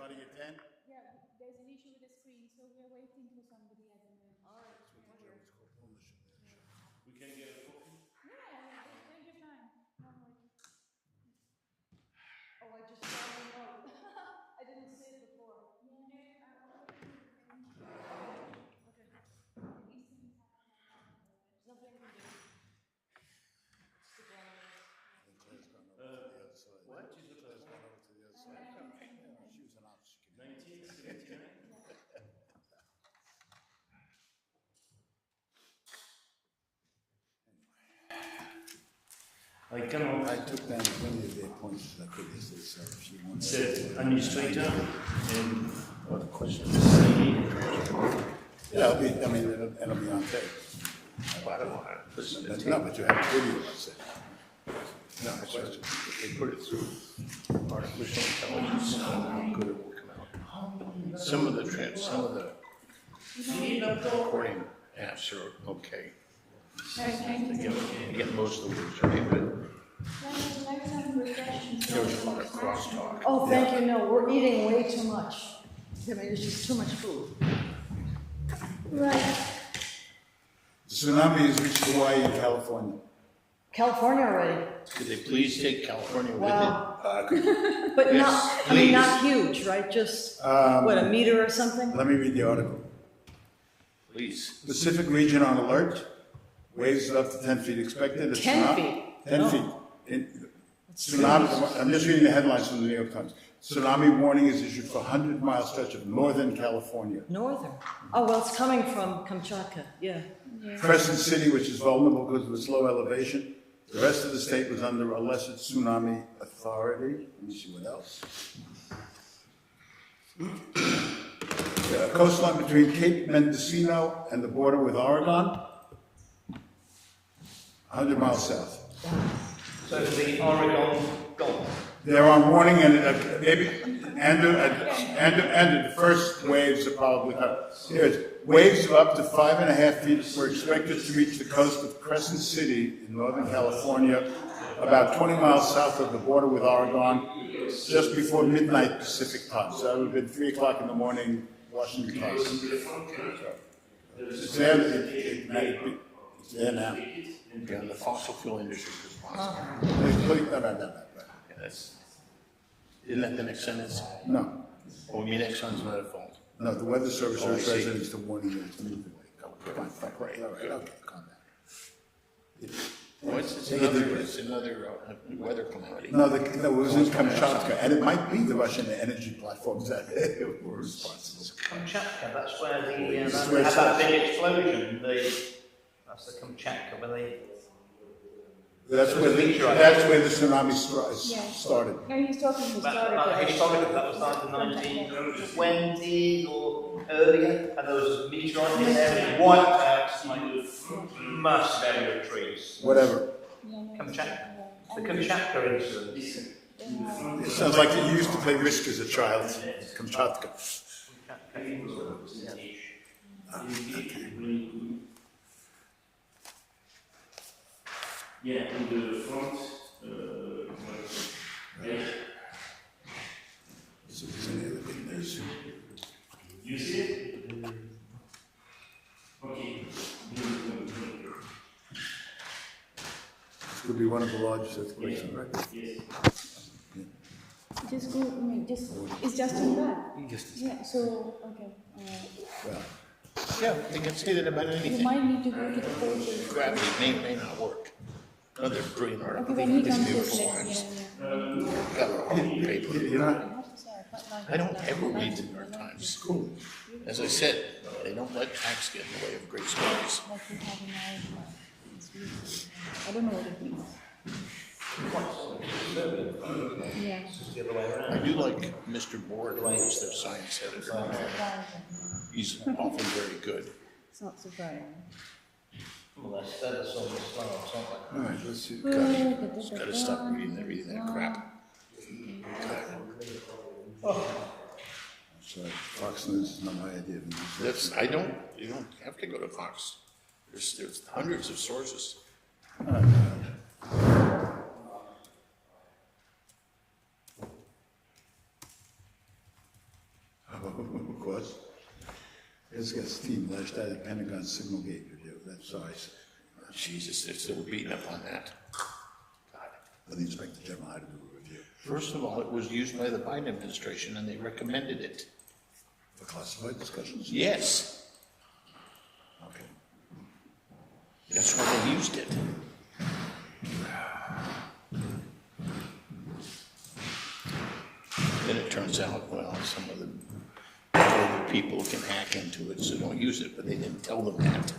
starting at 10? Yeah, there's an issue with the screen, so we're waiting for somebody at the moment. All right. We can get a copy. Yeah, take your time. No worries. Oh, I just saw the note. I didn't see it before. Nothing I can do. Stick around a minute. Claire's gone over to the other side. What? Claire's gone over to the other side. Yeah, she was an officer. 1979? I cannot. I took down plenty of their points that I could yesterday, so if she wants The administrator and what the question the Yeah, it'll be on tape. I don't know. Listen to But, tape. no, but you have a video, I said. No, that's right. They put it through artificial intelligence, how good it will come out. Some of the recording apps are okay. You get most of the words right, but there was a lot of crosstalk. Oh, thank you. No, we're eating way too much. I mean, there's just too much food. Right. The tsunami has reached Hawaii and California. California already. Could they please take California with Wow. it? But Yes, not, I mean, please. not huge, right? Just, what, a meter or something? Let me read the article. Please. Pacific region on alert. Waves up to 10 feet expected. A 10 tsunami- feet? 10 No. feet. Tsunami, I'm just reading the headlines from the New York Times. Tsunami warning is issued for a 100-mile stretch of northern California. Northern. Oh, well, it's coming from Kamchatka, yeah. Crescent City, which is vulnerable because of its low elevation. The rest of the state was under a lesser tsunami authority. Let me see what else. The coastline between Cape Mendocino and the border with Oregon, 100 miles south. So the Oregon Gulf. They're on warning and the first waves are probably coming. Here's waves of up to 5.5 feet were expected to reach the coast of Crescent City in Northern California, about 20 miles south of the border with Oregon, just before midnight Pacific time. So that would have been 3 o'clock in the morning, Washington time. It's there, it's there now. Yeah, the fossil fuel industry is responsible. No. Yeah, that's, isn't that the next sentence? No, Oh, you mean Exxon's not at fault? no, the Weather Service Oh, I urged see. residents to warn you to move away. Fine, great, all right, okay, calm down. Oh, it's Take a deep another, breath. it's another weather calamity. No, it was in Kamchatka, and it might be the Russian energy platforms that were responsible. Kamchatka, that's where the That's they where had it's that at. big explosion. That's the Kamchatka where they. That's where the tsunami started. No, he's talking historically. Historically, that was like the 1920s or earlier, and there was a meteorite in there and it wiped out like massive area of trees. Whatever. Kamchatka. The Kamchatka incident. It sounds like you used to play Risk as a child. Kamchatka. Yeah, in the front, yeah. So there's any other big news? You see it? Okay. This could be one of the largest earthquakes on record. Yes. Just go, I mean, it's just too bad. Yeah, so, okay. Well, Yeah, they can say that about You anything. might need to go to the page. Gravity may not work. Another brilliant Okay, article. when he This comes new to performance. yeah. Got a whole paper. you know, I have to say, I quite like I don't that. ever read the New York Times. Cool. As I said, they don't let facts get in the way of great stories. Like we have in our, it's really- I don't know what it means. Yeah. It's the other way around. I do like Mr. Board, who is their science editor. He's often very good. It's not surprising. Well, they're the sort of slabs, aren't all right, let's see. Just gotta stop reading that crap. Sorry, Fox News is not my idea of news. That's, you don't have to go to Fox. There's hundreds of sources. It's got steam lashed out of Pentagon signal gate review, that size. Jesus, they're still beating up on that. But the Inspector General had to do a review First of all, it was used by the Biden administration and they recommended it. for classified discussions. Yes, Okay. that's why they used it. Then it turns out, well, some of the other people can hack into it, so don't use it, but they didn't tell them that.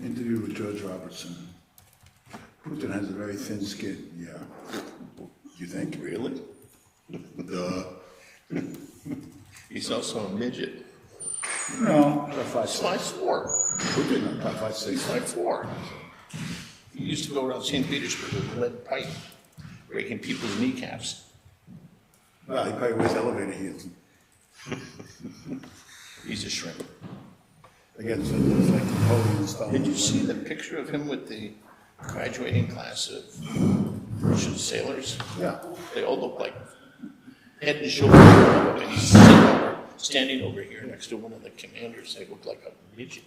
Interview with Judge Robertson. Putin has a very thin skin, yeah. You think? Really? Duh. He's also a midget. No, about 5'6". 5'4". Putin, about He's 5'6". 5'4". He used to go around St. Petersburg with a lead pipe, breaking people's kneecaps. Well, he probably wears elevator heels. He's a shrimp. Again, so it's like Napoleon style. Did you see the picture of him with the graduating class of Russian sailors? Yeah. They all look like head and shoulders. And he's standing over here next to one of the commanders. They look like a midget.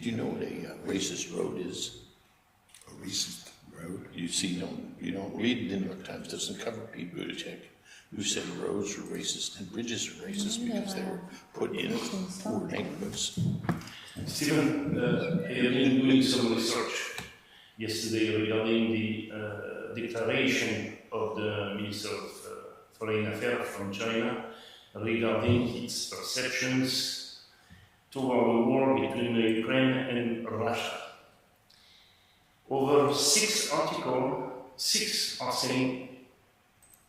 Do you know what a racist road is? A racist road. You see, you don't read the New York Times doesn't cover Pete Buttigieg, who said roads were racist and bridges are racist because they were put in poor neighborhoods. Stephen, I have been doing some research yesterday regarding the declaration of the Minister of Foreign Affairs from China regarding its perceptions toward the war between Ukraine and Russia. Over 6 articles, 6 are saying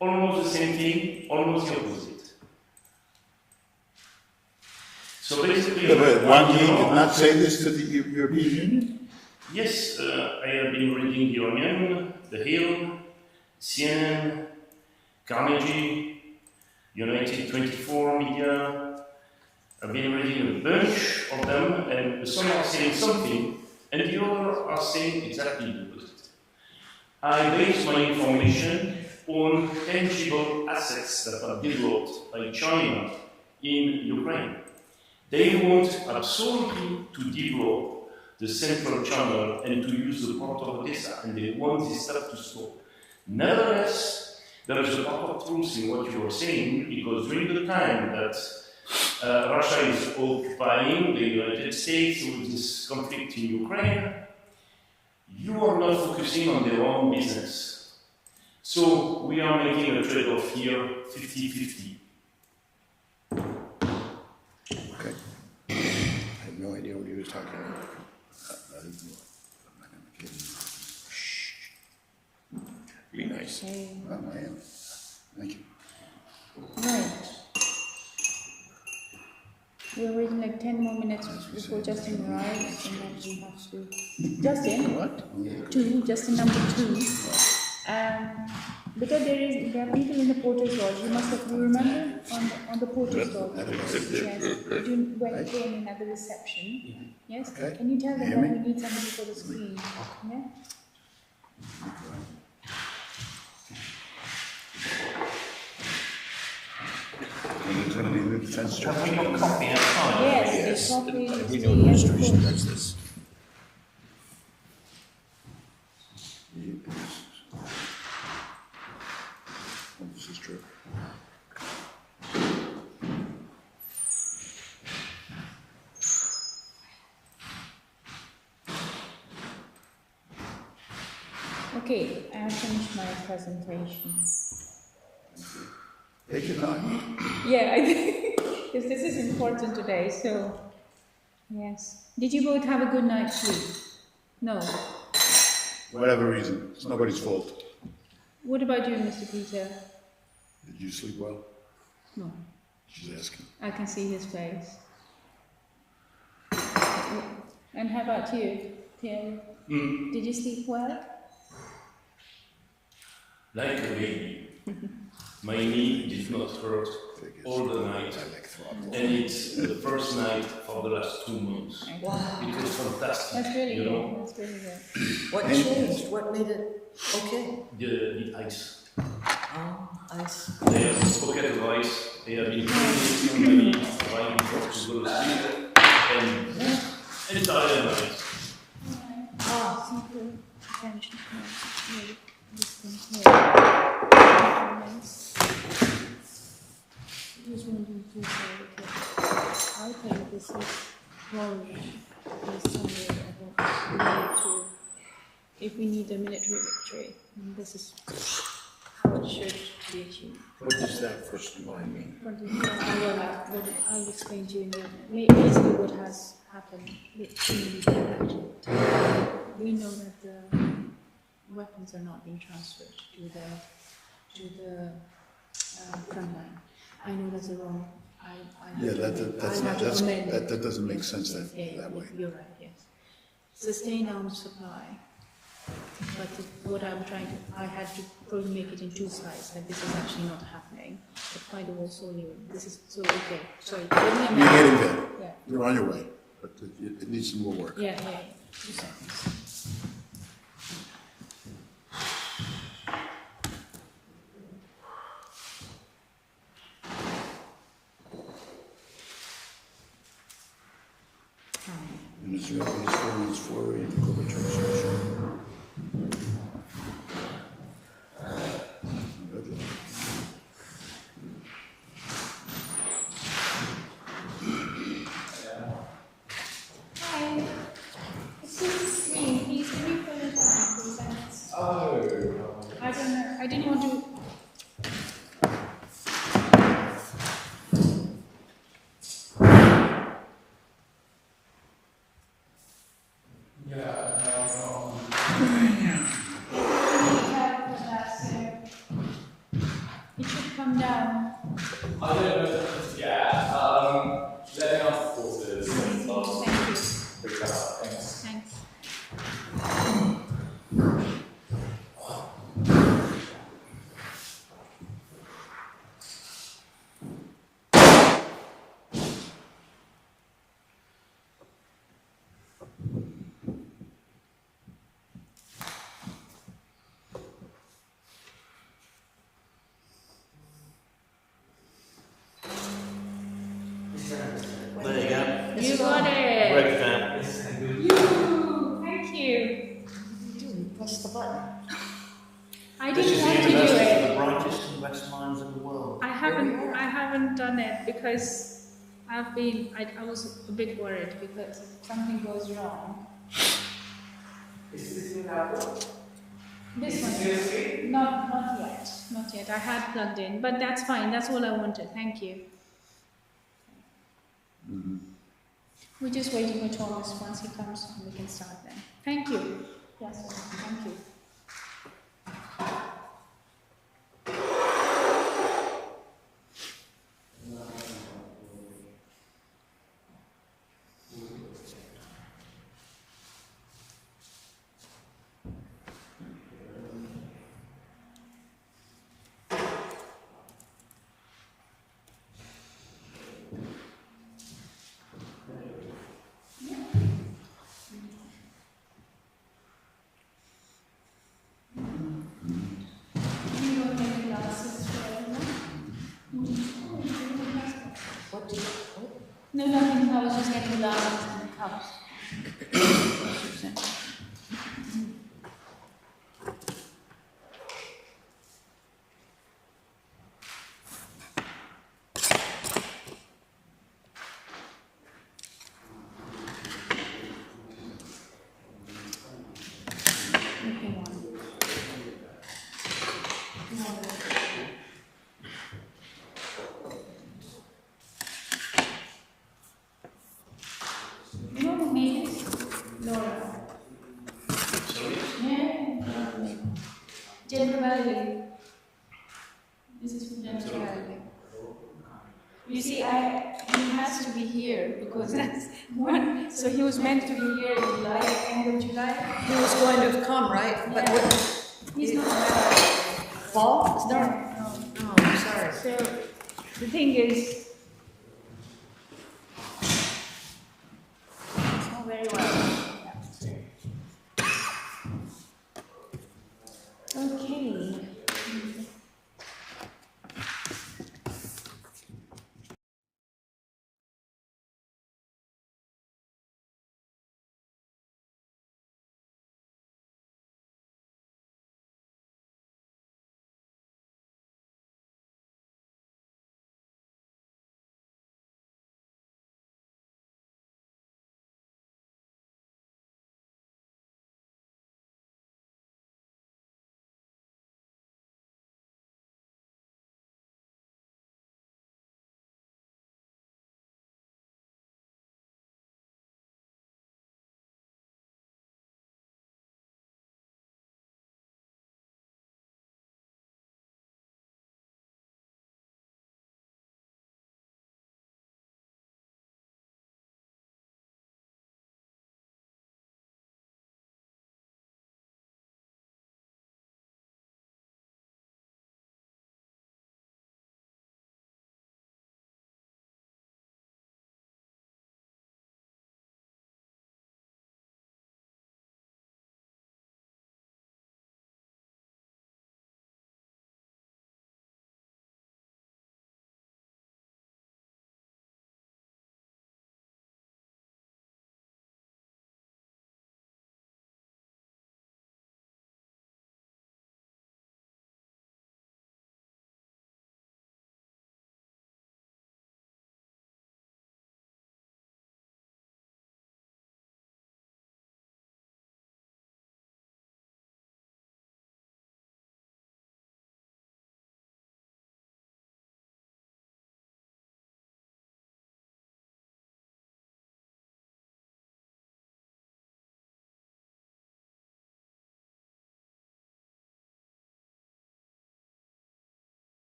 almost the same thing, almost the opposite. So basically, Yeah, but Wang Yi did not say this to the European Union? yes, I have been reading The Onion, The Hill, CNN, Carnegie, United 24 Media. I've been reading a bunch of them, and some are saying something, and the others are saying exactly the opposite. I base my information on tangible assets that are developed by China in Ukraine. They want absolutely to develop the central channel and to use the port of Odessa, and they want this stuff to stop. Nevertheless, there is a part of truth in what you are saying, because during the time that Russia is occupying the United States with this conflict in Ukraine, you are not focusing on their own business. So we are making a trade-off here, 50-50. Okay. I have no idea what he was talking about. Be nice. Okay, Well, I am. Thank you. right. We're waiting like 10 more minutes before Justin arrives, and then we have to. Justin? What? 2, Justin number 2. Because there are people in the porter's lodge. You must have, you remember on the porter's lodge. Yes. You went in at the reception. Yes. Okay. Can you tell them Hear that me? we need somebody for the screen? Yeah. And it's gonna be the defense Have church. we got coffee outside? Yes. Yes, the coffee, we tea, know the and the administration food. does this. Oh, this is true. Okay, I have finished my presentation. Take your time. Yeah, I think because this is important today. So, yes. Did you both have a good night's sleep? No. Whatever reason, it's nobody's fault. What about you, Mr. Peter? Did you sleep well? No, She's asking. I can see his face. And how about you, Thierry? Did you sleep well? Like a baby. My knee did not hurt all the night. And it's the first night for the last 2 months. Wow. It was fantastic. That's really you good. know, That's really good. What changed? What made it okay? the ice. Oh, ice. They have this pocket of ice. They have been cleaning somebody trying to go to sleep. And entire night. Ah, simple attention. Maybe this thing here. Just wondering to say that I think this is probably somewhere about to, if we need a military victory, and this is how it should be achieved. What does that first line mean? I'll explain to you in a minute. Basically what has happened we know that the weapons are not being transferred to the front line. I know that's a wrong. Yeah, that doesn't make sense that way. You're right. Yes, sustained arms supply. But what I'm trying to, I had to probably make it in 2 slides. That this is actually not happening. But by the way, this is so okay. Sorry, give me a You're minute. getting there. Yeah. You're on your way, but it needs some more work. Yeah. 2 seconds. And it's weapons for in corporate translation. Good luck. Hi. This is screen. Please can you pull it down, please? I don't know. I didn't want to. It should come down. I don't know. Yeah. Let me ask the forces. Thank you. Thanks. Thanks. There you go. You got it. Break that. Thank you. Dude, press the button. I This didn't is the want to do university it. of the brightest and best minds in the world. I haven't done it because I was a bit worried because if something goes wrong. Is this new laptop? This one, not yet. I had plugged in, but that's fine. That's all I wanted. Thank you. We're just waiting for Thomas. Once he comes, we can start then. Thank you. Yes, thank you. You don't take glasses for everyone? What did what? No, nothing. I was just getting glasses and cups. You know who made this? Laura. Yeah. General Valley. This is from General Valley. You see, he has to be here because that's one. So he was meant to be here in July, end of July. He was going to have come, right? But Yeah. what, He's not well. fall? It's not. No. Oh, I'm sorry. So the thing is, it's not very well. Okay.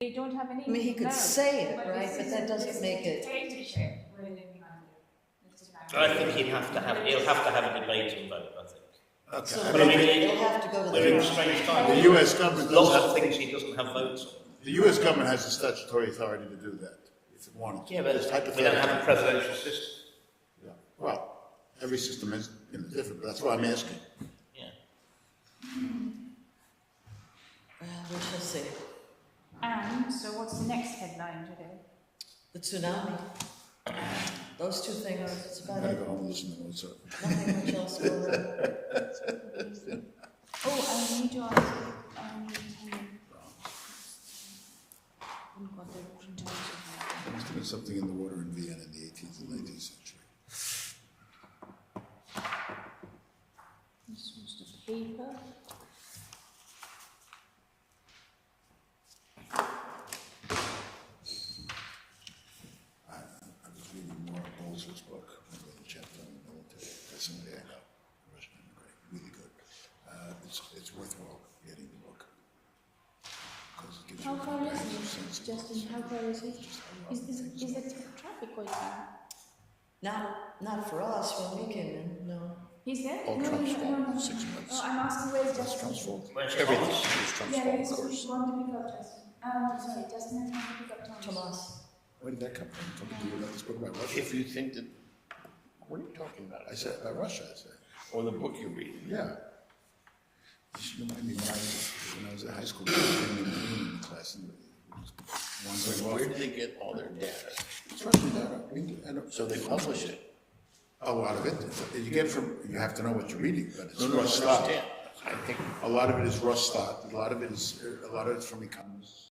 They don't have any. I mean, he could no. say it, But right? this But is- that doesn't this is make it. Dictatorship we're living under. Mr. I think he'll have to have a debate and vote, I think. Okay. So I But I mean, mean, they'll have to go to we're in the. strange times. the U.S. government does Lots of have, things he doesn't have votes on. the U.S. government has the statutory authority to do that if it wanted to. Yeah, but Just we don't hypothetically. have a presidential system. Yeah. Well, every system is different, but that's why I'm asking. Yeah. We shall see. And so what's the next headline today? The tsunami. Those two things, it's I'm about gonna it. go home and listen to Mozart. Nothing much else going on. Oh, I need to ask you. There must have been something in the water in Vienna in the 18th and 19th century. This was the paper. I was reading more How far is he? Justin, how far is he? Is the traffic quite bad? Not for us when we came in, no. He's there? All No, Trump's no, no, fault, no. 6 months. Oh, I'm asking where's That's Justin? Trump's fault. Where's Everything Thomas? is Trump's Yeah, fault, of he's course. want to pick up Justin. Sorry, Justin has to pick up Thomas. Tomas. Where did that come from? Talking to you about this book about Russia? If you think that, what are you talking about? I said about Russia, I said. Or the book you're reading? Yeah. You should remind me when I was at high school, we were in English class, and one So thing, where do they get all their data? it's Russian data. I don't- So they publish it. A lot of it, you get from, you have to know what you're reading, but it's No, no, I Rustat. understand. I think A lot of it is Rustat, a lot of it's from economists.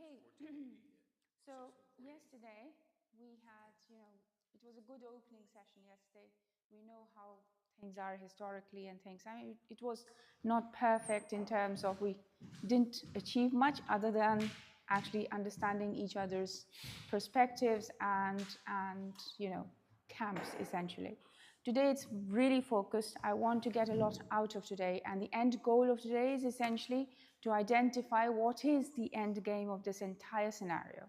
Okay. So yesterday we had, it was a good opening session yesterday. We know how things are historically and things. I mean, it was not perfect in terms of we didn't achieve much other than actually understanding each other's perspectives and camps essentially. Today it's really focused. I want to get a lot out of today, and the end goal of today is essentially to identify what is the end game of this entire scenario.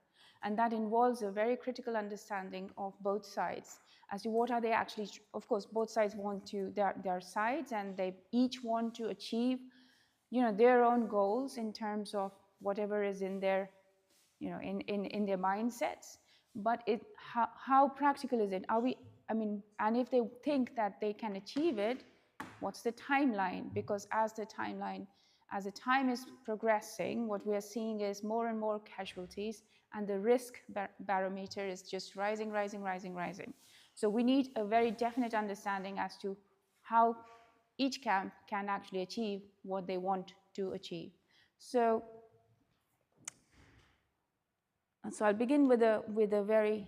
And that involves a very critical understanding of both sides as to what are they actually, of course, both sides want to, their sides, and they each want to achieve, their own goals in terms of whatever is in their, in their mindsets. But how practical is it? And if they think that they can achieve it, what's the timeline? Because as the time is progressing, what we are seeing is more and more casualties, and the risk barometer is just rising. So we need a very definite understanding as to how each camp can actually achieve what they want to achieve. So I'll begin with a very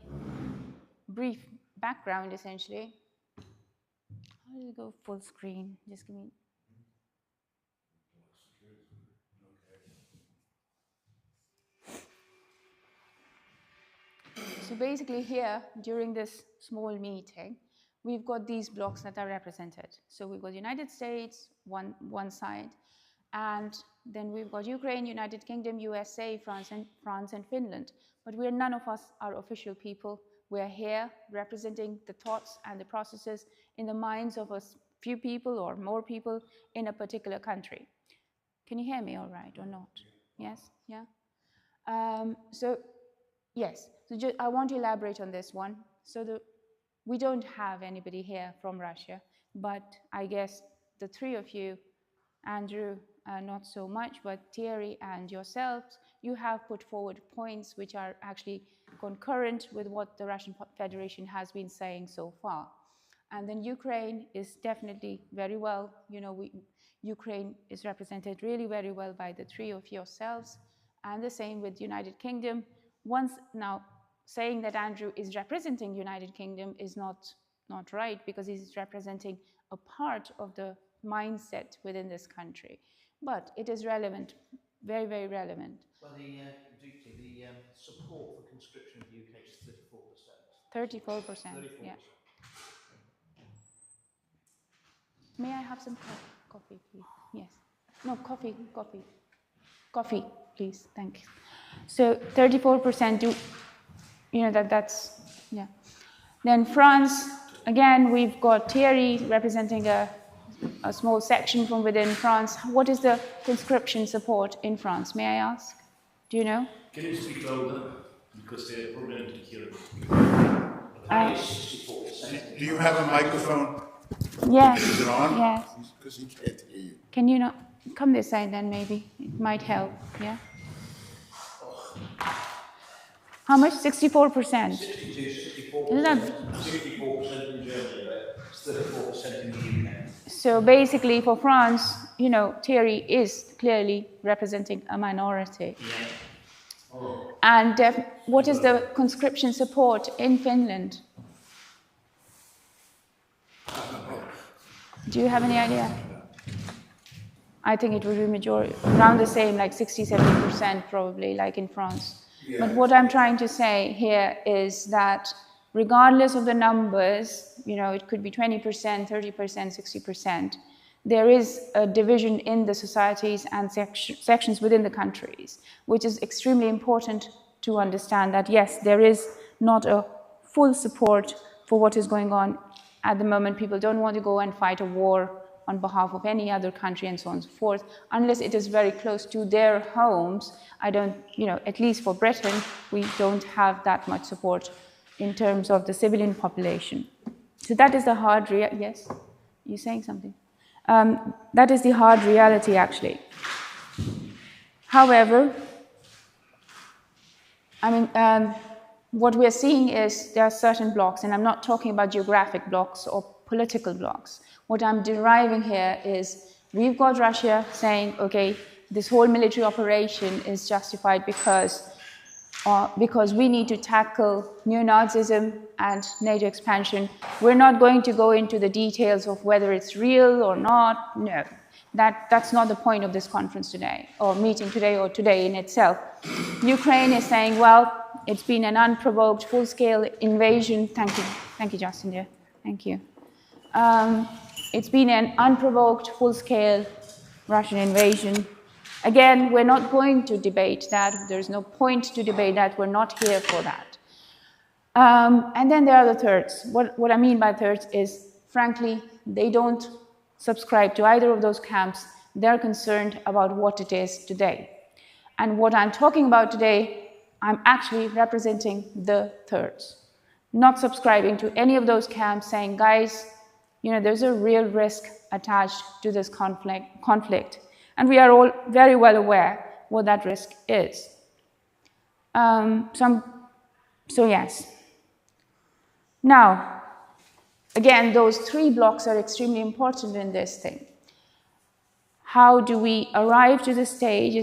brief background, essentially. How do you go full screen? Just give me. So basically here, during this small meeting, we've got these blocks that are represented. So we've got United States, one side, and then we've got Ukraine, United Kingdom, USA, France and Finland. But none of us are official people. We're here representing the thoughts and the processes in the minds of a few people or more people in a particular country. Can you hear me all right or not? Yes? Yeah? Yes, so I want to elaborate on this one. So we don't have anybody here from Russia, but I guess the three of you, Andrew, not so much, but Thierry and yourselves, you have put forward points which are actually concurrent with what the Russian Federation has been saying so far. And then Ukraine is definitely very well, Ukraine is represented really very well by the three of yourselves, and the same with United Kingdom. Now, saying that Andrew is representing United Kingdom is not right, because he's representing a part of the mindset within this country. But it is relevant, very, very relevant. Well, the support for conscription in the UK is 34%. 34%, yeah. May I have some coffee, please? Yes. No, coffee, please. Thank you. So 34% do, that's, yeah. Then France, again, we've got Thierry representing a small section from within France. What is the conscription support in France, may I ask? Do you know? Can you speak louder? Because there's a problem to hear. Do you have a microphone? Yes. Is it on? Yes. Because he can't hear you. Can you not come this side then, maybe? It might help, yeah? How much? 64%? 64%. Isn't that... 64% in Germany, but 34% in the UK. So basically for France, Thierry is clearly representing a minority. Yeah. Oh. And what is the conscription support in Finland? Do you have any idea? I think it would be around the same, like 60-70% probably, like in France. Yeah. But what I'm trying to say here is that regardless of the numbers, it could be 20%, 30%, 60%, there is a division in the societies and sections within the countries, which is extremely important to understand that, yes, there is not a full support for what is going on at the moment. People don't want to go and fight a war on behalf of any other country and so on and so forth, unless it is very close to their homes. At least for Britain, we don't have that much support in terms of the civilian population. So that is the hard yes? You're saying something? That is the hard reality, actually. However, what we're seeing is there are certain blocks, and I'm not talking about geographic blocks or political blocks. What I'm deriving here is we've got Russia saying, okay, this whole military operation is justified because because we need to tackle neo-Nazism and NATO expansion. We're not going to go into the details of whether it's real or not. No, that's not the point of this conference today, or meeting today, or today in itself. Ukraine is saying, well, it's been an unprovoked, full-scale invasion. Thank you, Justin, dear. Thank you. It's been an unprovoked, full-scale Russian invasion. Again, we're not going to debate that. There's no point to debate that. We're not here for that. And then there are the thirds. What I mean by thirds is, frankly, they don't subscribe to either of those camps. They're concerned about what it is today. And what I'm talking about today, I'm actually representing the thirds. Not subscribing to any of those camps, saying, guys, you know, there's a real risk attached to this conflict. And we are all very well aware what that risk is. So yes. Now, again, those three blocks are extremely important in this thing. How do we arrive to this stage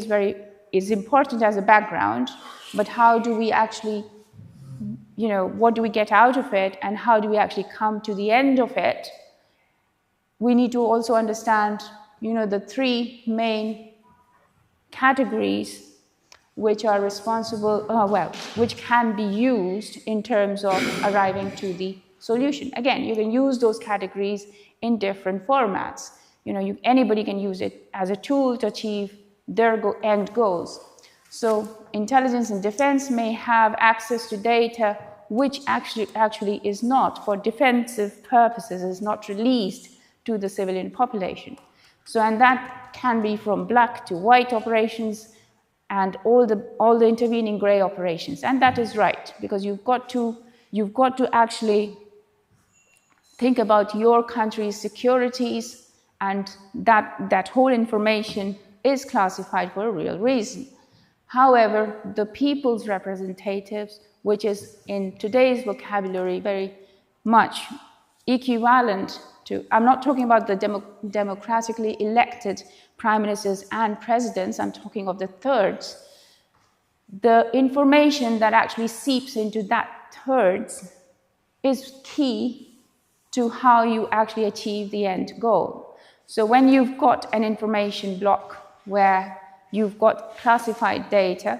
is important as a background, but how do we actually, you know, what do we get out of it, and how do we actually come to the end of it? We need to also understand, you know, the three main categories which are responsible, which can be used in terms of arriving to the solution. Again, you can use those categories in different formats. You know, anybody can use it as a tool to achieve their end goals. So intelligence and defense may have access to data which actually is not, for defensive purposes, is not released to the civilian population. So, and that can be from black to white operations and all the intervening gray operations. And that is right, because you've got to actually think about your country's securities, and that whole information is classified for a real reason. However, the people's representatives, which is in today's vocabulary very much equivalent to, I'm not talking about the democratically elected prime ministers and presidents, I'm talking of the thirds. The information that actually seeps into that thirds is key to how you actually achieve the end goal. So when you've got an information block where you've got classified data,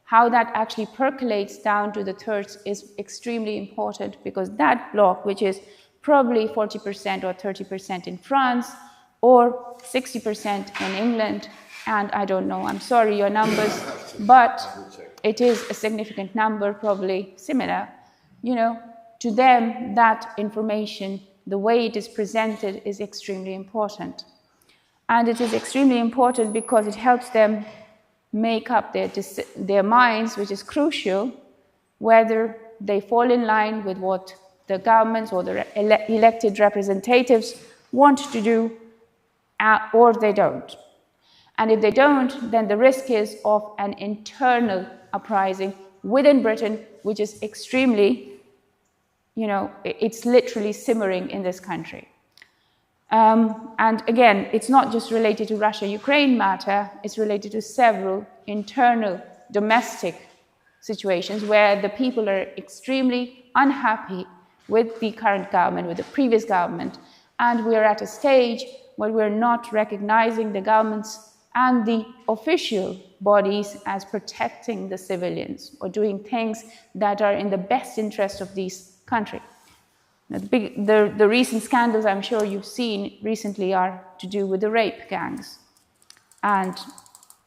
how that actually percolates down to the thirds is extremely important, because that block, which is probably 40% or 30% in France, or 60% in England, and I don't know, I'm sorry, your numbers, but it is a significant number, probably similar. You know, to them, that information, the way it is presented, is extremely important. And it is extremely important because it helps them make up their minds, which is crucial, whether they fall in line with what the governments or the elected representatives want to do, or they don't. And if they don't, then the risk is of an internal uprising within Britain, which is extremely, you know, it's literally simmering in this country. And again, it's not just related to Russia-Ukraine matter, it's related to several internal domestic situations where the people are extremely unhappy with the current government, with the previous government, and we are at a stage where we're not recognizing the governments and the official bodies as protecting the civilians or doing things that are in the best interest of this country. The recent scandals I'm sure you've seen recently are to do with the rape gangs. And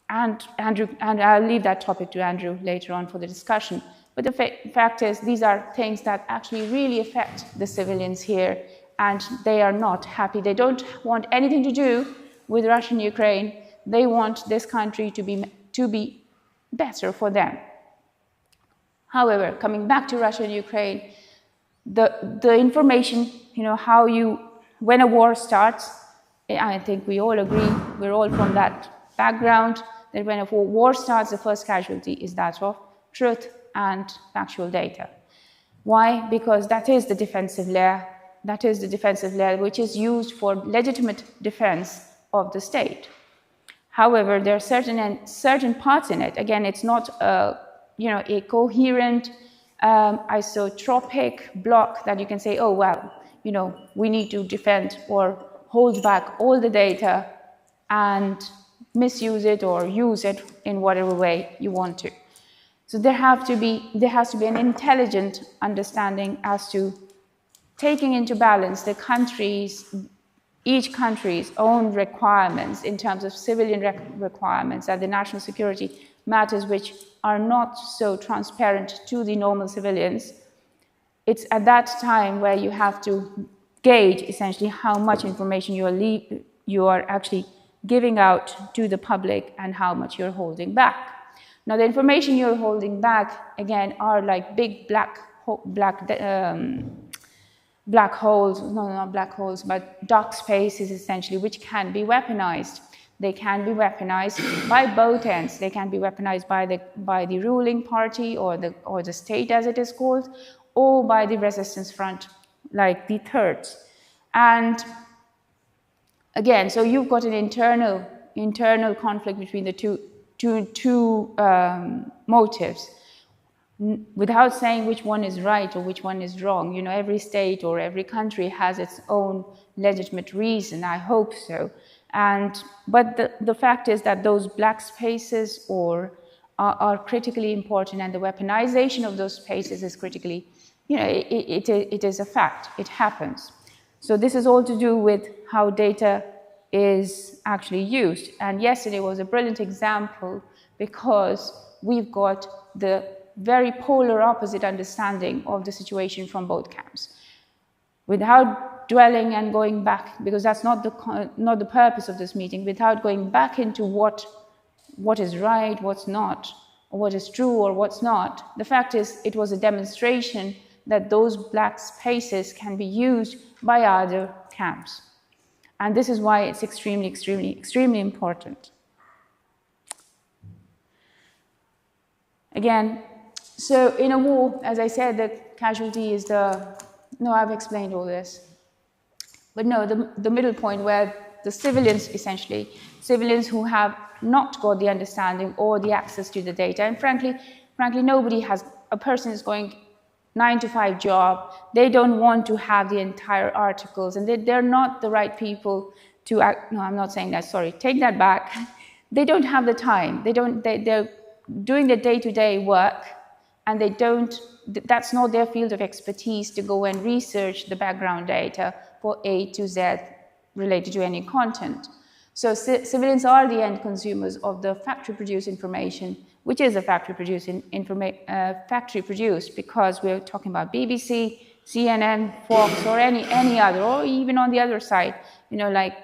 I'll leave that topic to Andrew later on for the discussion. But the fact is, these are things that actually really affect the civilians here, and they are not happy. They don't want anything to do with Russia and Ukraine. They want this country to be better for them. However, coming back to Russia and Ukraine, the information, you know, when a war starts, I think we all agree, we're all from that background, that when a war starts, the first casualty is that of truth and factual data. Why? Because that is the defensive layer. That is the defensive layer which is used for legitimate defense of the state. However, there are certain parts in it. Again, it's not a coherent isotropic block that you can say, oh, well, we need to defend or hold back all the data and misuse it or use it in whatever way you want to. So there has to be an intelligent understanding as to taking into balance each country's own requirements in terms of civilian requirements and the national security matters which are not so transparent to the normal civilians. It's at that time where you have to gauge essentially how much information you are actually giving out to the public and how much you're holding back. Now, the information you're holding back, again, are like big black holes, no, not black holes, but dark spaces, essentially, which can be weaponized. They can be weaponized by both ends. They can be weaponized by the ruling party or the state, as it is called, or by the resistance front, like the Thirds. And again, so you've got an internal conflict between the two motives. Without saying which one is right or which one is wrong, every state or every country has its own legitimate reason. I hope so. But the fact is that those black spaces are critically important, and the weaponization of those spaces is critically, it is a fact. It happens. So this is all to do with how data is actually used. And yesterday was a brilliant example because we've got the very polar opposite understanding of the situation from both camps. Without dwelling and going back, because that's not the purpose of this meeting, without going back into what is right, what's not, or what is true or what's not, the fact is it was a demonstration that those black spaces can be used by other camps. And this is why it's extremely, extremely, extremely important. Again, so in a war, as I said, the casualty is no, I've explained all this. But no, the middle point where the civilians, essentially, civilians who have not got the understanding or the access to the data, and frankly, nobody has, a person is going 9-to-5 job, they don't want to have the entire articles, and they're not the right people to act. No, I'm not saying that, sorry, take that back. They don't have the time. They're doing the day-to-day work, and that's not their field of expertise to go and research the background data for A to Z related to any content. So civilians are the end consumers of the factory-produced information, which is a factory-produced because we're talking about BBC, CNN, Fox, or any other, or even on the other side, like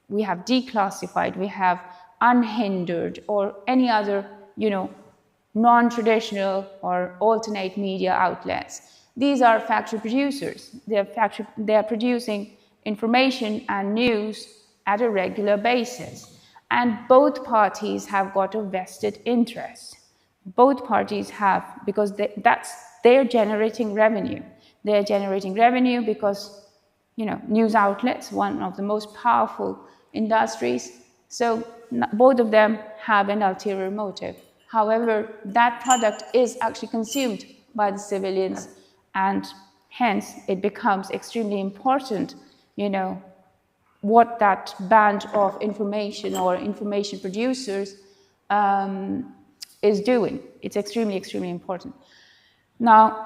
we have declassified, we have unhindered, or any other, non-traditional or alternate media outlets. These are factory producers. They are producing information and news at a regular basis. And both parties have got a vested interest. Both parties have, because they're generating revenue. They're generating revenue because, news outlets, one of the most powerful industries. So both of them have an ulterior motive. However, that product is actually consumed by the civilians, and hence it becomes extremely important, what that band of information or information producers is doing. It's extremely, extremely important. Now,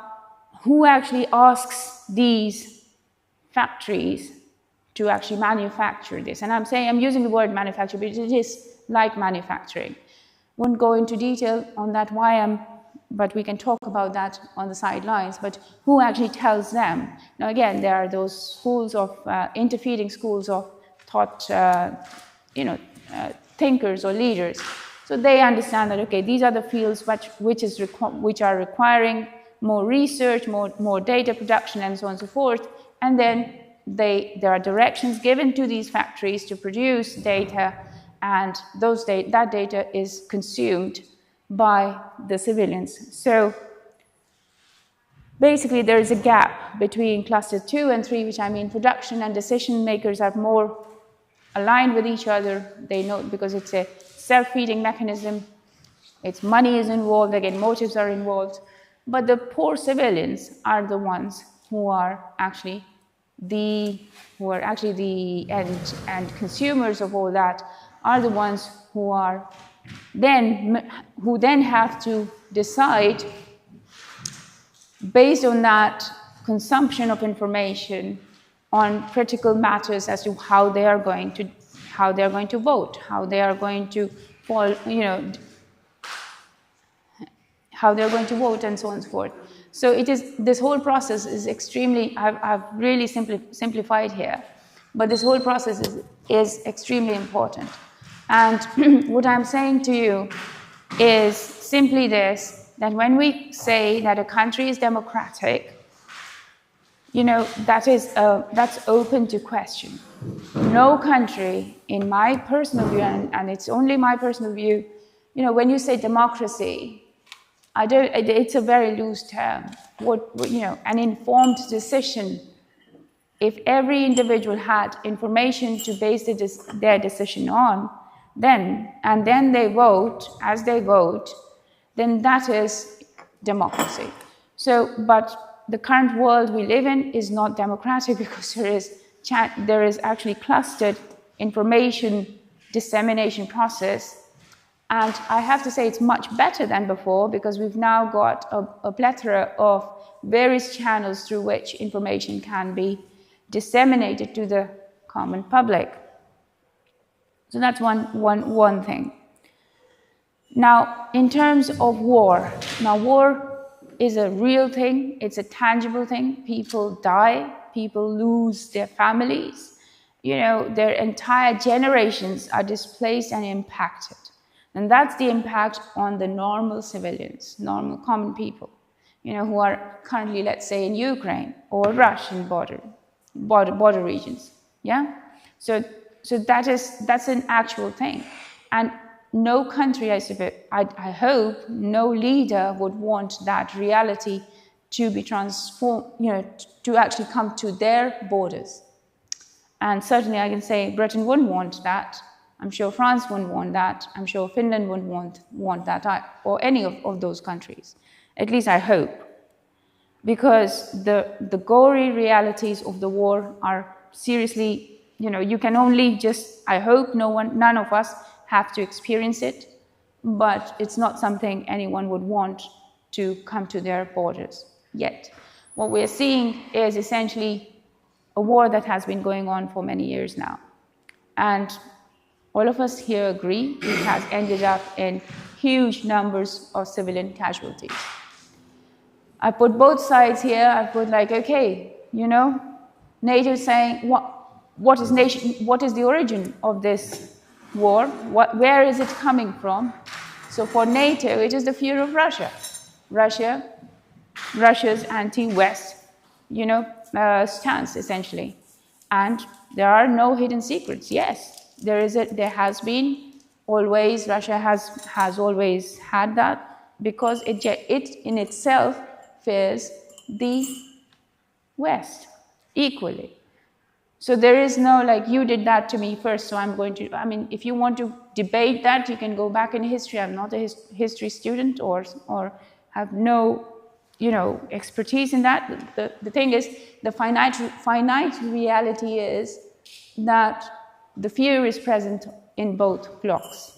who actually asks these factories to actually manufacture this? And I'm using the word manufacture, but it is like manufacturing. Won't go into detail on that but we can talk about that on the sidelines. But who actually tells them? Now, again, there are those schools of interfeeding schools of thought, thinkers or leaders. So they understand that, okay, these are the fields which are requiring more research, more data production, and so on and so forth. And then there are directions given to these factories to produce data, and that data is consumed by the civilians. So basically, there is a gap between cluster 2 and 3, which I mean production and decision makers are more aligned with each other. They know, because it's a self-feeding mechanism. It's money is involved, again, motives are involved. But the poor civilians are the ones who are actually the end consumers of all that, are the ones who then have to decide based on that consumption of information on critical matters as to how they are going to vote, how they are going to how they're going to vote, and so on and so forth. So this whole process is extremely, I've really simplified here, but this whole process is extremely important. And what I'm saying to you is simply this, that when we say that a country is democratic, that's open to question. No country, in my personal view, and it's only my personal view, when you say democracy, it's a very loose term. An informed decision, if every individual had information to base their decision on, then they vote, as they vote, then that is democracy. But the current world we live in is not democratic because there is actually clustered information dissemination process. And I have to say it's much better than before because we've now got a plethora of various channels through which information can be disseminated to the common public. So that's one thing. Now, in terms of war, war is a real thing, it's a tangible thing. People die, people lose their families, their entire generations are displaced and impacted. And that's the impact on the normal civilians, normal common people, who are currently, let's say, in Ukraine or Russian border regions. Yeah? So that's an actual thing. And no country, I hope, no leader would want that reality to be transformed, to actually come to their borders. And certainly I can say Britain wouldn't want that. I'm sure France wouldn't want that. I'm sure Finland wouldn't want that, or any of those countries. At least I hope. Because the gory realities of the war are seriously, you can only I hope none of us have to experience it, but it's not something anyone would want to come to their borders yet. What we're seeing is essentially a war that has been going on for many years now. And all of us here agree it has ended up in huge numbers of civilian casualties. I put both sides here. I put NATO saying, what is the origin of this war? Where is it coming from? So for NATO, it is the fear of Russia. Russia's anti-West, stance, essentially. And there are no hidden secrets. Yes, there has been always, Russia has always had that, because it in itself fears the West equally. So there is no you did that to me first, so I'm going to, if you want to debate that, you can go back in history. I'm not a history student or have no, expertise in that. The thing is, the finite reality is that the fear is present in both blocs.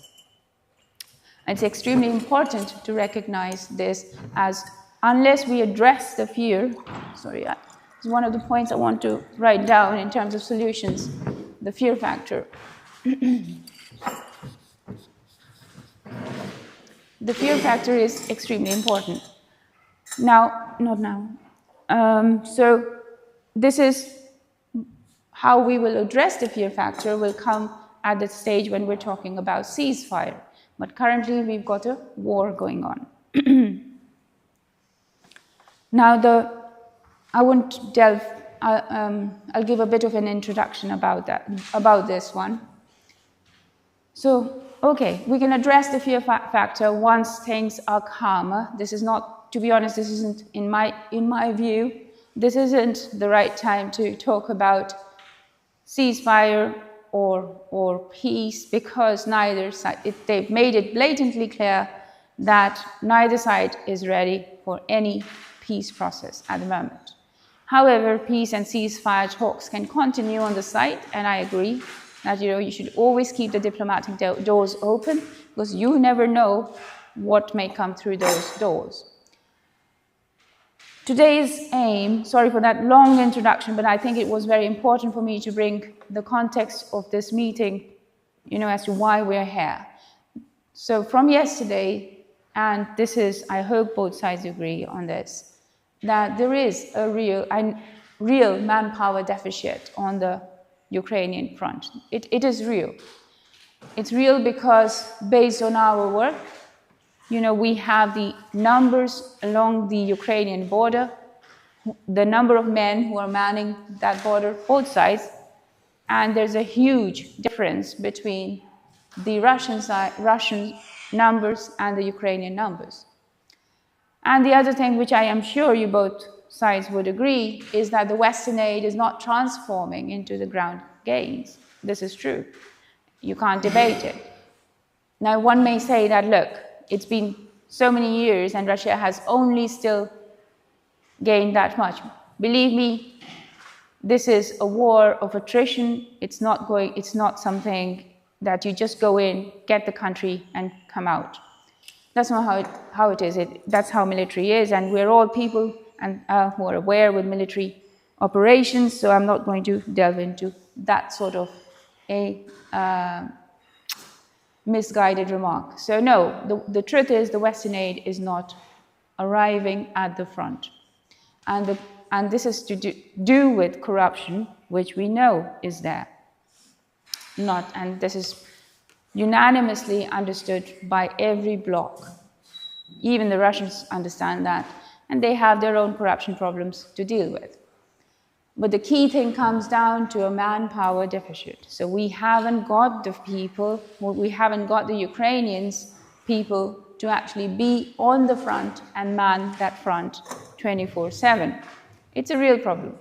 It's extremely important to recognize this, as unless we address the fear, it's one of the points I want to write down in terms of solutions, the fear factor. The fear factor is extremely important. Not now. So this is how we will address the fear factor will come at the stage when we're talking about ceasefire. But currently we've got a war going on. Now I won't delve, I'll give a bit of an introduction about this one. So, okay, we can address the fear factor once things are calmer. This is not, to be honest, this isn't, in my view, this isn't the right time to talk about ceasefire or peace, because neither side, they've made it blatantly clear that neither side is ready for any peace process at the moment. However, peace and ceasefire talks can continue on the site, and I agree that you should always keep the diplomatic doors open, because you never know what may come through those doors. Today's aim, sorry for that long introduction, but I think it was very important for me to bring the context of this meeting, as to why we're here. So from yesterday, and this is, I hope both sides agree on this, that there is a real manpower deficit on the Ukrainian front. It is real. It's real because based on our work, we have the numbers along the Ukrainian border, the number of men who are manning that border, both sides, and there's a huge difference between the Russian numbers and the Ukrainian numbers. And the other thing, which I am sure you both sides would agree, is that the Western aid is not transforming into the ground gains. This is true. You can't debate it. Now, one may say that, look, it's been so many years and Russia has only still gained that much. Believe me, this is a war of attrition. It's not something that you just go in, get the country, and come out. That's not how it is. That's how military is, and we're all people who are aware with military operations, so I'm not going to delve into that sort of a misguided remark. So no, the truth is the Western aid is not arriving at the front. And this is to do with corruption, which we know is there. And this is unanimously understood by every bloc. Even the Russians understand that, and they have their own corruption problems to deal with. But the key thing comes down to a manpower deficit. So we haven't got the people, we haven't got the Ukrainians people to actually be on the front and man that front 24/7. It's a real problem.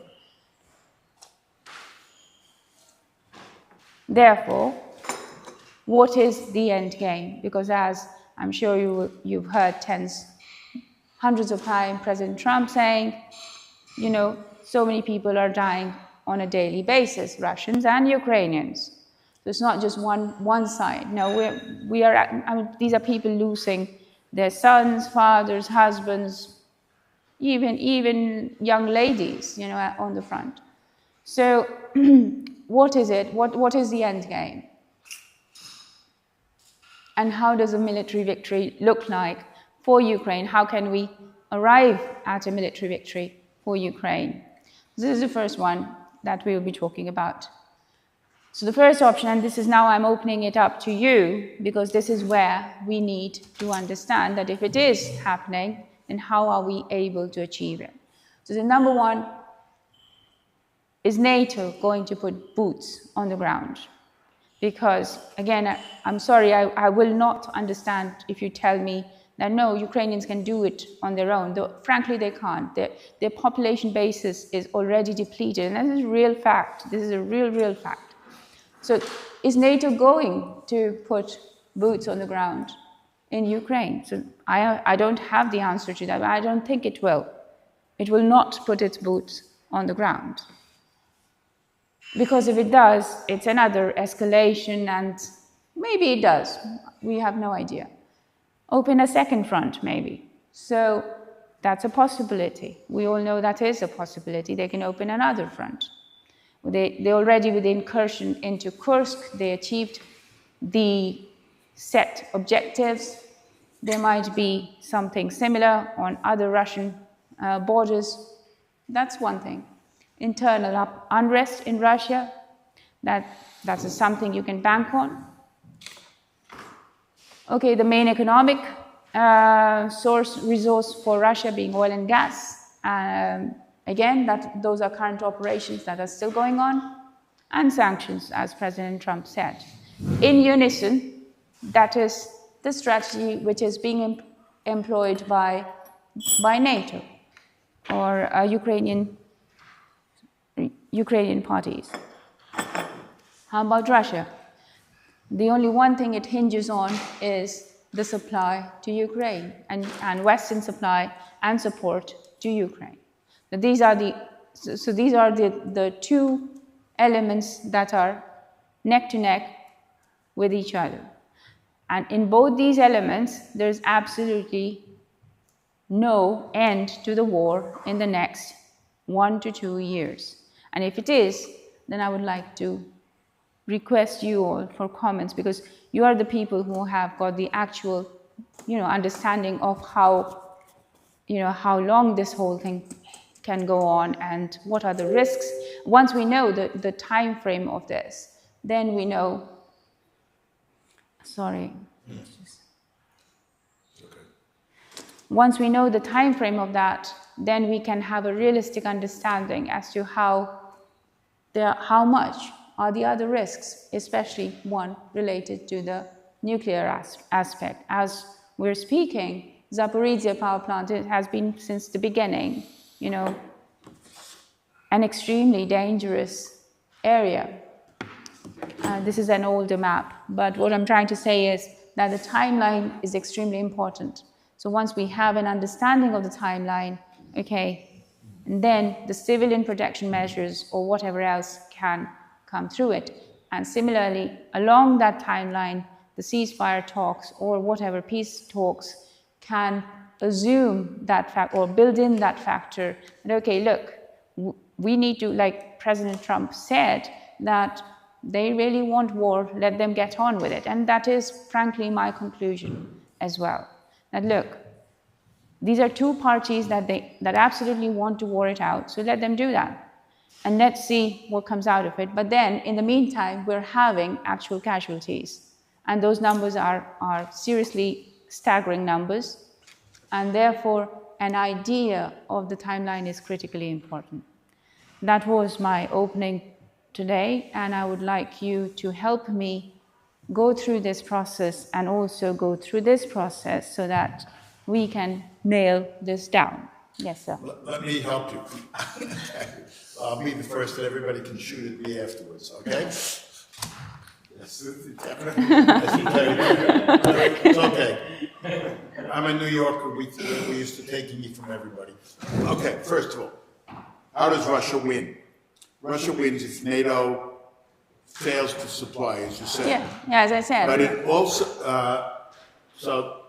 Therefore, what is the end game? Because as I'm sure you've heard hundreds of times President Trump saying, so many people are dying on a daily basis, Russians and Ukrainians. So it's not just one side. No, these are people losing their sons, fathers, husbands, even young ladies, on the front. So what is it? What is the end game? And how does a military victory look like for Ukraine? How can we arrive at a military victory for Ukraine? This is the first one that we will be talking about. So the first option, and this is now I'm opening it up to you, because this is where we need to understand that if it is happening, then how are we able to achieve it? So the number one, is NATO going to put boots on the ground? Because, again, I'm sorry, I will not understand if you tell me that, no, Ukrainians can do it on their own. Though, frankly, they can't. Their population basis is already depleted, and this is a real fact. This is a real fact. So is NATO going to put boots on the ground in Ukraine? So I don't have the answer to that, but I don't think it will. It will not put its boots on the ground. Because if it does, it's another escalation, and maybe it does. We have no idea. Open a second front, maybe. So that's a possibility. We all know that is a possibility. They can open another front. They already, with the incursion into Kursk, they achieved the set objectives. There might be something similar on other Russian borders. That's one thing. Internal unrest in Russia, that's something you can bank on. Okay, the main economic resource for Russia being oil and gas. Again, those are current operations that are still going on, and sanctions, as President Trump said. In unison, that is the strategy which is being employed by NATO or Ukrainian parties. How about Russia? The only one thing it hinges on is the supply to Ukraine and Western supply and support to Ukraine. So these are the two elements that are neck to neck with each other. And in both these elements, there's absolutely no end to the war in the next 1 to 2 years. And if it is, then I would like to request you all for comments, because you are the people who have got the actual, understanding of how long this whole thing can go on and what are the risks. Once we know the time frame of this, then we know. Once we know the time frame of that, then we can have a realistic understanding as to how much are the other risks, especially one related to the nuclear aspect. As we're speaking, Zaporizhzhia power plant has been since the beginning, an extremely dangerous area. This is an older map, but what I'm trying to say is that the timeline is extremely important. So once we have an understanding of the timeline, and then the civilian protection measures or whatever else can come through it. And similarly, along that timeline, the ceasefire talks or whatever peace talks can assume that fact or build in that factor that, look, we need to, like President Trump said, that they really want war, let them get on with it. And that is, frankly, my conclusion as well. That, look, these are two parties that absolutely want to war it out, so let them do that. And let's see what comes out of it. But then, in the meantime, we're having actual casualties. And those numbers are seriously staggering numbers. And therefore, an idea of the timeline is critically important. That was my opening today, and I would like you to help me go through this process and also go through this process so that we can nail this down. Yes, sir. Let me help you. I'll be the first that everybody can shoot at me afterwards, okay? Yes, definitely. It's okay. I'm a New Yorker. We used to taking me from everybody. Okay, first of all, how does Russia win? Russia wins if NATO fails to supply, as you said. Yeah, as I said. But it also, so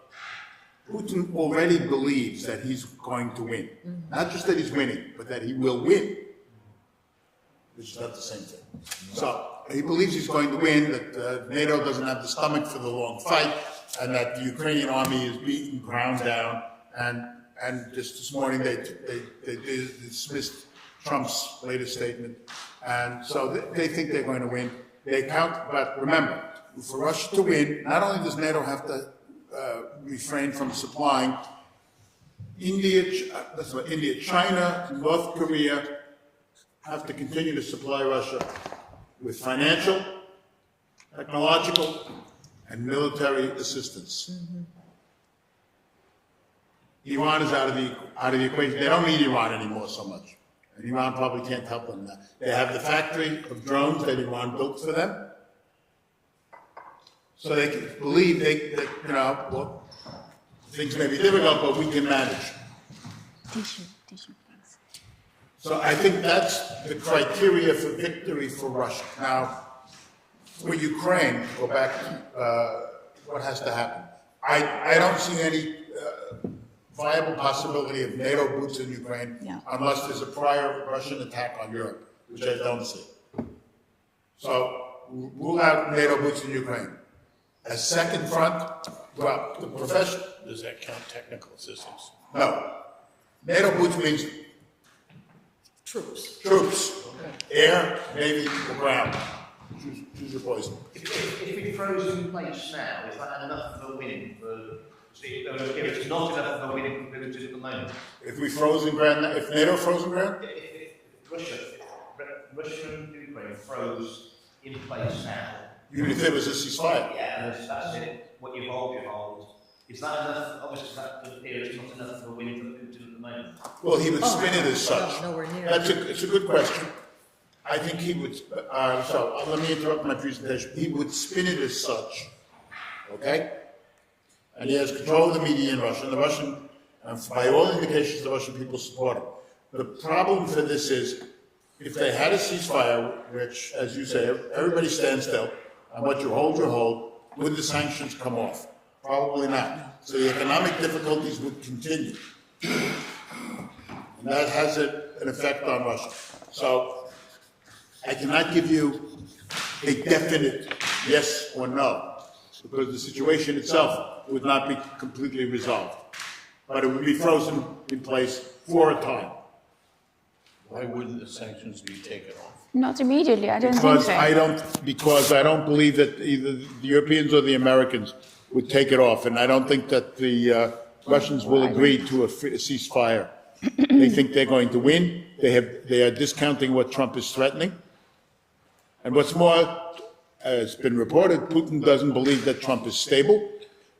Putin already believes that he's going to win. Not just that he's winning, but that he will win, which is not the same thing. So he believes he's going to win, that NATO doesn't have the stomach for the long fight, and that the Ukrainian army is beaten, ground down, and just this morning they dismissed Trump's latest statement, and so they think they're going to win. They count, but remember, for Russia to win, not only does NATO have to refrain from supplying, India, China, North Korea have to continue to supply Russia with financial, technological, and military assistance. Iran is out of the equation. They don't need Iran anymore so much. And Iran probably can't help them now. They have the factory of drones that Iran built for them. So they can believe things may be difficult, but we can manage. Tissue, please. So I think that's the criteria for victory for Russia. Now, for Ukraine, go back to what has to happen. I don't see any viable possibility of NATO boots in Ukraine unless there's a prior Russian attack on Europe, which I don't see. So rule out NATO boots in Ukraine. A second front, well, the profession. Does that count technical assistance? No. NATO boots means Troops. troops, air, navy, or ground. Choose your poison. If we froze in place now, is that enough for winning? If it's not enough for winning for villages at the moment. If we frozen ground, if NATO frozen ground? If Russia and Ukraine froze in place now. Even if there was a ceasefire. Yeah, that's it. What you hold. Is that enough? Obviously, that doesn't appear it's not enough for winning for Putin at the moment. Well, he would spin it as such. No, nowhere near. It's a good question. I think he would, let me interrupt my presentation. He would spin it as such, okay? and he has control of the media in Russia, and the Russian, by all indications, the Russian people support him. The problem for this is, if they had a ceasefire, which, as you say, everybody stands still, and what you hold, would the sanctions come off? Probably not. So the economic difficulties would continue. And that has an effect on Russia. So I cannot give you a definite yes or no, because the situation itself would not be completely resolved. But it would be frozen in place for a time. Why wouldn't the sanctions be taken off? Not immediately, I don't think so. Because I don't believe that either the Europeans or the Americans would take it off, and I don't think that the Russians will agree to a ceasefire. They think they're going to win. They are discounting what Trump is threatening. And what's more, as been reported, Putin doesn't believe that Trump is stable.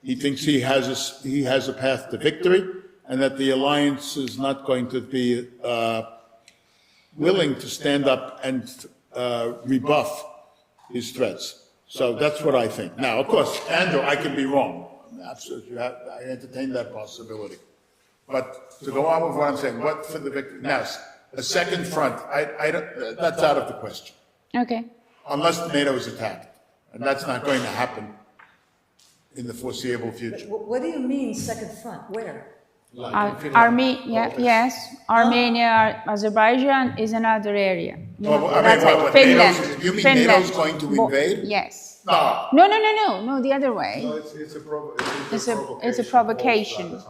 He thinks he has a path to victory, and that the alliance is not going to be willing to stand up and rebuff his threats. So that's what I think. Now, of course, Andrew, I can be wrong. Absolutely, I entertain that possibility. But to go on with what I'm saying, what for the victory? Now, a second front, that's out of the question. Okay. Unless NATO is attacked, and that's not going to happen in the foreseeable future. What do you mean second front? Where? Armenia, Azerbaijan is another area. Well, I mean, That's what, Finland. you mean Finland. NATO's going to invade? Yes. No. No, the other way. No, It's a provocation.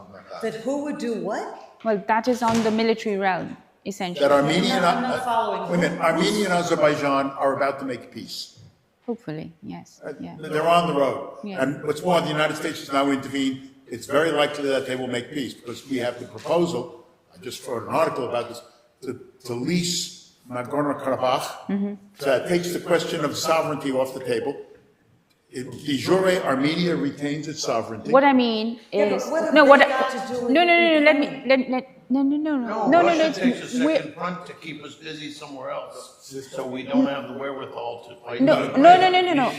That who would do what? Well, that is on the military realm, essentially. That Armenia I'm not following. wait a minute, Armenia and Azerbaijan are about to make peace. Hopefully, yes. Yeah. They're on the road. Yeah. And what's more, the United States has now intervened. It's very likely that they will make peace, because we have the proposal, I just wrote an article about this, to lease Nagorno-Karabakh. So that takes the question of sovereignty off the table. De jure, Armenia retains its sovereignty. What I mean is Russia takes a second front to keep us busy somewhere else, so we don't have the wherewithal to fight. No.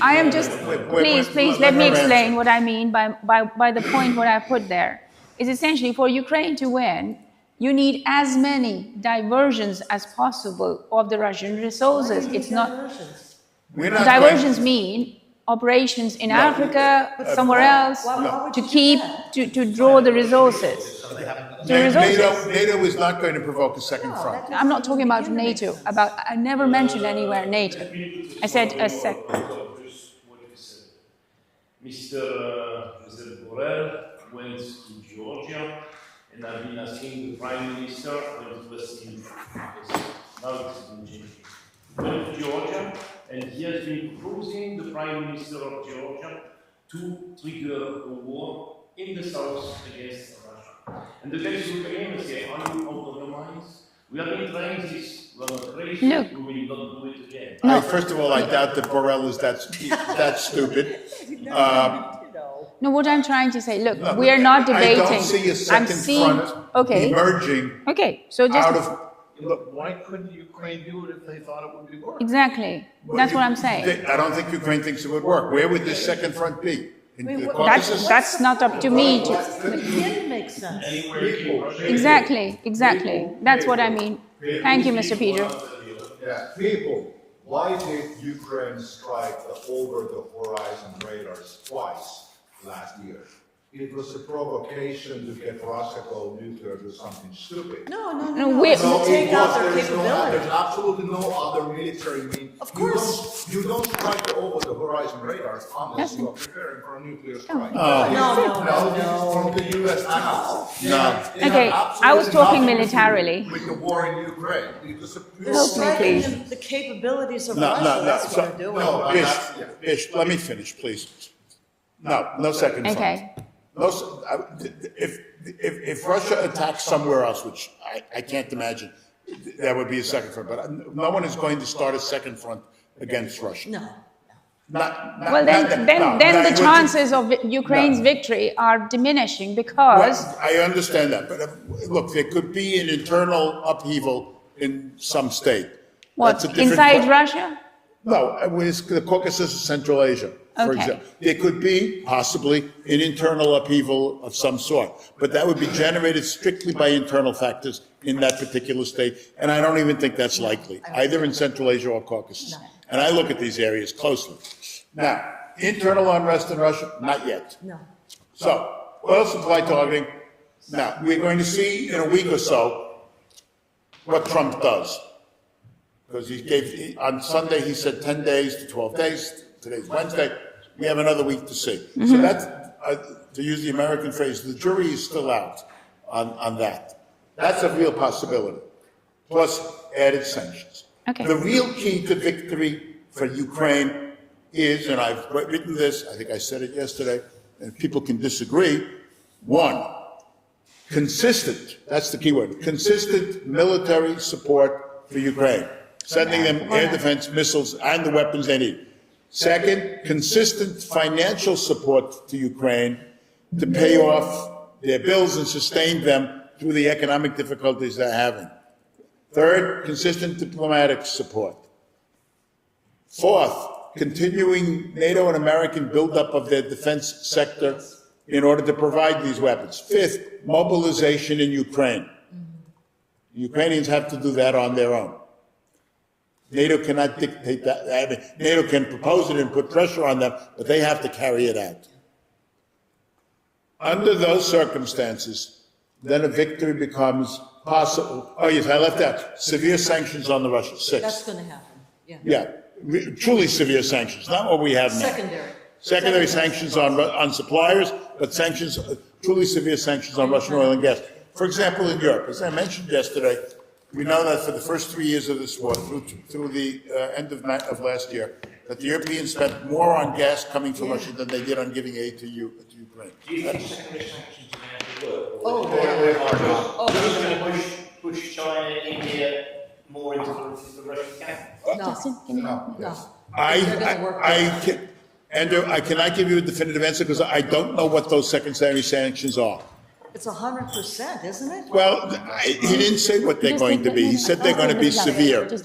I am just, please, let me explain what I mean by the point what I put there. Is essentially for Ukraine to win, you need as many diversions as possible of the Russian resources. It's not, diversions mean operations in Africa, somewhere else, to draw the resources. NATO is not going to provoke a second front. I'm not talking about NATO. I never mentioned anywhere NATO. I said a sec. Mr. President Borrell went to Georgia, and I've been asking the Prime Minister when it was in now it's been changed. He went to Georgia, and he has been proposing the Prime Minister of Georgia to trigger a war in the south against Russia. And the best Ukrainians say, are you out of your minds? We have been trying this, we are not crazy, Look. we will not do it again. First of all, I doubt that Borrell is that stupid. No, what I'm trying to say, look, we are not debating. I don't see a second front emerging so just out of... Look, why couldn't Ukraine do it if they thought it would be work? exactly. That's what I'm saying. I don't think Ukraine thinks it would work. Where would this second front be? In the Caucasus? That's not up to me to. It didn't make sense. Exactly. That's what I mean. Thank you, Mr. Peter. Yeah, people, why did Ukraine strike the over-the-horizon radars twice last year? It was a provocation to get Russia to go nuclear, do something stupid. No. we- It's to take out their There's capability. absolutely no other military means. Of course. You don't strike the over-the-horizon radars unless you are preparing for a nuclear strike. No. From the US now. No. Okay, I was talking militarily. With the war in Ukraine. Because They're Help me, striking please. the capabilities of No, Russia. That's so, what they're doing. Bish, let me finish, please. No second front. Okay. If Russia attacks somewhere else, which I can't imagine, that would be a second front. But no one is going to start a second front against Russia. No. Well, then the chances of Ukraine's victory are diminishing because. Well, I understand that, but look, there could be an internal upheaval in some state. What, That's a different inside Russia? No, it was the Caucasus of Central Asia, for Okay. example. There could be possibly an internal upheaval of some sort, but that would be generated strictly by internal factors in that particular state, and I don't even think that's likely, either in Central Asia or Caucasus. And I look at these areas closely. Now, internal unrest in Russia, not yet. No. So, oil supply targeting, now, we're going to see in a week or so what Trump does. Because on Sunday, he said 10 days to 12 days. Today's Wednesday. We have another week to see. So that's, to use the American phrase, the jury is still out on that. That's a real possibility. Plus added sanctions. Okay. The real key to victory for Ukraine is, and I've written this, I think I said it yesterday, and people can disagree. One, consistent, that's the key word, consistent military support for Ukraine. Sending them air defense missiles and the weapons they need. Second, consistent financial support to Ukraine to pay off their bills and sustain them through the economic difficulties they're having. Third, consistent diplomatic support. Fourth, continuing NATO and American buildup of their defense sector in order to provide these weapons. Fifth, mobilization in Ukraine. The Ukrainians have to do that on their own. NATO cannot dictate that. I mean, NATO can propose it and put pressure on them, but they have to carry it out. Under those circumstances, then a victory becomes possible. Oh, yes, I left out severe sanctions on the Russians. That's going to happen, yeah. Yeah, truly severe sanctions, not what we have now. Secondary sanctions on suppliers, but sanctions, truly severe sanctions on Russian oil and gas. For example, in Europe, as I mentioned yesterday, we know that for the first 3 years of this war, through the end of last year, that the Europeans spent more on gas coming from Russia than they did on giving aid to Ukraine. Do you think secondary sanctions are going to work? Oh, Are you going to push China, India more into the Russian camp? no. Andrew, I cannot give you a definitive answer because I don't know what those secondary sanctions are. It's 100%, isn't it? Well, he didn't say what they're going to be. He said they're going to be severe. No, you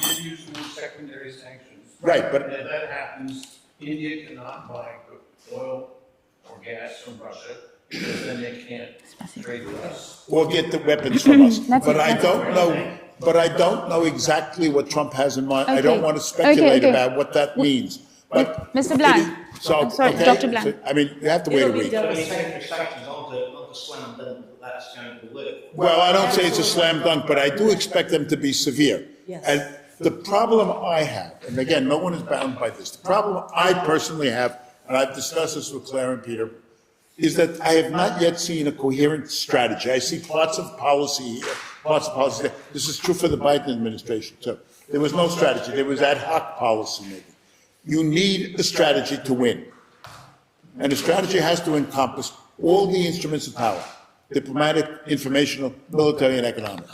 did use the word secondary sanctions. Right, but- And if that happens, India cannot buy oil or gas from Russia, because then they can't trade with us. Or get the weapons from us. That's But it, I that's don't know, but I don't know exactly what Trump has in mind. I don't want to speculate Okay. about what that means. But Mr. Blank. So, I'm sorry, okay, Dr. Blank. so, I mean, you have to wait a It'll be week. done. I mean, secondary sanctions aren't a slam dunk that that's going to work. Well, I don't say it's a slam dunk, but I do expect them to be severe. Yes. And the problem I have, and again, no one is bound by this, the problem I personally have, and I've discussed this with Claire and Peter, is that I have not yet seen a coherent strategy. I see parts of policy here, parts of policy there. This is true for the Biden administration, too. There was no strategy. There was ad hoc policy making. You need a strategy to win. And the strategy has to encompass all the instruments of power, diplomatic, informational, military, and economic.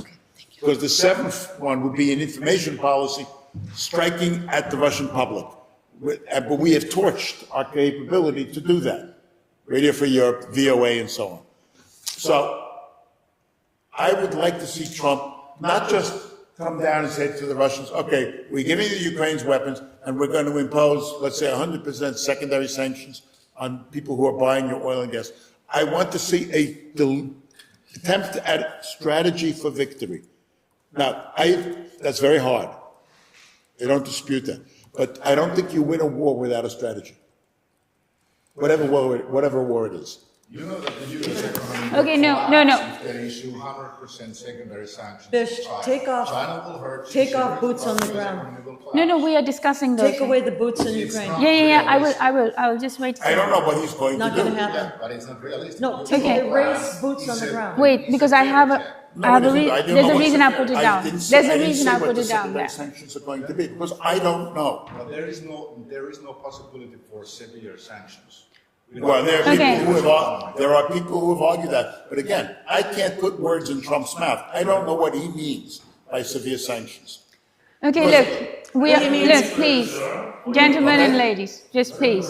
Because the seventh one would be an information policy striking at the Russian public. But we have torched our capability to do that. Radio Free Europe, VOA, and so on. So I would like to see Trump not just come down and say to the Russians, okay, we're giving the Ukrainians weapons, and we're going to impose, let's say, 100% secondary sanctions on people who are buying your oil and gas. I want to see an attempt at strategy for victory. Now, that's very hard. I don't dispute that. But I don't think you win a war without a strategy. Whatever war it is. You know that the U.S. economy. Okay, no. If they issue 100% secondary sanctions. Bish, take off boots on the ground. No, we are discussing those. Take away the boots in Ukraine. Yeah, I will just wait. I don't know what he's going to Not do. going to happen. But it's not realistic. No, Okay. erase boots on the ground. Wait, because I have a, No, it isn't. I don't there's know a what reason I put it down. didn't say- There's a I didn't reason say I what put the it down secondary there. sanctions are going to be, because I don't know. But there is no possibility for severe sanctions. Well, there are Okay. people who have argued that. But again, I can't put words in Trump's mouth. I don't know what he means by severe sanctions. Okay, look, look, please, gentlemen and ladies, just please,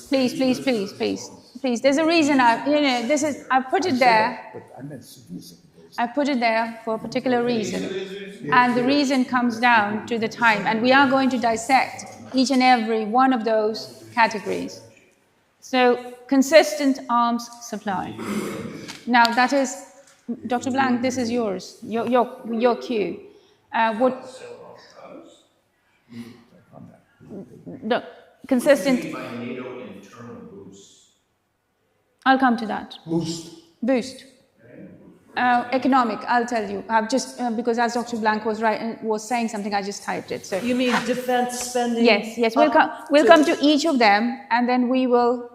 please. There's a reason I put it there. But I meant severe sanctions. I put it there for a particular reason. And the reason comes down to the time. And we are going to dissect each and every one of those categories. So, consistent arms supply. Now, that is, Dr. Blank, this is yours, your cue. The consistent. By NATO internal boost. I'll come to that. Boost. Economic, I'll tell you. I've just, because as Dr. Blank was saying something, I just typed it. So You mean defense spending? yes, we'll come to each of them, and then we will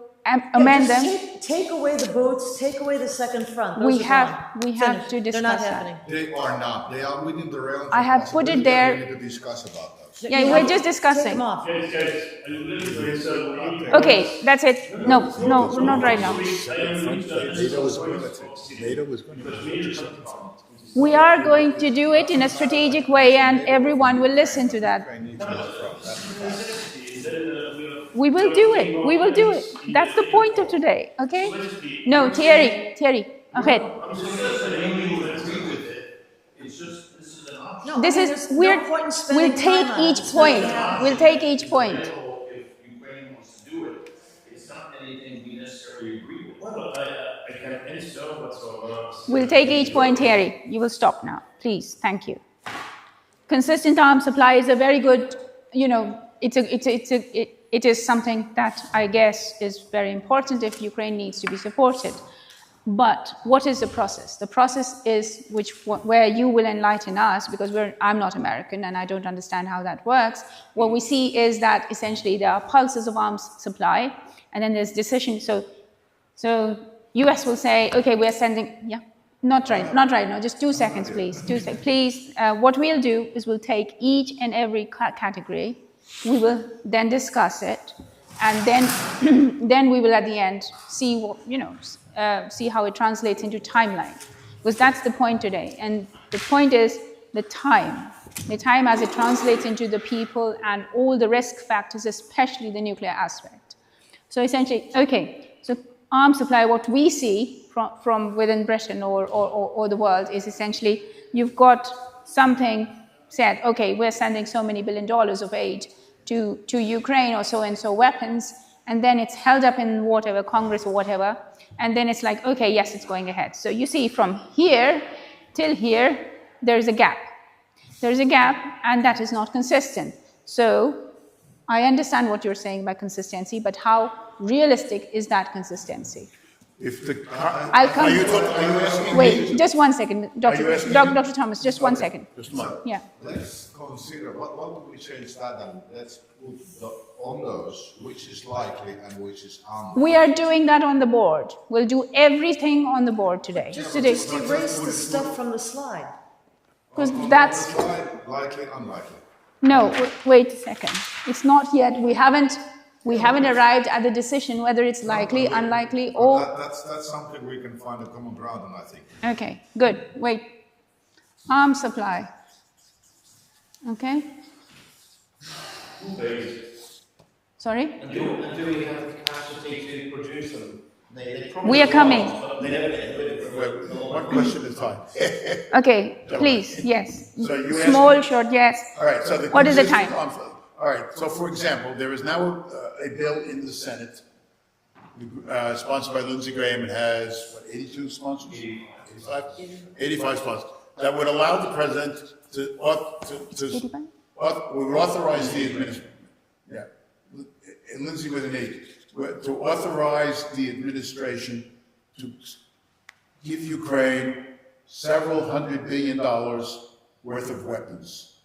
amend them. Take away the boats, take away the second front. Those We are have gone. to discuss They're not that. happening. They are not. They are within the realm of I have put it possibility, there. and we need to discuss about those. Yeah, we're just Take discussing. them off. Guys, a little bit, so Okay, that's it. No, not right now. NATO was going to. We are going to do it in a strategic way, and everyone will listen to that. We will do it. We will do it. That's the point of today, okay? No, Thierry, ahead. It's just, this is an option. No, This I mean, is, there's no point in spending we'll take time on it. each It's not point. gonna happen. We'll take each point. If Ukraine wants to do it, it's not anything we necessarily agree with. Well, I can answer whatsoever. We'll take each point, Thierry. You will stop now, please. Thank you. Consistent arms supply is a very good, it is something that I guess is very important if Ukraine needs to be supported. But what is the process? The process is where you will enlighten us, because I'm not American and I don't understand how that works. What we see is that essentially there are pulses of arms supply, and then there's decision. So US will say, okay, we're sending, not right now, just 2 seconds, please. Please, what we'll do is we'll take each and every category, we will then discuss it, and then we will at the end see what, see how it translates into timeline. Because that's the point today. And the point is the time as it translates into the people and all the risk factors, especially the nuclear aspect. So essentially, okay, so arms supply, what we see from within Britain or the world is essentially you've got something said, okay, we're sending so many $1 billion of aid to Ukraine or so and so weapons, and then it's held up in whatever, Congress or whatever, and then it's like, okay, yes, it's going ahead. So you see from here till here, there's a gap. There's a gap, and that is not consistent. So I understand what you're saying by consistency, but how realistic is that consistency? Are you asking Wait, me? just 1 second, you asking me? Dr. Thomas, just 1 second. Just a moment. Yeah. Let's consider, what do we change that, and let's put on those, which is likely and which is unlikely. We are doing that on the board. We'll do everything on the board today. Just erase the stuff from the slide. Because that's... Likely, unlikely. No, wait a second. It's not yet. We haven't arrived at the decision whether it's likely, unlikely, or... That's something we can find a common ground on, I think. Okay, good. Wait. Arms supply. Okay? Sorry? And do we have the capacity to produce them? They probably We are coming. but they never get rid of them. One question at a time. Okay, please, yes. So you Small, asked- short, yes. All right, so What is the time? All right, so for example, there is now a bill in the Senate sponsored by Lindsey Graham. It has, 82 sponsors? 85? 85 sponsors. That would allow the president to would authorize the administration. Yeah, and Lindsey with an 80. To authorize the administration to give Ukraine several $100 billion worth of weapons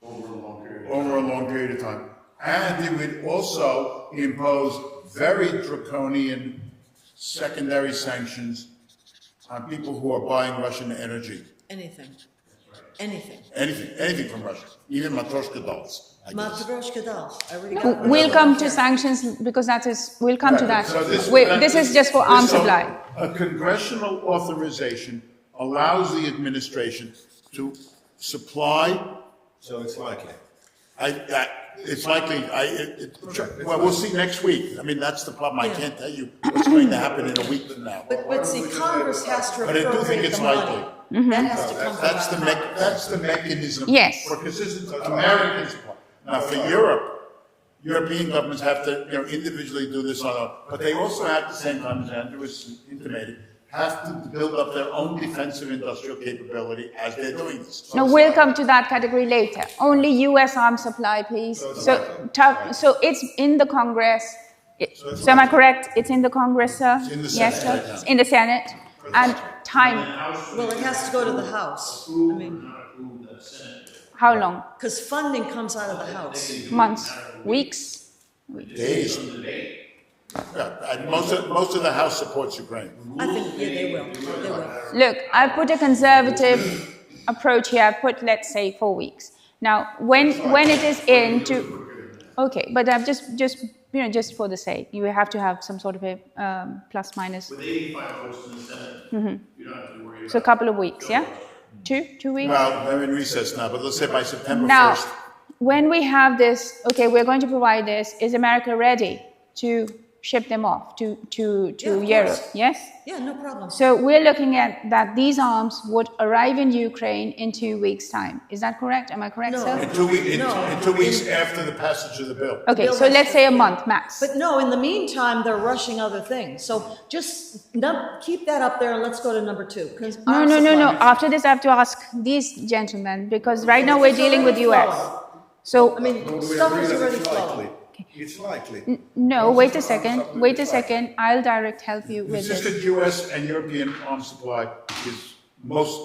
over a long period of time. And it would also impose very draconian secondary sanctions on people who are buying Russian energy. Anything. Anything. Anything from Russia, even Matryoshka dolls. I guess. Matryoshka dolls. I already got one. We'll come to sanctions because we'll come to that. So This is just for arms supply. A congressional authorization allows the administration to supply. So it's likely. It's likely, well, we'll see next week. I mean, that's the problem. I can't tell you what's going to happen in a week from now. But see, Congress has to But I do think appropriate it's the money. likely. That has to come from That's the mechanism. Yes. Because this is Americans. Now, for European governments have to, individually do this on their own. But they also have, at the same time, as Andrew was intimated, have to build up their own defensive industrial capability as they're doing this. No, we'll come to that category later. Only U.S. arms supply, please. So it's in the Congress. So am I correct? It's in the Congress, sir? It's in the Yes, Senate sir. right It's now. in the Senate. And time. Well, it has to go to the House. I mean, How long? because funding comes out of the House. Months? Weeks? Days. Yeah, and most of the House supports Ukraine. I think, yeah, they will. They will. Look, I put a conservative approach here. I put, let's say, 4 weeks. Now, when it is into, okay, but I've just for the sake, you have to have some sort of a plus minus. With 85 votes in the Senate, you don't have to worry about So a couple of weeks, yeah? 2 weeks? Well, they're in recess now, but let's say by September Now, 1st. when we have this, okay, we're going to provide this, is America ready to ship them off to of Europe? course. Yes? Yeah, no problem. So we're looking at that these arms would arrive in Ukraine in 2 weeks' time. Is that correct? Am I correct, No. sir? In 2 weeks after the passage of the bill. Okay, Bill so has let's to say a be- month max. But no, in the meantime, they're rushing other things. So just keep that up there and let's go to number 2. 'Cause our No. supply- After this, I have to ask these gentlemen because right now we're dealing with US. So I mean, stuff is already flowing. It's likely. no, wait a second. I'll direct help you with It's just this. that U.S. and European arms supply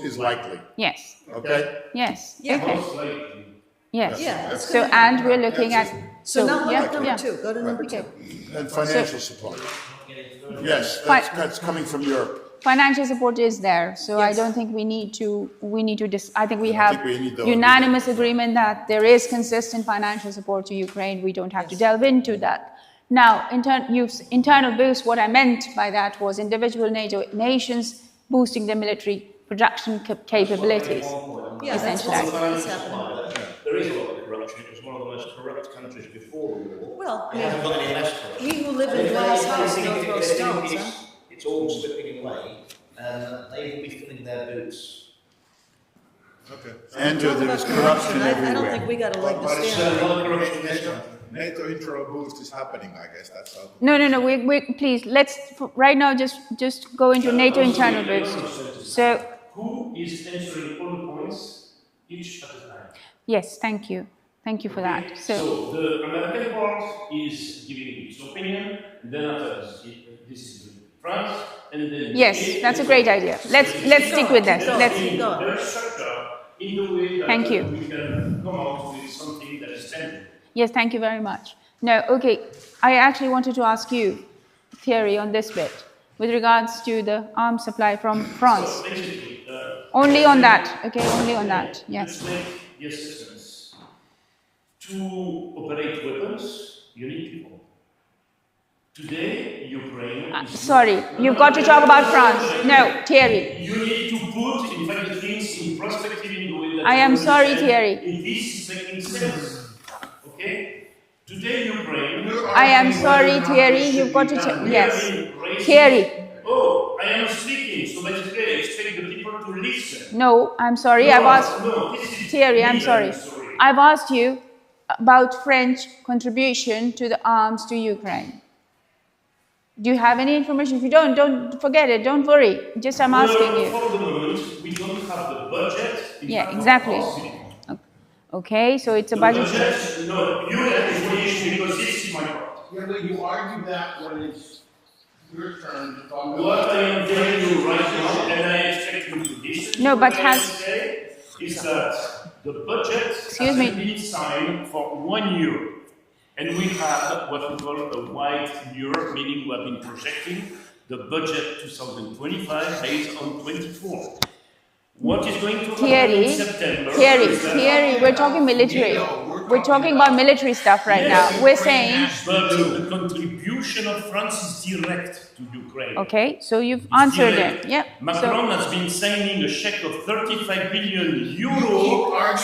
is likely, Yes, okay? yes, Yeah. okay, most likely. yes. Yeah, it's So gonna and we're looking at So now look yeah, at number yeah. 2. Go to number 2. And financial supply. Yes, that's coming from Europe. Financial support is there, so I don't think we need to. I think we have think we need to- unanimous agreement that there is consistent financial support to Ukraine. We don't have to delve into that. Now, internal boost. What I meant by that was individual NATO nations boosting their military production capabilities. Yeah, that's Essentially. what's happening. There is a lot of corruption. It was one of the most corrupt countries before the war. Well, I It hasn't mean, got any less corrupt. he who lives in glass house, don't throw stones, huh? It's all slipping away, and they will be filling their boots. Andrew, Talk there about is corruption I don't think everywhere. we got a leg to But it's stand on. A lot of corruption in this NATO, country. NATO internal boost is happening, I guess, that's how. No. We please let's right now just go into NATO internal boost. So Who is answering all the points each at a time? yes, thank you for that. So So the American part is giving its opinion, and then after this is France, and then yes, that's a great idea. Let's stick with that. Let's. Their structure in the way that Thank you. we can come out with something that is tangible. Yes, thank you very much. No, okay. I actually wanted to ask you theory on this bit with regards to the arms supply from France. So basically, Only on that, okay? Only on that. Yes. let's make the assistance. To operate weapons, you need people. Today, Ukraine is Sorry, you've got to talk about France. No, Thierry. You need to put, in fact, the things in perspective in the way that I am you sorry, understand. Thierry. If this is making sense, okay? Today, Ukraine. I am sorry, Thierry. You've got to. Yes. Raising- Thierry. Oh, I am speaking, so basically I expect the people to listen. No, I'm sorry. I've asked. No, this is Thierry, I'm me, sorry. I've asked you about French contribution to the arms to Ukraine. Do you have any information? If you don't forget it. Don't worry. Just I'm asking Well, you. for the moment, we don't have the budget. in Yeah, fact, of exactly. our city. Okay, so it's a The budget. budget, no, you have information because this is my part. Yeah, but you argue that when it's your turn to talk about. What I am telling you right now, and I expect you to listen. No, to but what I has- say, is that the budget Excuse has me. been signed for 1 year. And we have what we call a white year, meaning we have been projecting the budget 2025 based on 24. What is going to happen in September? is that- Thierry, we're talking military. We're talking about military stuff right now. We're saying, But the contribution of France is direct to Ukraine. okay, so you've answered it. Yeah. Macron So, has been signing a check of 35 billion euros.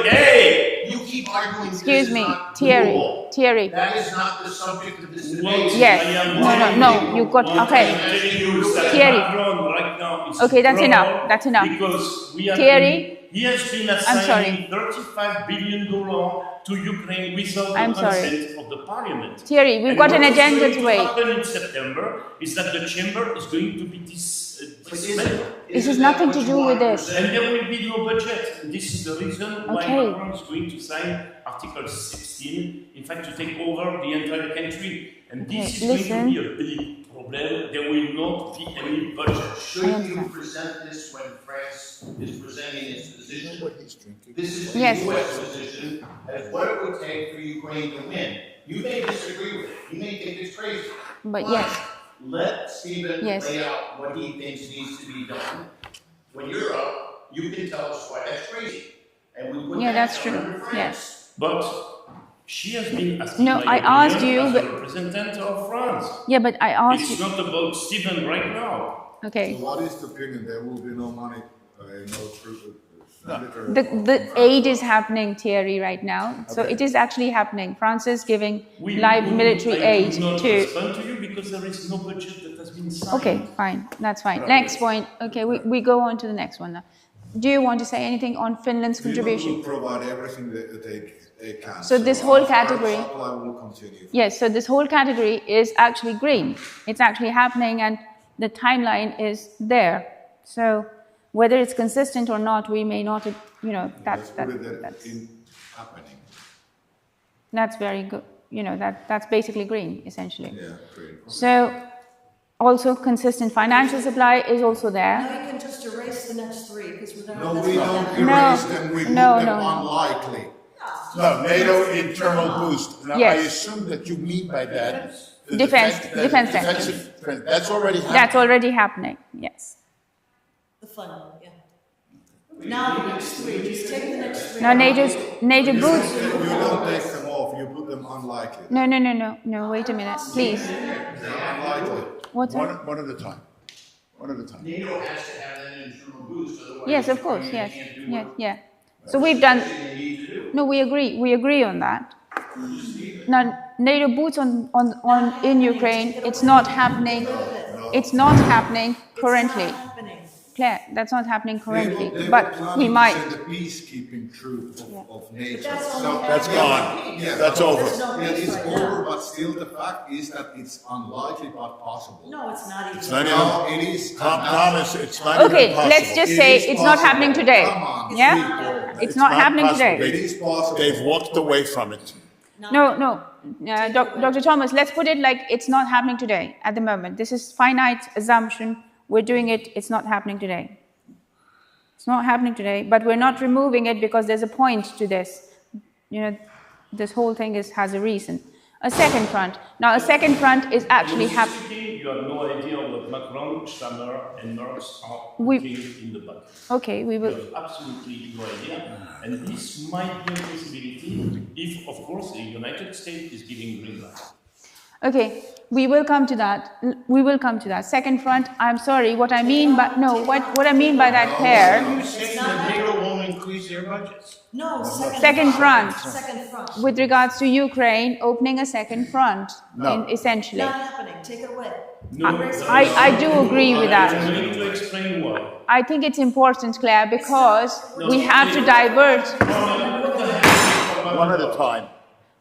Hey, You keep arguing this Excuse is me, not Thierry, doable. Thierry. That is not the subject of this What debate. Yes. I am No, telling no, you- you got, what I okay. am telling you is that Thierry. Macron right now is Okay, that's trouble enough, that's enough. Because we have Thierry, he has been I'm assigning sorry. $35 billion to Ukraine without I'm the sorry. consent of the parliament. Thierry, we've And got an what is agenda going to wait. happen in September is that the chamber is going to be dismantled. This has nothing to do with this. And there will be no budget. And this is the reason why Okay. Macron is going to sign Article 16, in fact, to take over the entire country. And this Okay, is listen. going to be a big problem. There will not be any budget. Should you present this when France is presenting its position? This is the Yes. US position as what it would take for Ukraine to win. You may disagree with it, you may think it's crazy. But yes. Let Stephen Yes. lay out what he thinks needs to be done. When you're up, you can tell us why that's crazy. And we put Yeah, that that's down true. under France. Yes. But she has been asking No, my I opinion asked you, as but- a representative of France. Yeah, but I asked It's you. not about Stephen right now. Okay. So what is the opinion? There will be no money, no true military. The aid is happening, Thierry, right now. So Okay. it is actually happening. France is giving We live would- military I aid could not to. respond to you because there is no budget that has been signed. Okay, fine. That's fine. Next point. Okay, we go on to the next one now. Do you want to say anything on Finland's Finland contribution? will provide everything that they can. So this whole our category- supply will continue. Yes, so this whole category is actually green. It's actually happening and the timeline is there. So whether it's consistent or not, we may not, Let's put it that in happening. that's very good. That's basically green, essentially. Yeah, great. So also consistent financial supply is also there. Now you can just erase the next three, because we're No, gonna. we don't No, erase them, we put no, them no, no. unlikely. No, NATO internal boost. Now, I Yes. assume that you mean by that. the Defense sector. defensive- That's already happening. That's already happening, yes. The fun, yeah. Now the next three, just take the next three. Now NATO boots. You don't take them off, you put them unlikely. No, wait a minute, please. They're unlikely. What's One, that? one at a time. One at a time. NATO has to have that internal boost, otherwise. Yes, of course, Ukraine yes, can't do yes, what yeah. So we've done, they need to do. no, we agree on that. Now, NATO boots in Ukraine, it's not happening currently. It's not happening. Claire, that's not happening currently, They were but planning we to might. send the peacekeeping troop of NATO. that's So only- That's gone. Yeah, That's over. There's no Yeah, peace it's right now. over, but still the fact is that it's unlikely but possible. No, it's not even. It's not even, No, it is. Thomas, it's not even Okay, possible. let's just It say is it's not possible. happening today. Come on, Yeah? people. It's not happening possible. today. It is possible. They've walked away from it. No. Dr. Thomas, let's put it like it's not happening today at the moment. This is finite assumption. We're doing it. It's not happening today. It's not happening today, but we're not removing it because there's a point to this. This whole thing has a reason. A second front. Now, a second front is actually happening. Speaking, you have no idea what Macron, Stammer, and Merz are We- putting in the budget. Okay, we You will. have absolutely no idea. And this might be a possibility if, of course, the United States is giving green light. Okay, we will come to that. We will come to that. Second front, I'm sorry, what I mean by, no, what I mean by that, Claire, You say that NATO won't increase their budgets. No, Second front. Second front. with regards to Ukraine, opening a second front, No. essentially. Not happening, take it away. No, I do agree with that. I'm going to explain why. I think it's important, Claire, because we have to divert. One at a time.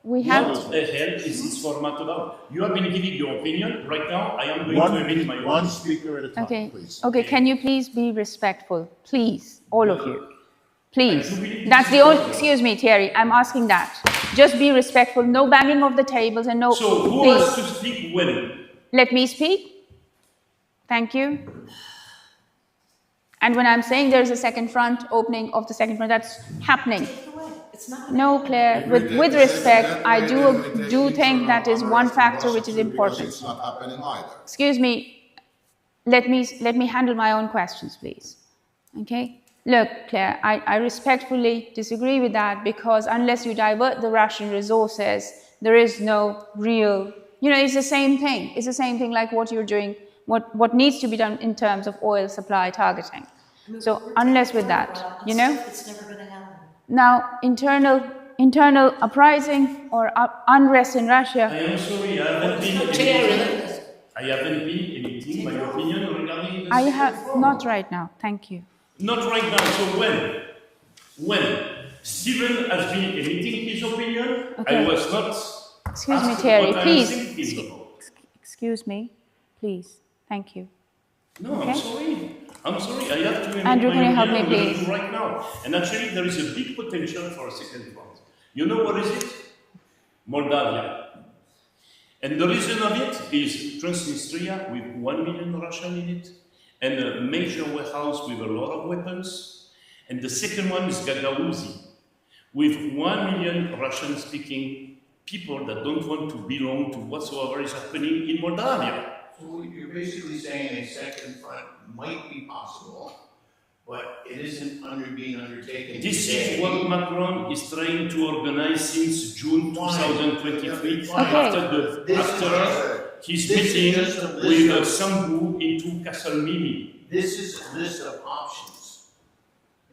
We have What to. the hell is this format about? You have been giving your opinion. Right now, I am going to emit my One own. speaker at a time, Okay. please. Okay. Can you please be respectful, please, all of you, please. That's the only. Excuse me, Thierry. I'm asking that. Just be respectful. No banging of the tables and no. So who Please. has to speak when? Let me speak. Thank you. And when I'm saying there's a second front, opening of the second front, that's happening. Take it away. It's not. No, Claire, with respect, I do think that is one factor which is Because important. it's not happening either. Excuse me, let me handle my own questions, please. Okay? Look, Claire, I respectfully disagree with that because unless you divert the Russian resources, there is no real, it's the same thing. It's the same thing like what you're doing, what needs to be done in terms of oil supply targeting. So unless with that, It's never going to happen. Now, internal internal uprising or unrest in I Russia. am sorry, I haven't been emitting my opinion regarding the I second have front. not right now. Thank you. Not right now. So when Stephen has been emitting his opinion, Okay. I was not. Excuse me, asked Thierry, what I'm please. thinking about. Excuse me, please. Thank you. No, Okay. I'm sorry. I'm sorry. I have to emit Andrew, my can you help opinion me, on what I please? do right now. And actually, there is a big potential for a second front. You know what is it? Moldavia. And the reason of it is Transnistria with 1 million Russian in it, and a major warehouse with a lot of weapons. And the second one is Gagauzzi, with 1 million Russian-speaking people that don't want to belong to whatsoever is happening in Moldavia. So you're basically saying a second front might be possible, but it isn't being undertaken This today. is what Macron is trying to organize since June 2023, Okay. after his This is meeting just a list with of- Sambu into Castle Mimi. This is a list of options.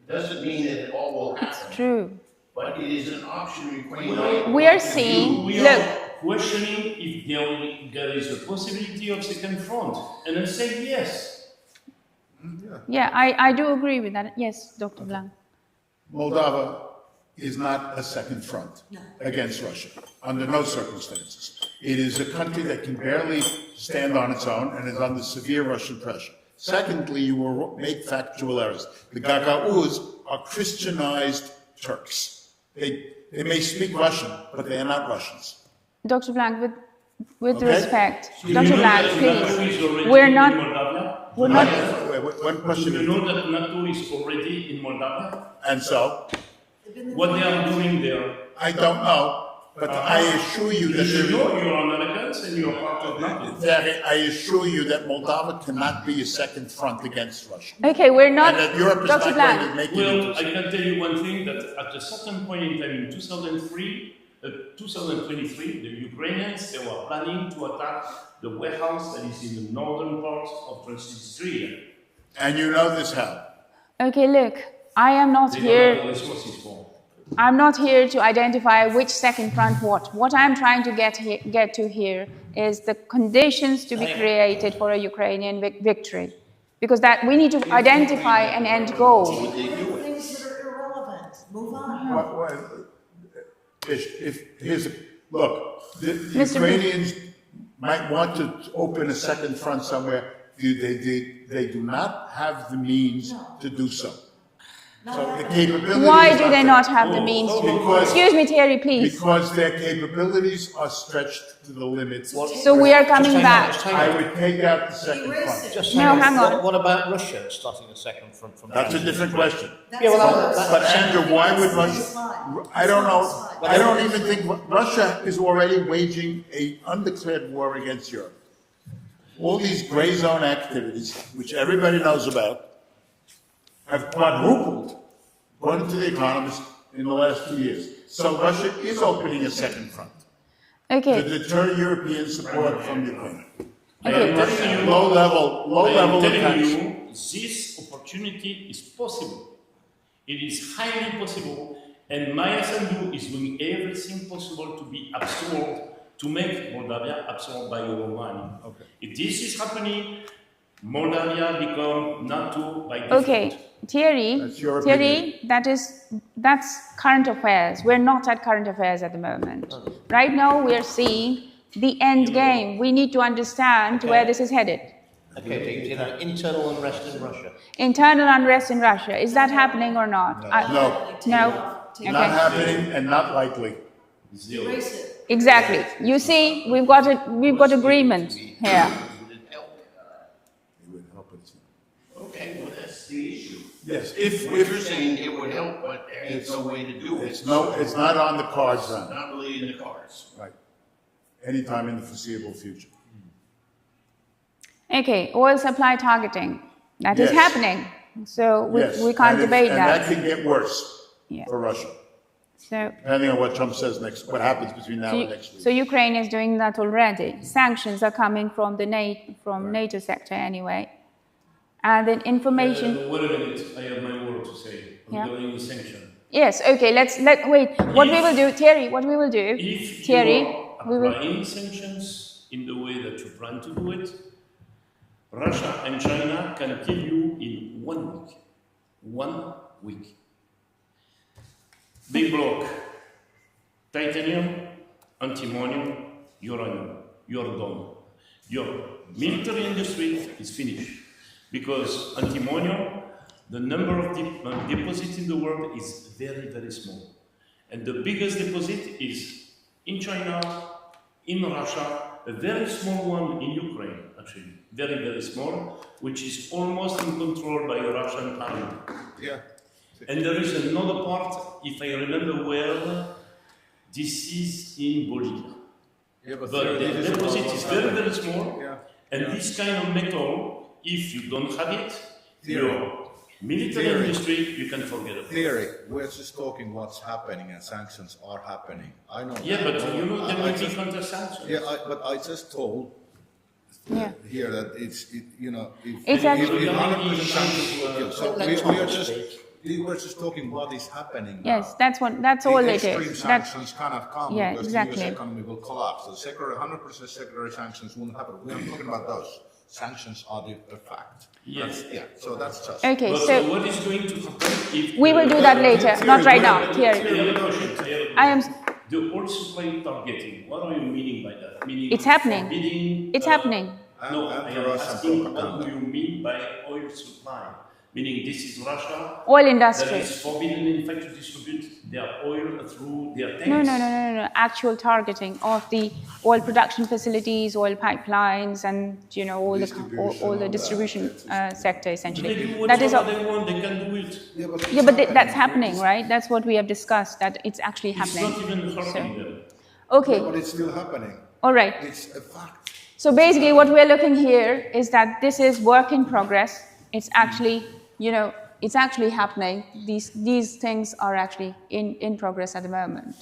It doesn't mean that it all will happen. It's true. But it is an option requiring. We are seeing, We look, are questioning if there is a possibility of second front, and I say yes. yeah, I do agree with that. Yes, Dr. Blanc. Moldova is not a second front against Russia, under no circumstances. It is a country that can barely stand on its own and is under severe Russian pressure. Secondly, you will make factual errors. The Gagauz are Christianized Turks. They may speak Russian, but they are not Russians. Dr. Blanc, with Okay. respect, Do you Dr. know Blanc, that NATO is please, already we're in not, Moldavia? we're not, Wait, one Do question, you know that NATO is already in Moldavia? and so, What they are doing there? I don't know, but I assure you that You there know you're Americans and you're part of NATO. I assure you that Moldova cannot be a second front against Russia. okay, we're not, And that Europe is Dr. not going to Blanc, make it Well, into I can tell you one thing, that at a certain point in time in 2023, the Ukrainians, they were planning to attack the warehouse that is in the northern part of Transnistria. And you know this how? okay, look, I am not They here, don't have the resources for. I'm not here to identify which second front what. What I'm trying to get to here is the conditions to be created for a Ukrainian victory. Because that we need to identify an end goal. Things that are irrelevant. Move on. Look, the Mr. Ukrainians might want to open a second front somewhere. They do not have the means to do so. So the capabilities. Why do they are- not have the means to? Because- Excuse me, Thierry, please. Because their capabilities are stretched to the limits. So we are coming back. I would take out the second front. Just No, hang on. What about Russia starting a second from That's a different question. Yeah, well, that- But Andrew, why would Russia? I don't know. I don't even think Russia is already waging an undeclared war against Europe. All these gray zone activities, which everybody knows about, have quadrupled, according to the economists, in the last 2 years. So Russia is opening a second front to Okay, deter European support from Ukraine. I am telling you, Low level I am telling attacks. you, this opportunity is possible. It is highly possible, and Maya Sandu is doing everything possible to be absorbed, to make Moldavia absorbed by Romania. Okay. If this is happening, Moldavia become NATO by default. okay, Thierry, That's your Thierry, that's current affairs. We're not at current affairs at the moment. Right now, we are seeing the end game. We need to understand where this is headed. Okay, you know, internal unrest in Russia. Internal unrest in Russia, is that happening or not? No. No? Not Okay, happening and not likely. Erase it. exactly. You see, we've got agreement here. It would help us. Okay, well, that's the issue. Yes, What you're saying, it would help, but there ain't no way to do it. it's not on the cards It's then. not really in the cards. Right. Anytime in the foreseeable future. Okay, oil supply targeting, that is Yes. happening. So Yes. we can't And debate And that. that can get worse Yeah. for Russia, So, depending on what Trump says next, what happens between now and next week. so Ukraine is doing that already. Sanctions are coming from the NATO sector anyway. And then information, Wait a minute, I have my word to say Yeah. regarding the sanction. Yes, okay, wait. What we will do, Thierry, what we will do, If Thierry, you are we will, applying sanctions in the way that you plan to do it, Russia and China can kill you in 1 week. 1 week. Big block. Titanium, antimonium, uranium. You're done. Your military industry is finished. Because antimonium, the number of deposits in the world is very, very small. And the biggest deposit is in China, in Russia, a very small one in Ukraine, actually. Very, very small, which is almost in control by the Russian army. Yeah. And there is another part, if I remember well, this is in Bolivia. Yeah, But the deposit is very, very small, Yeah. and this kind of metal, if you don't have it, Theory. your military Theory. industry, you can forget it. Theory, we're just talking what's happening and sanctions are happening. I know. Yeah, but you know, there I will be just- counter sanctions. Yeah, but I just told yeah. here that if It's actually- 100% sanctions will kill. So Let we Tom are just, speak. we were just talking what is happening Yes, now. that's all it Extreme is. That's, sanctions cannot come yeah, because exactly. the US economy will collapse. So 100% secondary sanctions won't happen. We're not talking about those. Sanctions are the fact. Yes. Yeah, so that's just. okay, But so what is going to happen if... we will do that later, not right now, Thierry. I am, The oil supply targeting, what are you meaning by that? Meaning It's happening. forbidding, it's happening. No, And I the am Russian asking propaganda. what do you mean by oil supply? Meaning this is Russia Oil that industry. is forbidden in fact to distribute their oil through their tanks. No. Actual targeting of the oil production facilities, oil pipelines, and you know all the distribution sector They essentially. do That is whatever they want, they can do it. yeah, but that's happening, right? That's what we have discussed. That it's actually It's happening. not even hurting them. Okay, But it's still happening. all right. It's a fact. So basically, what we're looking here is that this is work in progress. It's actually, you know, it's actually happening. These things are actually in progress at the moment.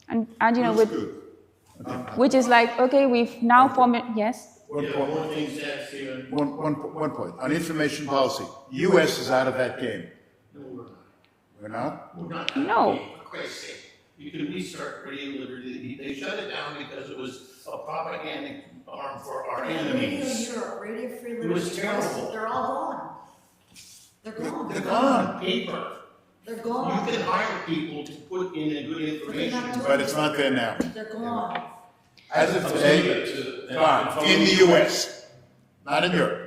And you know, That's with good. which is like, okay, we've now formed. Yes. One point. On information policy, U.S. is out of that game. We're not? We're not. No. For Christ's sake. You can restart Radio Liberty. They shut it down because it was a propaganda arm for our enemies. Radio Europe, Radio Free It was Liberty, terrible. they're all gone. They're gone. They're gone. Paper. They're You gone. can hire people to put in a good information. But it's not there now. They're gone. As of today, gone. In the U.S., not in Europe.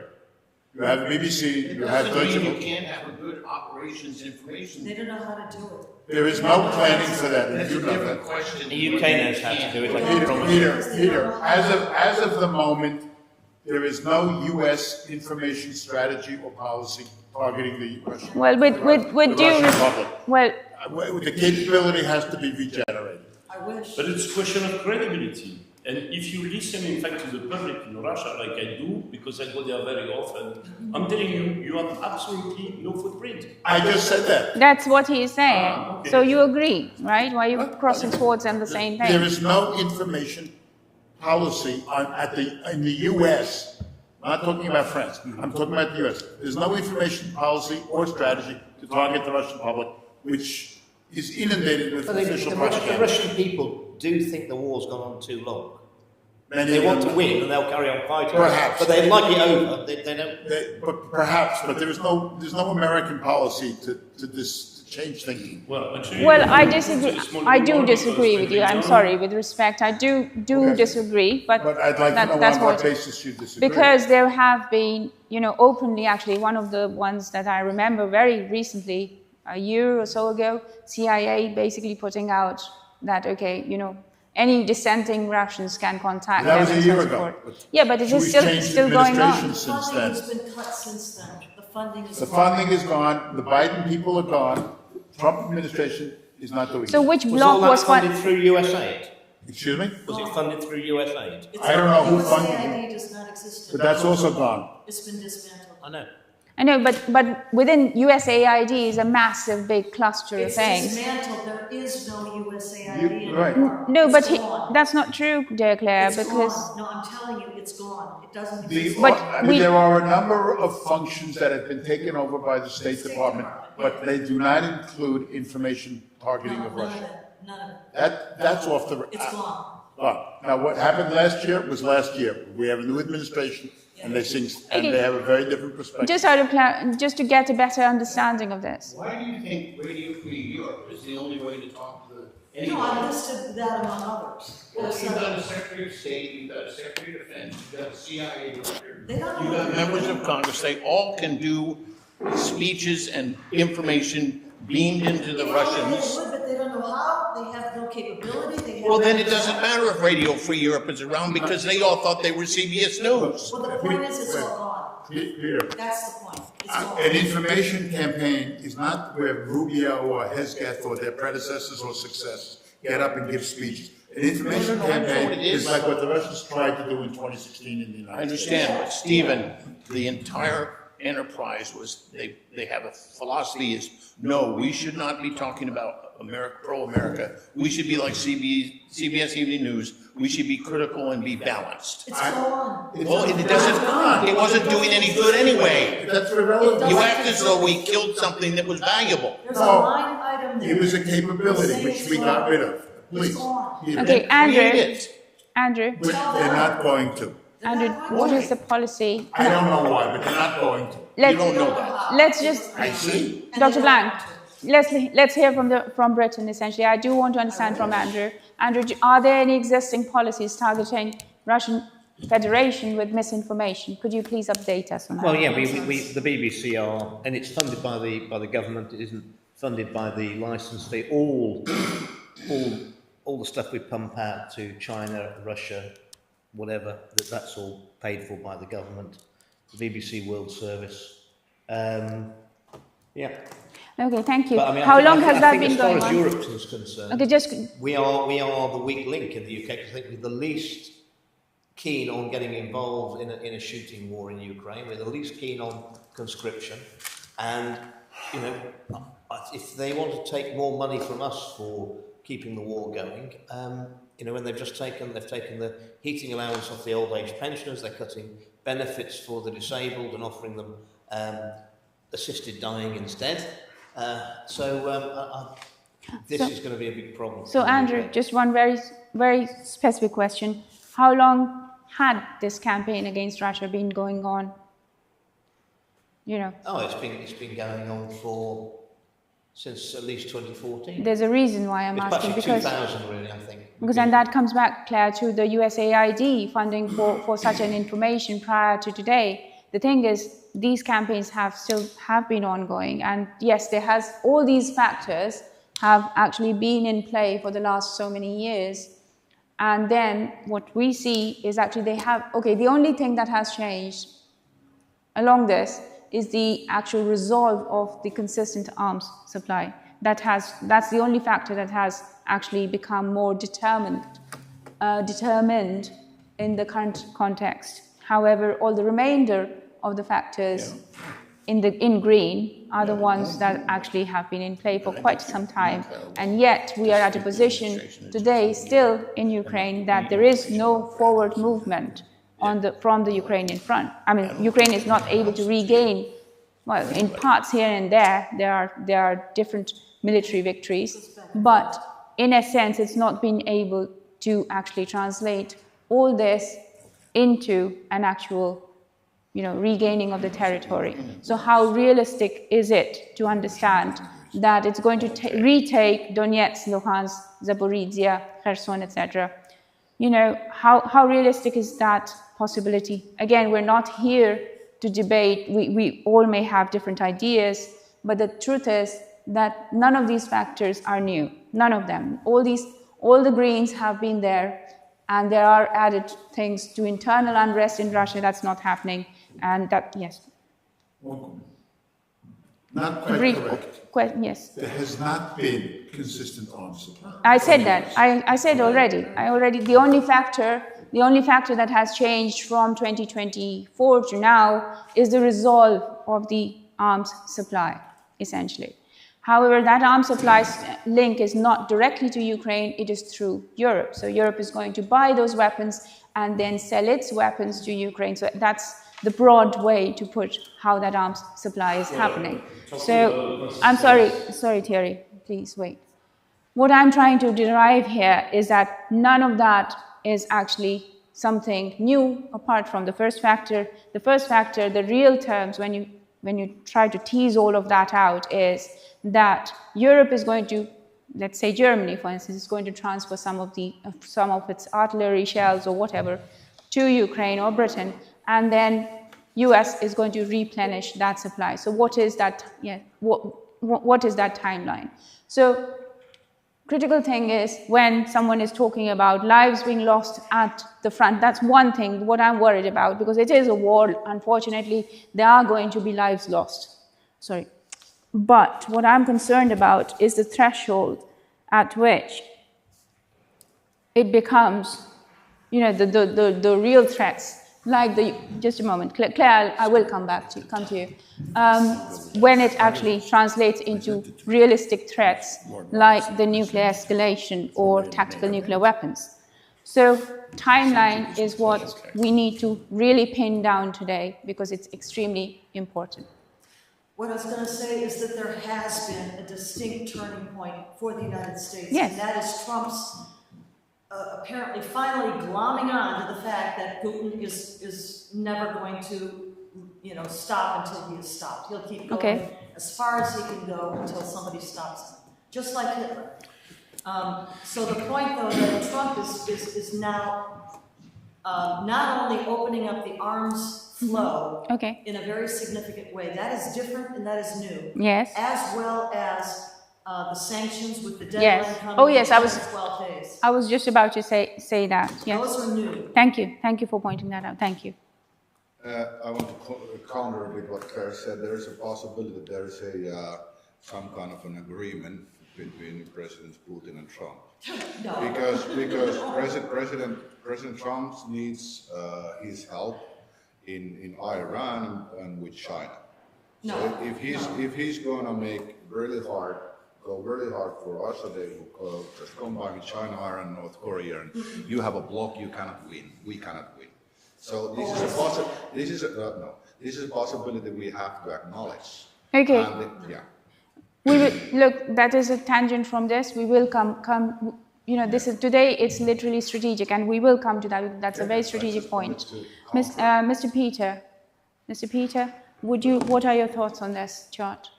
You have BBC, It you have doesn't Deutsche mean you Welle. can't have a good operations information. They don't know how to do it. There is no planning for that, That's you a know different that. question. The UK knows how to do it, I can promise you. Peter, as of the moment, there is no U.S. information strategy or policy targeting the Russian. Well, with the due Russian public. well, The capability has to be regenerated. I wish. But it's a question of credibility. And if you listen, in fact, to the public in Russia, like I do, because I go there very often, I'm telling you, you have absolutely no footprint. I just said that. that's what he is saying. Okay. So you agree, right? Why are you crossing swords and the same There thing? is no information policy in the U.S. I'm not talking about France. I'm talking about the U.S. There's no information policy or strategy to target the Russian public, which is inundated with But official the propaganda. Russian people do think the war's gone on too long. Many They of want them- to win and they'll carry on fighting. Perhaps. But they'd like it over. They don't. But perhaps, but there's no American policy to change thinking. Well, actually, Well, I it's a disagree. small I do war disagree because with you. I'm when sorry, with respect. I do Okay. disagree, but But I'd like to know that's on what what. basis you disagree. Because there have been, you know, openly, actually, one of the ones that I remember very recently, a year or so ago, CIA basically putting out that, okay, you know, any dissenting Russians can contact That them was a and year so ago. forth. But Yeah, but it is Jewish still changed going on. administration The since funding then. has been cut since then. The funding is The gone. funding is gone, the Biden people are gone, Trump administration is not doing So it. which Was bloc all that was funded funded? through US aid? Excuse me? Was it funded through US aid? It's I don't know who USAID funded it, does not exist but anymore. that's also gone. It's been dismantled. I know. I know, but within USAID is a massive big cluster of It's things. dismantled, there is no USAID Right. anymore. No, but It's gone. that's not true, dear Claire, It's because gone. No, I'm telling you, it's gone. It doesn't The, exist. But we- there are a number of functions that have been taken over by the State Department, but they do not include information targeting of None of Russia. it, none of it. That's off the. It's gone. Now, what happened last year was last year. We have a new administration, and they have a very different perspective. just to get a better understanding of this. Why do you think Radio Free Europe is the only way to talk to No, anyone? I listed that among others. Well, you've got a Secretary of State, you've got a Secretary of Defense, you've got a CIA director. They don't You know. got members of Congress, they all can do speeches and information beamed into the They Russians. would, but they don't know how. They have no capability. They have Well, then no- it doesn't matter if Radio Free Europe is around because they all thought they were CBS News. Well, the point is, it's all gone. Peter, That's the point. It's gone. an information campaign is not where Rubio or Hesketh or their predecessors or successors get up and give speeches. An information No, I know campaign what it is. is like what the Russians tried to do in 2016 in the United States. I understand, but Stephen, the entire enterprise was, they have a philosophy is, no, we should not be talking about America, pro-America. We should be like CBS Evening News. We should be critical and be balanced. It's gone. Well, it wasn't doing any good anyway. That's irrelevant. You act as though we killed something that was valuable. There's a No. line item there. It was a capability which we got rid of. Please. It's gone. Peter, Okay, Create Andrew, it. Andrew, they're not going to. Andrew, what is the policy? I don't know why, but they're not going to. You Let's don't know that. let's just, I see. Dr. Blank, let's hear from Britain. Essentially, I do want to understand from Andrew. Andrew, are there any existing policies targeting Russian Federation with misinformation? Could you please update us on that? Well, yeah, the BBC are, and it's funded by the government. It isn't funded by the licence fee. All the stuff we pump out to China, Russia, whatever, that's all paid for by the government. The BBC World Service. Yeah. Okay, thank you. But, I mean, How I think- long I has think that been as far going as on? Europe is concerned, Okay, just we are the weak link in the UK because I think we're the least keen on getting involved in a shooting war in Ukraine. We're the least keen on conscription, and you know, if they want to take more money from us for keeping the war going, you know, when they've taken the heating allowance off the old age pensioners, they're cutting benefits for the disabled and offering them assisted dying instead. This is going to be a big problem. so, Andrew, just one very specific question: how long had this campaign against Russia been going on? You know, Oh, it's been going on since at least 2014. there's a reason why I'm It's asking actually because. 2000, really, I think. Because and that comes back, Claire, to the USAID funding for such an information prior to today. The thing is, these campaigns have been ongoing, and yes, all these factors have actually been in play for the last so many years. And then what we see is actually the only thing that has changed along this is the actual resolve of the consistent arms supply. That's the only factor that has actually become more determined in the current context. However, all the remainder of the factors in green are the ones that actually have been in play for quite some time. And yet we are at a position today still in Ukraine that there is no forward movement from the Ukrainian front. I mean, Ukraine is not able to regain, well, in parts here and there are different military victories, but in a sense, it's not been able to actually translate all this into an actual, regaining of the territory. So how realistic is it to understand that it's going to retake Donetsk, Luhansk, Zaporizhia, Kherson, etc.? How realistic is that possibility? Again, we're not here to debate. We all may have different ideas, but the truth is that none of these factors are new. None of them. All the Greens have been there, and there are added things to internal unrest in Russia that's not happening. And that, yes. Not quite brief correct. yes. There has not been consistent arms supply. I said that. I said already. The only factor that has changed from 2024 to now is the resolve of the arms supply, essentially. However, that arms supply link is not directly to Ukraine, it is through Europe. So Europe is going to buy those weapons and then sell its weapons to Ukraine. So that's the broad way to put how that arms supply is happening. So, I'm sorry Thierry, please wait. What I'm trying to derive here is that none of that is actually something new apart from the first factor. The first factor, the real terms, when you try to tease all of that out, is that Europe is going to, let's say Germany, for instance, is going to transfer some of its artillery shells or whatever to Ukraine or Britain, and then US is going to replenish that supply. So what is that? Yeah, what is that timeline? So critical thing is when someone is talking about lives being lost at the front, that's one thing, what I'm worried about, because it is a war. Unfortunately, there are going to be lives lost. Sorry. But what I'm concerned about is the threshold at which it becomes, the real threats, like just a moment, Claire, I will come to you. When it actually translates into realistic threats, like the nuclear escalation or tactical nuclear weapons. So timeline is what we need to really pin down today, because it's extremely important. What I was going to say is that there has been a distinct turning point for the United States, yes. And that is Trump's apparently finally glomming on to the fact that Putin is never going to, stop until he is stopped. He'll keep going as far as he can go until somebody stops him, just like Hitler. So the point, though, that Trump is now not only opening up the arms flow in a very significant way. That is different and that is new. Yes. As well as the sanctions with the deadline coming in 12 days. I was just about to say that. Yes. Those are new. Thank you for pointing that out. Thank you. I want to counter a bit what Claire said. There is a possibility that there is some kind of an agreement between Presidents Putin and Trump. No. Because President Trump needs his help in Iran and with China. No. So if he's going to go really hard for us, so they will just combine with China, Iran, North Korea, and you have a block, you cannot win. We cannot win. So this is a possibility we have to acknowledge. Okay. Yeah. We will look. That is a tangent from this. We will come. This is today. It's literally strategic, and we will come to that. That's a very strategic point. Mr. Peter, what are your thoughts on this chart?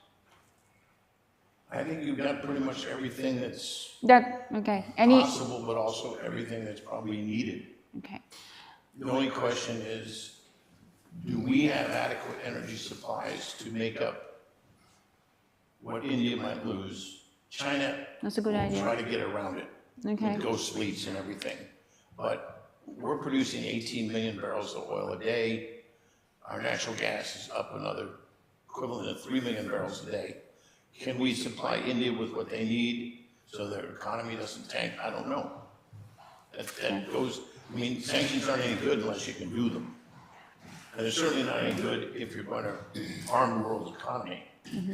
I think you've got pretty much everything that's possible, but also everything that's probably needed. Okay. The only question is, do we have adequate energy supplies to make up what India might lose? China That's a good idea. Try to get around it with ghost fleets and everything. But we're producing 18 million barrels of oil a day. Our natural gas is up another equivalent of 3 million barrels a day. Can we supply India with what they need so their economy doesn't tank? I don't know. That goes, sanctions aren't any good unless you can do them. And they're certainly not any good if you're going to harm the world's economy.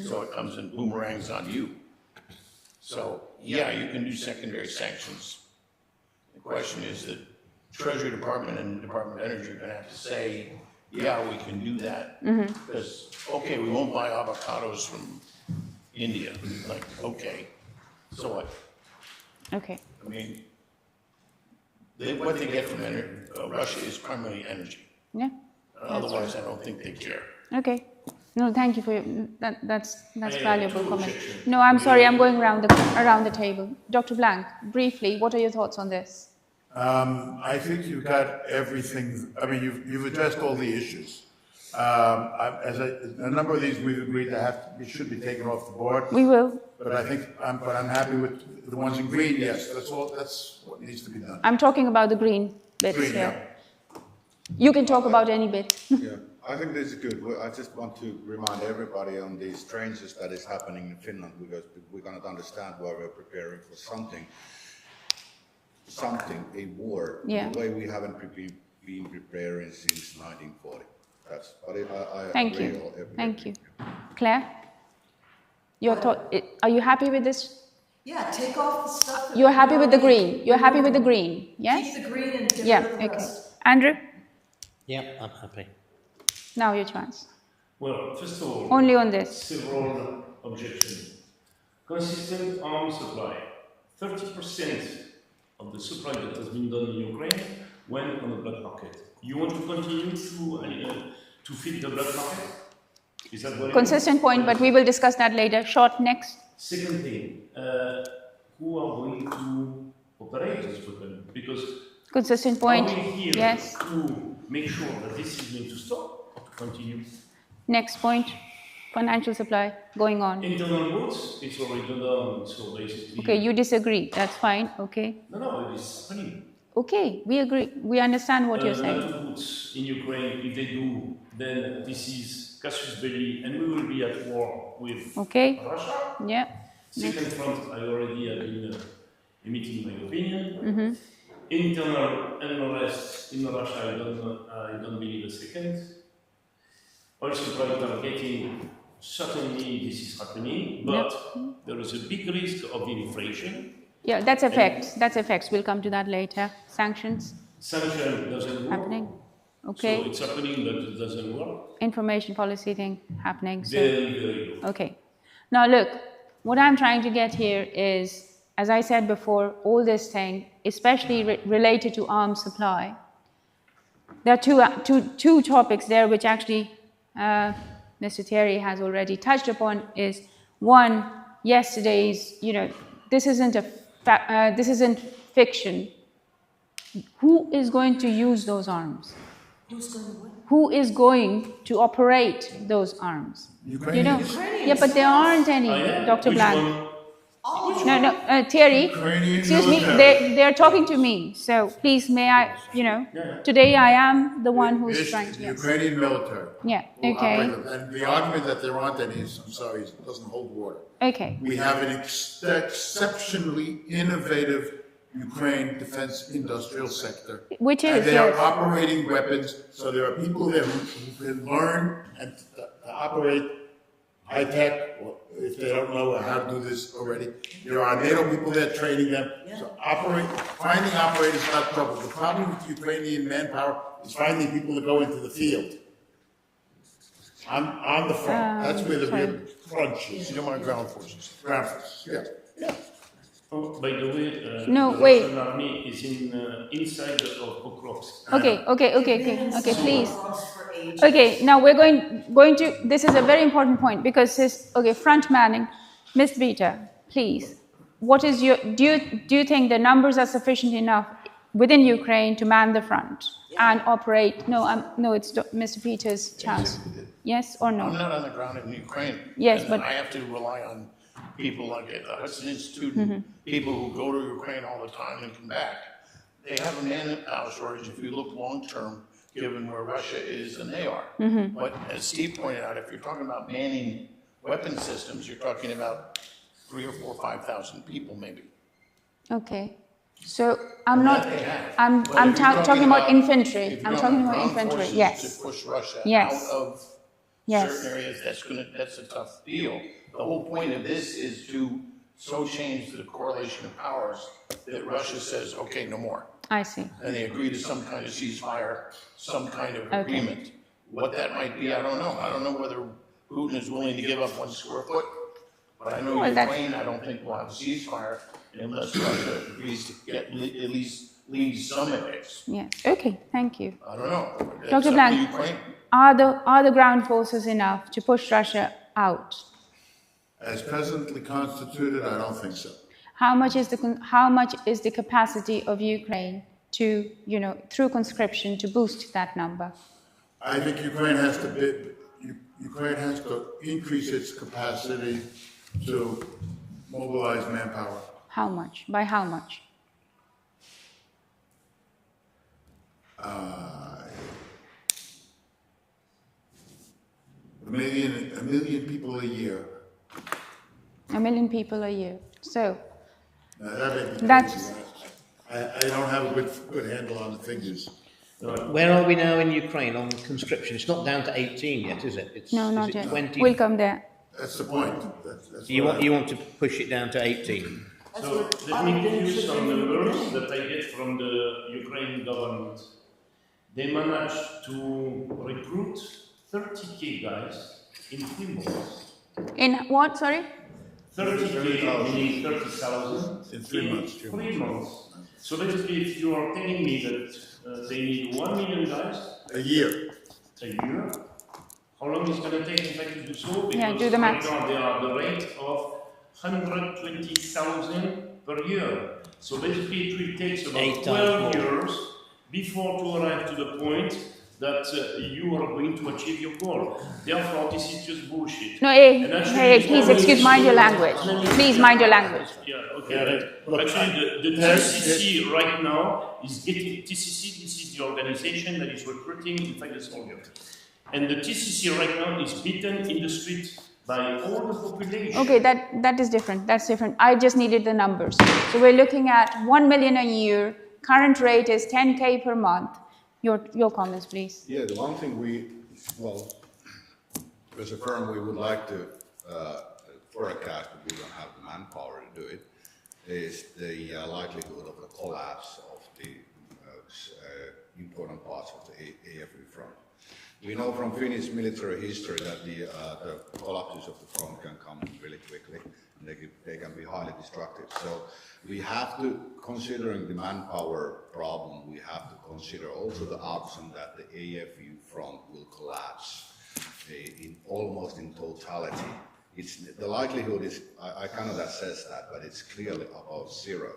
So it comes in boomerangs on you. So, yeah, you can do secondary sanctions. The question is that Treasury Department and Department of Energy are going to have to say, yeah, we can do that. Because, okay, we won't buy avocados from India. Like, okay, so what? Okay. What they get from Russia is primarily energy. Yeah. Otherwise, I don't think they care. Okay. No, thank you for that's valuable comment. No, I'm sorry, I'm going around the table. Dr. Blank, briefly, what are your thoughts on this? I think you've got everything. You've addressed all the issues. A number of these we've agreed to should be taken off the board. We will. But I'm happy with the ones in green. Yes, that's what needs to be done. I'm talking about the green bits here. Yeah. You can talk about any bit. Yeah, I think this is good. I just want to remind everybody on these changes that is happening in Finland, because we're going to understand why we're preparing for something, a war, Yeah. the way we haven't been preparing since 1940. But I Thank agree you. on everything. Thank you. Claire, your thought? Are you happy with this? Yeah, take off the stuff. that You're happy we with the already- green. You're happy with the green. Yes. Keep the green and get Yeah. rid of the Okay. rest. Andrew, Yeah, I'm happy. now your chance. Well, first of all, Only on this. several objections. Consistent arms supply. 30% of the supply that has been done in Ukraine went on the black market. You want to continue to feed the black market? Is that what Consistent point, but we will discuss that later. Short next. Second thing, who are going to operate this weapon? Because Consistent point. are we here Yes. to make sure that this is going to stop or to continue? Next point. Financial supply going on. Internal votes, it's already done, so basically... Okay, you disagree. That's fine. Okay. No, it is happening. Okay, we agree. We understand what you're saying. NATO votes in Ukraine, if they do, then this is casus belli, and we will be at war with Okay. Russia. Yeah. Second front, I already have been emitting my opinion. Mm-hmm. Internal unrest in Russia, I don't believe a second. Oil supply targeting, certainly this is happening, but there is a big risk of inflation. Yeah, that's effects. That's effects. We'll come to that later. Sanctions Sanction doesn't work. happening. Okay. So it's happening, but it doesn't work. Information policy thing happening. So. Very, very low. Okay. Now look, what I'm trying to get here is, as I said before, all this thing, especially related to arms supply, there are two topics there which actually Mr. Thierry has already touched upon. Is one, yesterday's, this isn't fiction. Who is going to use those arms? Who's going to win? Who is going to operate those arms? Ukrainians. Yeah, but there aren't any, Dr. Which Blank. one? No, Thierry, Ukrainian excuse me, military. they're talking to me. So please, may I, today I am the one who's It's trying to, the yes. Ukrainian military. Yeah, who okay. operate them. And the argument that there aren't any is, I'm sorry, it doesn't hold water. Okay, We have an exceptionally innovative Ukraine defense industrial sector. which And is, they are yes. operating weapons, so there are people there who can learn and to operate high-tech, or if they don't know how to do this already. There are NATO people there training them. So finding operators is not trouble. The problem with Ukrainian manpower is finding people to go into the field. On the front, that's where the real crunch is. You don't want ground forces. Ground forces, yeah. Oh, by the way, No, the wait. Russian army is inside of Pokrovsk. Okay, please. Cross for age. Okay, now we're going to, this is a very important point because front manning, Ms. Vita, please. What is do you think the numbers are sufficient enough within Ukraine to man the front and operate? No, it's Mr. Peter's chance. Yes or no? I'm not on the ground in Ukraine. Yes, and but- I have to rely on people like the Hudson Institute, people who go to Ukraine all the time and come back. They have a manpower shortage if you look long-term, given where Russia is and they are. But as Steve pointed out, if you're talking about manning weapon systems, you're talking about 3,000 or 4,000 or 5,000 people maybe. Okay. So I'm not, That they have. I'm But if you're talking about infantry. if you're I'm talking talking about ground infantry, forces yes. To push Russia Yes. out of Yes. certain areas, that's a tough deal. The whole point of this is to so change the correlation of powers that Russia says, okay, no more. I see. And they agree to some kind of ceasefire, some kind of agreement. What that might be, I don't know. I don't know whether Putin is willing to give up 1 square foot. But I know Well, Ukraine, I don't think will have a ceasefire unless Russia agrees to get at least leave some areas. Yes. Okay, thank you. I don't know. It's Dr. up to Blank, Ukraine. are the ground forces enough to push Russia out? As presently constituted, I don't think so. How much is the capacity of Ukraine to, through conscription, to boost that number? I think Ukraine has to increase its capacity to mobilize manpower. How much? By how much? million people a year. 1 million people a year. So That may be that's crazy. I don't have a good handle on the figures. Where are we now in Ukraine on conscription? It's not down to 18 yet, is it? It's, no, is not it yet. 20? We'll come there. That's the point. That's You what want to push it down to 18? So let me give you some numbers that I get from the Ukrainian government. They managed to recruit 30k guys in 3 months. In what, sorry? 30k, meaning 30,000 In 3 months. 3 months. So basically, if you are telling me that they need 1 million guys a year. a year, how long is it going to take in fact to do so? Because Yeah, do the math. right now they are at the rate of 120,000 per year. So basically, it will take about 12 years before to arrive to the point that you are going to achieve your goal. Therefore, this is just bullshit. No, hey, And actually, hey, please excuse, mind your language. Please mind your language. Yeah, okay. Actually, the TCC right now is getting, TCC, this is the organization that is recruiting, in fact, the soldiers. And the TCC right now is beaten in the street by all the population. Okay, that is different. That's different. I just needed the numbers. So we're looking at 1 million a year. Current rate is 10k per month. Your comments, please. Yeah, the one thing as a firm, we would like to forecast, but we don't have the manpower to do it, is the likelihood of the collapse of the important parts of the AFU front. We know from Finnish military history that the collapses of the front can come really quickly, and they can be highly destructive. So we have to, considering the manpower problem, we have to consider also the option that the AFU front will collapse almost in totality. The likelihood is, I cannot assess that, but it's clearly above zero.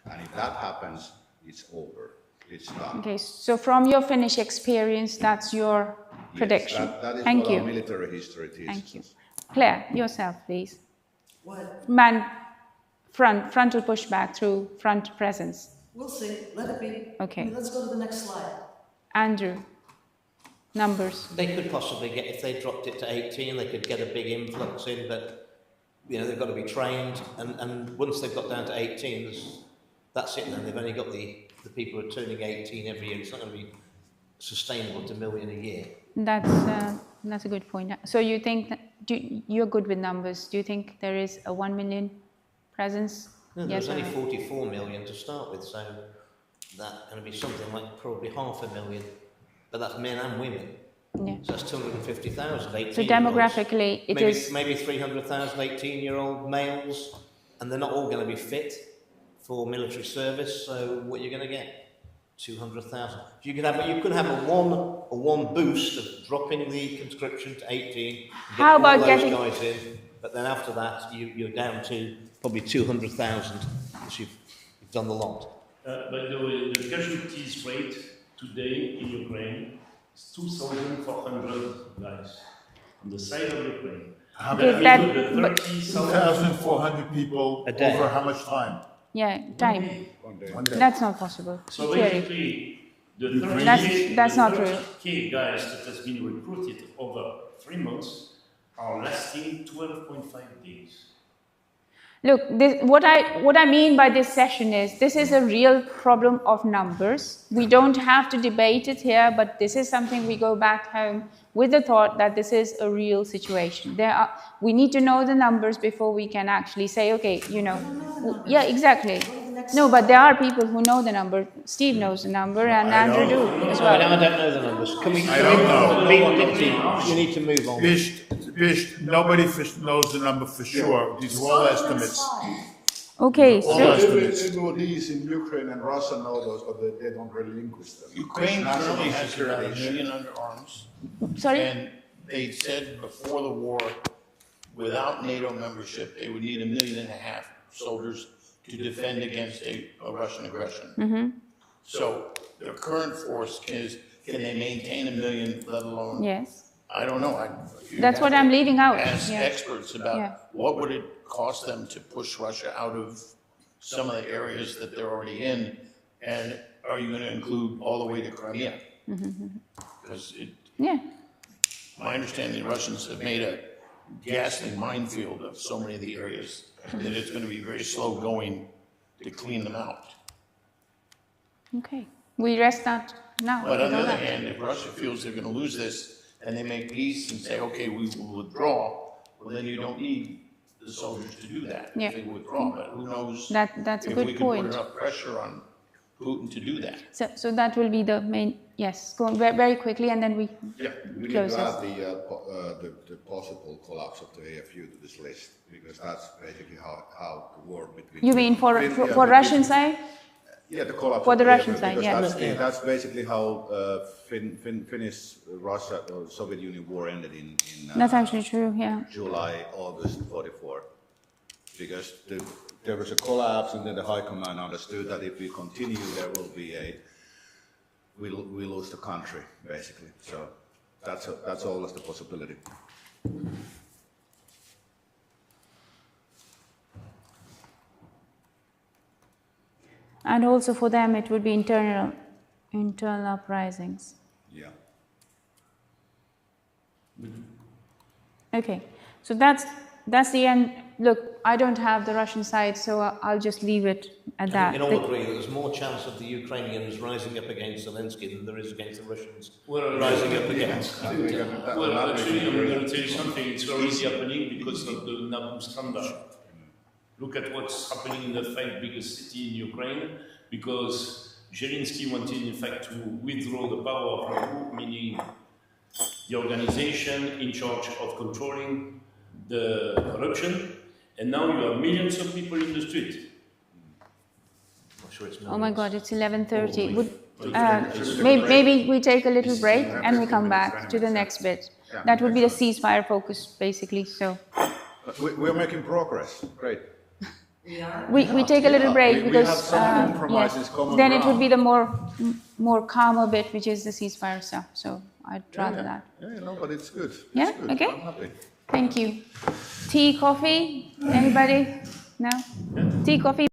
And if that happens, it's over. It's done. Okay, so from your Finnish experience, that's your prediction. Yes, that is Thank what you. our military history teaches. Thank you. Claire, yourself, please. What? Frontal pushback through front presence. We'll see. Let it be. Okay. I mean, let's go to the next slide. Andrew, numbers. They could possibly get, if they dropped it to 18, they could get a big influx in, but they've got to be trained, and once they've got down to 18, that's it then. They've only got the people who are turning 18 every year. It's not going to be sustainable to 1 million a year. That's a good point. So you think that, you're good with numbers. Do you think there is a 1 million presence? No, Yes there's or only no? 44 million to start with, so that's going to be something like probably 500,000, but that's men and women. Yeah. So that's 250,000, 18 So demographically, it is maybe 300,000 18-year-old males, and they're not all going to be fit for military service. So what you're going to get? 200,000. You could have a one boost of dropping the conscription to 18. How about all those getting guys in? But then after that, you're down to probably 200,000 because you've done the lot. By the way, the casualties rate today in Ukraine is 2,400 guys on the side of Ukraine. How Okay, many? that- 2,400 people A day. over how much time? yeah, time. One day. That's not possible. So Theory. basically, the That's not true. 30k guys that has been recruited over 3 months are lasting 12.5 days. Look, what I mean by this session is this is a real problem of numbers. We don't have to debate it here, but this is something we go back home with the thought that this is a real situation. We need to know the numbers before we can actually say, okay, yeah, exactly. No, but there are people who know the number. Steve knows the number, and Andrew do as I well. don't know the numbers. I don't know. You need to move on. Nobody knows the number for sure. These are all estimates. Okay, All so estimates. Everybody's in Ukraine and Russia know those, but they don't relinquish them. Ukraine National currently has security about 1 issue. million under arms. sorry. And they said before the war, without NATO membership, they would need 1.5 million soldiers to defend against a Russian aggression. So their current force can they maintain 1 million, let alone? Yes. I don't know. That's what I'm leaving out. Ask Yeah. experts about Yeah. what would it cost them to push Russia out of some of the areas that they're already in, and are you going to include all the way to Crimea? Because Yeah. my understanding, the Russians have made a ghastly minefield of so many of the areas that it's going to be very slow going to clean them out. Okay, we rest that now. But on the with all other that. hand, if Russia feels they're going to lose this and they make peace and say, okay, we will withdraw, well, then you don't need the soldiers to do that Yeah. if they withdraw. But who knows That's a if we good can put point. enough pressure on Putin to do that. So that will be the main, yes, go on very quickly and then we Yeah. We need close to this. add the possible collapse of the AFU to this list, because that's basically how the war between... You mean for between- Russian side? Yeah, the collapse For of the AFU, Russian side, because yeah. that's basically how Finnish, Russia, or Soviet Union war ended in That's actually true, yeah. July, August 44. Because there was a collapse, and then the high command understood that if we continue, there will be we lose the country, basically. So that's always the possibility. And also for them it would be internal uprisings. Yeah. Okay, so that's the end. Look, I don't have the Russian side, so I'll just leave it at I that. think we can all agree that there's more chance of the Ukrainians rising up against Zelensky than there is against the Russians rising up against. Well, actually, I'm going to tell you something. It's already happening because of the NATO standard. Look at what's happening in the five biggest city in Ukraine, because Zelensky wanted, in fact, to withdraw the power of NATO, meaning the organization in charge of controlling the corruption, and now you have millions of people in the street. I'm sure it's Oh my God, it's 11:30. Would, Just a maybe we take a little break and we come back to the next bit. That would be the ceasefire focus, basically. So We're making progress. Great. we take a little break We because have some compromises, common then it would be ground. the more calmer bit, which is the ceasefire stuff. So I'd rather that. Yeah, no, but it's good. Yeah? It's good. Okay. I'm happy. Thank you. Tea, coffee? Anybody? No? Tea, coffee?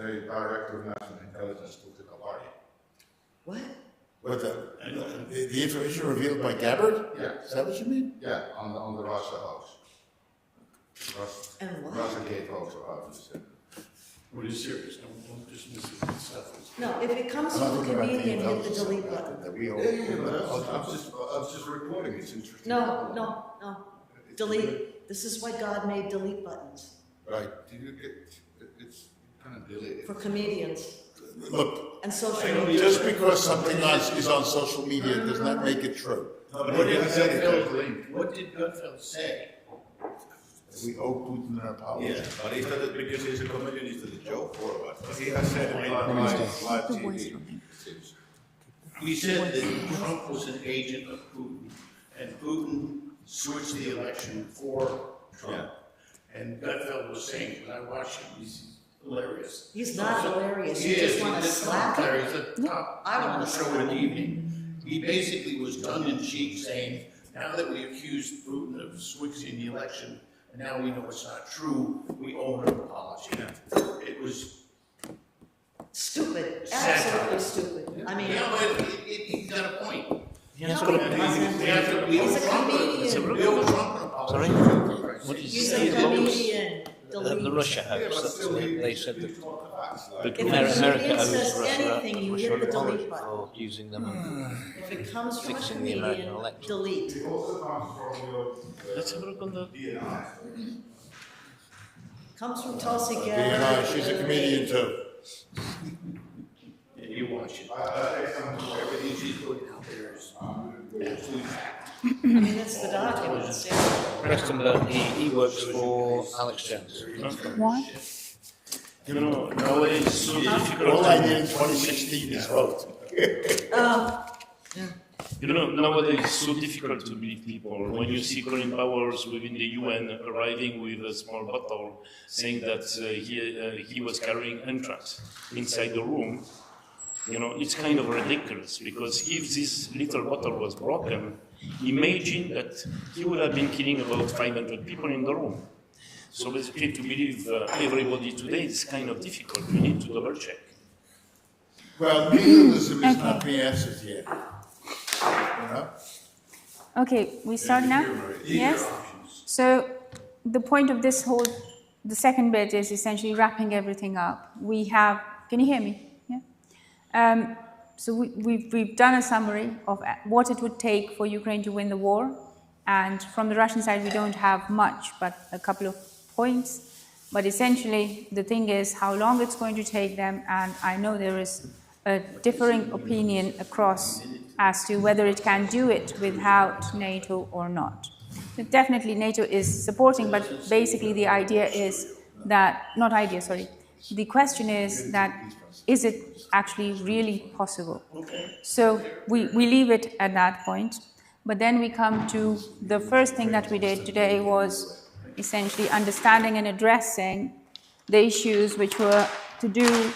the Director of National Intelligence took the party. What? What the information revealed by Gabbard? Yeah. Is that what you mean? Yeah, on the Russia hoax. And what? Russiagate hoax, or however you said. Are you serious? Don't dismiss it. Stuff. No, if it comes from a comedian, hit the delete button. That we all. I was just reporting. It's interesting. No. Delete. This is why God made delete buttons. Right. It's kind of deleted. For comedians Look, and social media. just because something is on social media does not make it true. What did Gutfeld say? We owe Putin an apology. Yeah, but is that because he's a comedian, is that a joke or what? But he has said it on live TV. We said that Trump was an agent of Putin, and Putin switched the election for Trump. And Gutfeld was saying, when I watched him, he's hilarious. He's not hilarious. He You is. just want to He's slap him. He's a top I want to show slap in the him. evening. He basically was tongue-in-cheek saying, now that we accused Putin of switching the election, and now we know it's not true, we owe him an apology. It was Stupid. satire. Absolutely stupid. I mean, Yeah, but he's got a point. no, he doesn't. We have to He's a comedian. Bill Trump an apology. What did you He's say? a comedian. The Delete. Russia hoax, they said that If America it owes says Russia anything, you an hit the apology delete button. for using them. If it comes from a Fixing the American comedian, election. delete. Let's have a look on the. Comes from Tulsi DNI, Gabbard. she's a comedian too. You watch it. Everything she's putting out there is absolute fact. I mean, it's the documents. Yeah. Preston Burton, he works for Alex Jones. Why? You know, nowadays it's so difficult. All I did in 2016 is vote. You know, nowadays it's so difficult to believe people. When you see Colin Powers within the UN arriving with a small bottle, saying that he was carrying anthrax inside the room, you know, it's kind of ridiculous, because if this little bottle was broken, imagine that he would have been killing about 500 people in the room. So basically, to believe everybody today is kind of difficult. We need to double check. Well, nihilism is not the answer yet. You know? Okay, we start now? Yes? So the point of this whole, the second bit is essentially wrapping everything up. We have, can you hear me? Yeah? So we've done a summary of what it would take for Ukraine to win the war. And from the Russian side, we don't have much, but a couple of points. But essentially, the thing is how long it's going to take them. And I know there is a differing opinion across as to whether it can do it without NATO or not. So definitely NATO is supporting, but basically the idea is that, the question is that, is it actually really possible? So we leave it at that point, but then we come to the first thing that we did today was essentially understanding and addressing the issues which were to do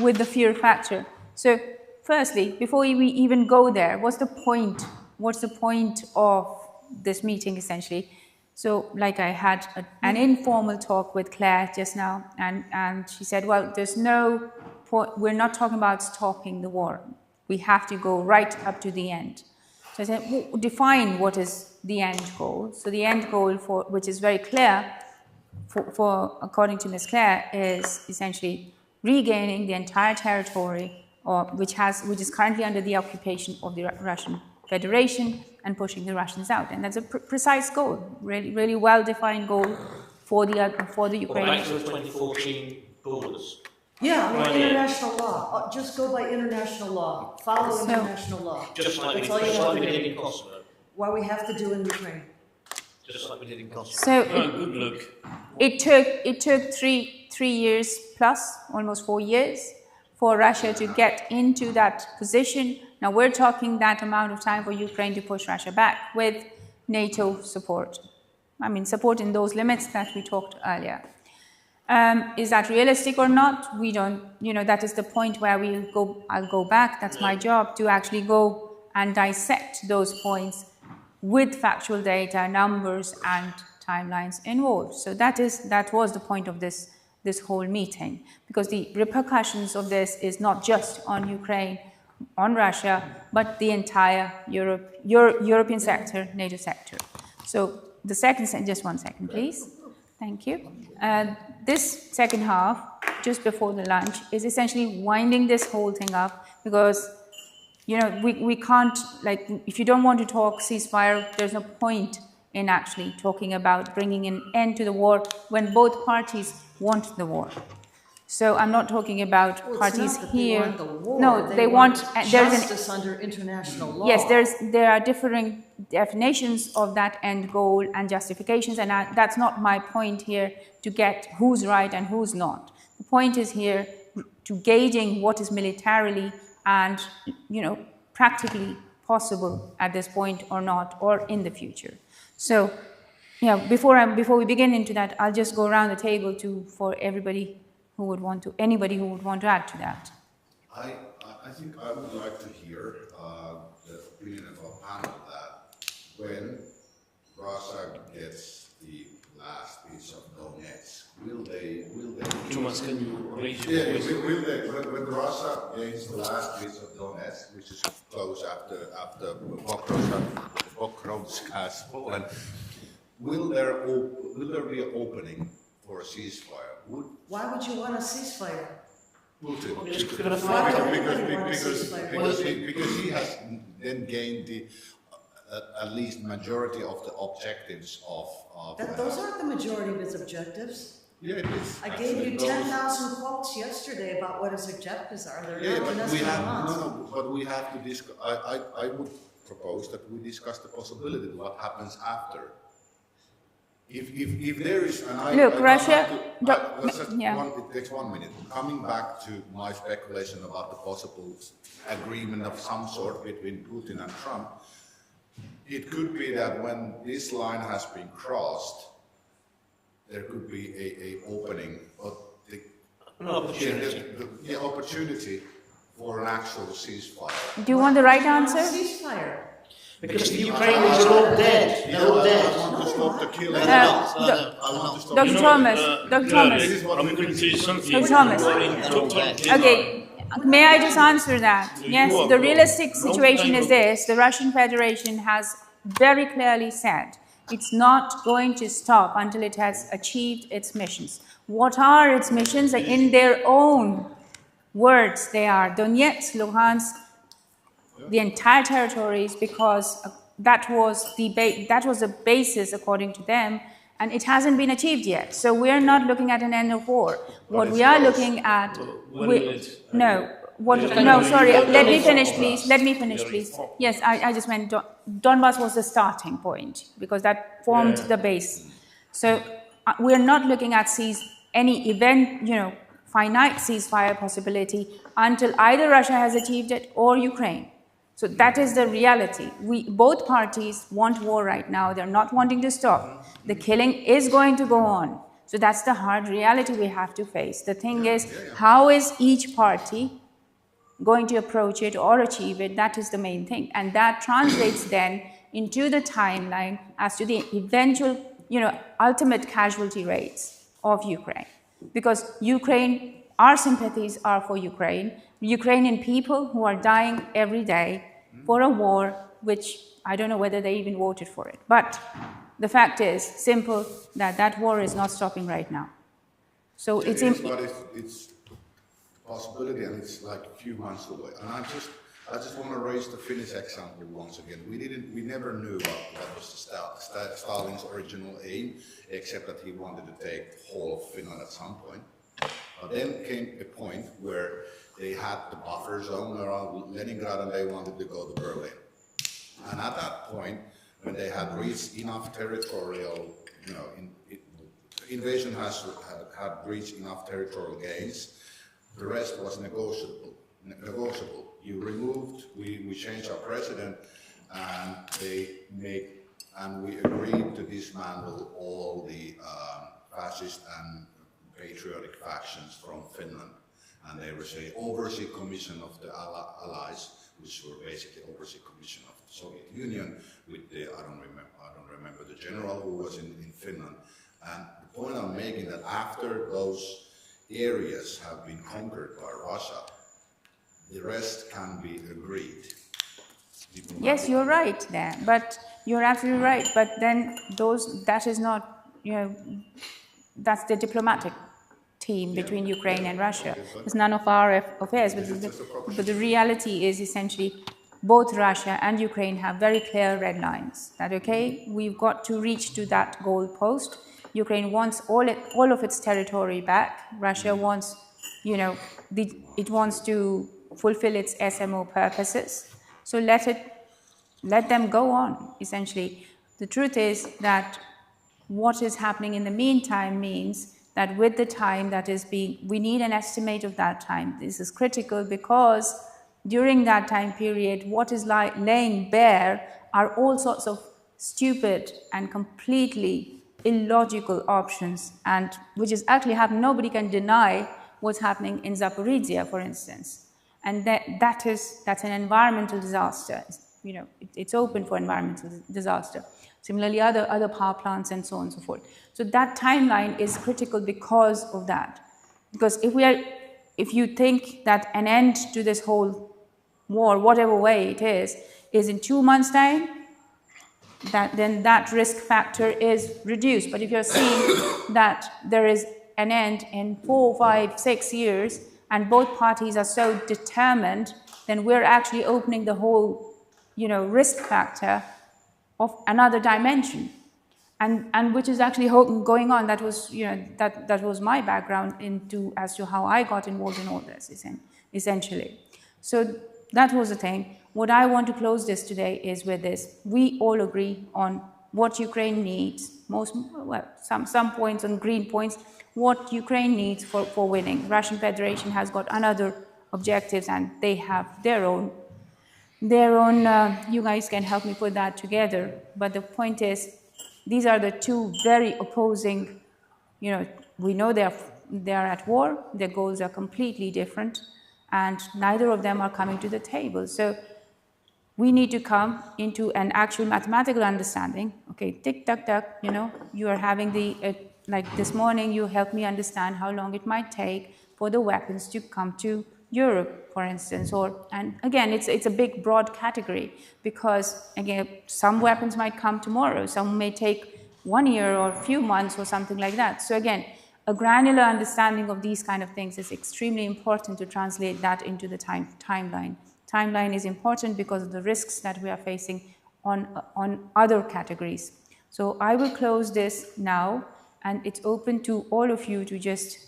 with the fear factor. So firstly, before we even go there, what's the point? What's the point of this meeting essentially? So like I had an informal talk with Claire just now, and she said, well, there's no point, we're not talking about stopping the war. We have to go right up to the end. So I said, well, define what is the end goal. So the end goal, which is very clear, for according to Ms. Claire, is essentially regaining the entire territory, which is currently under the occupation of the Russian Federation, and pushing the Russians out. And that's a precise goal, really well-defined goal for the Ukrainian. Back to the 2014 borders. Yeah, I mean, international law. Just go by international law. Follow international law. Just like That's all you have to we do. did in Kosovo. What we have to do in Ukraine. Just like we did in Kosovo. So Good luck. it took three years plus, almost 4 years, for Russia to get into that position. Now we're talking that amount of time for Ukraine to push Russia back with NATO support. I mean, support in those limits that we talked earlier. Is that realistic or not? We don't, that is the point where I'll go back, that's my job, to actually go and dissect those points with factual data, numbers, and timelines involved. So that was the point of this this whole meeting, because the repercussions of this is not just on Ukraine, on Russia, but the entire European sector, NATO sector. So the second, just one second, please. Thank you. This second half, just before the lunch, is essentially winding this whole thing up, because we can't, like, if you don't want to talk ceasefire, there's no point in actually talking about bringing an end to the war when both parties want the war. So I'm not talking about parties here. They want the war. No, they want justice under international law. Yes, there are differing definitions of that end goal and justifications, and that's not my point here to get who's right and who's not. The point is here to gauging what is militarily and practically possible at this point or not, or in the future. So, before we begin into that, I'll just go around the table for anybody who would want to add to that. I think I would like to hear the opinion of our panel that when Russia gets the last piece of Donetsk, will they Thomas, can you raise your yeah, voice? will they, when Russia gains the last piece of Donetsk, which is close after Pokrovsk has fallen, will there be an opening for a ceasefire? Why would you want a ceasefire? Putin. Because he has then gained the at least majority of the objectives of those aren't the majority of his objectives. Yeah, it is. I gave you 10,000 quotes yesterday about what his objectives are. They're Yeah, not but we have months. but we have to discuss. I would propose that we discuss the possibility of what happens after. If there is, and Look, Russia. It takes 1 minute. Coming back to my speculation about the possible agreement of some sort between Putin and Trump, it could be that when this line has been crossed, there could be a opening, but the opportunity for an actual ceasefire. Do you want the right answer? Ceasefire. Because the Ukrainians are all dead. They're all dead. I want to stop the killing. Dr. Thomas, Dr. Thomas. I'm going to say something. Dr. Thomas. Okay, may I just answer that? Yes, the realistic situation is this. The Russian Federation has very clearly said it's not going to stop until it has achieved its missions. What are its missions? In their own words, they are Donetsk, Luhansk, the entire territories, because that was the basis according to them, and it hasn't been achieved yet. So we're not looking at an end of war. What we are looking at, let me finish, please. Yes, I just meant Donbas was the starting point, because that formed the base. So we're not looking at any finite ceasefire possibility until either Russia has achieved it or Ukraine. So that is the reality. Both parties want war right now. They're not wanting to stop. The killing is going to go on. So that's the hard reality we have to face. The thing is, how is each party going to approach it or achieve it? That is the main thing. And that translates then into the timeline as to the eventual, ultimate casualty rates of Ukraine. Because our sympathies are for Ukrainian people who are dying every day for a war, which I don't know whether they even voted for it. But the fact is simple, that war is not stopping right now. So it's a possibility, and it's like a few months away. And I just want to raise the Finnish example once again. We never knew what was Stalin's original aim, except that he wanted to take the whole of Finland at some point. But then came a point where they had the buffer zone around Leningrad and they wanted to go to Berlin. And at that point, when they had reached enough territorial, invasion had reached enough territorial gains, the rest was negotiable. We changed our president, and we agreed to dismantle all the fascist and patriotic factions from Finland. And there was an overseas commission of the Allies, which were basically overseas commission of the Soviet Union, with I don't remember the general who was in Finland. And the point I'm making that after those areas have been conquered by Russia. The rest can be agreed. Yes, you're right there, but you're absolutely right. But then that is not, that's the diplomatic team between Ukraine and Russia. It's none of our affairs. But the reality is essentially both Russia and Ukraine have very clear red lines. That okay, we've got to reach to that goal post. Ukraine wants all of its territory back. Russia wants, it wants to fulfill its SMO purposes. So let them go on, essentially. The truth is that what is happening in the meantime means that with the time that is we need an estimate of that time. This is critical because during that time period, what is laying bare are all sorts of stupid and completely illogical options, and which is actually happening. Nobody can deny what's happening in Zaporizhia, for instance. And that's an environmental disaster. It's open for environmental disaster. Similarly, other power plants and so on and so forth. So that timeline is critical because of that. Because if you think that an end to this whole war, whatever way it is in 2 months' time, then that risk factor is reduced. But if you're seeing that there is an end in 4, 5, 6 years, and both parties are so determined, then we're actually opening the whole, risk factor of another dimension, and which is actually going on. That was, that was my background as to how I got involved in all this, essentially. So that was the thing. What I want to close this today is with this. We all agree on what Ukraine needs, some points on green points, what Ukraine needs for winning. Russian Federation has got another objectives, and they have their own, you guys can help me put that together. But the point is, these are the two very opposing, we know they are at war, their goals are completely different, and neither of them are coming to the table. So we need to come into an actual mathematical understanding. Okay, tick, tack, tack, you are having like this morning, you helped me understand how long it might take for the weapons to come to Europe, for instance, and again, it's a big, broad category, because again, some weapons might come tomorrow, some may take 1 year or a few months or something like that. So again, a granular understanding of these kind of things is extremely important to translate that into the timeline. Timeline is important because of the risks that we are facing on other categories. So I will close this now, and it's open to all of you to just,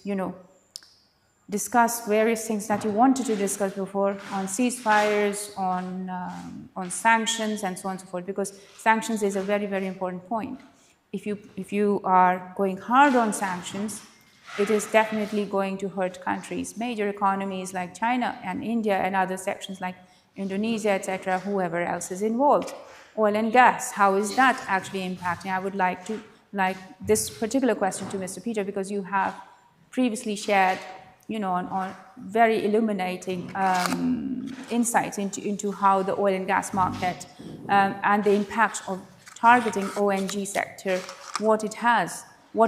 discuss various things that you wanted to discuss before on ceasefires, on sanctions, and so on and so forth, because sanctions is a very, very important point. If you are going hard on sanctions, it is definitely going to hurt countries, major economies like China and India and other sections like Indonesia, etc., whoever else is involved. Oil and gas, how is that actually impacting? I would like this particular question to Mr. Peter, because you have previously shared, on very illuminating insights into how the oil and gas market and the impact of targeting ONG sector, what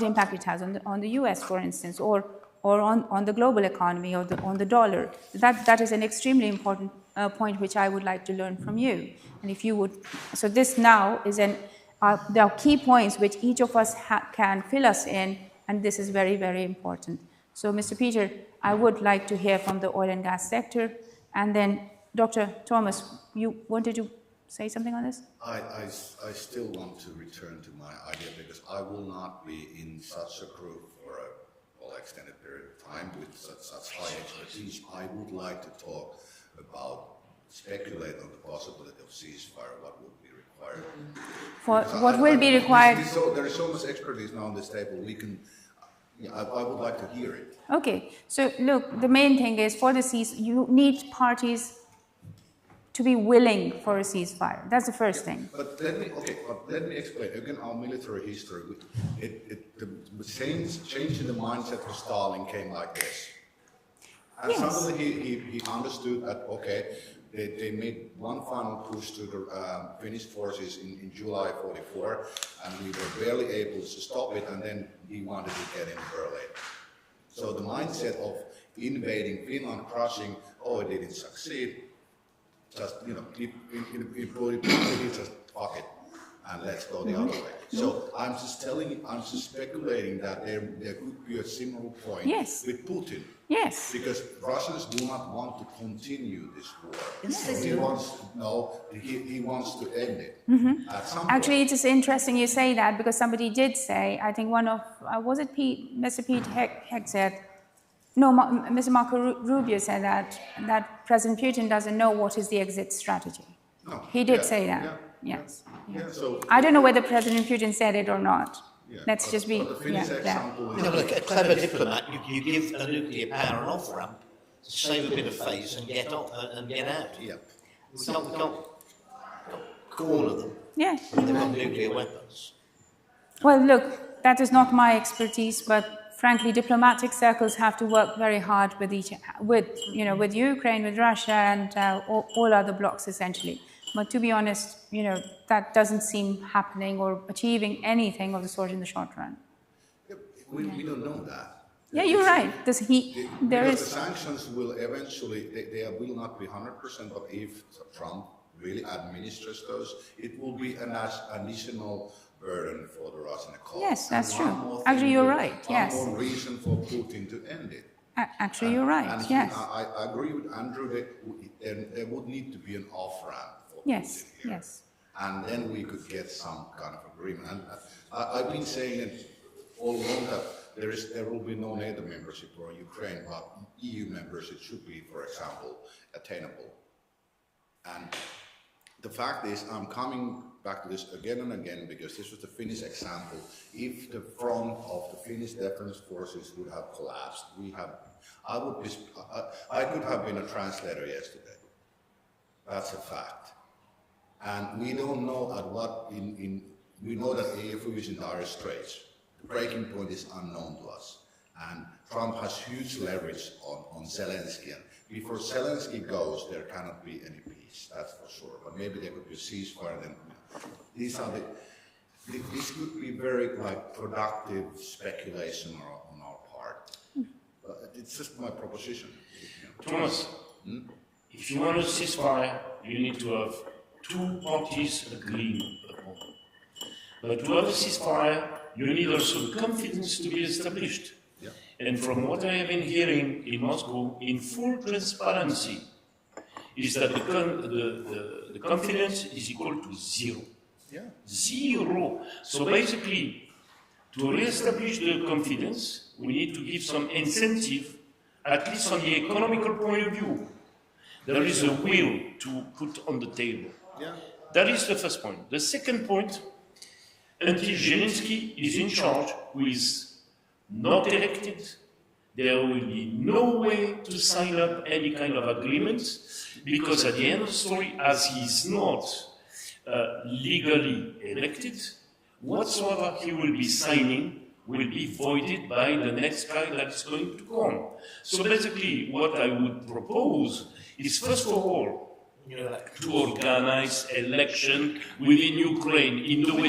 impact it has on the US, for instance, or on the global economy, or on the dollar. That is an extremely important point which I would like to learn from you. And if you would, so this now is there are key points which each of us can fill us in, and this is very, very important. So, Mr. Peter, I would like to hear from the oil and gas sector, and then Dr. Thomas, you wanted to say something on this? I still want to return to my idea, because I will not be in such a group for a extended period of time with such high expertise. I would like to talk about, speculate on the possibility of ceasefire, what would be required. What will be required? There is so much expertise now on this table. I would like to hear it. Okay, so look, the main thing is for the ceasefire, you need parties to be willing for a ceasefire. That's the first thing. But let me explain. Again, our military history, the change in the mindset of Stalin came like this. And suddenly he understood that, okay, they made one final push to the Finnish forces in July 1944, and we were barely able to stop it, and then he wanted to get in Berlin. So the mindset of invading Finland, crushing, oh, it didn't succeed, just, you know, just fuck it, and let's go the other way. So I'm just telling you, I'm just speculating that there could be a similar point with Putin. Yes. Because Russians do not want to continue this war. Yes, So they he do. wants he wants to end it. At some Actually, point. it is interesting you say that because somebody did say, I think one of, was it Mr. Pete Heck said, no, Mr. Marco Rubio said that President Putin doesn't know what is the exit strategy. No, He did yeah, say that, yeah, yes. Yeah, so I don't know whether President Putin said it or not. yeah, Let's but- just be but the Finnish there. example is No, look, a clever diplomat, you give a nuclear power an off-ramp to save a bit of face and get off and get out. yeah. We can't corner them. Yeah. They've got nuclear weapons. Well, look, that is not my expertise, but frankly, diplomatic circles have to work very hard with with Ukraine, with Russia, and all other blocs essentially. But to be honest, that doesn't seem happening or achieving anything of the sort in the short run. We don't know that. Yeah, you're right. There Because is. the sanctions will eventually, they will not be 100%, but if Trump really administers those, it will be an additional burden for the Russian economy. Yes, that's And one true. more Actually, thing you're will- right, yes. One more reason for Putin to end it. Actually, you're right. And Yes. I agree with Andrew that there would need to be an off-ramp for Yes. Putin here. Yes. And then we could get some kind of agreement. And I've been saying it all along that there will be no NATO membership for Ukraine, but EU membership should be, for example, attainable. And the fact is, I'm coming back to this again and again because this was the Finnish example. If the front of the Finnish defense forces would have collapsed, I could have been a translator yesterday. That's a fact. And we don't know at what we know that AFU is in dire straits. The breaking point is unknown to us. And Trump has huge leverage on Zelensky. And before Zelensky goes, there cannot be any peace, that's for sure. But maybe there could be a ceasefire. Then this could be very productive speculation on our part. But it's just my proposition. Thomas, if you want a ceasefire, you need to have two parties agreeing upon. But to have a ceasefire, you need also confidence to be established. Yeah. And from what I have been hearing in Moscow, in full transparency, is that the confidence is equal to zero. Yeah. Zero. So basically, to re-establish the confidence, we need to give some incentive, at least on the economical point of view. There is a will to put on the table. Yeah. That is the first point. The second point, until Zelensky is in charge, who is not elected, there will be no way to sign up any kind of agreement, because at the end of the story, as he is not legally elected, whatsoever he will be signing will be voided by the next guy that is going to come. So basically, what I would propose is, first of all, to organize election within Ukraine in the way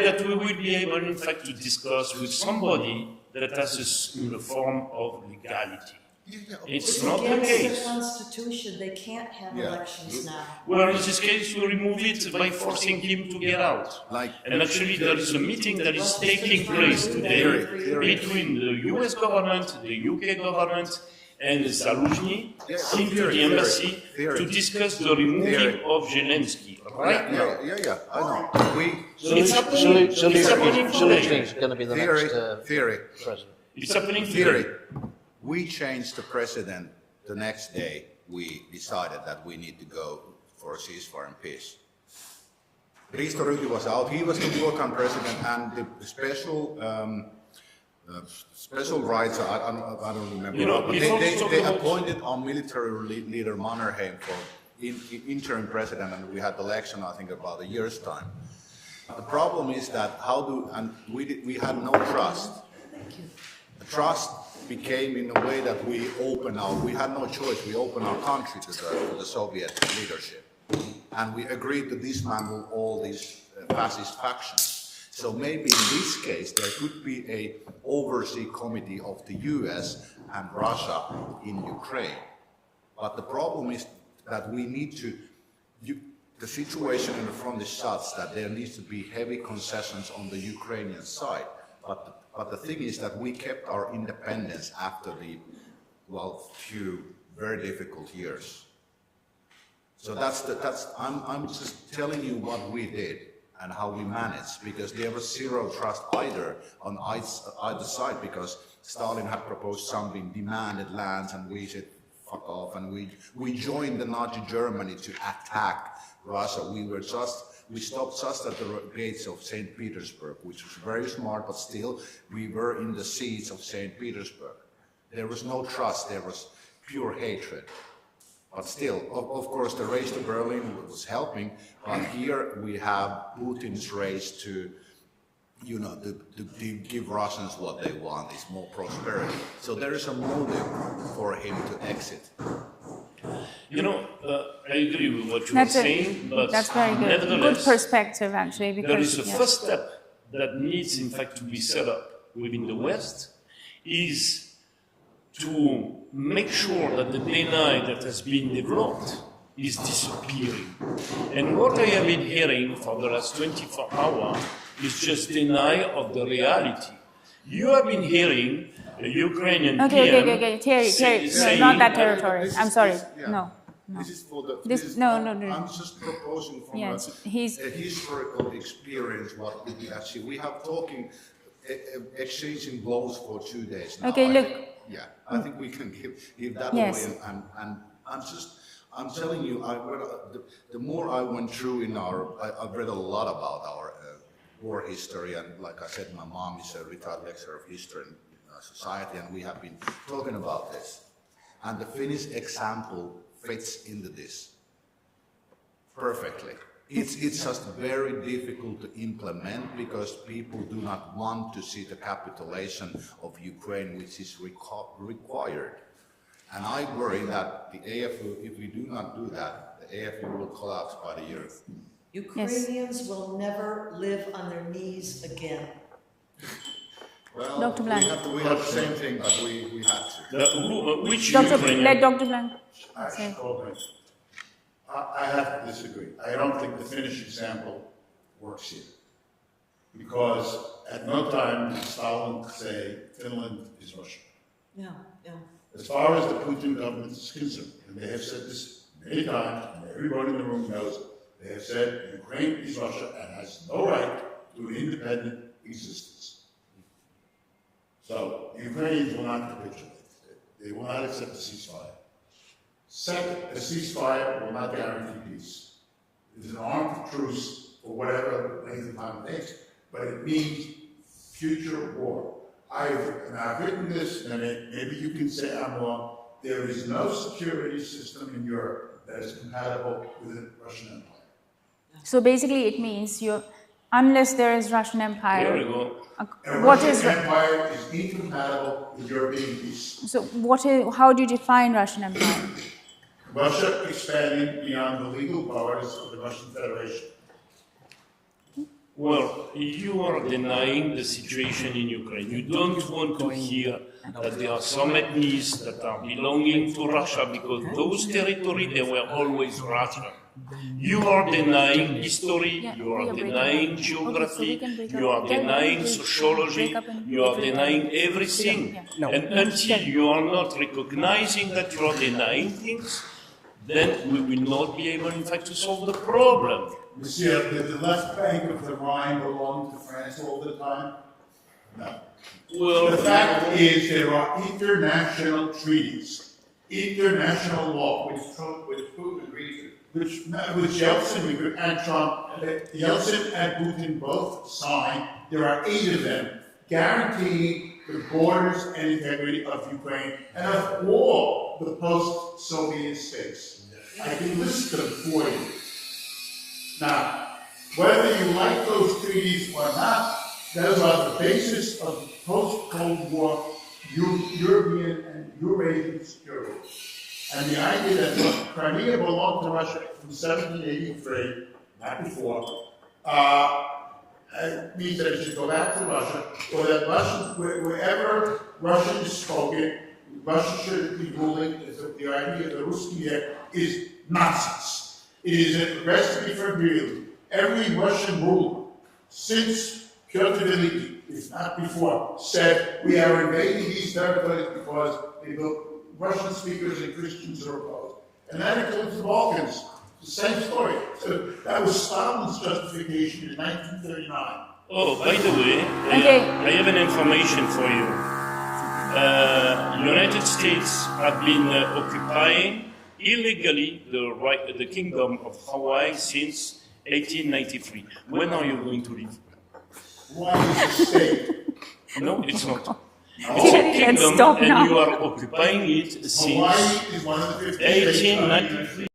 that we will be able, in fact, to discuss with somebody that has a form of legality. It's not the Against case. the Constitution, they can't have elections now. Well, in this case, you remove it by forcing him to get out. And actually, there is a meeting that is taking place today between the US government, the UK government, and Zaluzhny into the embassy to discuss the removing of Zelensky. Right now. Yeah, I know. It's happening. It's happening today. is going to be the Theory. next president. It's happening Theory. today. We changed the president the next day. We decided that we need to go for a ceasefire and peace. Risto Ryti was out. He was the full-time president, and the special rights, I don't remember. But they appointed our military leader Mannerheim for interim president, and we had the election, I think, about a year's time. The problem is that we had no trust. The trust became in a way that we had no choice, we opened our country to the Soviet leadership. And we agreed to dismantle all these fascist factions. So maybe in this case, there could be a oversee committee of the US and Russia in Ukraine. But the problem is that we need to, the situation in the front is such that there needs to be heavy concessions on the Ukrainian side. But the thing is that we kept our independence after the, well, few very difficult years. So I'm just telling you what we did and how we managed, because there was zero trust either on either side, because Stalin had proposed something, demanded lands, and we said, fuck off, and we joined the Nazi Germany to attack Russia. We stopped just at the gates of St. Petersburg, which was very smart, but still, we were in the seas of St. Petersburg. There was no trust, there was pure hatred. But still, of course, the race to Berlin was helping, but here we have Putin's race to, you know, to give Russians what they want, is more prosperity. So there is a motive for him to exit. You know, I agree with what you are saying, but that's very good. nevertheless, Good perspective, actually, because there is a first step that needs, in fact, to be set up within the West, is to make sure that the denial that has been developed is disappearing. And what I have been hearing for the last 24 hours is just denial of the reality. You have been hearing a Ukrainian Okay, Terry, saying, no, not that territory. I'm sorry, no. This is for the. No. I'm just proposing from a historical experience what we actually. We have exchanging blows for 2 days now. Okay, look. I think we can give that away, and I'm telling you, the more I went through I've read a lot about our war history, and like I said, my mom is a retired lecturer of history in society, and we have been talking about this, and the Finnish example fits into this perfectly. It's just very difficult to implement because people do not want to see the capitulation of Ukraine, which is required. And I worry that the AFU, if we do not do that, the AFU will collapse by the year. Ukrainians will never live on their knees again. Well, Dr. Blank. we have the same thing, but we had to. Let Dr. Blank say. I have to disagree. I don't think the Finnish example works here. Because at no time did Stalin say Finland is Russia. Yeah. As far as the Putin government is concerned, and they have said this many times, and everybody in the room knows it, they have said Ukraine is Russia and has no right to an independent existence. So the Ukrainians will not capitulate. They will not accept a ceasefire. Second, a ceasefire will not guarantee peace. It is an armed truce for whatever length of time it takes, but it means future war. I've written this, and maybe you can say I'm wrong. There is no security system in Europe that is compatible with the Russian Empire. So basically, it means unless there is Russian Empire. There we go. Russian Empire is incompatible with European peace. So how do you define Russian Empire? Russia expanding beyond the legal powers of the Russian Federation. Well, you are denying the situation in Ukraine. You don't want to hear that there are some ethnies that are belonging to Russia because those territories, they were always Russian. You are denying history, you are denying geography, you are denying sociology, you are denying everything. And until you are not recognizing that you are denying things, then we will not be able, in fact, to solve the problem. Monsieur, did the left bank of the Rhine belong to France all the time? No. Well, the fact is there are international treaties, international law, which Putin agreed to, which Yeltsin and Trump, Yeltsin and Putin both signed. There are 8 of them guaranteeing the borders and integrity of Ukraine and of all the post-Soviet states. I can list them for you. Now, whether you like those treaties or not, those are the basis of post-Cold War European and Eurasian security. And the idea that Crimea belonged to Russia from 1783, not before, means that it should go back to Russia, or that Russian, wherever Russian is spoken, Russia should be ruling, the idea of the Ruski Mir is nonsense. It is a recipe for abuse. Every Russian ruler, since Pyotr Veliki, if not before, said, we are invading these territories because they built Russian speakers and Christians are opposed. And that includes the Balkans. The same story. So that was Stalin's justification in 1939. Oh, by the way, I have an information for you. United States have been occupying illegally the kingdom of Hawaii since 1893. When are you going to leave? Hawaii is a state. No, it's not. It's a kingdom, and you are occupying it since Hawaii is one of the 50 states. 1893.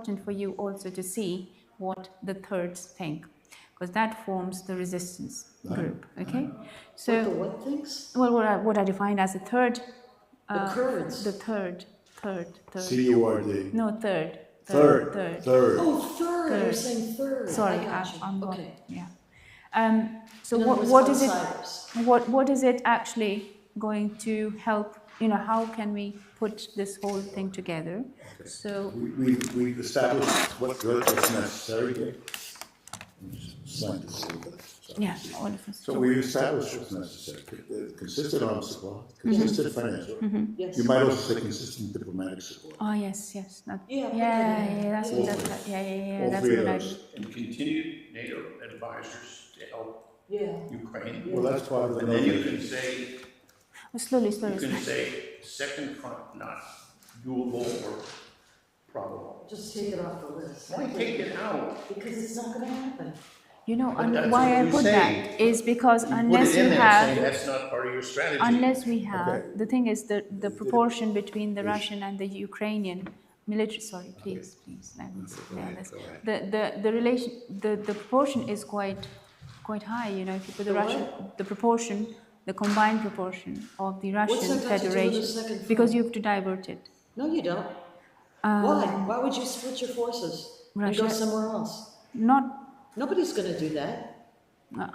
important for you also to see what the thirds think, because that forms the resistance group. Okay, so What the what things? well, what I define as a third. The Kurds. The third. C-U-R-D. No, third. Third. Oh, third. You're saying third. Sorry, I got you. I'm okay. yeah. So In other words, what is it? outsiders. What is it actually going to help? You know, how can we put this whole thing together? So We established what's necessary. Slant to see that. yeah, all of us. So we established what's necessary. Consistent arms supply, consistent financial. Yes. You might also say consistent diplomatic support. Oh yes, that, Yeah, that's All that's three. yeah, All that's a three good of idea. those. And continued NATO advisors to help Yeah. Ukraine. Well, that's part of the. And then you can say, Slowly. you can say second front not doable or probable. Just take it off the list. Why take it out? Because it's not going to happen. You know, But that's why what I you put say. that is because You put unless it in you there saying have, that's not part of your strategy. unless we have, Okay. the thing is the proportion between the Russian and the Ukrainian military. Sorry, please, let me explain this. The relation, the proportion is quite high. You know, if you put the Russian, the proportion, the combined proportion of the Russian that got to do with the Federation, second front? because you have to divert it. No, you don't. Why? Why would you split your forces and go Russia- somewhere else? Not, Nobody's going to do that.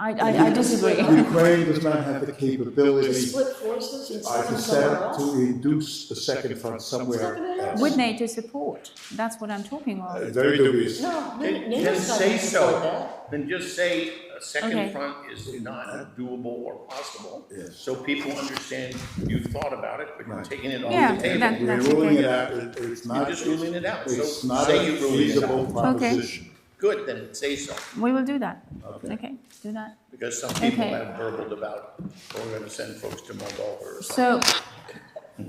I disagree. Ukraine does not have the To capability split forces and to send them set somewhere up, to else? induce the second front somewhere else. With NATO support, that's what I'm talking of. Very dubious. No, Then NATO's not say going to support so. that. Then just say a second Okay. front is not doable or possible. Yes. So people understand you've thought about it, but you're Right. taking it off Yeah, the table. that- We're that's ruling okay. it out, it's not. You're just ruling it out. It's So not say a you're ruling it feasible out. proposition. Good, then say so. We will do that. Okay. Okay, do that. Because some people Okay. have burbled about, we're gonna send folks to Moldova or something. So,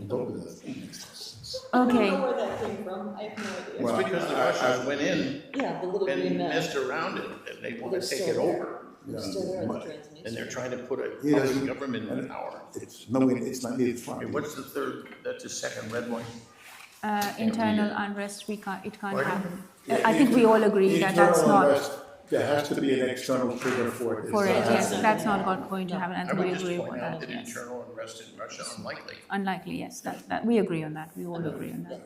Don't do that. It makes no sense. I don't okay. know where that came from. I have no idea. Well, It's because the Russians went in Yeah, the little green and men. messed around it, and they want to They're take still it there. over. They're still there in the Transnistria. And they're trying to put a He doesn't- public government in power. It's, no, it's not needed front. Okay, what's the third, that's the second red one? Internal unrest, it can't Pardon? happen. I think we all agree that that's Internal not, unrest, there has to be an external trigger for it. It's for it, not yes, happening. that's not going to happen, I and would we just agree point with out that, that yes. internal unrest in Russia unlikely. Unlikely, yes, that, we agree on that, we all agree on that.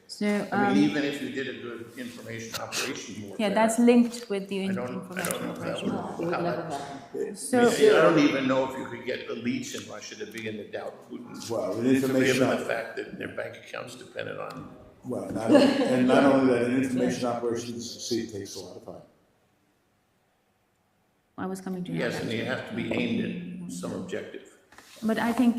So, I mean, even if you did a good information operation warfare. yeah, that's linked with the I don't information know if that operation. would. It would how never that- happen. So, I don't even know if you could get elites in Russia to begin to doubt Putin. Well, an information, Given the fact that their bank accounts depended on. well, and not only that, an information operation to succeed takes a lot of time. I was coming to Yes, that. and you have to be aimed at some objective. But I think,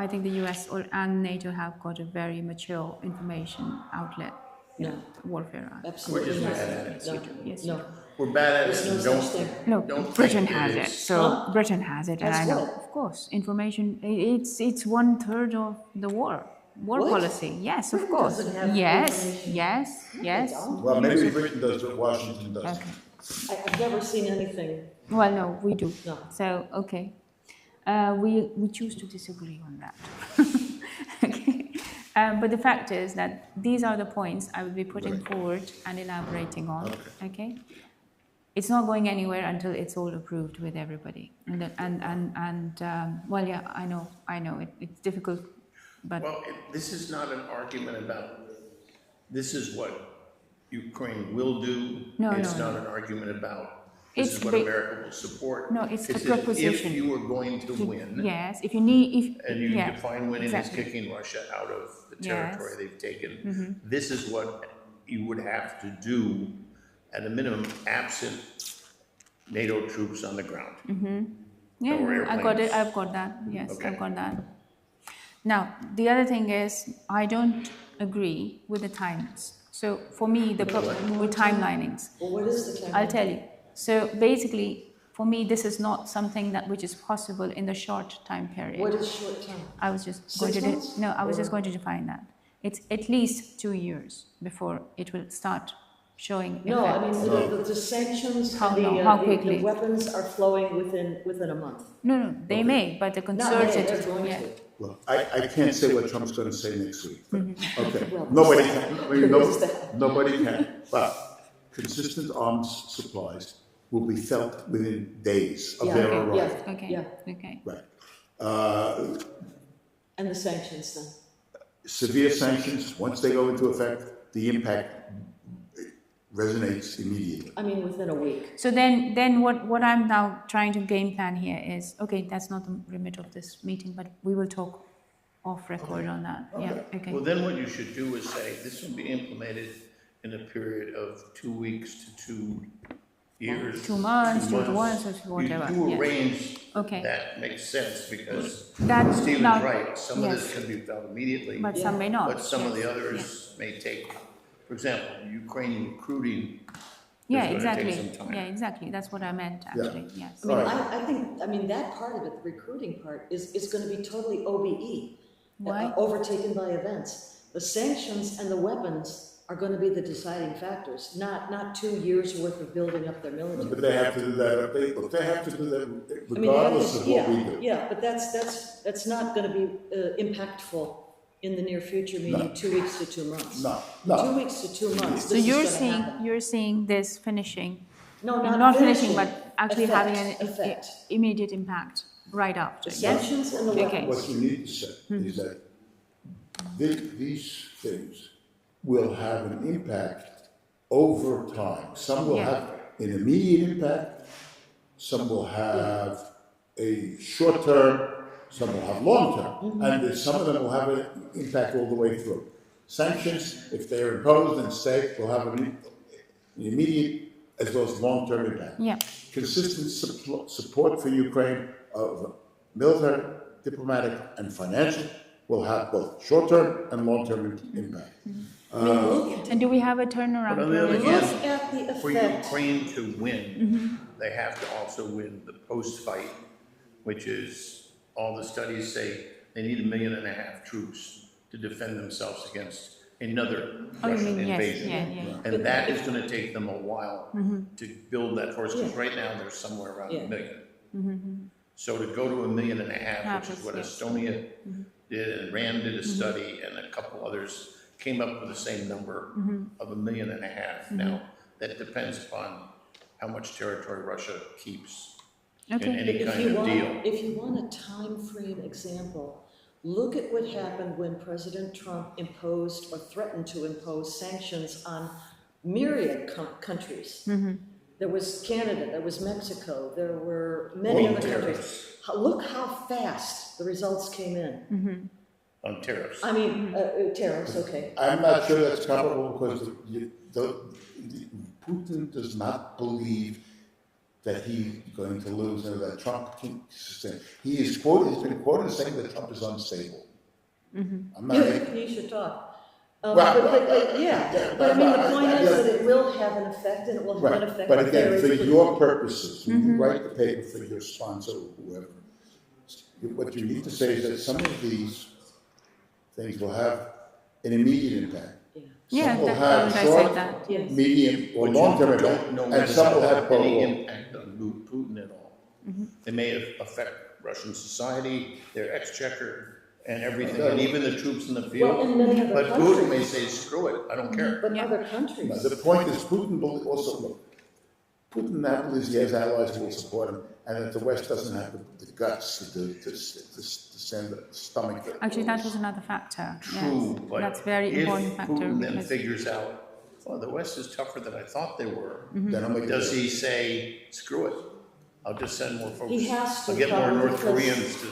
I think the US and NATO have got a very mature information outlet, No, warfare outlet. absolutely just not. bad at it. No, Yes. no. We're bad at There's it, no and such thing. No, don't Britain think has it it, is. so Huh? Britain has it, and I Has know, what? of course, information, it's 1/3 of the war What? policy, yes, of Britain course, doesn't have yes, information. yes. don't. Well, maybe Britain does, but Washington doesn't. Okay, I've never seen anything, well, no, we do, no. so, okay. We choose to disagree on that. Okay. But the fact is that these are the points I will be putting forward and elaborating on, okay? It's not going anywhere until it's all approved with everybody. Well, yeah, I know, it's difficult, but Well, this is not an argument about, this is what Ukraine will do. No, It's no, not no. an argument about, It's this is what ba- America will support. No, it's the This is proposition. If you are going to win, yes, if you need, and you yeah, define winning as exactly. kicking Russia out of the Yes. territory they've taken, Mm-hmm. this is what you would have to do at a minimum, absent NATO troops on the ground. Yeah, Or I got it. airplanes. I've got that. Yes, Okay. I've got that. Now, the other thing is, I don't agree with the timelines. So for me, with timelinings, Well, what is the time? I'll tell you. So basically, for me, this is not something which is possible in the short time period. What is short term? I was just 6 going to months? no, I was Or- just going to define that. It's at least 2 years before it will start showing No, I effects. mean, the sanctions How and long? How the quickly? weapons are flowing within a month. No, they may, but the Not may, concerted, they're going yeah. to. Well, I can't say what Trump's gonna say next week. but- Okay, Well, nobody can, I mean, who is that? nobody can. But consistent arms supplies will be felt within days of Yeah, their okay, arrival. yeah. Okay, Yeah. okay. Right. And the sanctions then? Severe sanctions, once they go into effect, the impact resonates immediately. I mean, within a week. So then what I'm now trying to game plan here is, okay, that's not the remit of this meeting, but we will talk off record on that. Yeah, okay. Well, then what you should do is say, this will be implemented in a period of 2 weeks to 2 years. 2 months, 2 months, or whatever. You yeah. arrange Okay. that makes sense because That- Stephen's now- right. Some of this yes. can be felt immediately. But some may not. But some of yes. the others may take, for example, Ukrainian recruiting is Yeah, gonna exactly. take some time. Yeah, exactly. That's what I meant, actually. Yes. I mean, Right. I think, that part of it, the recruiting part, is gonna be totally OBE. Why? Overtaken by events. The sanctions and the weapons are gonna be the deciding factors, not 2 years worth of building up their military. But they have to do that, they have to do that I mean, regardless of what we do. Yeah, but that's not gonna be impactful in the near future, meaning 2 weeks to 2 months. No. 2 weeks to 2 months, So this is you're gonna seeing happen. you're seeing this finishing, No, not finishing, but actually Effect, having an effect. immediate impact right after. The Yes. sanctions and the Okay. weapons. What you need to say is that these things will have an impact over time. Some will Yeah. have an immediate impact, some will have a short term, some will have long term, and some of them will have an impact all the way through. Sanctions, if they are imposed and stay, will have an immediate as well as long-term impact. Yeah. Consistent support for Ukraine of military, diplomatic, and financial will have both short-term and long-term impact. And do we have a turnaround But on the other period? Look at the For effect. Ukraine to win, they have to also win the post-fight, which is, all the studies say they need 1.5 million troops to defend themselves against another Oh, you Russian mean, yes, invasion. yeah. And that is gonna take them a while to build that force, because right now they're somewhere around Yeah. 1 million. So to go to 1.5 million, which is what yes. Estonia did, and Rand did a study, and a couple others came up with the same number of 1.5 million. Now, that depends upon how much territory Russia keeps in Okay. any kind of deal. If you want a time frame example, look at what happened when President Trump imposed or threatened to impose sanctions on myriad countries. There was Canada, there was Mexico, there were many All other countries. tariffs. Look how fast the results came in. On tariffs. I mean, tariffs, okay. I'm not sure that's comparable because Putin does not believe that he's going to lose or that Trump can sustain. He's been quoted saying that Trump is unstable. I'm not. He should talk. Well, But I mean, the point is that it will have an effect, and it will have an Right, effect. but again, very for quickly. your purposes, when you write the paper for your sponsor or whoever, what you need to say is that some of these things will have an immediate impact. Yeah, Some will that- have I short, said that. Yes. medium, or But long-term you impact, don't know and whether some will they'll have have any prolonged. impact on Putin at all. They may affect Russian society, their exchequer, and everything, and even the troops in the Well, field. in many other But Putin may countries. say, screw it, I don't care. But other countries. Now, the point is, Putin will also, look, Putin now believes he has allies who will support him, and that the West doesn't have the guts to send a stomach. Actually, that was another factor. True, Yes. but That's a very if important factor. Putin then because- figures out, well, the West is tougher than I thought they were, Then I'll make does he say, screw it, I'll just send more folks? He has to, I'll get more probably, North because Koreans to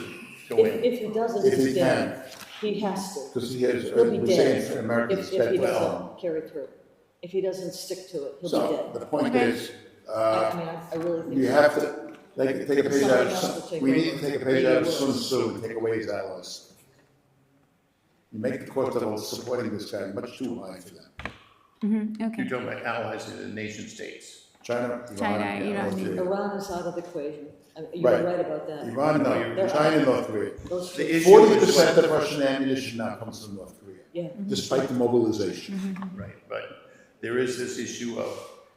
go in. If he doesn't, If he he's dead. can. He has to. Because he has, He'll be we're saying dead America's if he spent well. doesn't carry through. If he doesn't stick to it, he'll be So, dead. the point Okay. is, I mean, I really think. you have to, take a page out of, Somebody has to take we need to over. take a page out of Maybe Sun worse. Tzu and take away his allies. You make the cost of supporting this guy much too high for them. Okay. You're talking about allies in the nation states. China, China, Iran, Iran. North Korea. Iran is out of the equation. You're Right. right about that. Iran, no, They're China, out. North Korea. Those The two. issue 40% is, of Russian ammunition now comes from North Korea, Yeah. despite the mobilization. right, but there is this issue of,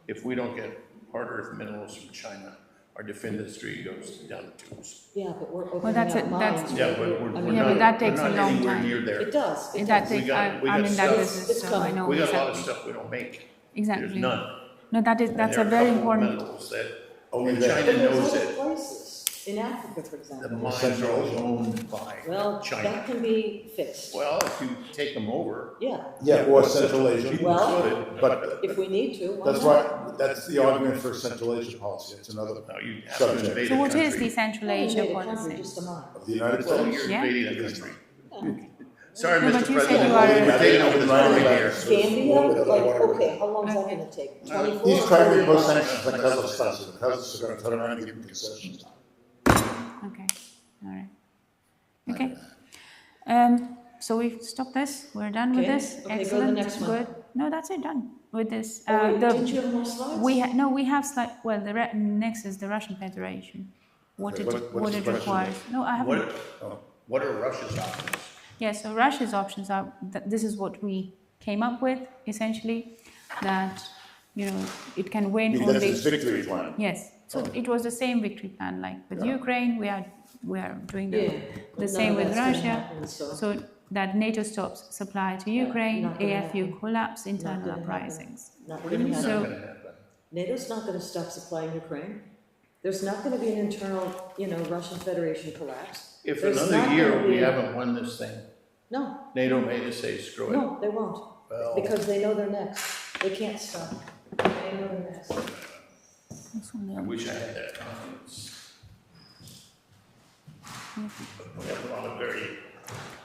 if we don't get hard earth minerals from China, our defense industry goes down the tubes. Yeah, but we're Well, opening that's up it, mines. that's- Yeah, but I we're mean, Yeah, not, but that we're takes a not long anywhere time. near there. It does. It That does. takes, We got I'm in that stuff- business, so I know We got a lot of exactly. stuff we don't make. exactly. There's none. No, that's And a there are very couple important. minerals that Only and there. China But there's knows other that places, in Africa, for the example. mines are all owned by Well, China. that can be fixed. Well, if you take them over, Yeah, Yeah, or Central Asia. people Well, could, But if we need to, why that's not? why, that's the argument for Central Asia policy. It's another no, you have to subject invade So a what is country. the Central We Asia made a country policy? just a mile. of the United Well, States. you're Yeah. invading a country. Sorry, No, but Mr. you said President, you are- we're taking over this party here. Gambia, like, okay, how long is that gonna take? 24 He's or trying to 48 impose hours? sanctions on Kazakhstan, so the Kazakhs are going to turn around and give him concessions. Okay, all right. Okay. So we've stopped this. We're done with Okay. this. Okay, go to the Excellent. next one. Good. No, that's it. Done with this. Oh, wait, didn't you have more slides? We have slide. Well, next is the Russian Federation. What Okay, it what's what the it question? requires. No, I haven't. What are Russia's options? Yeah. So Russia's options are. This is what we came up with essentially. That it can win That's only. his victory plan. Yes. So it was the same victory plan like with Ukraine. We are doing the but same none of with that's gonna Russia. happen, so- So that NATO stops supply to Ukraine, not gonna AFU happen. collapse, Not internal gonna happen. uprisings. Not What do you gonna mean So- not happen. gonna happen? NATO's not gonna stop supplying Ukraine. There's not gonna be an internal, Russian Federation collapse. If There's another not year gonna we be- haven't won this thing, No, NATO may just say, screw it. no, they won't, Well, because they know they're next. They can't stop. They know they're next. I wish I had that confidence. We have a lot of very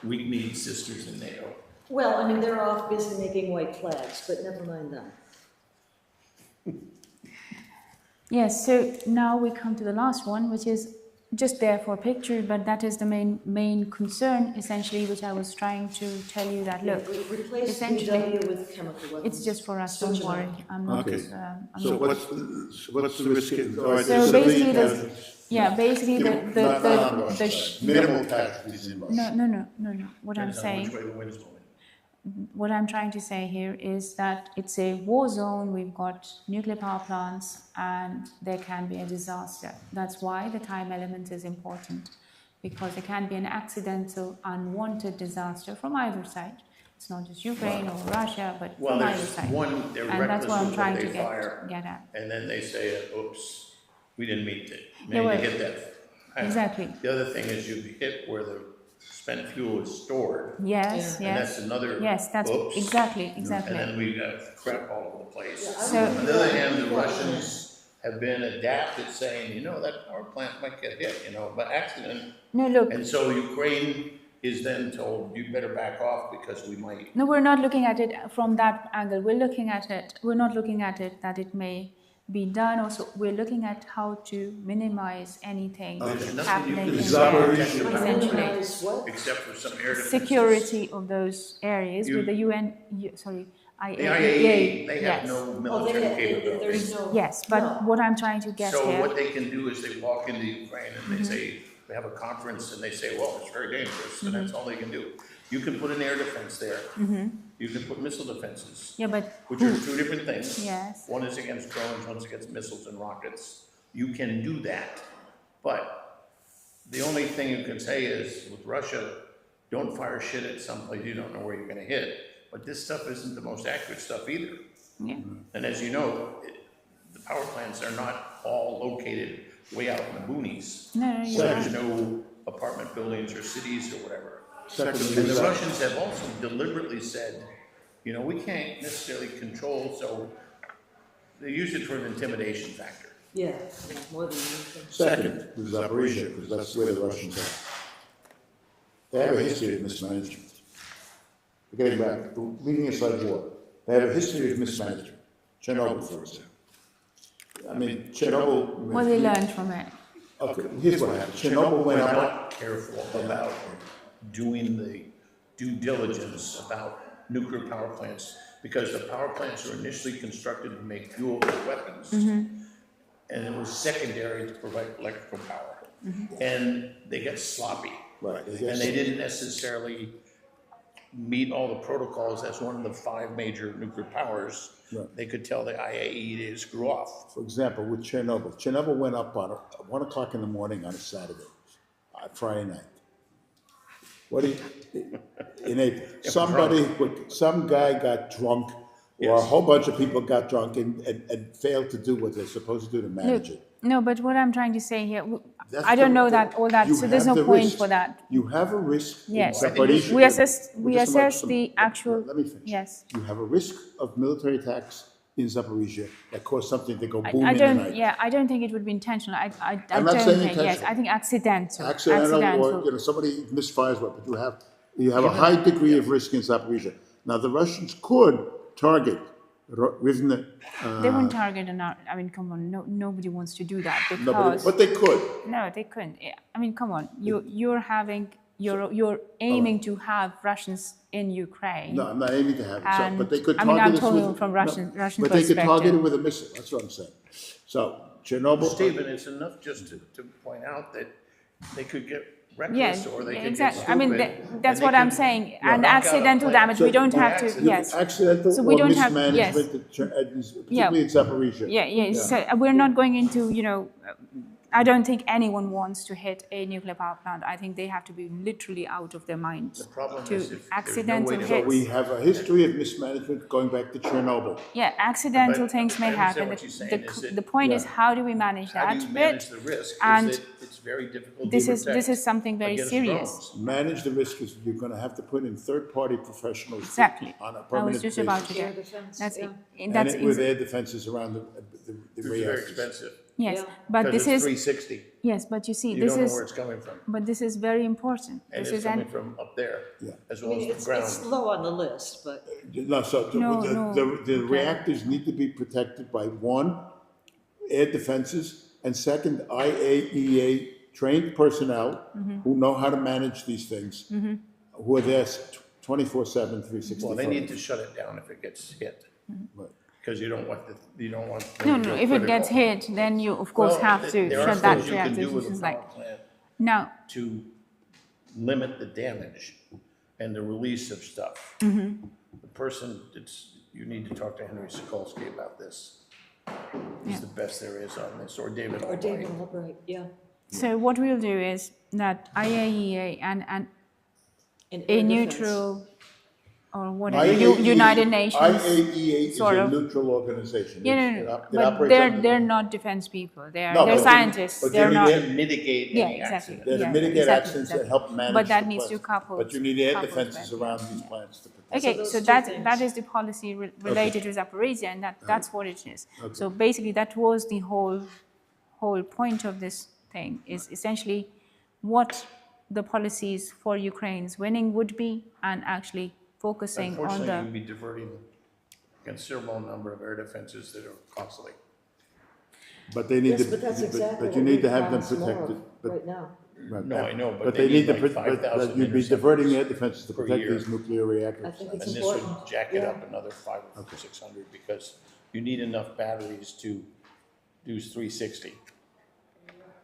weak-kneed sisters in NATO. Well, I mean, they're off busy making white flags, but never mind them. Yes, so now we come to the last one, which is just there for a picture, but that is the main concern, essentially, which I was trying to tell you that, look, Replace essentially, PW with chemical weapons. it's just for us, Switch don't them worry. out. I'm not, Okay. I'm So not- what's the risk? All right, So there's basically, civilian basically the minimal casualties in Russia. no. What I'm Depends on saying, which way the wind's blowing. what I'm trying to say here is that it's a war zone. We've got nuclear power plants, and there can be a disaster. That's why the time element is important, because there can be an accidental, unwanted disaster from either side. It's not just Ukraine or Russia, but Well, from either there's side. one, they're And that's reckless what I'm with trying what to they fire, get at. and then they say, oops, we didn't meet it. Yeah, Maybe well, you get that. exactly. The other thing is you hit where the spent fuel is stored, Yes, and that's yes. another, Yes, that's oops. exactly. And then we got crap all over the place. So, On the other hand, the Russians have been adept at saying, that power plant might get hit, by accident. no, look, And so Ukraine is then told, you better back off because we might. no, we're not looking at it from that angle. We're not looking at it that it may be done. Also, we're looking at how to minimize anything There's nothing you happening can in do there, to protect your essentially. Minimize what? Except for some air defenses. Security of those areas with the UN, The IAEA. IAEA, they have Yes. no Oh, military capabilities. there's no. Yes, but no. what I'm trying to get So here, what they can do is they walk into Ukraine and they say, they have a conference and they say, well, it's very dangerous, and that's all they can do. You can put an air defense there. You can put missile defenses, yeah, but which are two different things. Yes. One is against drones, one's against missiles and rockets. You can do that. But the only thing you can say is, with Russia, don't fire shit at someplace you don't know where you're gonna hit. But this stuff isn't the most accurate stuff either. yeah. And as you know, the power plants are not all located way out in the boonies. No, So you're there's right. no apartment buildings or cities or whatever. Secondly, And the Russians have also deliberately said, we can't necessarily control, so they use it for an intimidation factor. Yeah, more than anything. second, with Zaporizhia, because that's where the Russians are. They have a history of mismanagement. Getting back, leaving aside war, they have a history of mismanagement. Chernobyl, for example. I mean, Chernobyl. Well, they learned from it. Okay, here's what happened. Chernobyl went We're up. not careful about doing the due diligence about nuclear power plants, because the power plants are initially constructed to make fuel for weapons. And it was secondary to provide electrical power. And they get sloppy. Right. And they didn't necessarily meet all the protocols as one of the 5 major nuclear powers. Right. They could tell the IAEA to screw off. For example, with Chernobyl. Chernobyl went up on 1 o'clock in the morning on a Saturday, Friday night. In April, some guy got drunk, or a whole bunch of people got drunk and failed to do what they're supposed to do to manage it. No, but what I'm trying to say here, That's I don't the- know that, all that, you so there's have no the point risks. for that. You have a risk in Yes, Zaporizhzhia. we assess the actual, Let me finish. yes. You have a risk of military attacks in Zaporizhia that cause something to go boom I in the don't, night. yeah, I don't think it would be intentional. I I'm not don't saying think, yes, intentional. I think accidental. Accidental, or, somebody misfires what, but you have a high degree of risk in Zaporizhzhia. Now, the Russians could target Rivne. They wouldn't target I mean, come on, nobody wants to do that No, because. but they could. No, they couldn't. Yeah, I mean, come on, you're aiming to have Russians in Ukraine. No, I'm not aiming to have it. So, but they could I target mean, I'm us talking with, from Russian But they could target perspective. it with a missile. That's what I'm saying. So, Chernobyl. Stephen, it's enough just to point out that they could get Yeah, reckless or they could exactly. get I mean, stupid. that's and what they I'm could saying. knock And out a accidental plant damage, we don't by have to, accident. yes. Accidental So we or don't have- mismanagement, particularly in Zaporizhia. Yeah. So we're not going into, I don't think anyone wants to hit a nuclear power plant. I think they have to be literally out of their minds. The problem to is if there's no accidental way to- So hits. we have a history of mismanagement going back to Chernobyl. Yeah, accidental But things may I understand happen. what you're saying is that- The point is, how do we manage How that do you bit? manage the risk? And Is that it's very difficult this to is protect something very against serious. drones. Manage the risk is you're going to have to put in third-party professionals Exactly. on a I was permanent just basis. about to Air get. defense, That's yeah. it. And That's it with easy. air defenses around the It's very reactors. expensive. Yes, Yeah. but Because this it's is 360. yes, but you see, You this don't know is where it's coming from. but this is very important. And This it's is coming from up there, Yeah. as I well mean, as the ground. it's low on the list, but No, so No, the okay. reactors need to be protected by one, air defenses, and second, IAEA trained personnel Mm-hmm. who know how to manage these things, who are there 24/7, 365. Well, they need to shut it down if it gets hit, Right. because you don't want. no. If it gets hit, then you of course have to There are shut that things you can reactor. do with It's a like power plant now, to limit the damage and the release of stuff. Mm-hmm. The person, you need to talk to Henry Sokolsky about this. He's the best there is on this, or David or David Albright. Albright, yeah. so what we'll do is that IAEA and And a air defense. neutral or whatever IAEA United Nations. IAEA is sort a of. neutral organization. Yeah, It no. op- it But operates under- they're not defense people. They're No, they're but- scientists. but They're they not. need To mitigate Yeah, any exactly. accident. They're to Yeah, mitigate exactly, accidents exactly. and help manage But that the needs to plants. couple. But you need air coupled defenses with- around these plants to protect. Okay, those so two that things. is the policy related to Zaporizhia, and that's what it is. So basically, that was the whole point of this thing, is essentially what the policies for Ukraine's winning would be, and actually focusing on Unfortunately, the. you'd be diverting a considerable number of air defenses that are costly. But they need Yes, to, but that's exactly but you what need we to have them promised more protected. of But- right now. right, No, I know, but But they they need need to, like but 5,000 you'd be interceptors diverting air defenses to per protect year. these nuclear reactors. I think it's And this would important. jack it Yeah. up another 500 or 600, because you need enough batteries to do 360.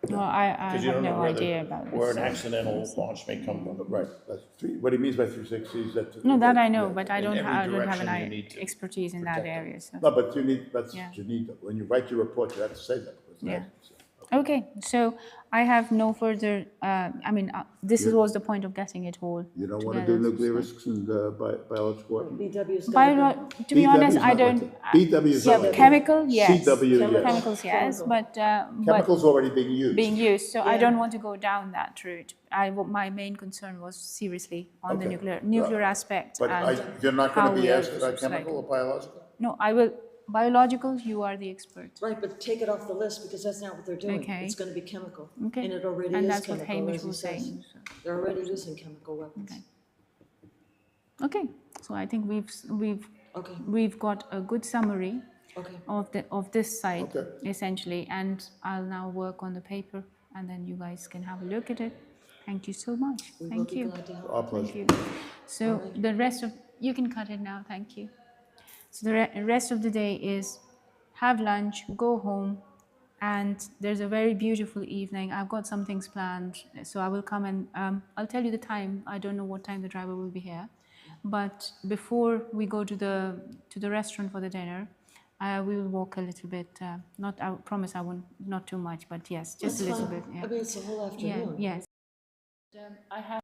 Well, I Because you have don't know no where idea about where this. an accidental launch may come from. Right, that's what he means by 360 is that. No, that I know, Yeah. but I In don't every have direction you an need to expertise in that protect them. area. So. No, but you need, that's Yeah. what you need, when you write your report, you have to say that. because Yeah. that's- Okay, so I have no further. This was the point of getting it all. You don't want to do together, nuclear so. risks and biological weapons? BW's To be honest, BW is I not don't. like that. BW is not Yeah, like chemical, that. yes. CW, yes. Chemicals, yes, but Chemicals already being used. being used. So I Yeah. don't want to go down that route. My main concern was seriously on the Okay. nuclear aspect. But and you're not going how to be we asked about like- chemical or biological? No, I will. Biological, you are the expert. Right, but take it off the list because that's not what they're doing. Okay. It's gonna be chemical. Okay. And it already And is that's what chemical, Hamish as he was says. saying. So. They're already using chemical weapons. Okay. Okay, so I think Okay, we've got a good summary okay. of this side Okay. essentially, and I'll now work on the paper, and then you guys can have a look at it. Thank you so much. We will Thank be you. glad to help. Our Thank pleasure. you. So the rest of you can cut it now. Thank you. So the rest of the day is have lunch, go home, and there's a very beautiful evening. I've got some things planned, so I will come and I'll tell you the time. I don't know what time the driver will be here, but before we go to the restaurant for the dinner, we will walk a little bit. I promise I won't, not too much, but yes, just That's a little fine. bit. Yeah. I mean, it's the whole afternoon. Yes. I have.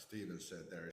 Stephen said, there is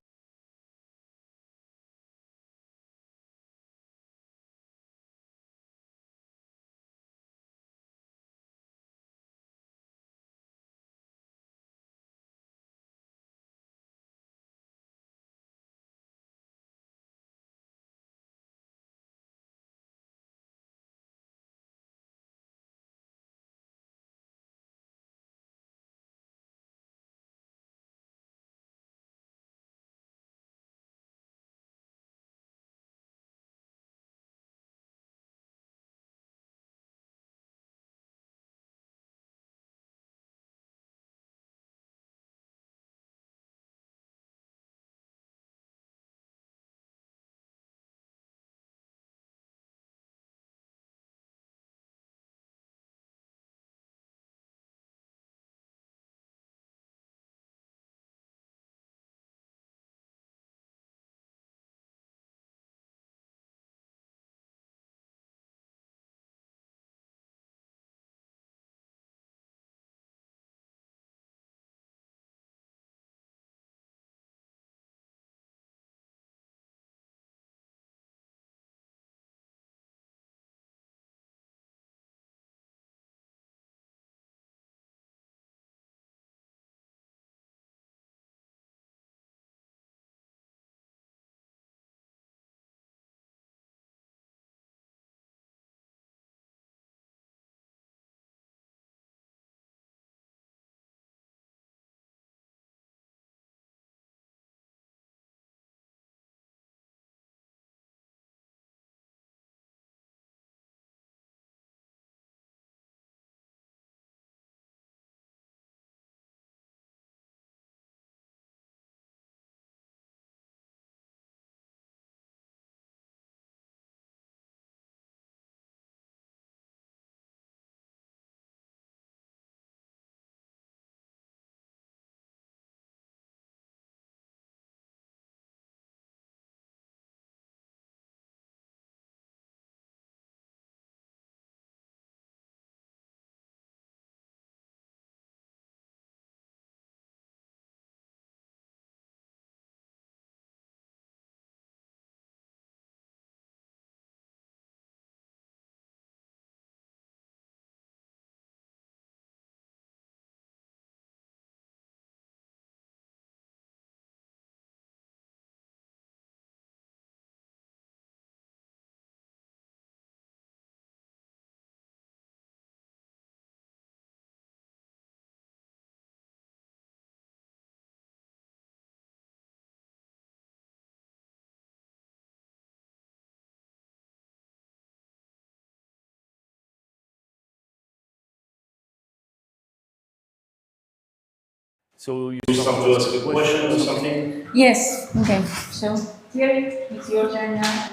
So you start to ask a question or something? Yes. Okay. So Thierry, it's your turn now.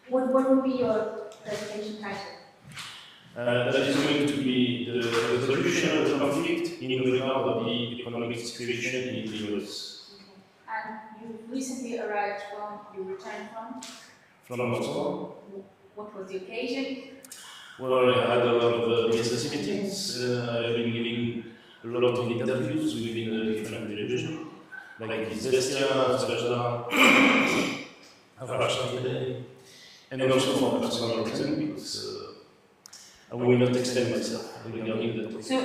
What would be your presentation title? That is going to be the resolution of the conflict in regard of the economic situation in the US. Okay. And you recently arrived you returned From Moscow. What was the occasion? Well, I had a lot of business meetings. I've been giving a lot of interviews within different television, like Izvestia, Zvezda, Russia Today, and also for personal reasons, because I will not extend myself regarding the topic. So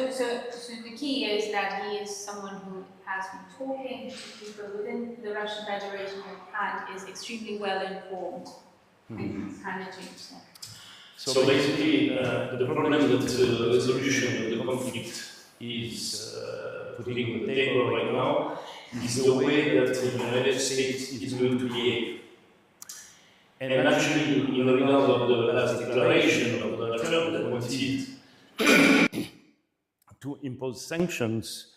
the key is that he is someone who has been talking to people within the Russian Federation and is extremely well informed. And it's kind of changed that. So basically, the problem that the resolution of the conflict is putting on the table right now is the way that the United States is going to behave. And actually, in regard of the last declaration of Donald Trump that wanted to impose sanctions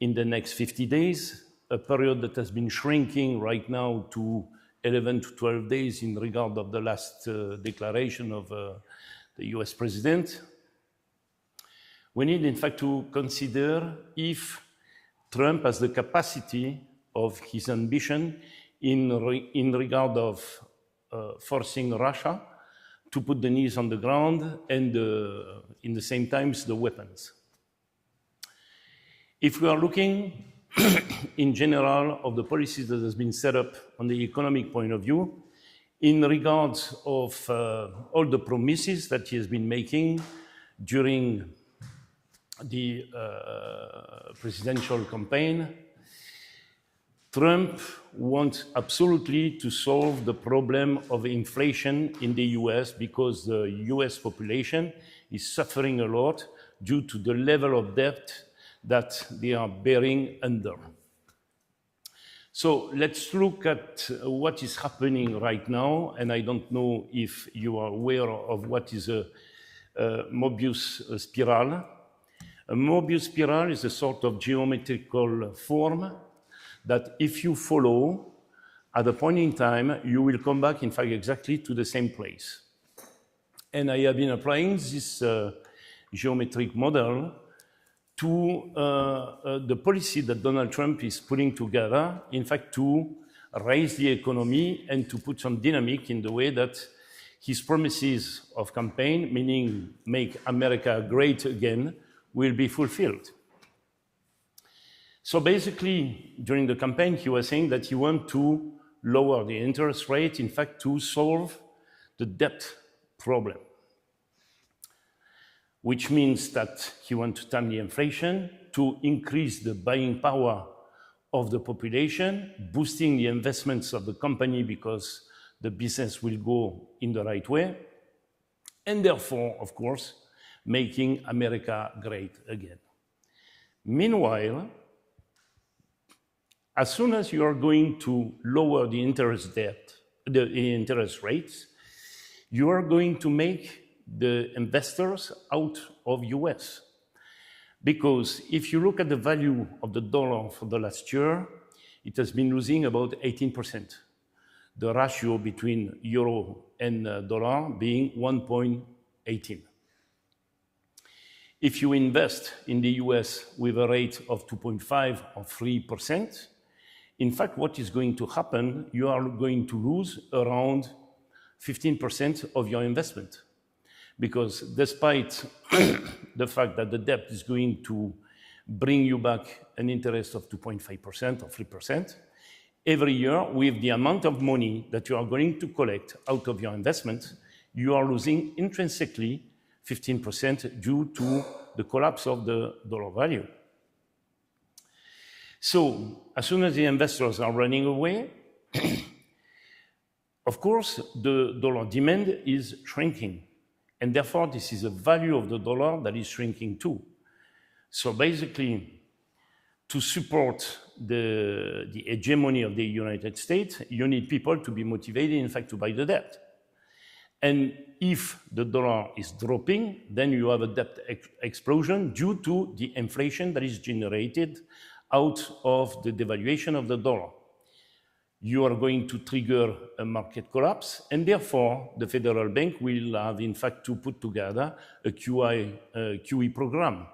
in the next 50 days, a period that has been shrinking right now to 11 to 12 days in regard of the last declaration of the US president. We need, in fact, to consider if Trump has the capacity of his ambition in regard of forcing Russia to put the knees on the ground and, in the same time, the weapons. If we are looking in general, of the policies that has been set up on the economic point of view, in regards of all the promises that he has been making during the presidential campaign. Trump wants absolutely to solve the problem of inflation in the US because the US population is suffering a lot due to the level of debt that they are bearing under. So let's look at what is happening right now, and I don't know if you are aware of what is a Mobius spiral. A Mobius spiral is a sort of geometrical form that if you follow, at a point in time, you will come back, in fact, exactly to the same place. And I have been applying this geometric model to the policy that Donald Trump is putting together, in fact, to raise the economy and to put some dynamic in the way that his promises of campaign, meaning make America great again, will be fulfilled. So basically, during the campaign, he was saying that he wants to lower the interest rate, in fact, to solve the debt problem, which means that he wants to tame the inflation, to increase the buying power of the population, boosting the investments of the company because the business will go in the right way, and therefore, of course, making America great again. Meanwhile, as soon as you are going to lower the interest rates, you are going to make the investors out of US. Because if you look at the value of the dollar for the last year, it has been losing about 18%. The ratio between euro and dollar being 1.18. If you invest in the US with a rate of 2.5 or 3%, in fact, what is going to happen, you are going to lose around 15% of your investment. Because despite the fact that the debt is going to bring you back an interest of 2.5% or 3%, every year with the amount of money that you are going to collect out of your investment, you are losing intrinsically 15% due to the collapse of the dollar value. So as soon as the investors are running away, of course, the dollar demand is shrinking. And therefore, this is a value of the dollar that is shrinking too. So basically, to support the hegemony of the United States, you need people to be motivated, in fact, to buy the debt. And if the dollar is dropping, then you have a debt explosion due to the inflation that is generated out of the devaluation of the dollar. You are going to trigger a market collapse, and therefore the federal bank will have, in fact, to put together a QE program.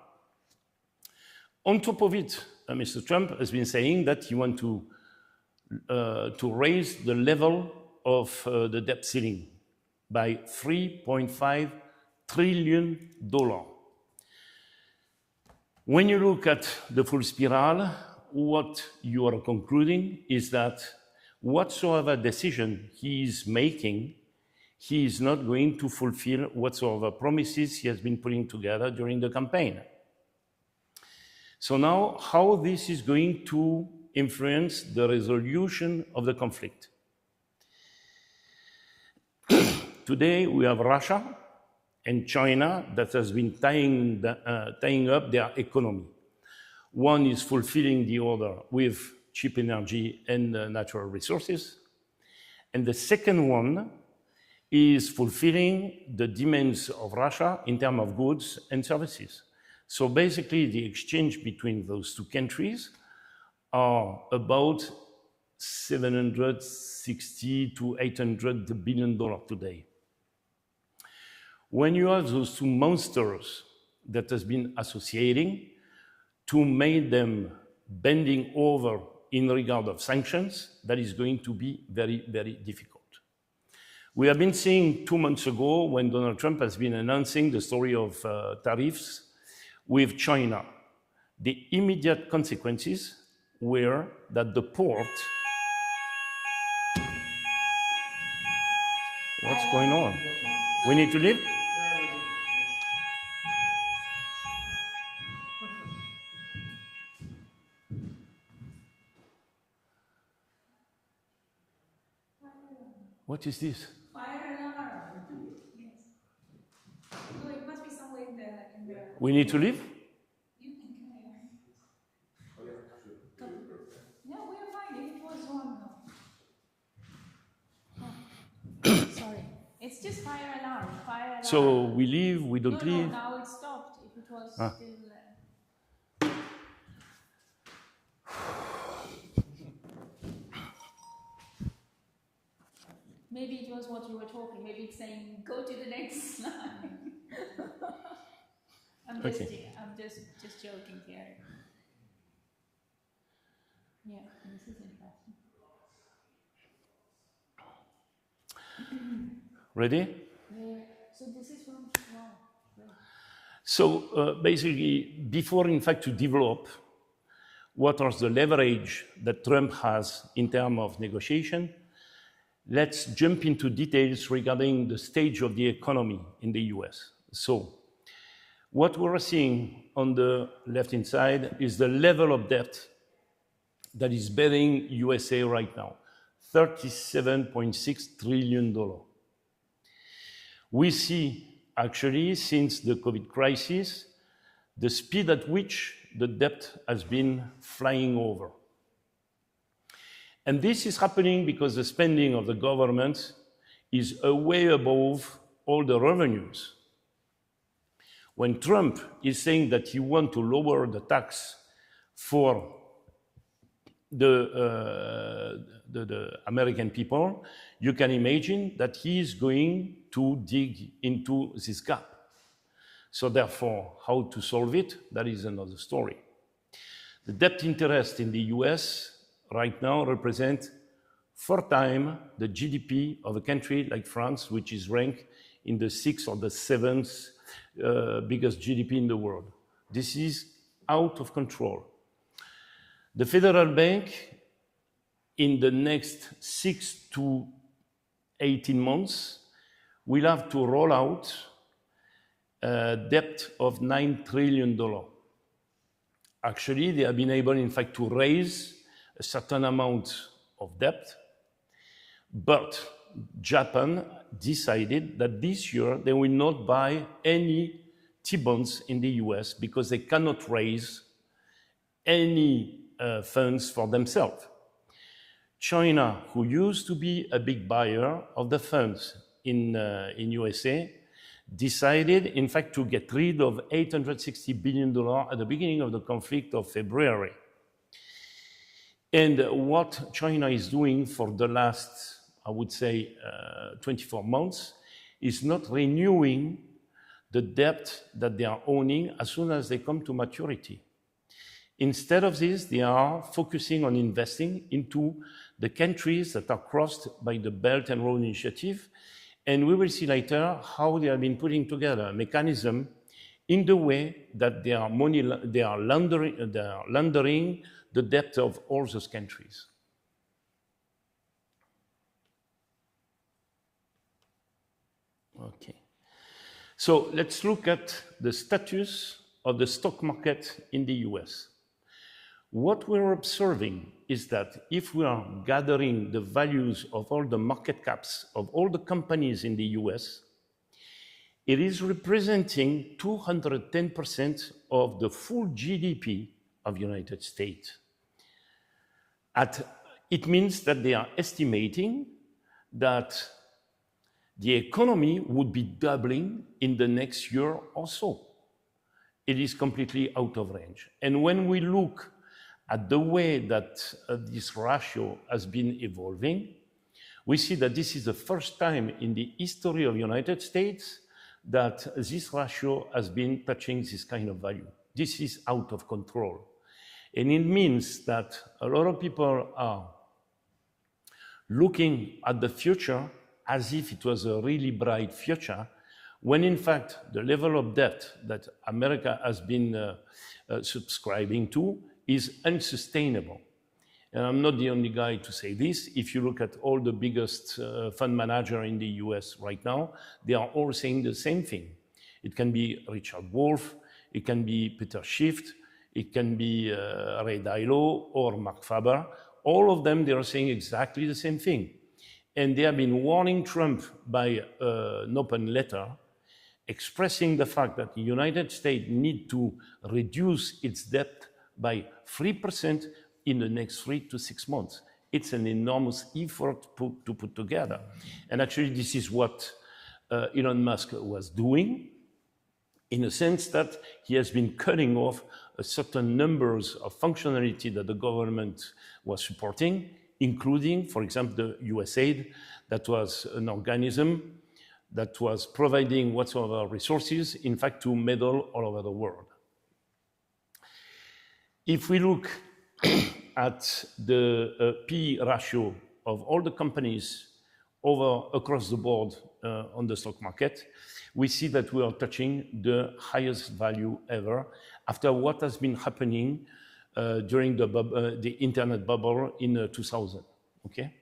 On top of it, Mr. Trump has been saying that he wants to raise the level of the debt ceiling by $3.5 trillion. When you look at the full spiral, what you are concluding is that whatsoever decision he is making, he is not going to fulfill whatsoever promises he has been putting together during the campaign. So now, how this is going to influence the resolution of the conflict? Today, we have Russia and China that has been tying up their economy. One is fulfilling the other with cheap energy and natural resources. And the second one is fulfilling the demands of Russia in terms of goods and services. So basically, the exchange between those two countries are about $760 to $800 billion today. When you have those two monsters that has been associating to make them bending over in regard of sanctions, that is going to be very, very difficult. We have been seeing 2 months ago when Donald Trump has been announcing the story of tariffs with China. The immediate consequences were that the port. What's going on? We need to leave? What is this? Fire alarm. Yes. No, it must be somewhere in the. We need to leave? You can carry on. No, we are fine. It was on. Oh. Sorry. It's just fire alarm. Fire alarm. So we leave, we don't No, leave? now it stopped. If it was Ah. still. Maybe it was what you were talking. Maybe it's saying, go to the next slide. I'm just joking here. Yeah, this is interesting. Ready? So this is from, wow. So basically, before in fact to develop what are the leverage that Trump has in terms of negotiation, let's jump into details regarding the stage of the economy in the US. So what we're seeing on the left-hand side is the level of debt that is bearing USA right now, $37.6 trillion. We see actually since the COVID crisis, the speed at which the debt has been flying over. And this is happening because the spending of the government is way above all the revenues. When Trump is saying that he wants to lower the tax for the American people, you can imagine that he is going to dig into this gap. So therefore, how to solve it, that is another story. The debt interest in the US right now represent 4 times the GDP of a country like France, which is ranked in the 6th or the 7th biggest GDP in the world. This is out of control. The federal bank, in the next 6 to 18 months, will have to roll out a debt of $9 trillion. Actually, they have been able, in fact, to raise a certain amount of debt, but Japan decided that this year they will not buy any T-bonds in the US because they cannot raise any funds for themselves. China, who used to be a big buyer of the funds in USA, decided, in fact, to get rid of $860 billion at the beginning of the conflict of February. And what China is doing for the last, I would say, 24 months is not renewing the debt that they are owning as soon as they come to maturity. Instead of this, they are focusing on investing into the countries that are crossed by the Belt and Road Initiative. And we will see later how they have been putting together a mechanism in the way that they are laundering the debt of all those countries. Okay. So let's look at the status of the stock market in the US. What we're observing is that if we are gathering the values of all the market caps of all the companies in the US, it is representing 210% of the full GDP of the United States. It means that they are estimating that the economy would be doubling in the next year or so. It is completely out of range. And when we look at the way that this ratio has been evolving, we see that this is the first time in the history of the United States that this ratio has been touching this kind of value. This is out of control. And it means that a lot of people are looking at the future as if it was a really bright future, when in fact the level of debt that America has been subscribing to is unsustainable. And I'm not the only guy to say this. If you look at all the biggest fund manager in the US right now, they are all saying the same thing. It can be Richard Wolff, it can be Peter Schiff, it can be Ray Dalio or Mark Faber. All of them, they are saying exactly the same thing. And they have been warning Trump by an open letter, expressing the fact that the United States need to reduce its debt by 3% in the next 3 to 6 months. It's an enormous effort to put together. And actually, this is what Elon Musk was doing, in a sense that he has been cutting off a certain numbers of functionality that the government was supporting, including, for example, the USAID, that was an organism that was providing whatsoever resources, in fact, to middle all over the world. If we look at the P ratio of all the companies across the board on the stock market, we see that we are touching the highest value ever after what has been happening during the internet bubble in 2000, okay?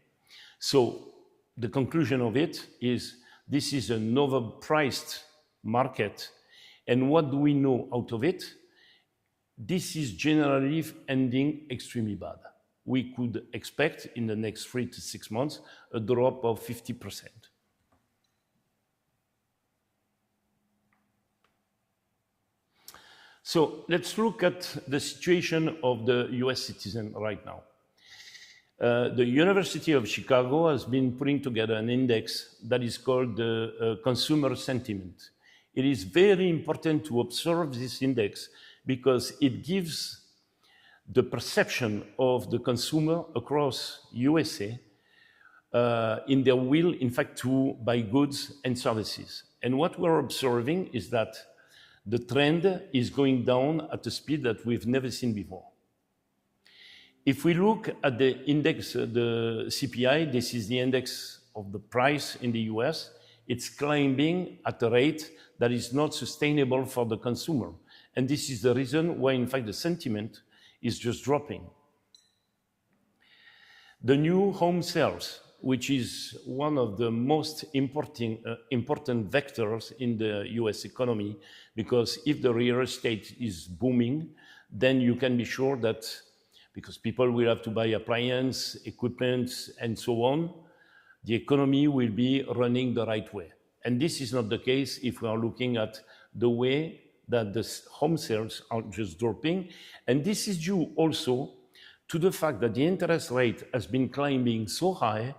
So the conclusion of it is this is an overpriced market. And what do we know out of it? This is generally ending extremely bad. We could expect in the next 3 to 6 months a drop of 50%. So let's look at the situation of the US citizen right now. The University of Chicago has been putting together an index that is called the consumer sentiment. It is very important to observe this index because it gives the perception of the consumer across USA in their will, in fact, to buy goods and services. And what we're observing is that the trend is going down at a speed that we've never seen before. If we look at the index, the CPI, this is the index of the price in the US, it's climbing at a rate that is not sustainable for the consumer. And this is the reason why, in fact, the sentiment is just dropping. The new home sales, which is one of the most important vectors in the US economy, because if the real estate is booming, then you can be sure that because people will have to buy appliance, equipment, and so on, the economy will be running the right way. And this is not the case if we are looking at the way that the home sales are just dropping. And this is due also to the fact that the interest rate has been climbing so high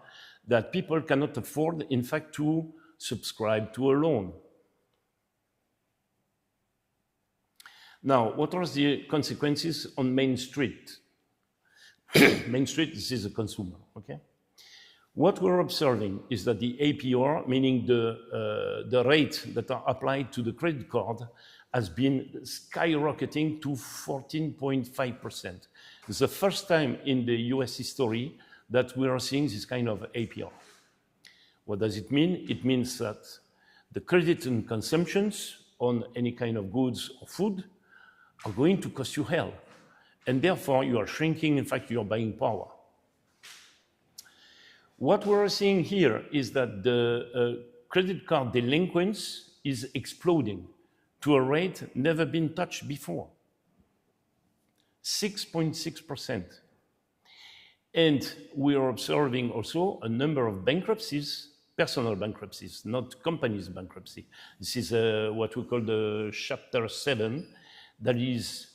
that people cannot afford, in fact, to subscribe to a loan. Now, what are the consequences on Main Street? Main Street, this is a consumer, okay? What we're observing is that the APR, meaning the rate that are applied to the credit card, has been skyrocketing to 14.5%. It's the first time in the US history that we are seeing this kind of APR. What does it mean? It means that the credit and consumptions on any kind of goods or food are going to cost you hell. And therefore, you are shrinking, in fact, your buying power. What we're seeing here is that the credit card delinquency is exploding to a rate never been touched before. 6.6%. And we are observing also a number of bankruptcies, personal bankruptcies, not companies' bankruptcy. This is what we call the Chapter 7, that is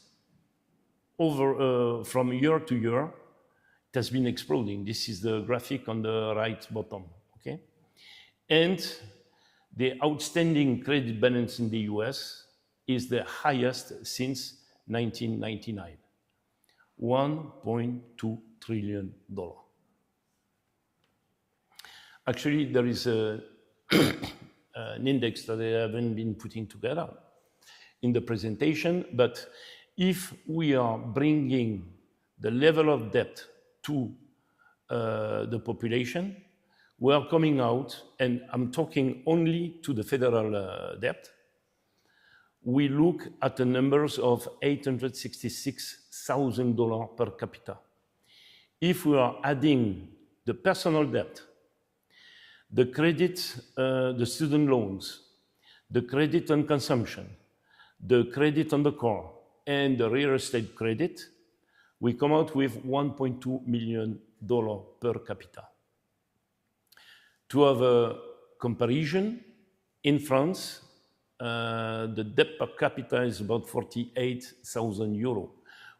over from year to year. It has been exploding. This is the graphic on the right bottom, okay? And the outstanding credit balance in the US is the highest since 1999, $1.2 trillion. Actually, there is an index that I haven't been putting together in the presentation, but if we are bringing the level of debt to the population, we are coming out, and I'm talking only to the federal debt, we look at the numbers of $866,000 per capita. if we are adding the personal debt, the credit, the student loans, the credit on consumption, the credit on the car, and the real estate credit, we come out with $1.2 million per capita. To have a comparison, in France, the debt per capita is about 48,000 euros,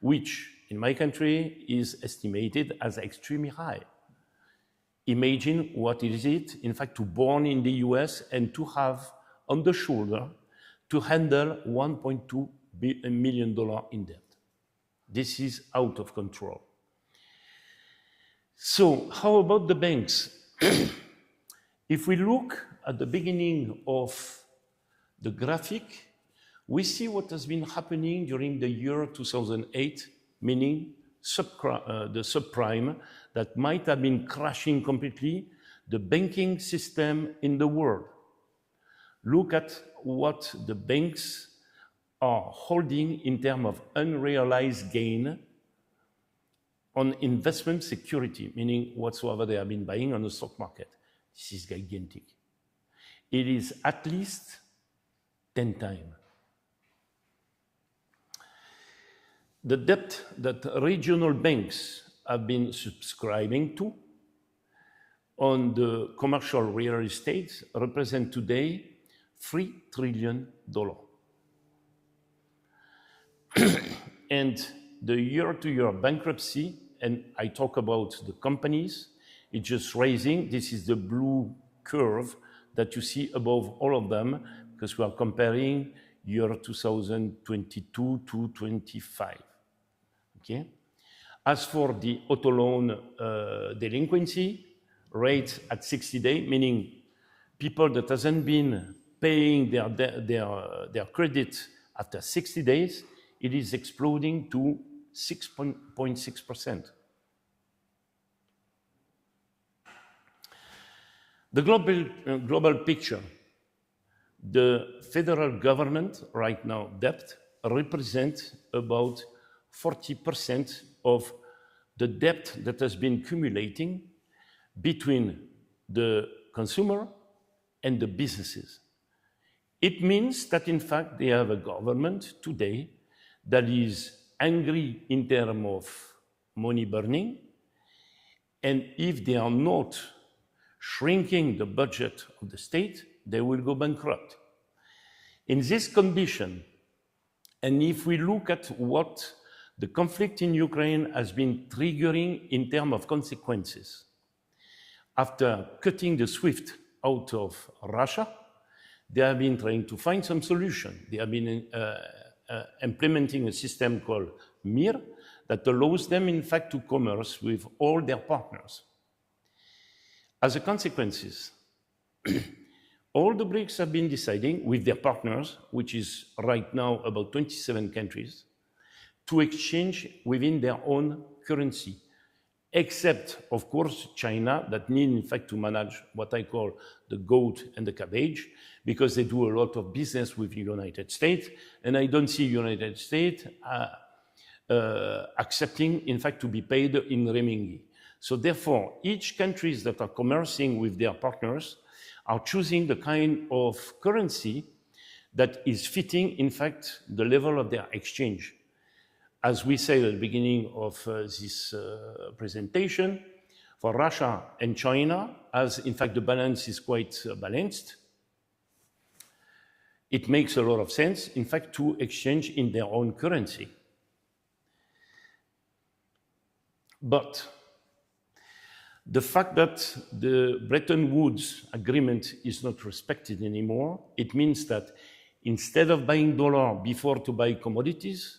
which in my country is estimated as extremely high. Imagine what is it, in fact, to born in the US and to have on the shoulder to handle $1.2 million in debt. This is out of control. So how about the banks? If we look at the beginning of the graphic, we see what has been happening during the year 2008, meaning the subprime that might have been crashing completely the banking system in the world. Look at what the banks are holding in terms of unrealized gain on investment security, meaning whatsoever they have been buying on the stock market. This is gigantic. It is at least 10 times. The debt that regional banks have been subscribing to on the commercial real estate represent today $3 trillion. And the year-to-year bankruptcy, and I talk about the companies, it's just rising. This is the blue curve that you see above all of them, because we are comparing year 2022 to 25. Okay? As for the auto loan delinquency rate at 60 days, meaning people that hasn't been paying their credit after 60 days, it is exploding to 6.6%. The global picture, the federal government right now debt represents about 40% of the debt that has been accumulating between the consumer and the businesses. It means that in fact they have a government today that is angry in terms of money burning, and if they are not shrinking the budget of the state, they will go bankrupt. In this condition, and if we look at what the conflict in Ukraine has been triggering in terms of consequences, after cutting the SWIFT out of Russia, they have been trying to find some solution. They have been implementing a system called MIR that allows them, in fact, to commerce with all their partners. As a consequence, all the BRICS have been deciding with their partners, which is right now about 27 countries, to exchange within their own currency, except, of course, China, that need, in fact, to manage what I call the goat and the cabbage, because they do a lot of business with the United States, and I don't see United States accepting, in fact, to be paid in renminbi. So therefore, each countries that are commercing with their partners are choosing the kind of currency that is fitting, in fact, the level of their exchange. As we said at the beginning of this presentation, for Russia and China, as in fact the balance is quite balanced, it makes a lot of sense, in fact, to exchange in their own currency. But the fact that the Bretton Woods agreement is not respected anymore, it means that instead of buying dollar before to buy commodities,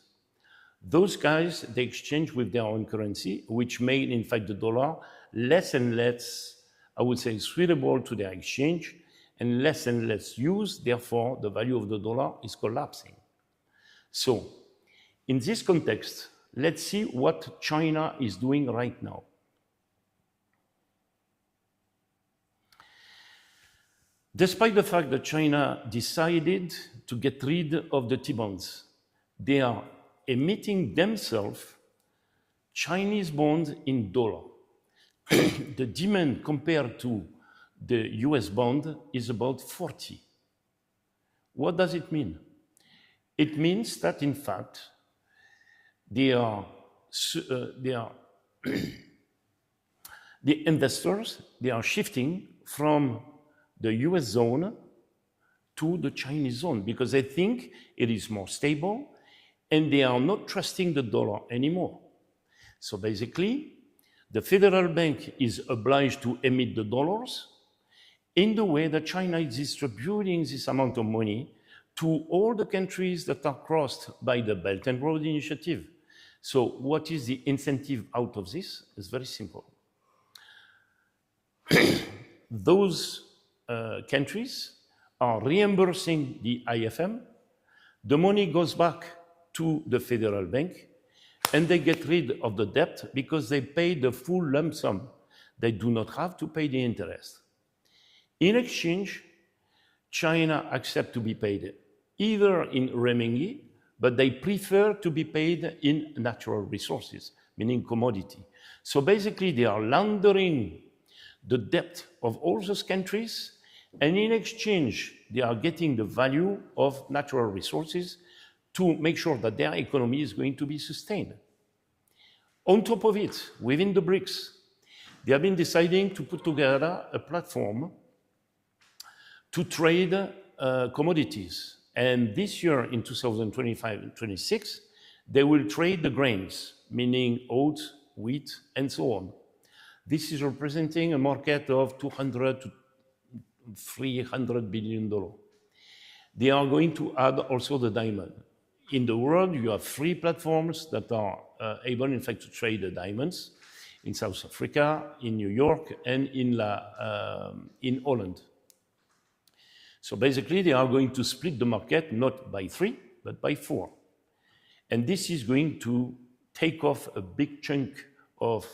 those guys, they exchange with their own currency, which made, in fact, the dollar less and less, I would say, suitable to their exchange, and less used. Therefore, the value of the dollar is collapsing. So, in this context, let's see what China is doing right now. Despite the fact that China decided to get rid of the T-bonds, they are emitting themselves Chinese bonds in dollar. The demand compared to the US bond is about 40. What does it mean? It means that, in fact, the investors, they are shifting from the US zone to the Chinese zone because they think it is more stable and they are not trusting the dollar anymore. So basically, the federal bank is obliged to emit the dollars in the way that China is distributing this amount of money to all the countries that are crossed by the Belt and Road Initiative. So what is the incentive out of this? It's very simple. Those countries are reimbursing the IFM. The money goes back to the federal bank, and they get rid of the debt because they pay the full lump sum. They do not have to pay the interest. In exchange, China accepts to be paid either in renminbi, but they prefer to be paid in natural resources, meaning commodity. So basically, they are laundering the debt of all those countries, and in exchange, they are getting the value of natural resources to make sure that their economy is going to be sustained. On top of it, within the BRICS, they have been deciding to put together a platform to trade commodities. And this year, in 2025 and 26, they will trade the grains, meaning oats, wheat, and so on. This is representing a market of $200 to $300 billion. They are going to add also the diamond. In the world, you have 3 platforms that are able, in fact, to trade the diamonds in South Africa, in New York, and in Holland. So basically, they are going to split the market not by 3, but by 4. And this is going to take off a big chunk of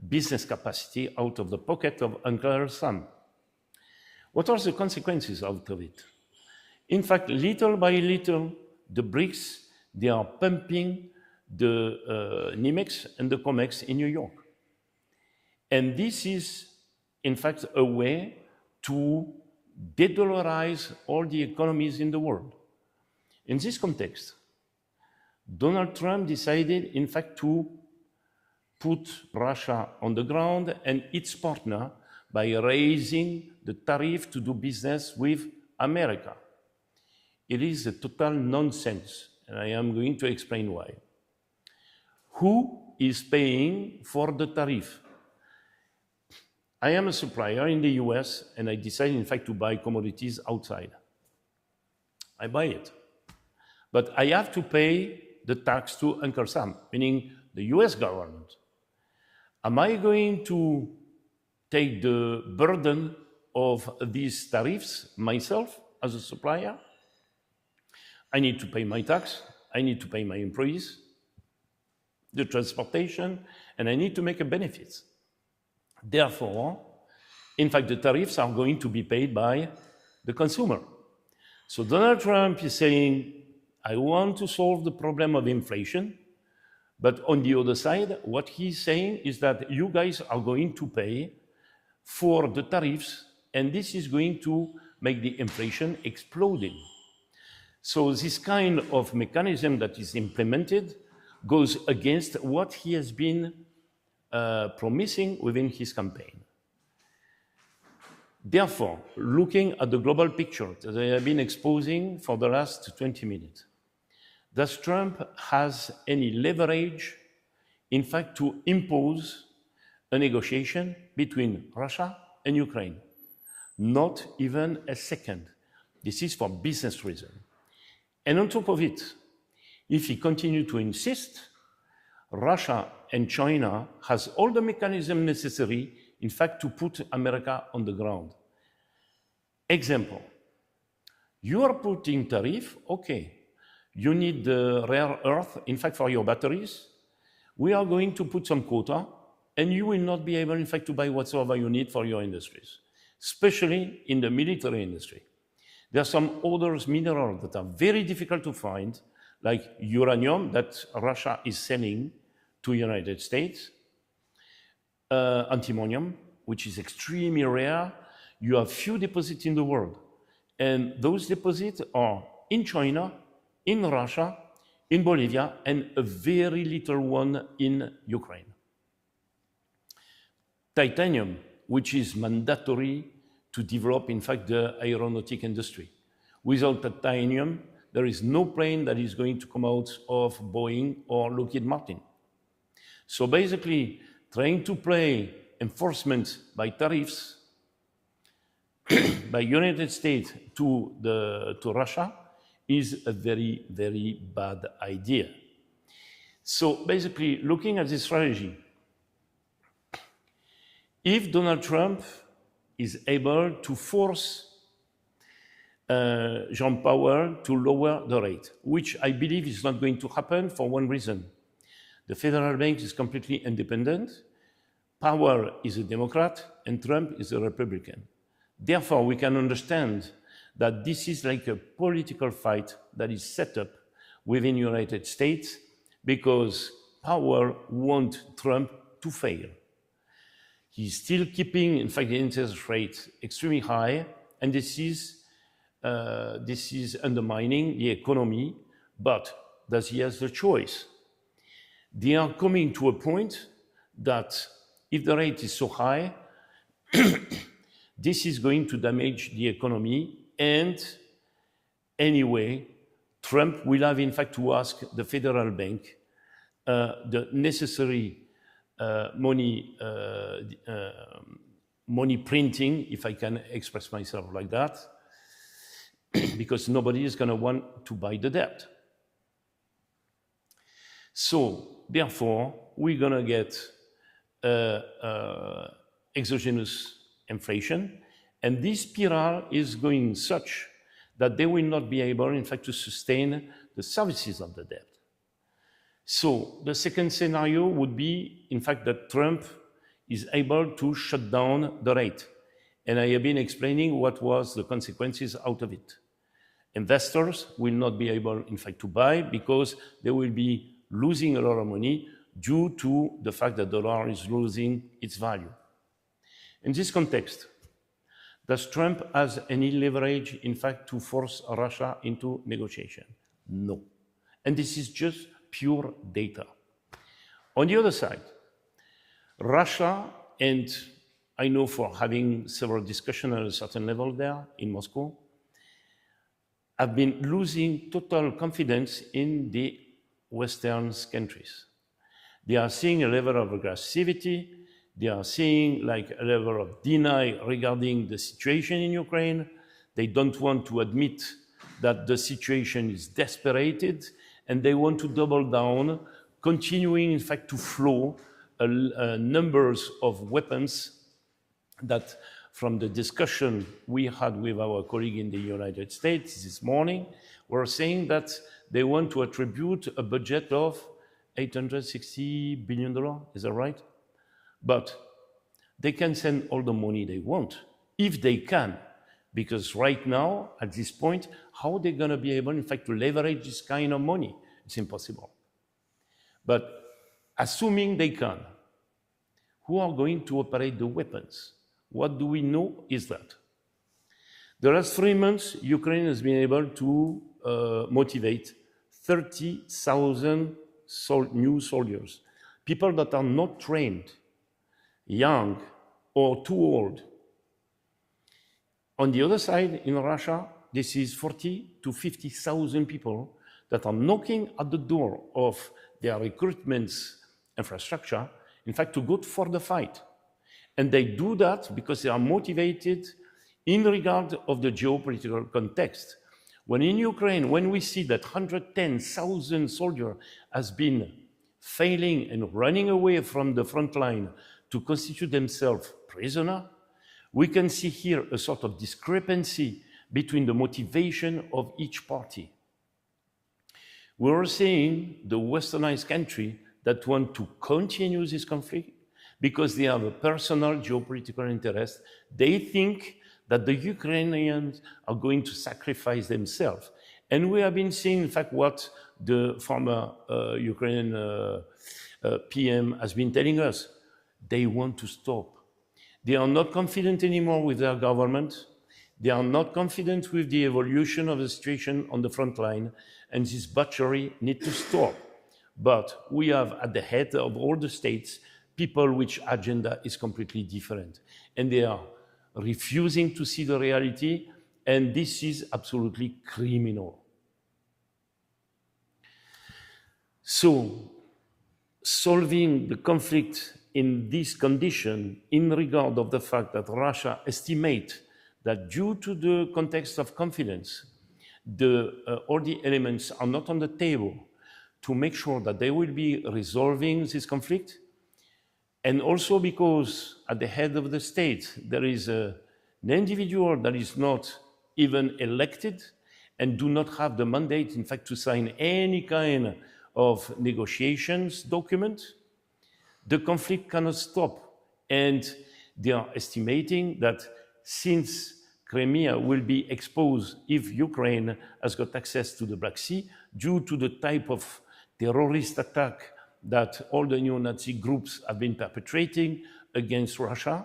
business capacity out of the pocket of Uncle Sam. What are the consequences out of it? In fact, little by little, the BRICS, they are pumping the NYMEX and the COMEX in New York. And this is, in fact, a way to de-dollarize all the economies in the world. In this context, Donald Trump decided, in fact, to put Russia on the ground and its partner by raising the tariff to do business with America. It is a total nonsense, and I am going to explain why. Who is paying for the tariff? I am a supplier in the US, and I decided, in fact, to buy commodities outside. I buy it. But I have to pay the tax to Uncle Sam, meaning the US government. Am I going to take the burden of these tariffs myself as a supplier? I need to pay my tax, I need to pay my employees, the transportation, and I need to make a benefit. Therefore, in fact, the tariffs are going to be paid by the consumer. So Donald Trump is saying, I want to solve the problem of inflation, but on the other side, what he's saying is that you guys are going to pay for the tariffs, and this is going to make the inflation exploding. So this kind of mechanism that is implemented goes against what he has been promising within his campaign. Therefore, looking at the global picture that I have been exposing for the last 20 minutes, does Trump has any leverage, in fact, to impose a negotiation between Russia and Ukraine? Not even a second. This is for business reasons. And on top of it, if he continues to insist, Russia and China has all the mechanisms necessary, in fact, to put America on the ground. Example, you are putting tariff, okay. You need the rare earth, in fact, for your batteries. We are going to put some quota, and you will not be able, in fact, to buy whatsoever you need for your industries, especially in the military industry. There are some other minerals that are very difficult to find, like uranium that Russia is selling to United States, antimonium, which is extremely rare. You have few deposits in the world. And those deposits are in China, in Russia, in Bolivia, and a very little one in Ukraine. Titanium, which is mandatory to develop, in fact, the aeronautic industry. Without titanium, there is no plane that is going to come out of Boeing or Lockheed Martin. So basically, trying to play enforcement by tariffs by United States to Russia is a very, very bad idea. So basically, looking at this strategy, if Donald Trump is able to force Jerome Powell to lower the rate, which I believe is not going to happen for one reason. The federal bank is completely independent. Powell is a Democrat and Trump is a Republican. Therefore, we can understand that this is like a political fight that is set up within the United States because Powell wants Trump to fail. He's still keeping, in fact, the interest rate extremely high, and this is undermining the economy, but does he have the choice? They are coming to a point that if the rate is so high, this is going to damage the economy, and anyway, Trump will have, in fact, to ask the federal bank the necessary money printing, if I can express myself like that, because nobody is going to want to buy the debt. So, therefore, we're going to get exogenous inflation, and this spiral is going such that they will not be able, in fact, to sustain the services of the debt. So the second scenario would be, in fact, that Trump is able to shut down the rate. And I have been explaining what was the consequences out of it. Investors will not be able, in fact, to buy because they will be losing a lot of money due to the fact that the dollar is losing its value. In this context, does Trump have any leverage, in fact, to force Russia into negotiation? No. And this is just pure data. On the other side, Russia, and I know for having several discussions at a certain level there in Moscow, have been losing total confidence in the Western countries. They are seeing a level of aggressivity. They are seeing like a level of denial regarding the situation in Ukraine. They don't want to admit that the situation is desperate, and they want to double down, continuing, in fact, to flow numbers of weapons that, from the discussion we had with our colleague in the United States this morning, were saying that they want to attribute a budget of $860 billion, is that right? But they can send all the money they want, if they can, because right now, at this point, how are they going to be able, in fact, to leverage this kind of money? It's impossible. But assuming they can, who are going to operate the weapons? What do we know is that the last 3 months, Ukraine has been able to motivate 30,000 new soldiers, people that are not trained, young or too old. On the other side, in Russia, this is 40 to 50,000 people that are knocking at the door of their recruitment infrastructure, in fact, to go for the fight. And they do that because they are motivated in regard of the geopolitical context. When in Ukraine, when we see that 110,000 soldiers has been failing and running away from the front line to constitute themselves prisoner, we can see here a sort of discrepancy between the motivation of each party. We're seeing the westernized country that want to continue this conflict because they have a personal geopolitical interest. They think that the Ukrainians are going to sacrifice themselves. And we have been seeing, in fact, what the former Ukrainian PM has been telling us, they want to stop. They are not confident anymore with their government. They are not confident with the evolution of the situation on the front line, and this butchery needs to stop. But we have at the head of all the states people which agenda is completely different, and they are refusing to see the reality, and this is absolutely criminal. So, solving the conflict in this condition, in regard of the fact that Russia estimates that due to the context of confidence, all the elements are not on the table to make sure that they will be resolving this conflict, and also because at the head of the state there is an individual that is not even elected and do not have the mandate, in fact, to sign any kind of negotiations document, the conflict cannot stop. And they are estimating that since Crimea will be exposed if Ukraine has got access to the Black Sea, due to the type of terrorist attack that all the neo-Nazi groups have been perpetrating against Russia,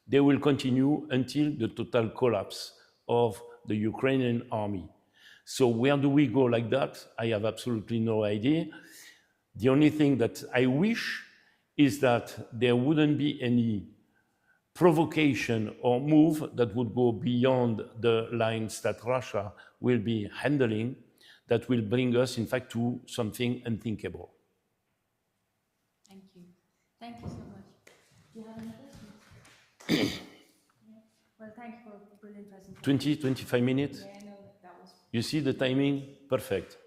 they will continue until the total collapse of the Ukrainian army. So where do we go like that? I have absolutely no idea. The only thing that I wish is that there wouldn't be any provocation or move that would go beyond the lines that Russia will be handling, that will bring us, in fact, to something unthinkable. Thank you. Thank you so much. Do you have any questions? Well, thank you for a brilliant presentation. 20, 25 minutes? Yeah, no, that was... You see the timing? Perfect.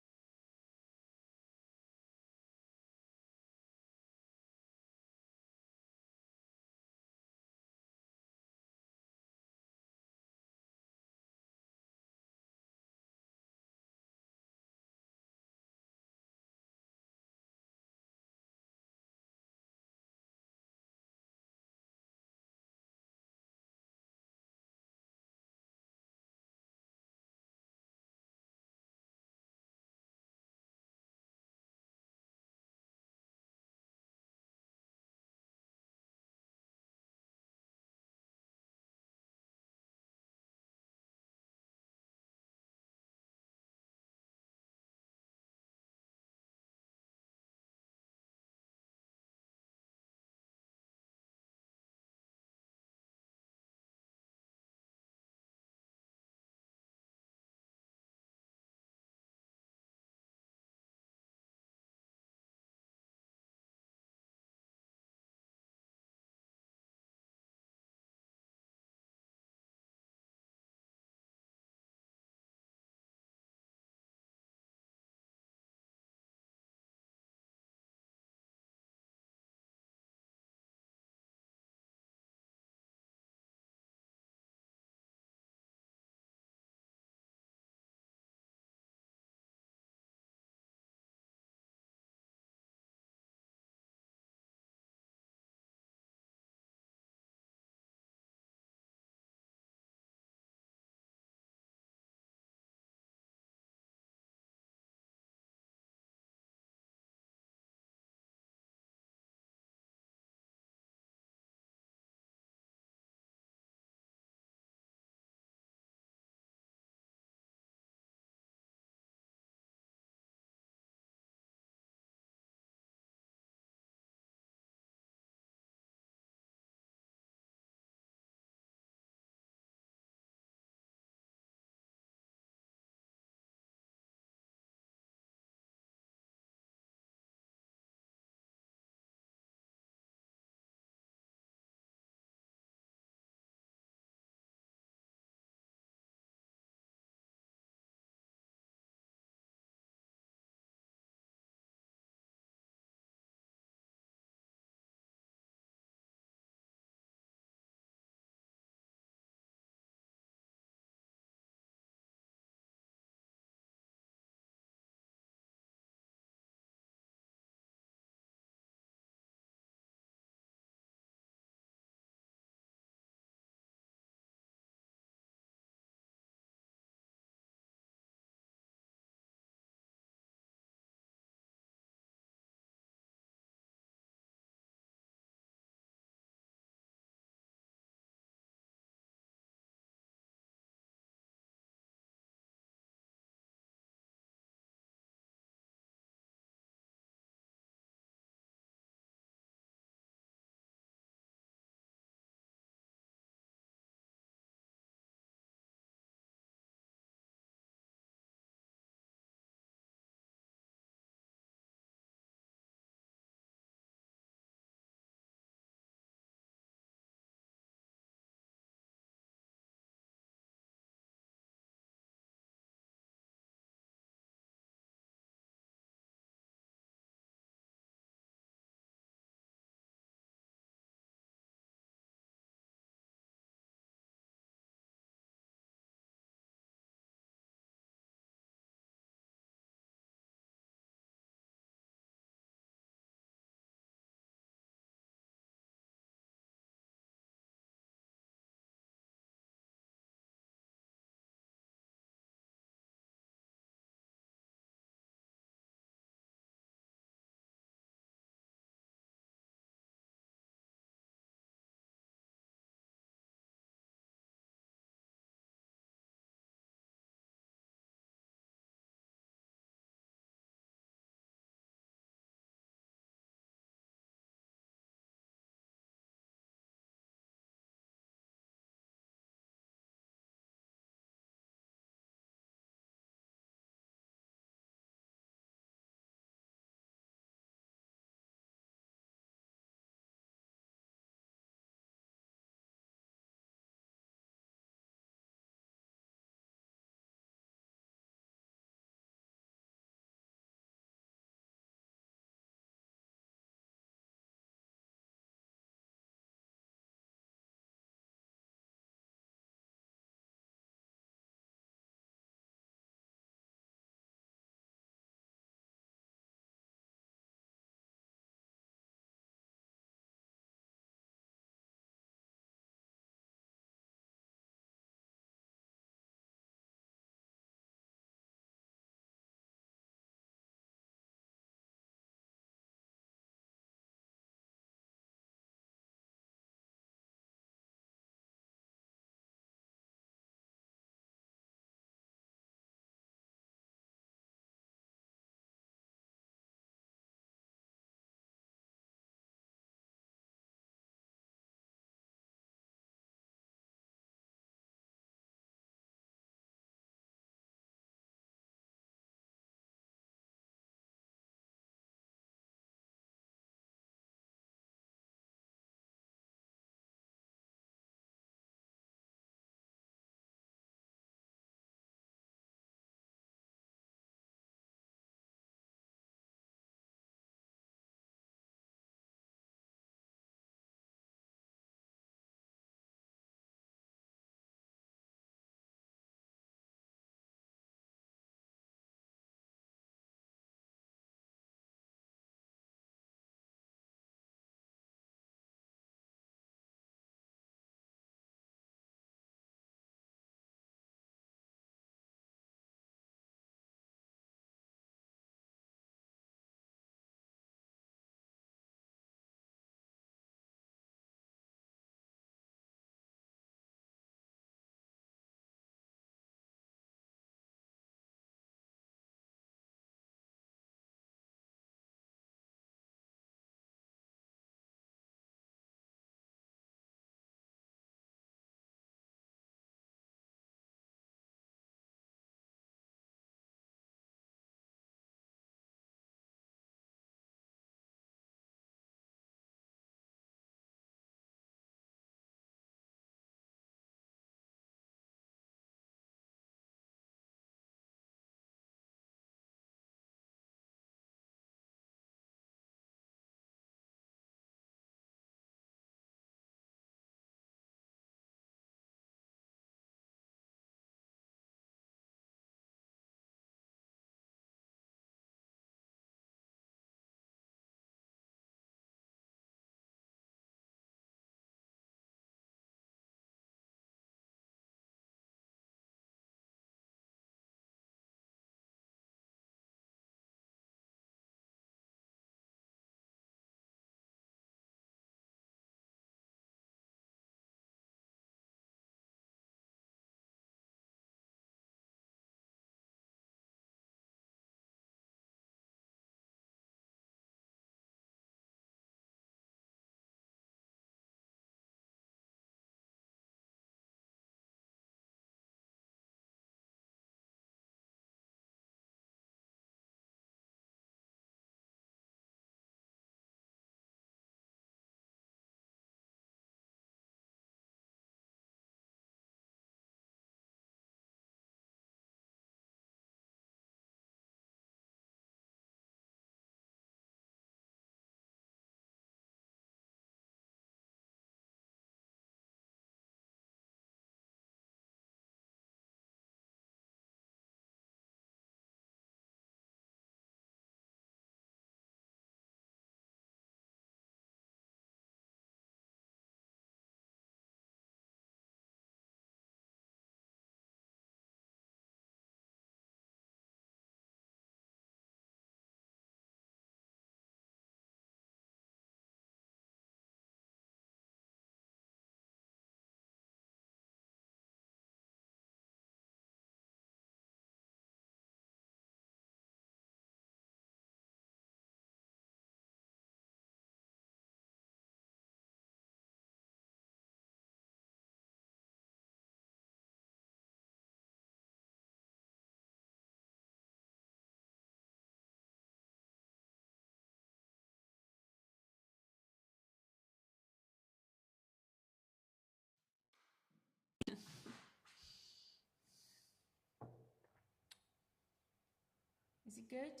Is it good?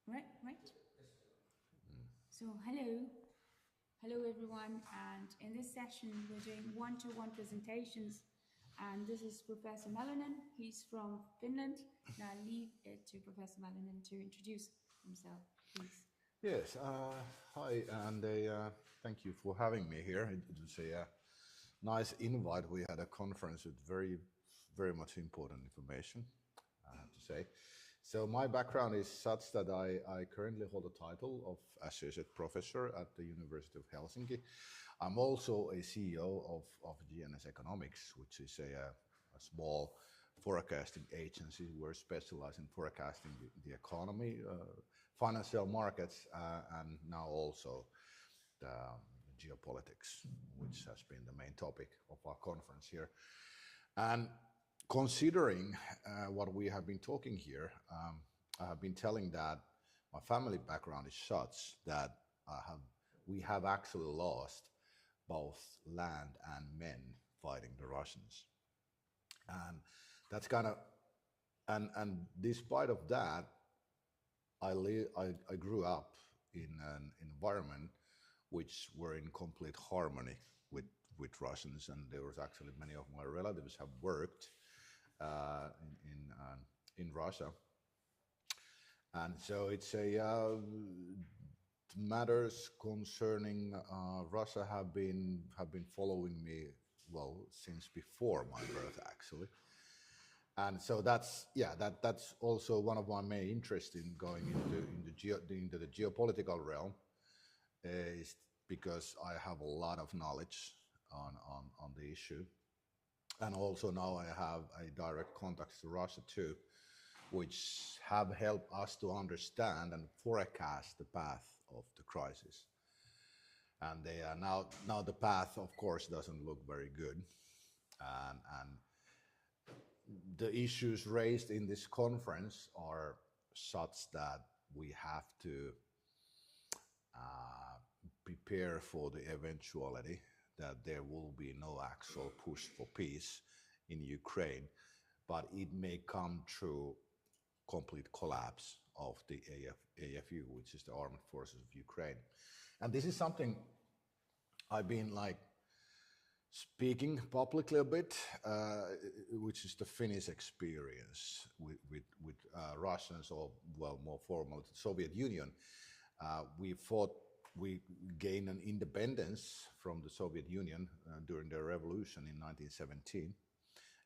Right? So, hello everyone, and in this session we're doing one-to-one presentations, and this is Professor Melonen. He's from Finland, and I'll leave it to Professor Melonen to introduce himself, please. Yes, hi, and thank you for having me here. It was a nice invite. We had a conference with very much important information, I have to say. So my background is such that I currently hold a title of Associate Professor at the University of Helsinki. I'm also a CEO of GNS Economics, which is a small forecasting agency. We're specialized in forecasting the economy, financial markets, and now also the geopolitics, which has been the main topic of our conference here. And considering what we have been talking here, I have been telling that my family background is such that we have actually lost both land and men fighting the Russians. And that's kind of, and despite of that, I grew up in an environment which were in complete harmony with Russians, and there was actually many of my relatives have worked in Russia, and so it's a matters concerning Russia have been following me since before my birth actually, and so that's also one of my main interests in going into the geopolitical realm, is because I have a lot of knowledge on the issue. And also now I have a direct contact to Russia too, which have helped us to understand and forecast the path of the crisis. And they are now the path, of course, doesn't look very good. And the issues raised in this conference are such that we have to prepare for the eventuality that there will be no actual push for peace in Ukraine, but it may come through complete collapse of the AFU, which is the Armed Forces of Ukraine. And this is something I've been speaking publicly a bit, which is the Finnish experience with Russians, or more formal, the Soviet Union. We gained an independence from the Soviet Union during the revolution in 1917.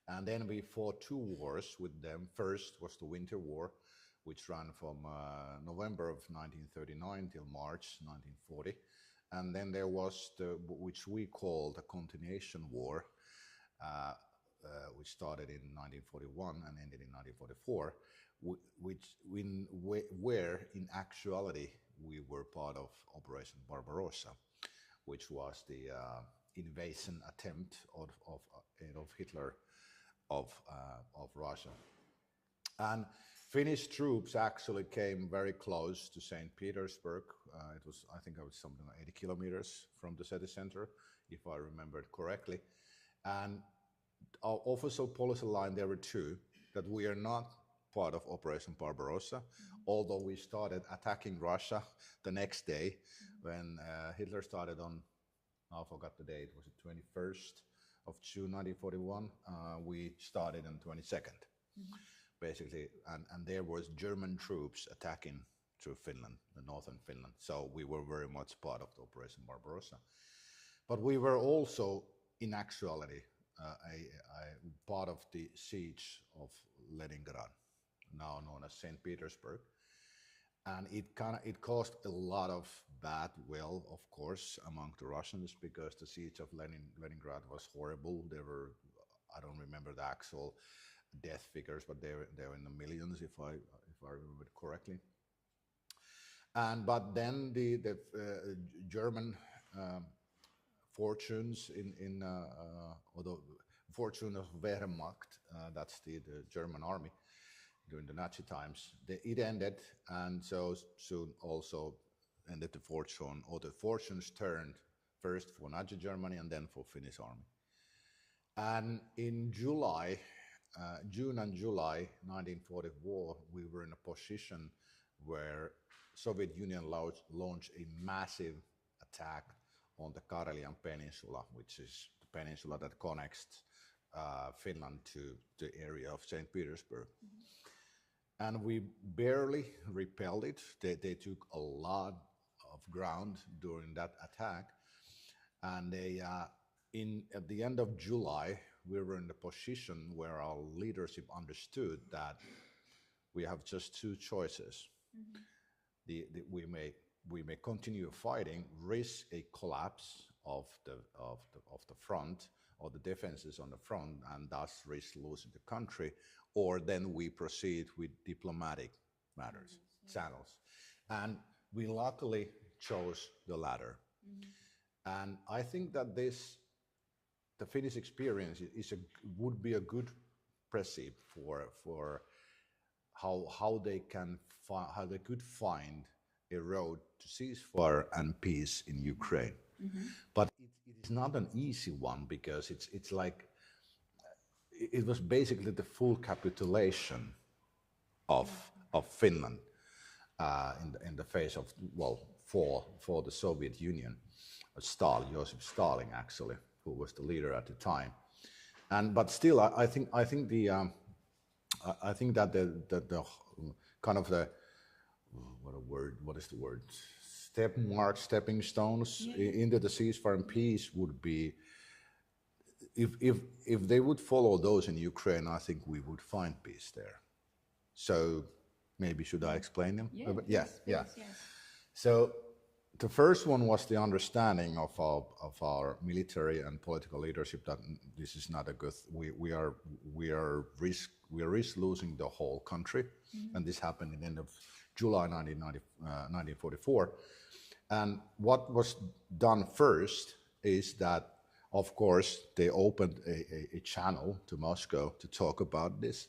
And then we fought two wars with them. First was the Winter War, which ran from November of 1939 till March 1940. And then there was which we call the Continuation War, which started in 1941 and ended in 1944, where in actuality we were part of Operation Barbarossa, which was the invasion attempt of Hitler of Russia. And Finnish troops actually came very close to St. Petersburg. I think it was something like 80 kilometers from the city center, if I remember it correctly. And our official policy line there were two, that we are not part of Operation Barbarossa, although we started attacking Russia the next day when Hitler started on, I forgot the date, was it 21st of June 1941? We started on 22nd, basically, and there was German troops attacking through Finland, the northern Finland, so we were very much part of the Operation Barbarossa. But we were also, in actuality, a part of the siege of Leningrad, now known as St. Petersburg, and it caused a lot of bad will, of course, among the Russians, because the siege of Leningrad was horrible. There were, I don't remember the actual death figures, but they were in the millions, if I remember it correctly. But then the German fortunes or the fortune of Wehrmacht, that's the German army during the Nazi times, it ended, and so soon also ended the fortune, or the fortunes turned first for Nazi Germany and then for Finnish army. And in July June and July 1944, we were in a position where Soviet Union launched a massive attack on the Karelian Peninsula, which is the peninsula that connects Finland to the area of St. Petersburg. And we barely repelled it. They took a lot of ground during that attack. And at the end of July, we were in the position where our leadership understood that we have just two choices. We may continue fighting, risk a collapse of the front or the defenses on the front, and thus risk losing the country, or then we proceed with diplomatic matters, channels. And we luckily chose the latter. And I think that the Finnish experience would be a good precedent for how they could find a road to ceasefire and peace in Ukraine. But it is not an easy one, because it's like it was basically the full capitulation of Finland in the face of for the Soviet Union. Joseph Stalin, actually, who was the leader at the time, but still, I think that the kind of the stepping stones into the ceasefire and peace would be, if they would follow those in Ukraine, I think we would find peace there. So maybe should I explain them? Yes. So the first one was the understanding of our military and political leadership that this is not a good. We are risk losing the whole country, and this happened in the end of July 1944. And what was done first is that, of course, they opened a channel to Moscow to talk about this,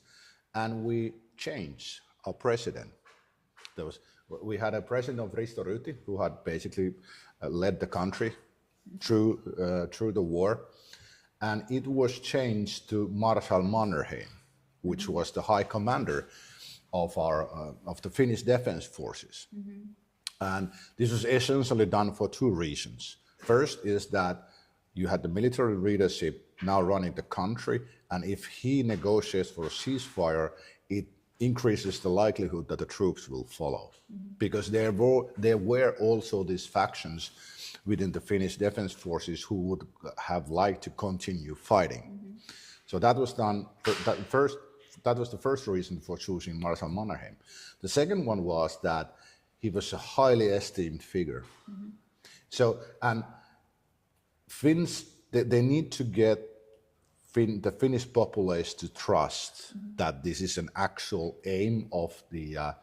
and we changed our president. We had a president of Risto Ryti, who had basically led the country through the war, and it was changed to Marshal Mannerheim, which was the high commander of the Finnish Defense Forces. And this was essentially done for two reasons. First is that you had the military leadership now running the country, and if he negotiates for a ceasefire, it increases the likelihood that the troops will follow. Because there were also these factions within the Finnish Defense Forces who would have liked to continue fighting. So that was done. That was the first reason for choosing Marshal Mannerheim. The second one was that he was a highly esteemed figure. So, and Finns, they need to get the Finnish populace to trust that this is an actual aim of the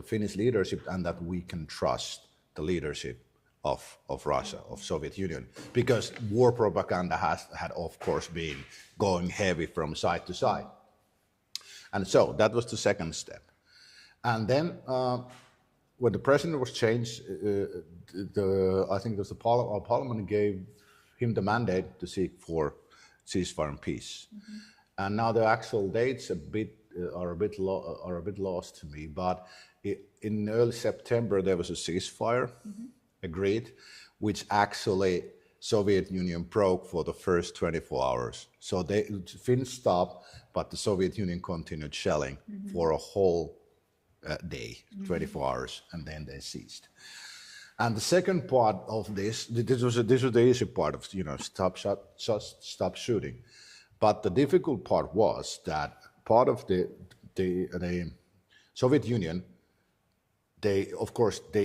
Finnish leadership, and that we can trust the leadership of Russia, of Soviet Union, because war propaganda had of course been going heavy from side to side. And so that was the second step. And then when the president was changed, I think it was our parliament gave him the mandate to seek for ceasefire and peace. And now the actual dates are a bit lost to me, but in early September there was a ceasefire agreed, which actually Soviet Union broke for the first 24 hours. So Finns stopped, but the Soviet Union continued shelling for a whole day, 24 hours, and then they ceased. And the second part of this was the easy part of, stop shooting. But the difficult part was that part of the Soviet Union, they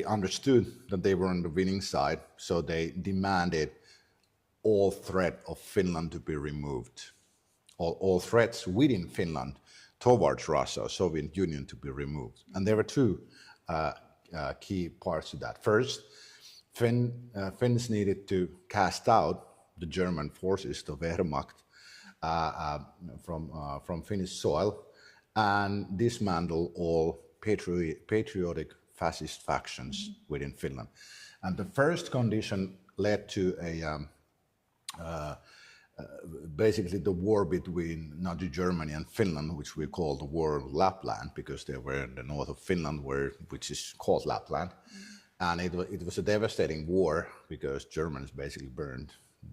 understood that they were on the winning side, so they demanded all threat of Finland to be removed, all threats within Finland towards Russia, Soviet Union, to be removed. And there were two key parts to that. First, Finns needed to cast out the German forces, the Wehrmacht, from Finnish soil, and dismantle all patriotic fascist factions within Finland. And the first condition led to basically the war between Nazi Germany and Finland, which we call the War of Lapland, because they were in the north of Finland, which is called Lapland. And it was a devastating war because Germans basically burned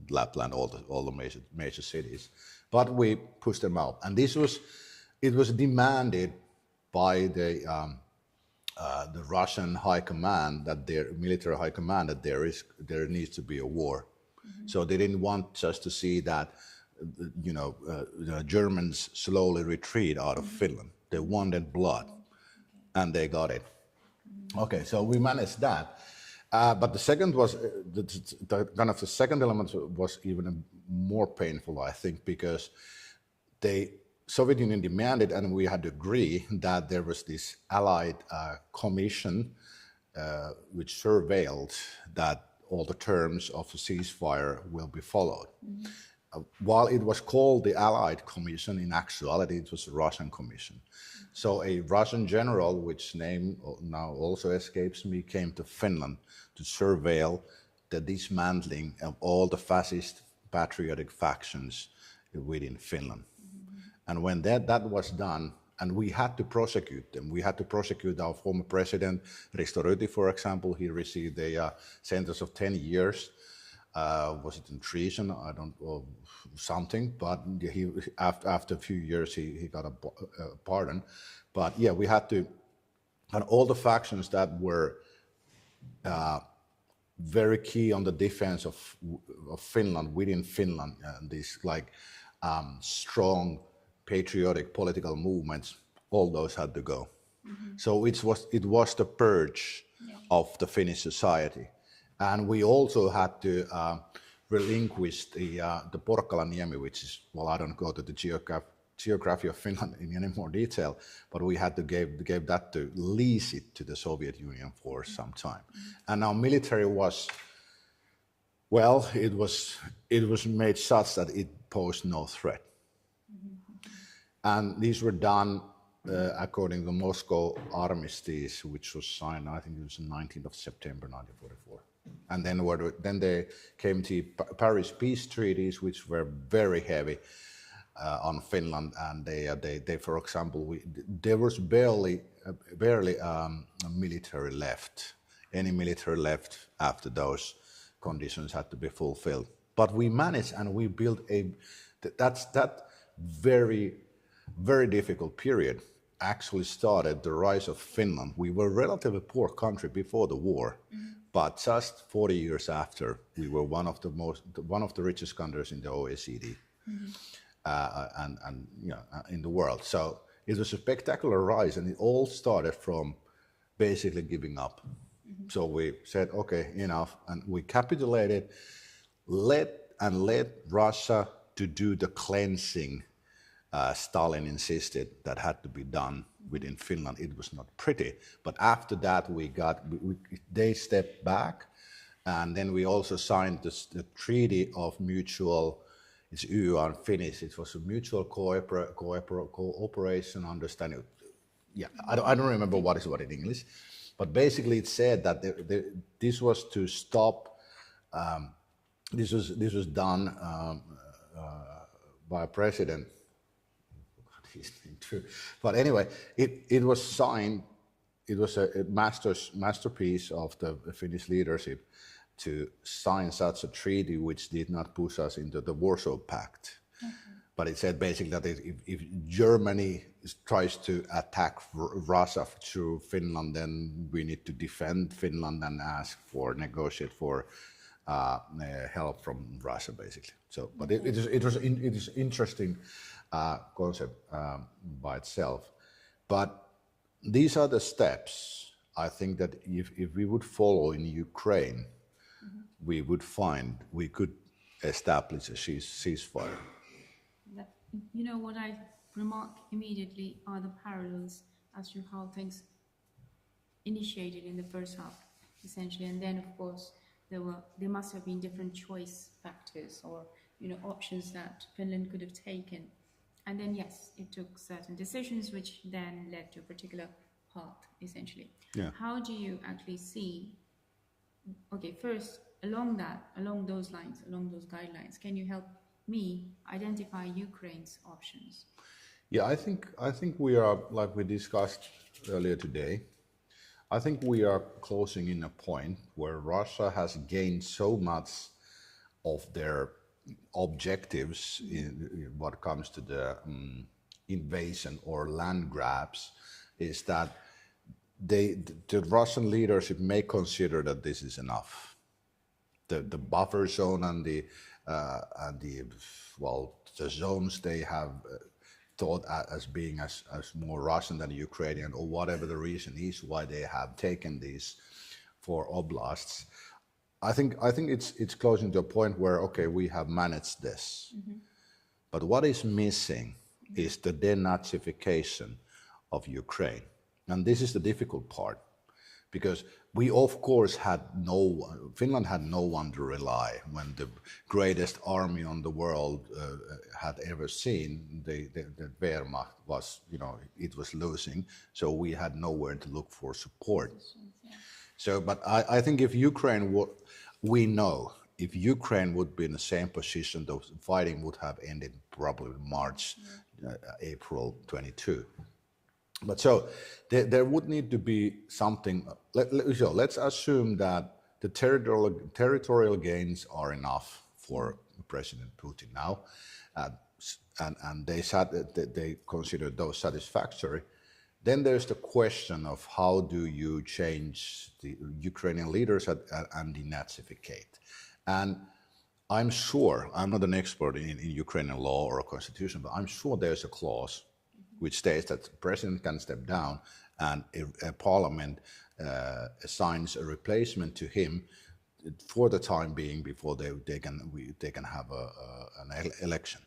Lapland, all the major cities. But we pushed them out, and it was demanded by the Russian high command, that their military high command, that there needs to be a war. So they didn't want us to see that, the Germans slowly retreat out of Finland. They wanted blood, and they got it. Okay, so we managed that. But the second was, the second element was even more painful, I think, because Soviet Union demanded, and we had to agree, that there was this Allied commission which surveilled that all the terms of the ceasefire will be followed. While it was called the Allied Commission, in actuality it was a Russian commission. So a Russian general, which name now also escapes me, came to Finland to surveil the dismantling of all the fascist patriotic factions within Finland. And when that was done, and we had to prosecute them. We had to prosecute our former president, Risto Ryti, for example. He received a sentence of 10 years. Was it in treason? I don't know, something. But after a few years, he got a pardon. But yeah, we had to, and all the factions that were very key on the defense of Finland, within Finland, these strong patriotic political movements, all those had to go. So it was the purge of the Finnish society. And we also had to relinquish the Porkkalanniemi, which is, well, I don't go to the geography of Finland in any more detail, but we had to give that to lease it to the Soviet Union for some time. And our military was, well, it was made such that it posed no threat. And these were done according to the Moscow Armistice, which was signed, I think it was the 19th of September 1944. And then they came to Paris peace treaties, which were very heavy on Finland. And they for example, there was barely military left. Any military left after those conditions had to be fulfilled. But we managed, and we built that very difficult period actually started the rise of Finland. We were a relatively poor country before the war, but just 40 years after, we were one of the richest countries in the OECD, and in the world. So it was a spectacular rise, and it all started from basically giving up. So we said, okay, enough, and we capitulated, let Russia to do the cleansing. Stalin insisted that had to be done within Finland. It was not pretty, but after that they stepped back, and then we also signed the Treaty of Mutual, it's YUR Finnish, it was a mutual cooperation understanding. Yeah, I don't remember what is what in English, but basically it said that this was to stop. This was done by a president. But anyway, it was signed. It was a masterpiece of the Finnish leadership to sign such a treaty, which did not push us into the Warsaw Pact. But it said basically that if Germany tries to attack Russia through Finland, then we need to defend Finland and negotiate for help from Russia, basically. So, but it is interesting. Concept by itself, but these are the steps. I think that if we would follow in Ukraine, we would find we could establish a ceasefire. What I remark immediately are the parallels as to how things initiated in the first half, essentially, and then of course there must have been different choice factors or options that Finland could have taken. And then, yes, it took certain decisions which then led to a particular path, essentially. Yeah. How do you actually see, okay, first, along those lines, along those guidelines, can you help me identify Ukraine's options? Yeah, I think we are, like we discussed earlier today, I think we are closing in a point where Russia has gained so much of their objectives in what comes to the invasion or land grabs, is that the Russian leadership may consider that this is enough. The buffer zone and the zones they have thought as being as more Russian than Ukrainian, or whatever the reason is why they have taken these 4 oblasts. I think it's closing to a point where, okay, we have managed this. But what is missing is the denazification of Ukraine. And this is the difficult part, because we, of course, Finland had no one to rely when the greatest army on the world had ever seen. The Wehrmacht was, it was losing, so we had nowhere to look for support. So, but I think if Ukraine if Ukraine would be in the same position, the fighting would have ended probably March, April 22. But so there would need to be something. Let's assume that the territorial gains are enough for President Putin now, and they consider those satisfactory. Then there's the question of how do you change the Ukrainian leaders and denazificate. And I'm sure, I'm not an expert in Ukrainian law or constitution, but I'm sure there's a clause which states that the president can step down and a parliament assigns a replacement to him for the time being before they can have an election.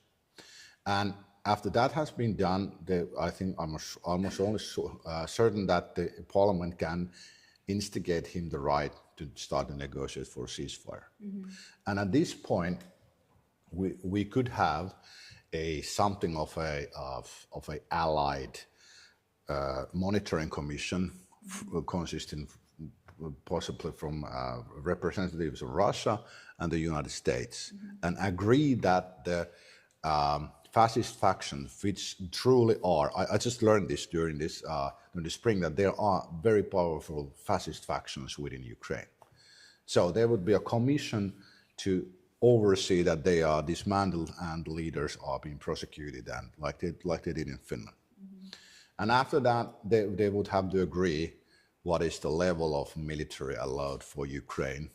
And after that has been done, I think I'm almost almost certain that the parliament can instigate him the right to start the negotiations for ceasefire. And at this point, we could have something of a allied monitoring commission consisting possibly from representatives of Russia and the United States, and agree that the fascist factions, which truly are, I just learned this during the spring, that there are very powerful fascist factions within Ukraine. So there would be a commission to oversee that they are dismantled and the leaders are being prosecuted, and like they did in Finland. And after that, they would have to agree what is the level of military allowed for Ukraine.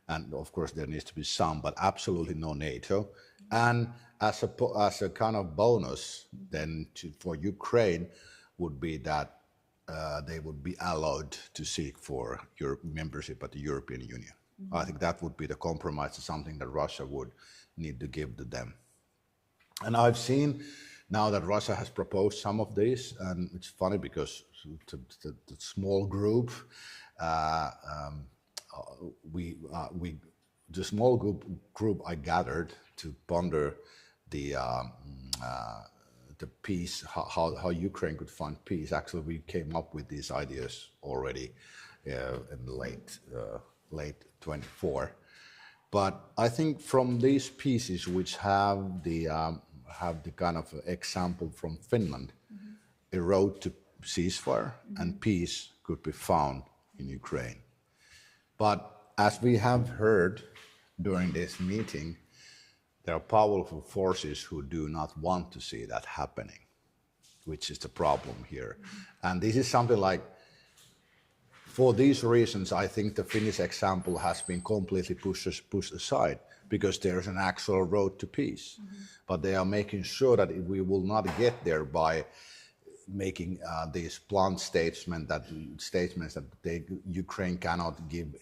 And of course there needs to be some, but absolutely no NATO. And as a kind of bonus then for Ukraine would be that they would be allowed to seek for membership at the European Union. I think that would be the compromise to something that Russia would need to give to them. And I've seen now that Russia has proposed some of these, and it's funny because the small group, the small group I gathered to ponder the peace, how Ukraine could find peace. Actually, we came up with these ideas already in late 24. But I think from these pieces, which have the kind of example from Finland, a road to ceasefire and peace could be found in Ukraine. But as we have heard during this meeting, there are powerful forces who do not want to see that happening, which is the problem here. And this is something like, for these reasons, I think the Finnish example has been completely pushed aside, because there's an actual road to peace. But they are making sure that we will not get there by making these blunt statements that Ukraine cannot give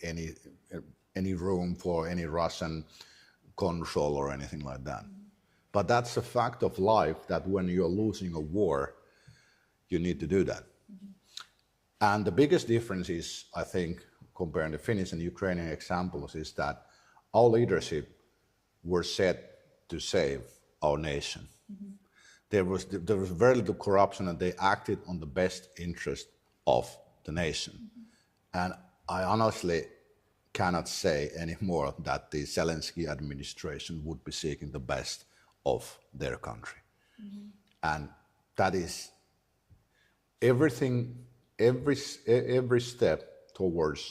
any room for any Russian control or anything like that. But that's a fact of life, that when you're losing a war, you need to do that. And the biggest difference is, I think, comparing the Finnish and Ukrainian examples, is that our leadership were set to save our nation. There was very little corruption, and they acted on the best interest of the nation. And I honestly cannot say anymore that the Zelensky administration would be seeking the best of their country. And that is everything, every step towards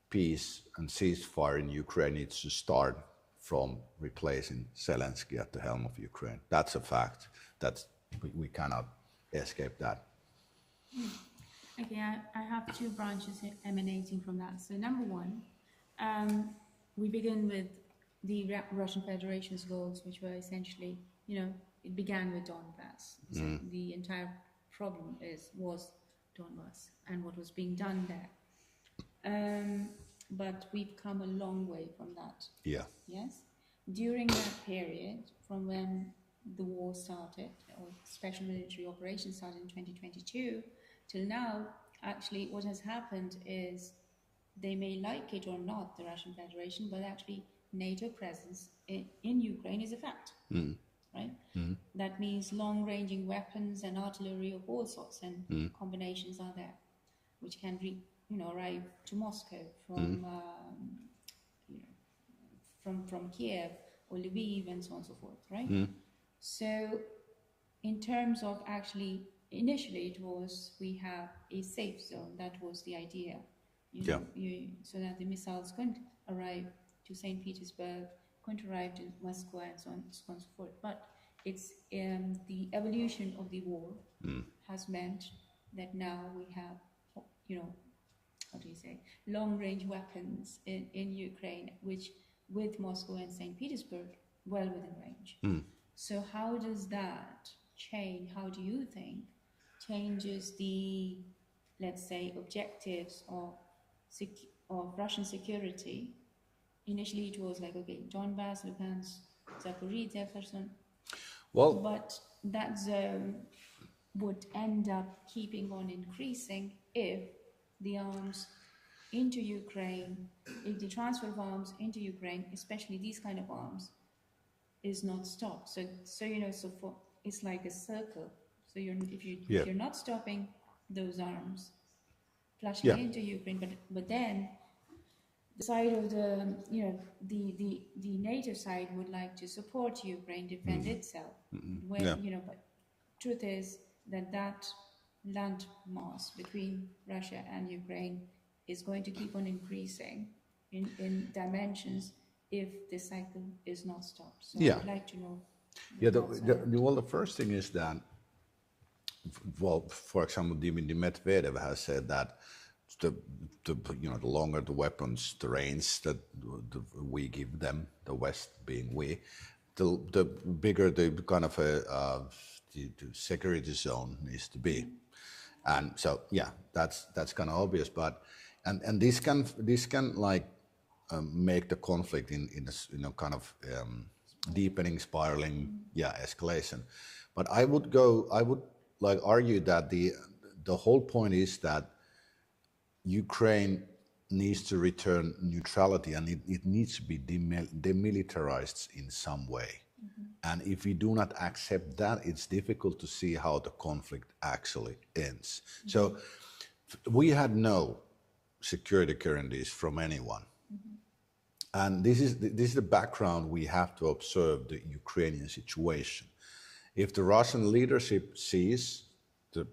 peace and ceasefire in Ukraine needs to start from replacing Zelensky at the helm of Ukraine. That's a fact. We cannot escape that. Okay, I have two branches emanating from that. So number one, we begin with the Russian Federation's goals, which were essentially, it began with Donbass. So the entire problem was Donbass and what was being done there. But we've come a long way from that. Yeah. Yes? During that period, from when the war started, or special military operations started in 2022, till now, actually what has happened is they may like it or not, the Russian Federation, but actually NATO presence in Ukraine is a fact, right? That means long-ranging weapons and artillery of all sorts and combinations are there, which can arrive to Moscow from Kiev or Lviv and so on and so forth, right? So in terms of actually, initially it was, we have a safe zone, that was the idea, so that the missiles couldn't arrive to St. Petersburg, couldn't arrive to Moscow and so on and so forth. But it's the evolution of the war has meant that now we have, long-range weapons in Ukraine, which with Moscow and St. Petersburg, well within range. So how does that change, how do you think, changes the, let's say, objectives of Russian security? Initially it was like, okay, Donbass, Luhansk, Zaporizhia, Kherson. Well, but that zone would end up keeping on increasing if the arms into Ukraine, if the transfer of arms into Ukraine, especially these kind of arms, is not stopped. So it's like a circle. So if you're not stopping those arms flashing into Ukraine, but then the side of the NATO side would like to support Ukraine, defend itself. But truth is that land mass between Russia and Ukraine is going to keep on increasing in dimensions if the cycle is not stopped. So I'd like to know. The first thing is that, for example, Dmitry Medvedev has said that the longer the weapons, the range that we give them, the West being we, the bigger the kind of the security zone needs to be. And so that's kind of obvious, but and this can like make the conflict in a kind of deepening, spiraling, escalation. But I would like argue that the whole point is that Ukraine needs to return neutrality, and it needs to be demilitarized in some way. And if we do not accept that, it's difficult to see how the conflict actually ends. So we had no security guarantees from anyone. And this is the background we have to observe the Ukrainian situation. If the Russian leadership sees the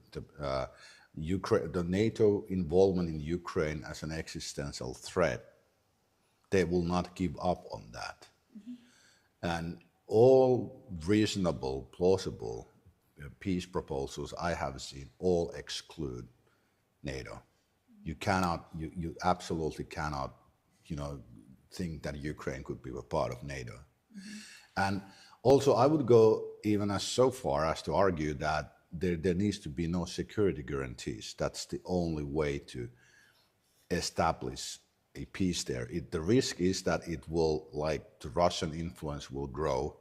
NATO involvement in Ukraine as an existential threat, they will not give up on that. And all reasonable, plausible peace proposals I have seen all exclude NATO. You cannot, you absolutely cannot, think that Ukraine could be a part of NATO. And also, I would go even as so far as to argue that there needs to be no security guarantees. That's the only way to establish a peace there. The risk is that it will, like the Russian influence will grow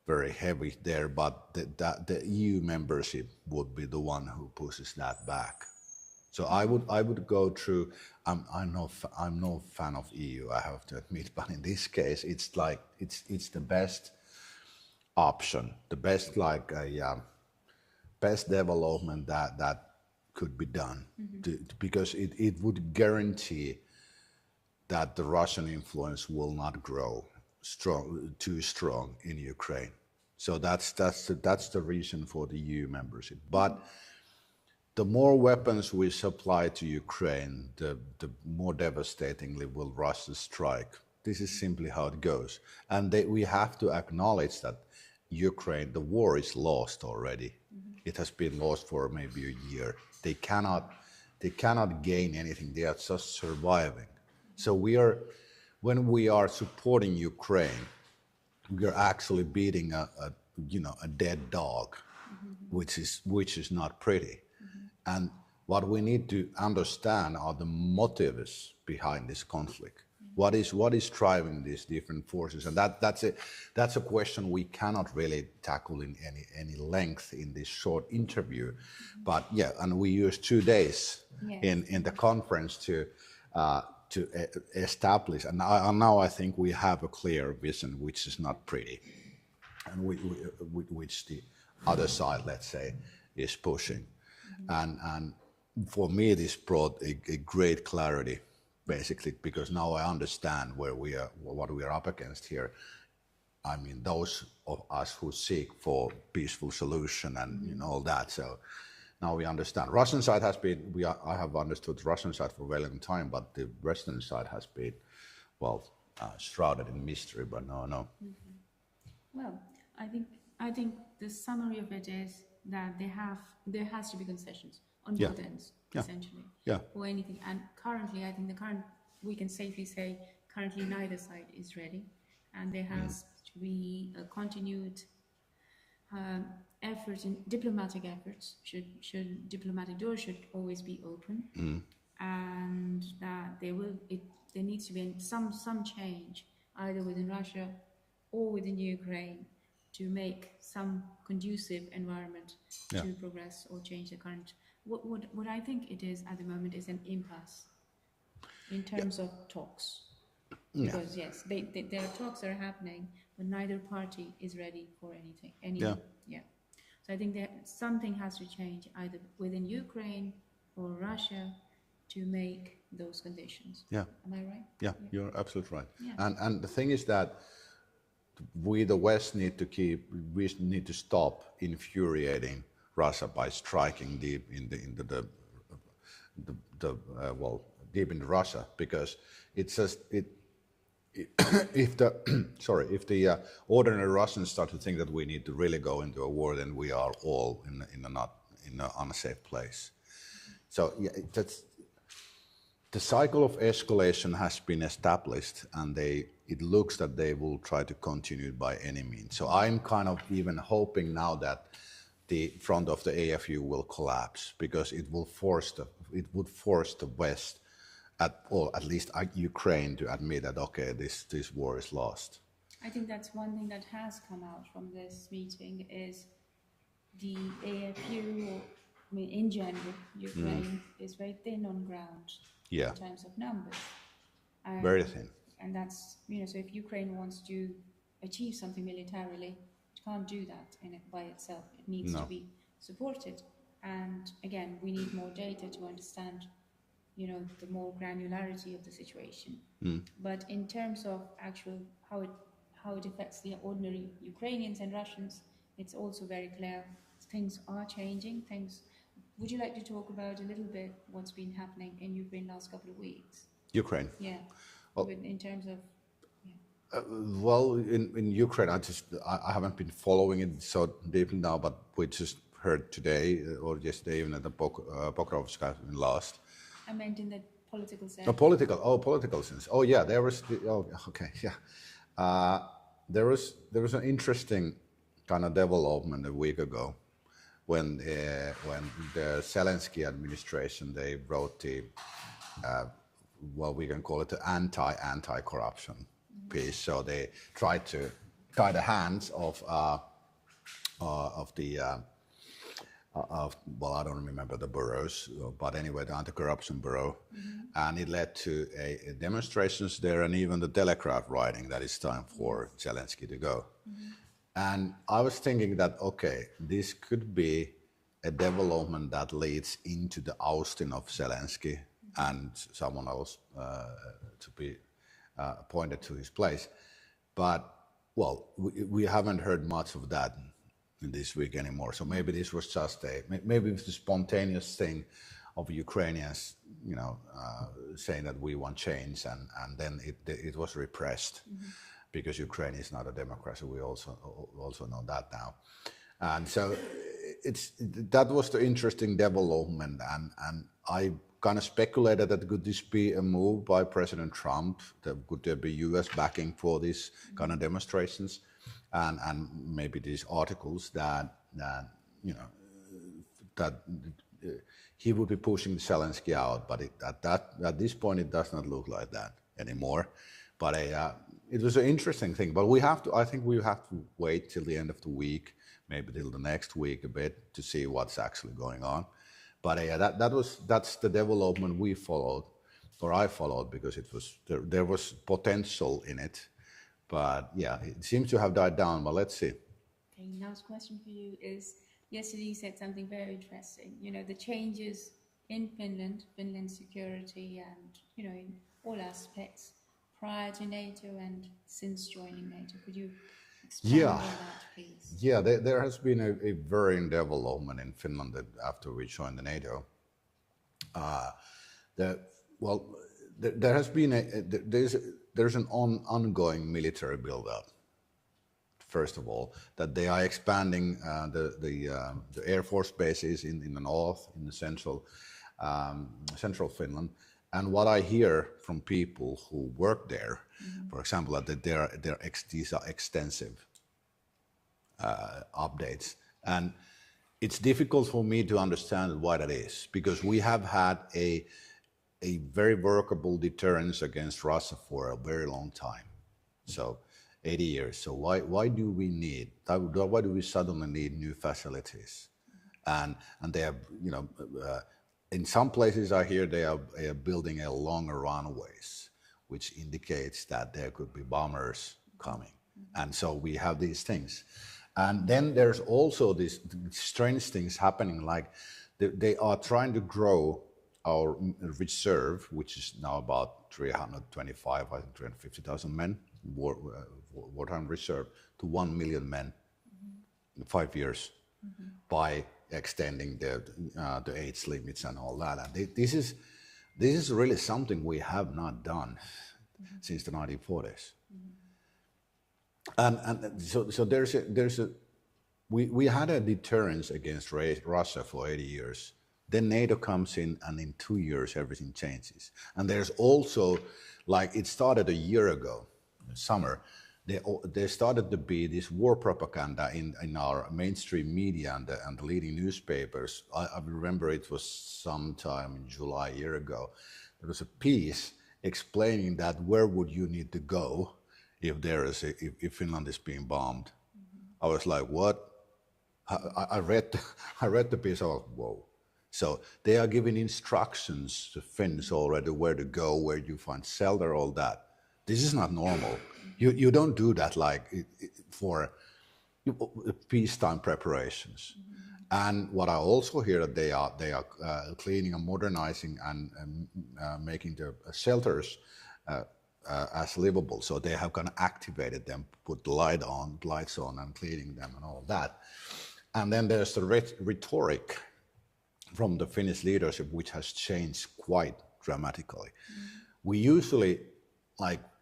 very heavy there, but the EU membership would be the one who pushes that back. So I would go through. I'm no fan of EU, I have to admit, but in this case, it's like it's the best option, the best best development that could be done, because it would guarantee that the Russian influence will not grow too strong in Ukraine. So that's the reason for the EU membership. But the more weapons we supply to Ukraine, the more devastatingly will Russia strike. This is simply how it goes. And we have to acknowledge that Ukraine, the war is lost already. It has been lost for maybe a year. They cannot gain anything. They are just surviving. So when we are supporting Ukraine, we are actually beating a dead dog, which is not pretty. And what we need to understand are the motives behind this conflict. What is driving these different forces? And that's a question we cannot really tackle in any length in this short interview. But yeah, and we used 2 days in the conference to establish, and now I think we have a clear vision, which is not pretty, and which the other side, let's say, is pushing. And for me, this brought a great clarity, basically, because now I understand what we are up against here. I mean, those of us who seek for peaceful solution and all that. So now we understand. Russian side has been, I have understood the Russian side for a very long time, but the Western side has been, shrouded in mystery, but no. Well, I think the summary of it is that there has to be concessions on both ends, essentially, for anything. And currently, I think we can safely say currently neither side is ready, and there has to be a continued efforts in diplomatic efforts. Diplomatic doors should always be open, and that there needs to be some change either within Russia or within Ukraine to make some conducive environment to progress or change the current. What I think it is at the moment is an impasse in terms of talks. Because yes, there are talks that are happening, but neither party is ready for anything. So I think that something has to change either within Ukraine or Russia to make those conditions. Yeah. Am I right? Yeah, you're absolutely right. Yeah. And the thing is that we, the West, need to stop infuriating Russia by striking deep into deep into Russia, because it's just if the ordinary Russians start to think that we need to really go into a war, then we are all in an unsafe place. So that's the cycle of escalation has been established, and it looks that they will try to continue it by any means. So I'm kind of even hoping now that the front of the AFU will collapse, because it would force the West, at least Ukraine, to admit that this war is lost. I think that's one thing that has come out from this meeting is the AFU. I mean, in general, Ukraine is very thin on ground in terms of numbers. Very thin. And that's, so if Ukraine wants to achieve something militarily, it can't do that by itself. It needs to be supported. And again, we need more data to understand, the more granularity of the situation. But in terms of actual how it affects the ordinary Ukrainians and Russians, it's also very clear things are changing. Would you like to talk about a little bit what's been happening in Ukraine last couple of weeks? Ukraine? Yeah. Well, in terms of... in Ukraine, I haven't been following it so deeply now, but we just heard today or yesterday even at the Pokrovska in last. I meant in the political sense. Political sense. Oh yeah, there was. There was an interesting kind of development a week ago when the Zelensky administration, they wrote the we can call it the anti-corruption piece. So they tried to tie the hands of I don't remember the boroughs, but anyway, the anti-corruption bureau, and it led to a demonstrations there, and even the Telegraph writing that it's time for Zelensky to go. And I was thinking that this could be a development that leads into the ousting of Zelensky and someone else to be appointed to his place. But, well, we haven't heard much of that in this week anymore. So maybe this was just maybe it was a spontaneous thing of Ukrainians, saying that we want change, and then it was repressed because Ukraine is not a democracy. We also know that now. And so that was the interesting development, and I kind of speculated that could this be a move by President Trump? Could there be U.S. backing for these kind of demonstrations, and maybe these articles that he would be pushing Zelensky out? But at this point, it does not look like that anymore. But it was an interesting thing. But I think we have to wait till the end of the week, maybe till the next week a bit, to see what's actually going on. But that's the development we followed, or I followed, because there was potential in it. But yeah, it seems to have died down. But let's see. Okay, last question for you is: yesterday you said something very interesting. The changes in Finland's security, and in all aspects prior to NATO and since joining NATO. Could you expand on that, please? Yeah, there has been a varying development in Finland after we joined the NATO. There has been there's an ongoing military build-up. First of all, that they are expanding the Air Force bases in the north, in the central Finland. And what I hear from people who work there, for example, that these are extensive updates. And it's difficult for me to understand why that is, because we have had a very workable deterrence against Russia for a very long time. So 80 years. So why do we suddenly need new facilities? And they have, in some places I hear they are building a longer runways, which indicates that there could be bombers coming. And so we have these things. And then there's also these strange things happening, like they are trying to grow our reserve, which is now about 325, I think 350,000 men, wartime reserve, to 1 million men in 5 years by extending the age limits and all that. And this is really something we have not done since the 1940s. And so we had a deterrence against Russia for 80 years. Then NATO comes in, and in 2 years everything changes. And there's also, like, it started a year ago, summer. There started to be this war propaganda in our mainstream media and the leading newspapers. I remember it was sometime in July a year ago. There was a piece explaining that where would you need to go if Finland is being bombed. I was like, what? I read the piece. I was, whoa. So they are giving instructions to Finns already where to go, where you find shelter, all that. This is not normal. You don't do that for peacetime preparations. And what I also hear that they are cleaning and modernizing and making the shelters as livable. So they have kind of activated them, put lights on and cleaning them and all that. And then there's the rhetoric from the Finnish leadership, which has changed quite dramatically. We usually,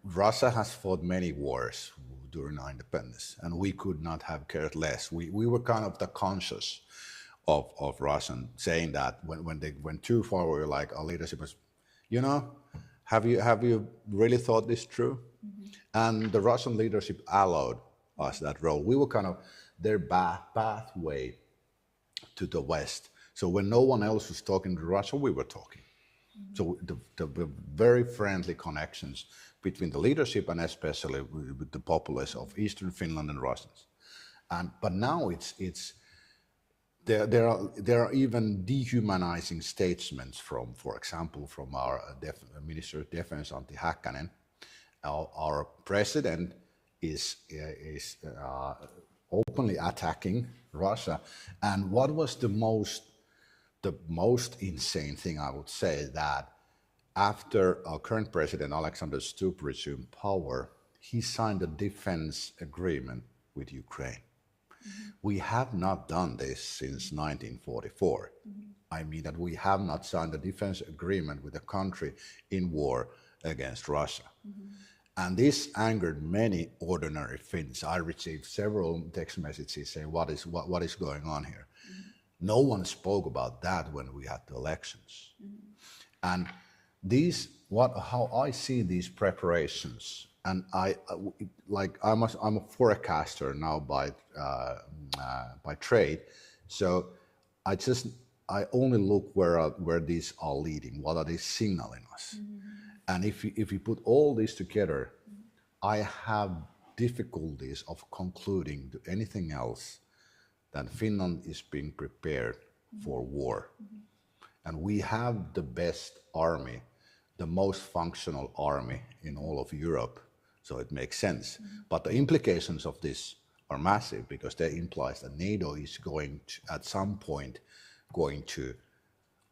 Russia has fought many wars during our independence, and we could not have cared less. We were kind of the conscious of Russian, saying that when they went too far, we were like, our leadership was, have you really thought this through? And the Russian leadership allowed us that role. We were kind of their pathway to the West. So when no one else was talking to Russia, we were talking. So the very friendly connections between the leadership and especially with the populace of Eastern Finland and Russians. But now there are even dehumanizing statements from, for example, from our Minister of Defense, Antti Häkkänen. Our president is openly attacking Russia. And what was the most insane thing, I would say, that after our current president, Alexander Stubb, resumed power, he signed a defense agreement with Ukraine. We have not done this since 1944. I mean that we have not signed a defense agreement with a country in war against Russia. And this angered many ordinary Finns. I received several text messages saying, what is going on here? No one spoke about that when we had the elections. And how I see these preparations, and I'm a forecaster now by trade, so I only look where these are leading, what are they signaling us. And if you put all this together, I have difficulties of concluding to anything else than Finland is being prepared for war. And we have the best army, the most functional army in all of Europe, so it makes sense. But the implications of this are massive because they imply that NATO is going to, at some point, going to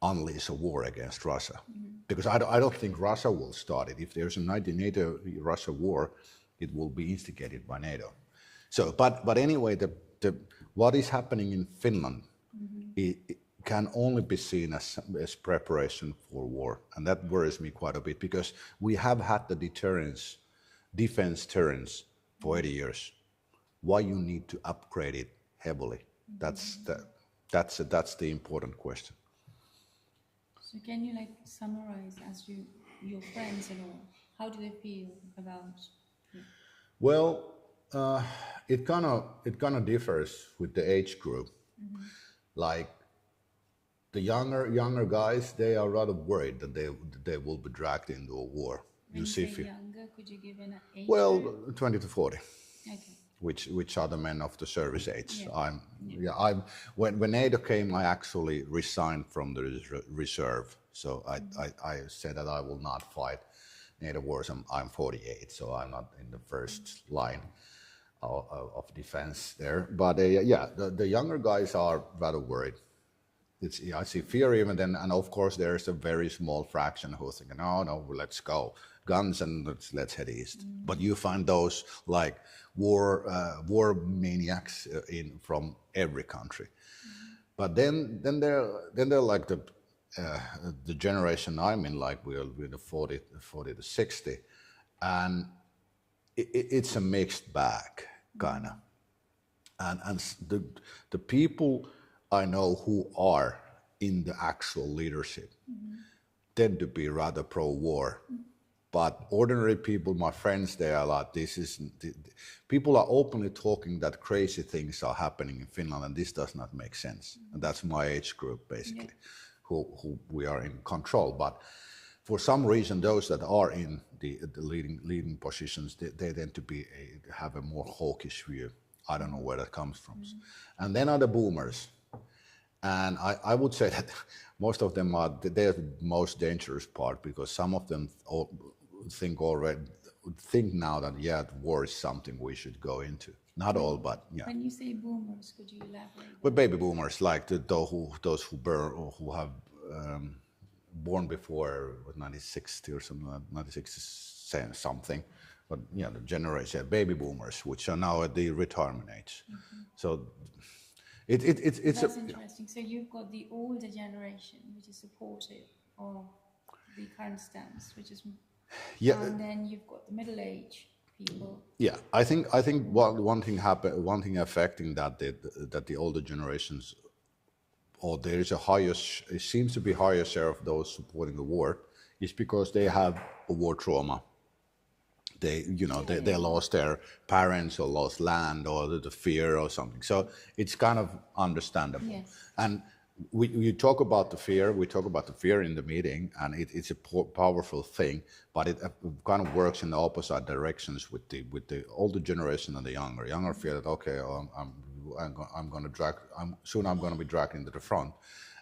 unleash a war against Russia. Because I don't think Russia will start it. If there's a NATO-Russia war, it will be instigated by NATO. So, but anyway, what is happening in Finland it can only be seen as preparation for war. And that worries me quite a bit because we have had the defense deterrence for 80 years. Why you need to upgrade it heavily? That's the important question. So can you summarize as your friends and all, how do they feel about it? Well, it kind of differs with the age group. Like the younger guys, they are rather worried that they will be dragged into a war. When you say younger, could you give an age? Well, 20 to 40. Okay. Which are the men of the service age. Yeah. When NATO came, I actually resigned from the reserve. So I said that I will not fight NATO wars. I'm 48, so I'm not in the first line of defense there. But the younger guys are rather worried. I see fear even then, and of course there's a very small fraction who's thinking, no, let's go, guns and let's head east. But you find those like war maniacs from every country. But then they're like the generation I'm in, like we're the 40 to 60, and it's a mixed bag kind of, and the people I know who are in the actual leadership tend to be rather pro-war. But ordinary people, my friends, they are like, people are openly talking that crazy things are happening in Finland and this does not make sense. And that's my age group, basically, who we are in control. But for some reason, those that are in the leading positions, they tend to have a more hawkish view. I don't know where that comes from. And then are the boomers. And I would say that most of them they're the most dangerous part because some of them think now that war is something we should go into. Not all, but yeah. When you say boomers, could you elaborate? But baby boomers, like those who have born before 1960 or something, 1960 something. But yeah, the generation baby boomers, which are now at the retirement age. So. That's interesting. So you've got the older generation, which is supportive of the current stance, which is, and then you've got the middle-aged people. Yeah, I think one thing affecting that the older generations, or there is it seems to be higher share of those supporting the war, is because they have a war trauma. They lost their parents or lost land or the fear or something. So it's kind of understandable. Yes. And we talk about the fear. We talk about the fear in the meeting, and it's a powerful thing. But it kind of works in the opposite directions with the older generation and the younger. Younger fear that I'm going to be dragged into the front,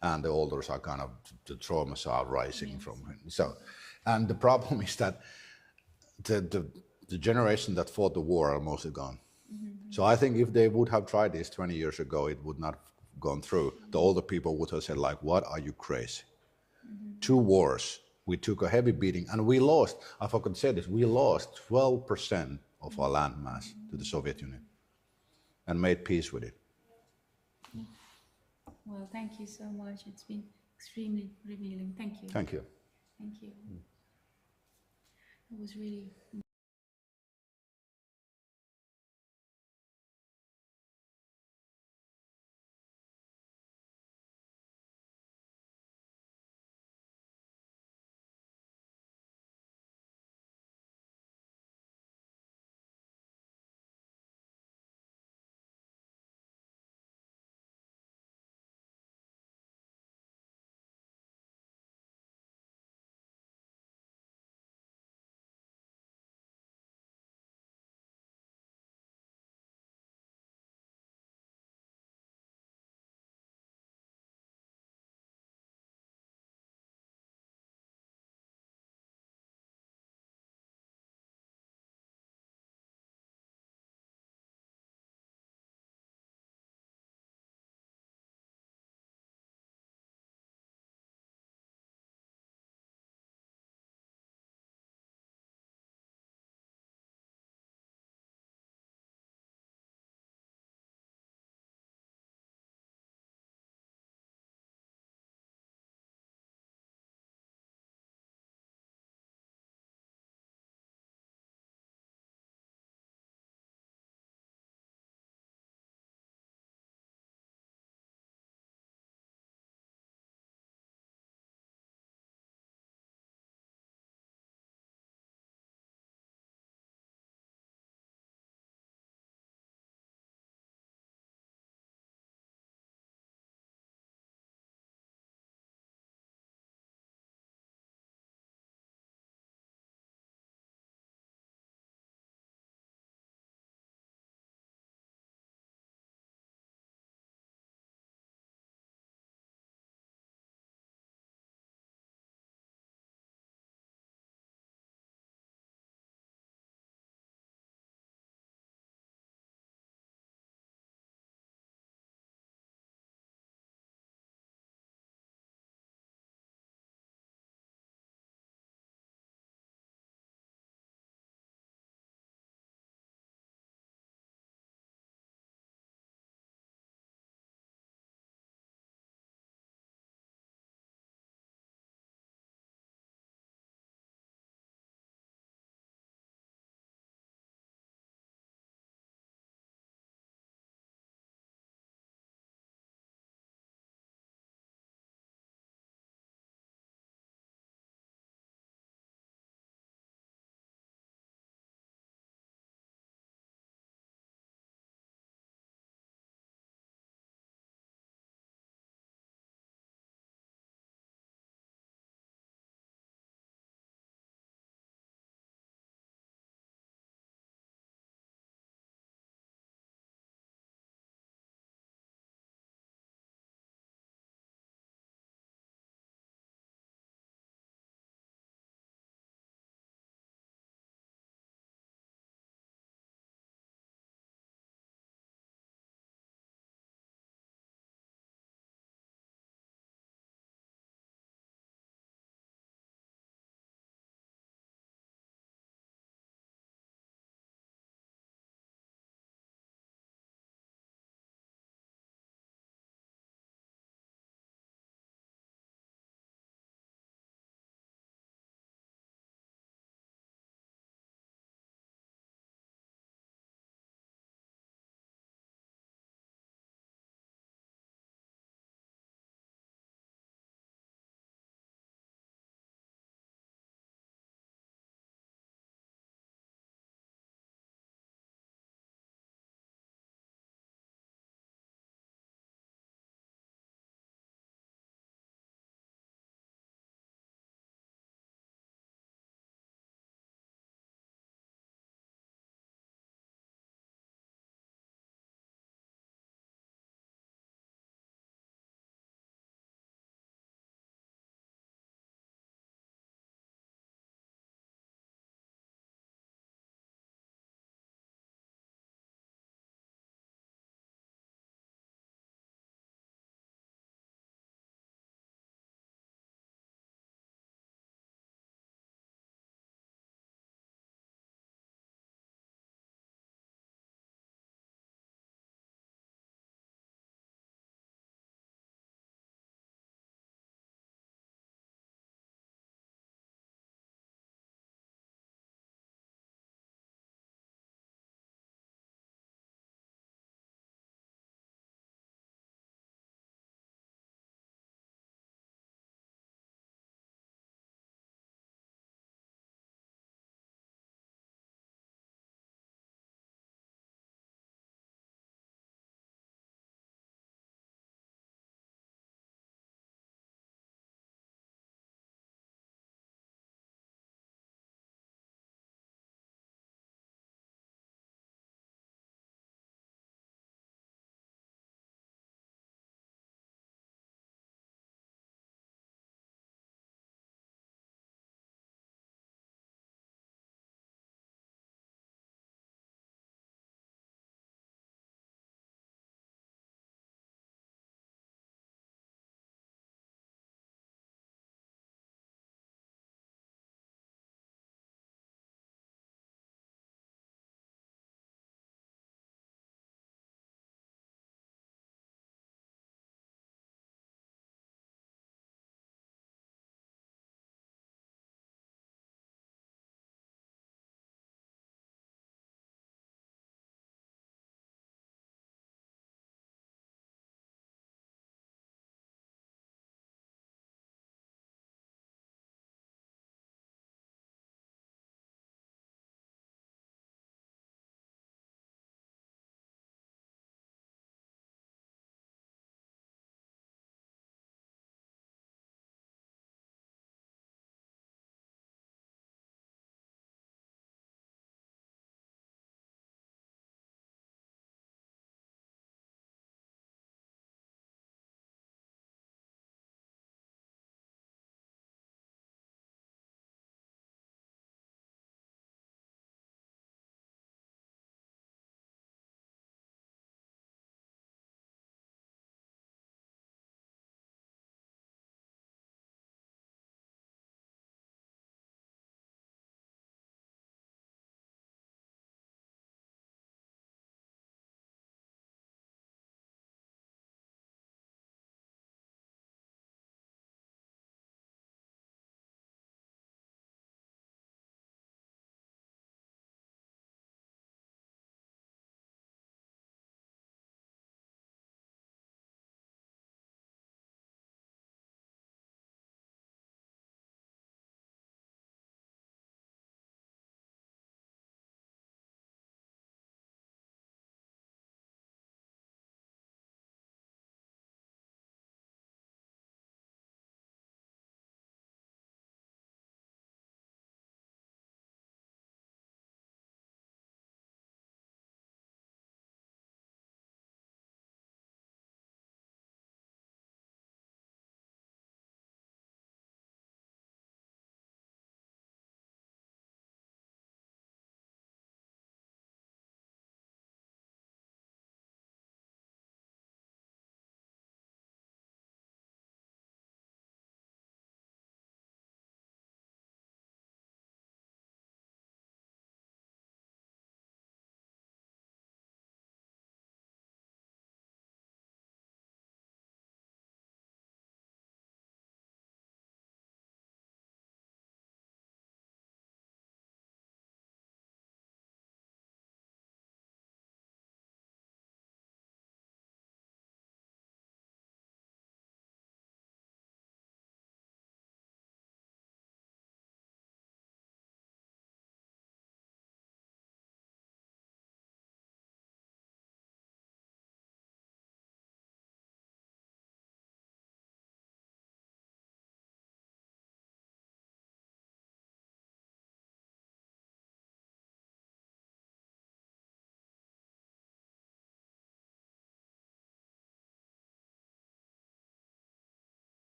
and the olders are kind of the traumas are rising from him. So, and the problem is that. The generation that fought the war are mostly gone. So I think if they would have tried this 20 years ago, it would not have gone through. The older people would have said, like, what, are you crazy? 2 wars, We took a heavy beating, and we lost, I forgot to say this, we lost 12% of our land mass to the Soviet Union and made peace with it. Well, thank you so much. It's been extremely revealing. Thank you. Thank you. Thank you. It was really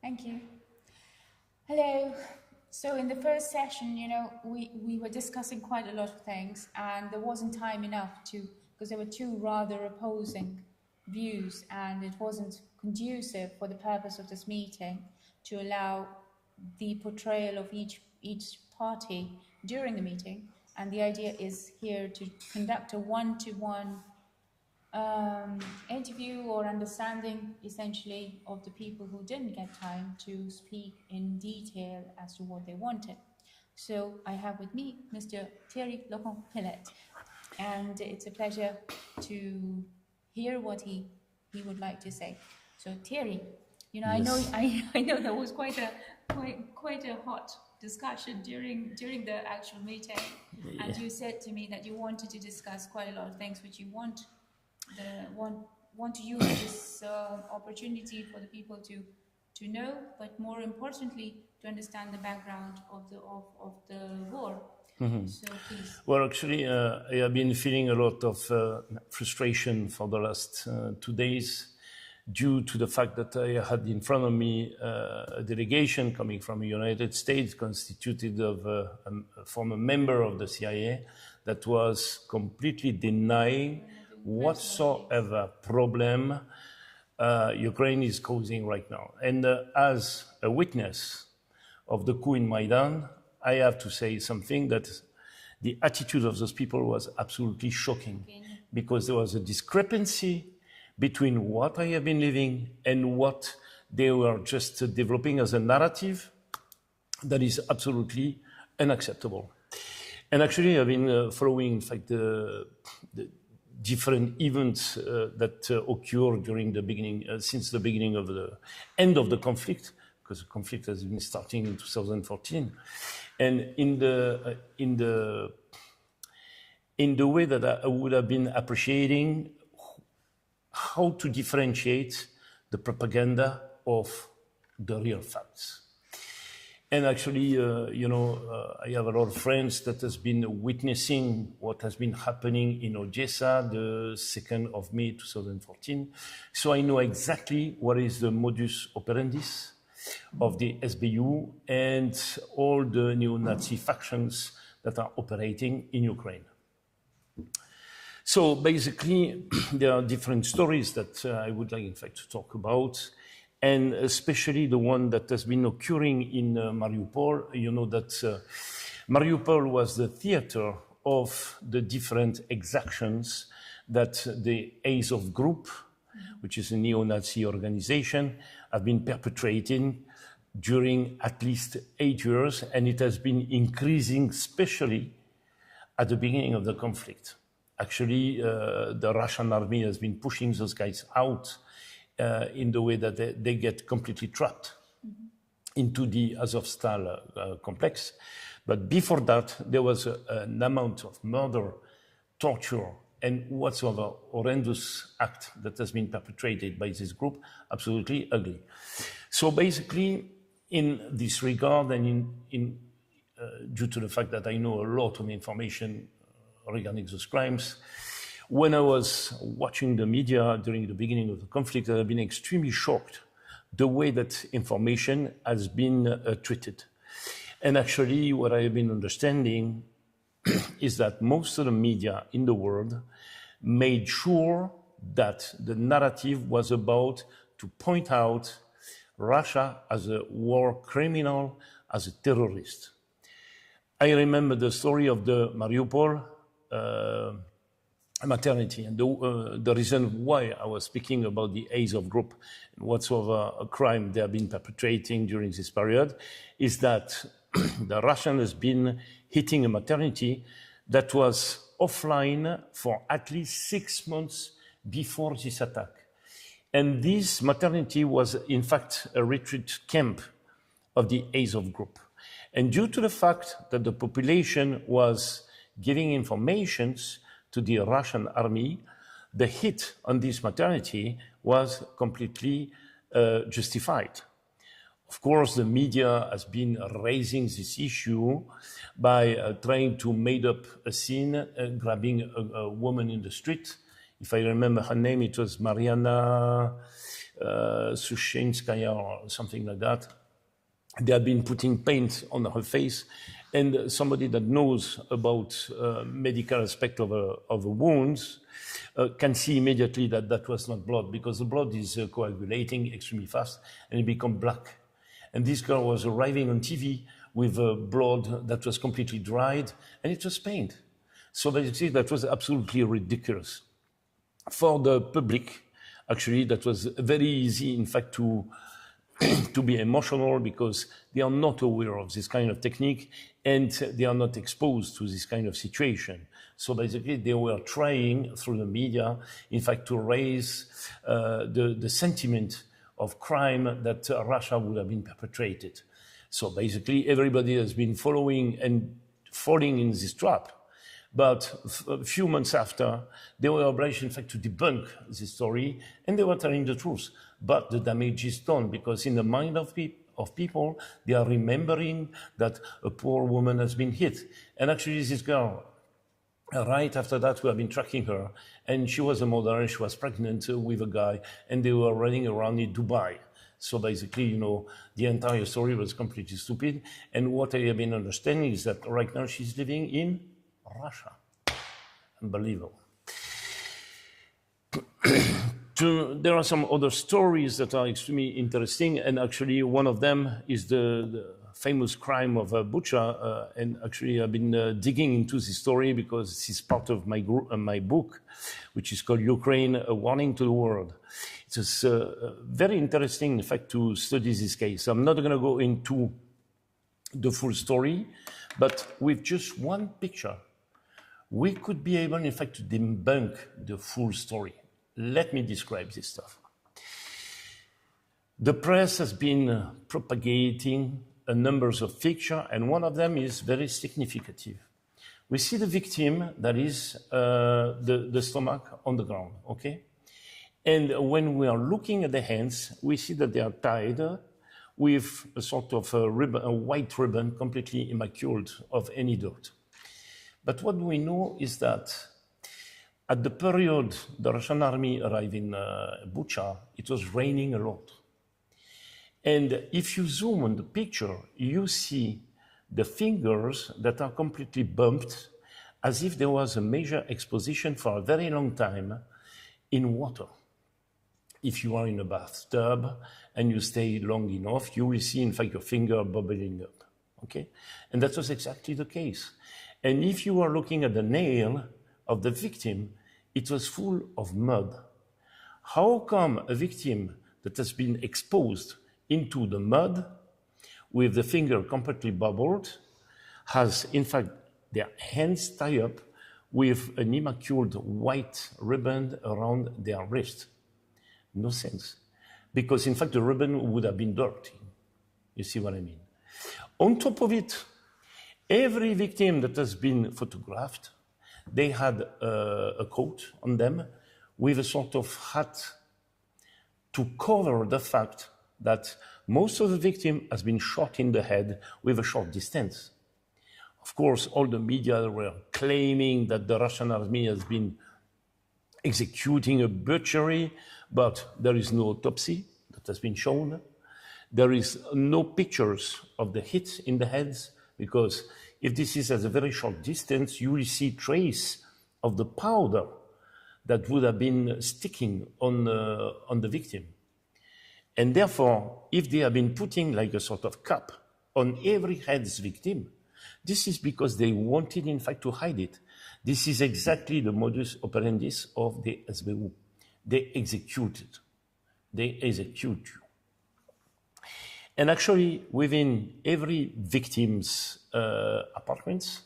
Thank you. Hello. So in the first session, we were discussing quite a lot of things, and there wasn't time enough because there were two rather opposing views, and it wasn't conducive for the purpose of this meeting to allow the portrayal of each party during the meeting. And the idea is here to conduct a one-to-one interview or understanding, essentially, of the people who didn't get time to speak in detail as to what they wanted. So I have with me Mr. Thierry Laurent-Pellet, and it's a pleasure to hear what he would like to say. So Thierry, Yes. I know there was quite a hot discussion during the actual meeting, and you said to me that you wanted to discuss quite a lot of things which you want to use this opportunity for the people to know, but more importantly, to understand the background of the war. Mhm. So please. Well, actually, I have been feeling a lot of frustration for the last 2 days due to the fact that I had in front of me a delegation coming from the United States constituted of a former member of the CIA that was completely denying whatsoever problem Ukraine is causing right now. And as a witness of the coup in Maidan, I have to say something that the attitude of those people was absolutely shocking, because there was a discrepancy between what I have been living and what they were just developing as a narrative that is absolutely unacceptable. And actually, I've been following, in fact, the different events that occurred during the beginning, since the beginning of the end of the conflict, because the conflict has been starting in 2014, and in the way that I would have been appreciating how to differentiate the propaganda of the real facts. And actually, I have a lot of friends that has been witnessing what has been happening in Odessa the 2nd of May 2014. So I know exactly what is the modus operandi of the SBU and all the neo-Nazi factions that are operating in Ukraine. So basically, there are different stories that I would like, in fact, to talk about, and especially the one that has been occurring in Mariupol. You know that Mariupol was the theater of the different exactions that the Azov Group, which is a neo-Nazi organization, have been perpetrating during at least 8 years, and it has been increasing, especially at the beginning of the conflict. Actually, the Russian army has been pushing those guys out in the way that they get completely trapped into the Azovstal complex. But before that, there was an amount of murder, torture, and whatsoever horrendous act that has been perpetrated by this group, absolutely ugly. So basically, in this regard, and due to the fact that I know a lot of information regarding those crimes, when I was watching the media during the beginning of the conflict, I've been extremely shocked the way that information has been treated. And actually, what I have been understanding is that most of the media in the world made sure that the narrative was about to point out Russia as a war criminal, as a terrorist. I remember the story of the Mariupol maternity, and the reason why I was speaking about the Azov Group and whatsoever a crime they have been perpetrating during this period is that the Russian has been hitting a maternity that was offline for at least 6 months before this attack. And this maternity was, in fact, a retreat camp of the Azov Group. And due to the fact that the population was giving information to the Russian army, the hit on this maternity was completely justified. Of course, the media has been raising this issue by trying to make up a scene, grabbing a woman in the street. If I remember her name, it was Mariana Sushinskaya or something like that. They had been putting paint on her face, and somebody that knows about medical aspect of a wounds can see immediately that that was not blood, because the blood is coagulating extremely fast and it becomes black. And this girl was arriving on TV with blood that was completely dried, and it was paint. So basically, that was absolutely ridiculous. For the public, actually, that was very easy, in fact, to be emotional, because they are not aware of this kind of technique and they are not exposed to this kind of situation. So basically, they were trying through the media, in fact, to raise the sentiment of crime that Russia would have been perpetrated. So basically, everybody has been following and falling in this trap. But a few months after, they were obliged, in fact, to debunk this story, and they were telling the truth. But the damage is done, because in the mind of people, they are remembering that a poor woman has been hit. And actually, this girl, right after that, we have been tracking her, and she was a mother, and she was pregnant with a guy, and they were running around in Dubai. So basically, you know, the entire story was completely stupid. And what I have been understanding is that right now she's living in Russia. Unbelievable. There are some other stories that are extremely interesting, and actually one of them is the famous crime of Bucha, and actually I've been digging into this story because this is part of my book, which is called Ukraine, A Warning to the World. It's very interesting, in fact, to study this case. I'm not going to go into the full story, but with just one picture, we could be able, in fact, to debunk the full story. Let me describe this stuff. The press has been propagating a number of pictures, and one of them is very significant. We see the victim, that is the stomach on the ground, okay? And when we are looking at the hands, we see that they are tied with a sort of ribbon, a white ribbon, completely immaculate of any dirt. But what we know is that at the period the Russian army arrived in Bucha, it was raining a lot. And if you zoom on the picture, you see the fingers that are completely bumped, as if there was a major exposition for a very long time in water. If you are in a bathtub and you stay long enough, you will see, in fact, your finger bubbling up, okay? And that was exactly the case. And if you are looking at the nail of the victim, it was full of mud. How come a victim that has been exposed into the mud with the finger completely bubbled has, in fact, their hands tied up with an immaculate white ribbon around their wrist? No sense. Because, in fact, the ribbon would have been dirty. You see what I mean? On top of it, every victim that has been photographed, they had a coat on them with a sort of hat to cover the fact that most of the victim has been shot in the head with a short distance. Of course, all the media were claiming that the Russian army has been executing a butchery, but there is no autopsy that has been shown. There is no pictures of the hits in the heads, because if this is at a very short distance, you will see trace of the powder that would have been sticking on the victim. And therefore, if they have been putting like a sort of cap on every head's victim, this is because they wanted, in fact, to hide it. This is exactly the modus operandi of the SBU. They execute it. They execute you. And actually, within every victim's apartments,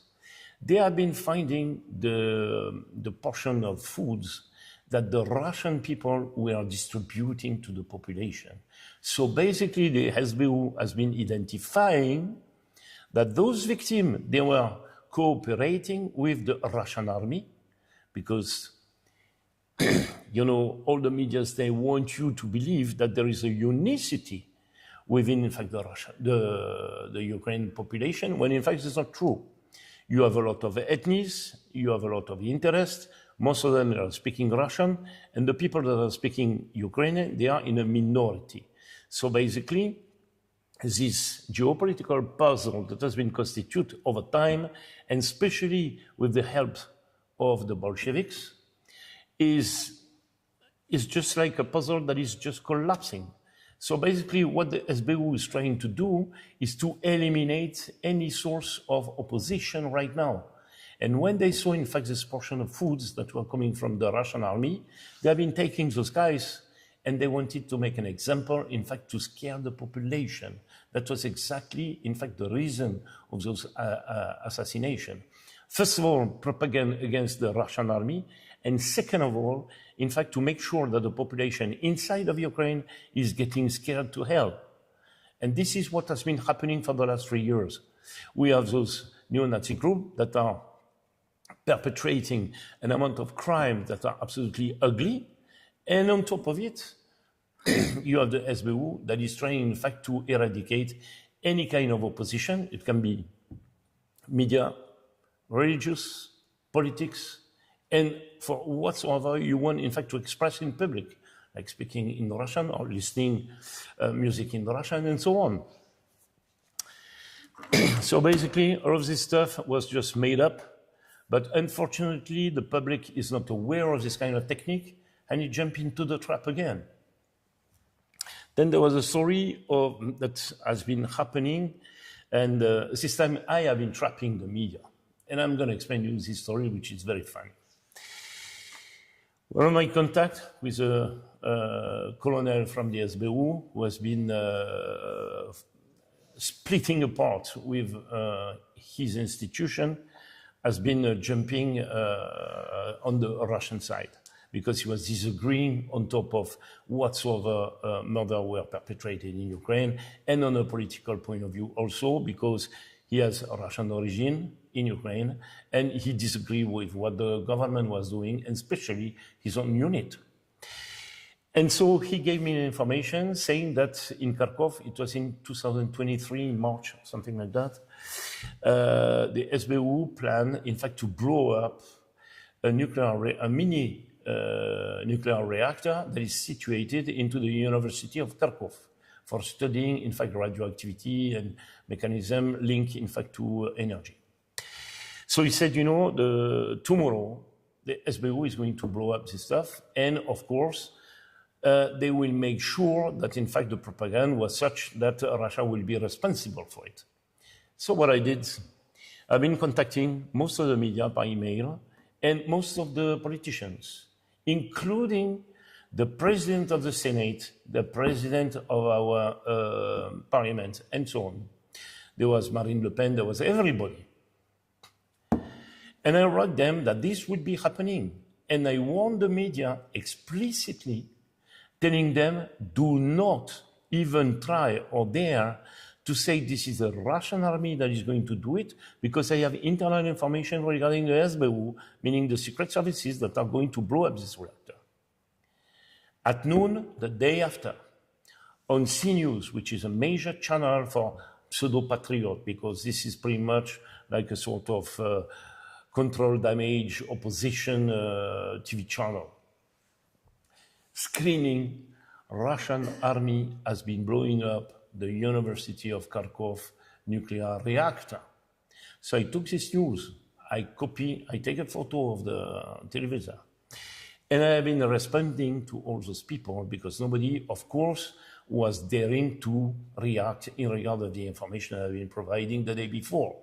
they have been finding the portion of foods that the Russian people were distributing to the population. So basically, the SBU has been identifying that those victims, they were cooperating with the Russian army, because you know, all the media, they want you to believe that there is a unicity within, in fact, the Ukrainian population, when in fact it's not true. You have a lot of ethnies, you have a lot of interests, Most of them are speaking Russian, and the people that are speaking Ukrainian, they are in a minority. So basically, this geopolitical puzzle that has been constituted over time, and especially with the help of the Bolsheviks, is just like a puzzle that is just collapsing. So basically what the SBU is trying to do is to eliminate any source of opposition right now. And when they saw, in fact, this portion of foods that were coming from the Russian army, they have been taking those guys and they wanted to make an example, in fact, to scare the population. That was exactly, in fact, the reason of those assassinations. First of all, propaganda against the Russian army, and second of all, in fact, to make sure that the population inside of Ukraine is getting scared to hell. And this is what has been happening for the last 3 years. We have those neo-Nazi groups that are perpetrating an amount of crime that are absolutely ugly, and on top of it, you have the SBU that is trying, in fact, to eradicate any kind of opposition. It can be media, religious, politics, and for whatsoever you want, in fact, to express in public, like speaking in Russian or listening music in Russian and so on. So basically, all of this stuff was just made up, but unfortunately, the public is not aware of this kind of technique, and it jumped into the trap again. Then there was a story that has been happening, and this time I have been trapping the media. And I'm going to explain to you this story, which is very funny. One of my contacts with a colonel from the SBU who has been splitting apart with his institution has been jumping on the Russian side because he was disagreeing on top of whatsoever murder were perpetrated in Ukraine, and on a political point of view also because he has a Russian origin in Ukraine, and he disagreed with what the government was doing, and especially his own unit. And so he gave me information saying that in Kharkov, it was in 2023, in March, something like that, the SBU planned, in fact, to blow up a mini nuclear reactor that is situated into the University of Kharkov for studying, in fact, radioactivity and mechanism linked, in fact, to energy. So he said, you know, tomorrow, the SBU is going to blow up this stuff, and of course, they will make sure that, in fact, the propaganda was such that Russia will be responsible for it. So what I did, I've been contacting most of the media by email and most of the politicians, including the president of the Senate, the president of our parliament, and so on. There was Marine Le Pen, there was everybody. And I wrote them that this would be happening. And I warned the media explicitly, telling them, do not even try or dare to say this is the Russian army that is going to do it, because I have internal information regarding the SBU, meaning the secret services that are going to blow up this reactor. At noon, the day after, on CNews, which is a major channel for pseudo-patriot, because this is pretty much like a sort of control damage opposition TV channel, screening Russian army has been blowing up the University of Kharkov nuclear reactor. So I took this news, I take a photo of the televisor, and I have been responding to all those people because nobody, of course, was daring to react in regard of the information I've been providing the day before.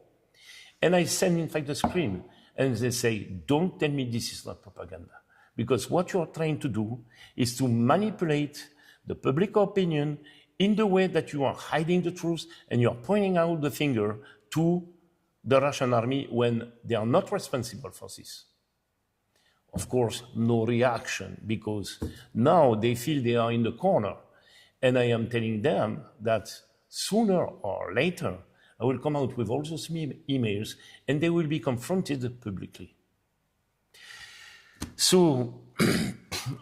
And I send, in fact, a screen, and they say, don't tell me this is not propaganda. Because what you're trying to do is to manipulate the public opinion in the way that you are hiding the truth and you're pointing out the finger to the Russian army when they are not responsible for this. Of course, no reaction, because now they feel they are in the corner. And I am telling them that sooner or later, I will come out with all those emails and they will be confronted publicly. So,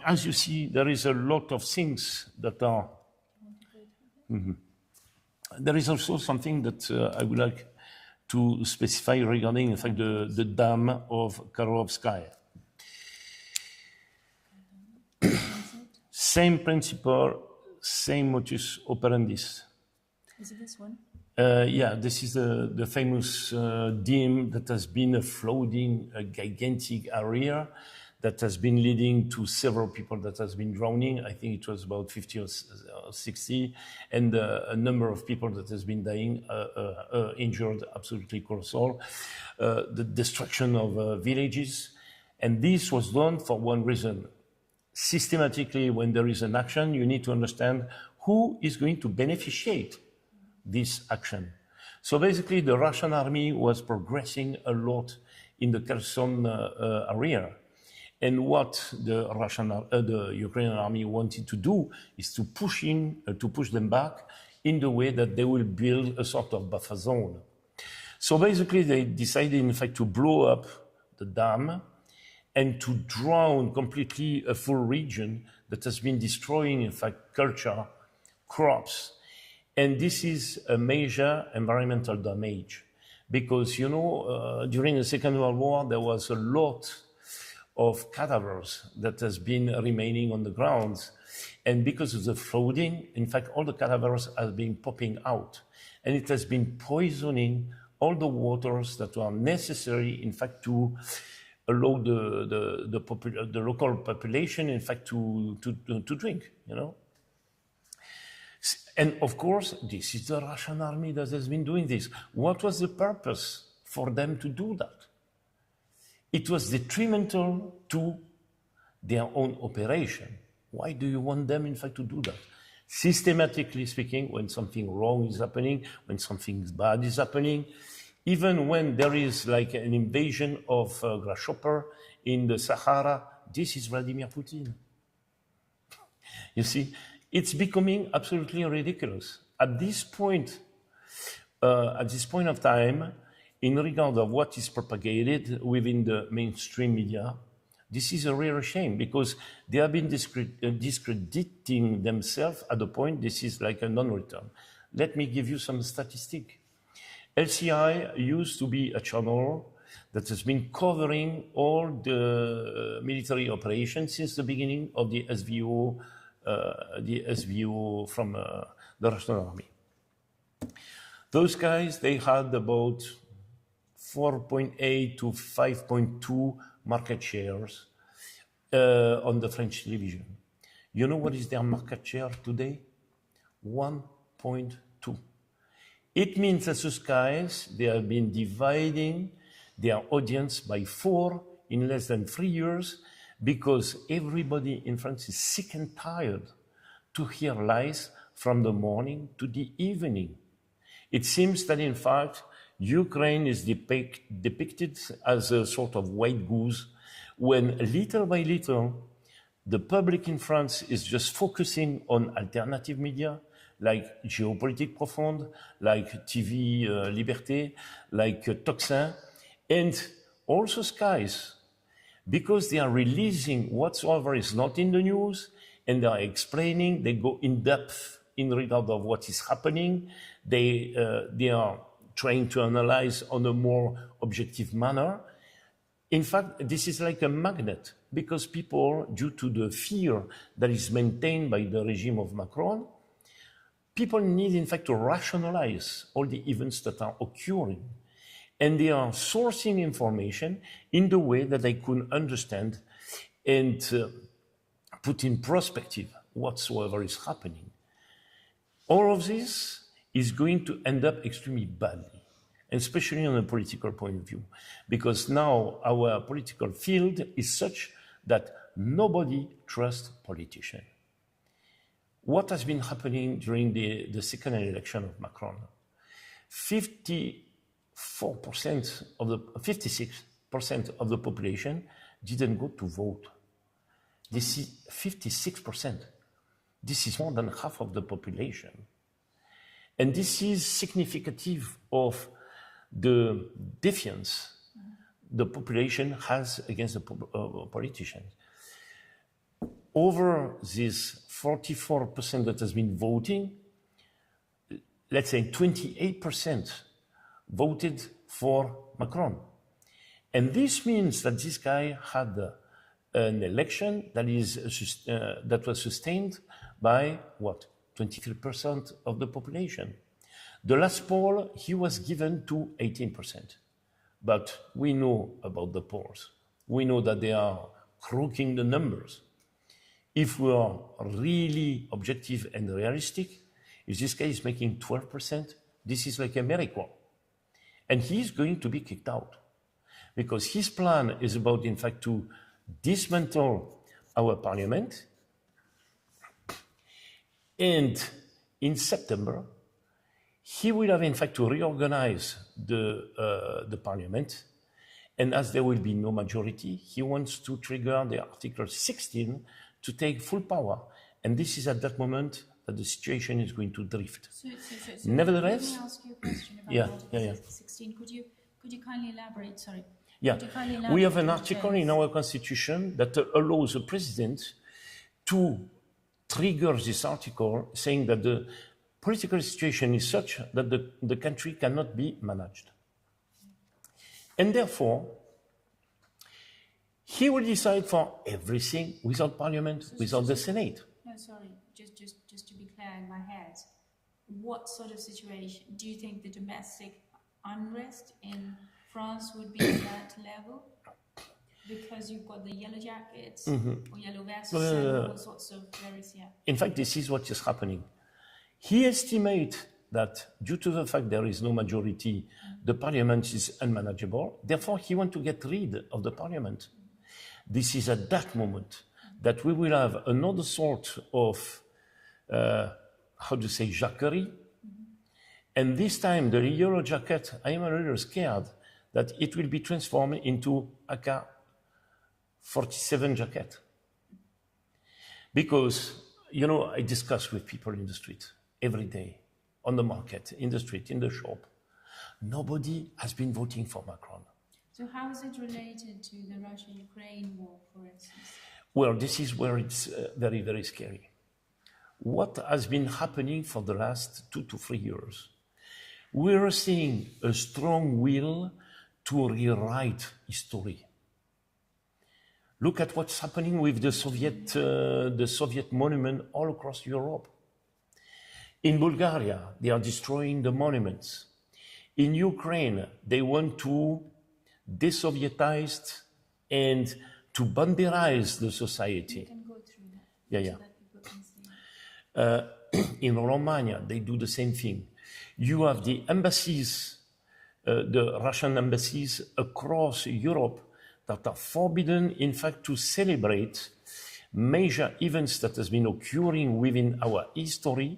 as you see, there is a lot of things that are... There is also something that I would like to specify regarding, in fact, the dam of Kharkovskaya. Same principle, same modus operandi. Is it this one? Yeah, this is the famous dam that has been flooding a gigantic area that has been leading to several people that has been drowning. I think it was about 50 or 60, and a number of people that has been dying, injured, absolutely colossal. The destruction of villages. And this was done for one reason. Systematically, when there is an action, you need to understand who is going to beneficiate this action. So basically, the Russian army was progressing a lot in the Kherson area. And what the Ukrainian army wanted to do is to push them back in the way that they will build a sort of buffer zone. So basically, they decided, in fact, to blow up the dam and to drown completely a full region that has been destroying, in fact, culture, crops. And this is a major environmental damage because, you know, during the Second World War, there was a lot of cadavers that has been remaining on the ground. And because of the flooding, in fact, all the cadavers have been popping out. And it has been poisoning all the waters that are necessary, in fact, to allow the local population, in fact, to drink, you know. And of course, this is the Russian army that has been doing this. What was the purpose for them to do that? It was detrimental to their own operation. Why do you want them, in fact, to do that? Systematically speaking, when something wrong is happening, when something bad is happening, even when there is like an invasion of grasshopper in the Sahara, this is Vladimir Putin. You see, it's becoming absolutely ridiculous. At this point of time, in regard of what is propagated within the mainstream media, this is a real shame because they have been discrediting themselves at the point this is like a non-return. Let me give you some statistic. LCI used to be a channel that has been covering all the military operations since the beginning of the SVO from the Russian army. Those guys, they had about 4.8 to 5.2 market shares on the French television. You know what is their market share today? 1.2. It means that those guys, they have been dividing their audience by 4 in less than 3 years because everybody in France is sick and tired to hear lies from the morning to the evening. It seems that, in fact, Ukraine is depicted as a sort of white goose when little by little the public in France is just focusing on alternative media like Géopolitique Profonde, like TV Liberté, like Toxin, and also Skies, because they are releasing whatsoever is not in the news and they are explaining, they go in depth in regard of what is happening, they are trying to analyze on a more objective manner. In fact, this is like a magnet because people, due to the fear that is maintained by the regime of Macron, people need, in fact, to rationalize all the events that are occurring. And they are sourcing information in the way that they could understand and put in perspective whatsoever is happening. All of this is going to end up extremely badly, especially on a political point of view, because now our political field is such that nobody trusts politicians. What has been happening during the second election of Macron? 56% of the population didn't go to vote. This is 56%. This is more than half of the population. And this is significant of the defiance the population has against the politicians. Over this 44% that has been voting, let's say 28% voted for Macron. And this means that this guy had an election that that was sustained by what? 23% of the population. The last poll, he was given to 18%. But we know about the polls. We know that they are crooking the numbers. If we are really objective and realistic, if this guy is making 12%, this is like a miracle. And he's going to be kicked out. Because his plan is about, in fact, to dismantle our parliament. And in September, he will have, in fact, to reorganize the parliament. And as there will be no majority, he wants to trigger the Article 16 to take full power. And this is at that moment that the situation is going to drift. So Nevertheless, let me ask you a question about Article 16. Could you kindly elaborate? Sorry. Yeah, Could you kindly elaborate we have an the article terms? in our constitution that allows the president to trigger this article saying that the political situation is such that the country cannot be managed. And therefore, he will decide for everything without parliament, without the Senate. No, sorry, just to be clear in my head, what sort of situation, do you think the domestic unrest in France would be at that level? Because you've got the yellow jackets, or yellow vests, and all sorts of various, In fact, this is what is happening. He estimates that due to the fact there is no majority, the parliament is unmanageable. Therefore, he wants to get rid of the parliament. This is at that moment that we will have another sort of, jacquerie. And this time, the yellow jacket, I am a little scared that it will be transformed into AK-47 jacket. Because, I discuss with people in the street every day, on the market, in the street, in the shop. Nobody has been voting for Macron. So how is it related to the Russia-Ukraine war, for instance? Well, this is where it's very, very scary. What has been happening for the last 2 to 3 years? We're seeing a strong will to rewrite history. Look at what's happening with the Soviet monument all across Europe. In Bulgaria, they are destroying the monuments. In Ukraine, they want to de-Sovietize and to banderize the society. You can go through that. Yeah. So that people can see. In Romania, they do the same thing. You have the embassies, the Russian embassies across Europe that are forbidden, in fact, to celebrate major events that has been occurring within our history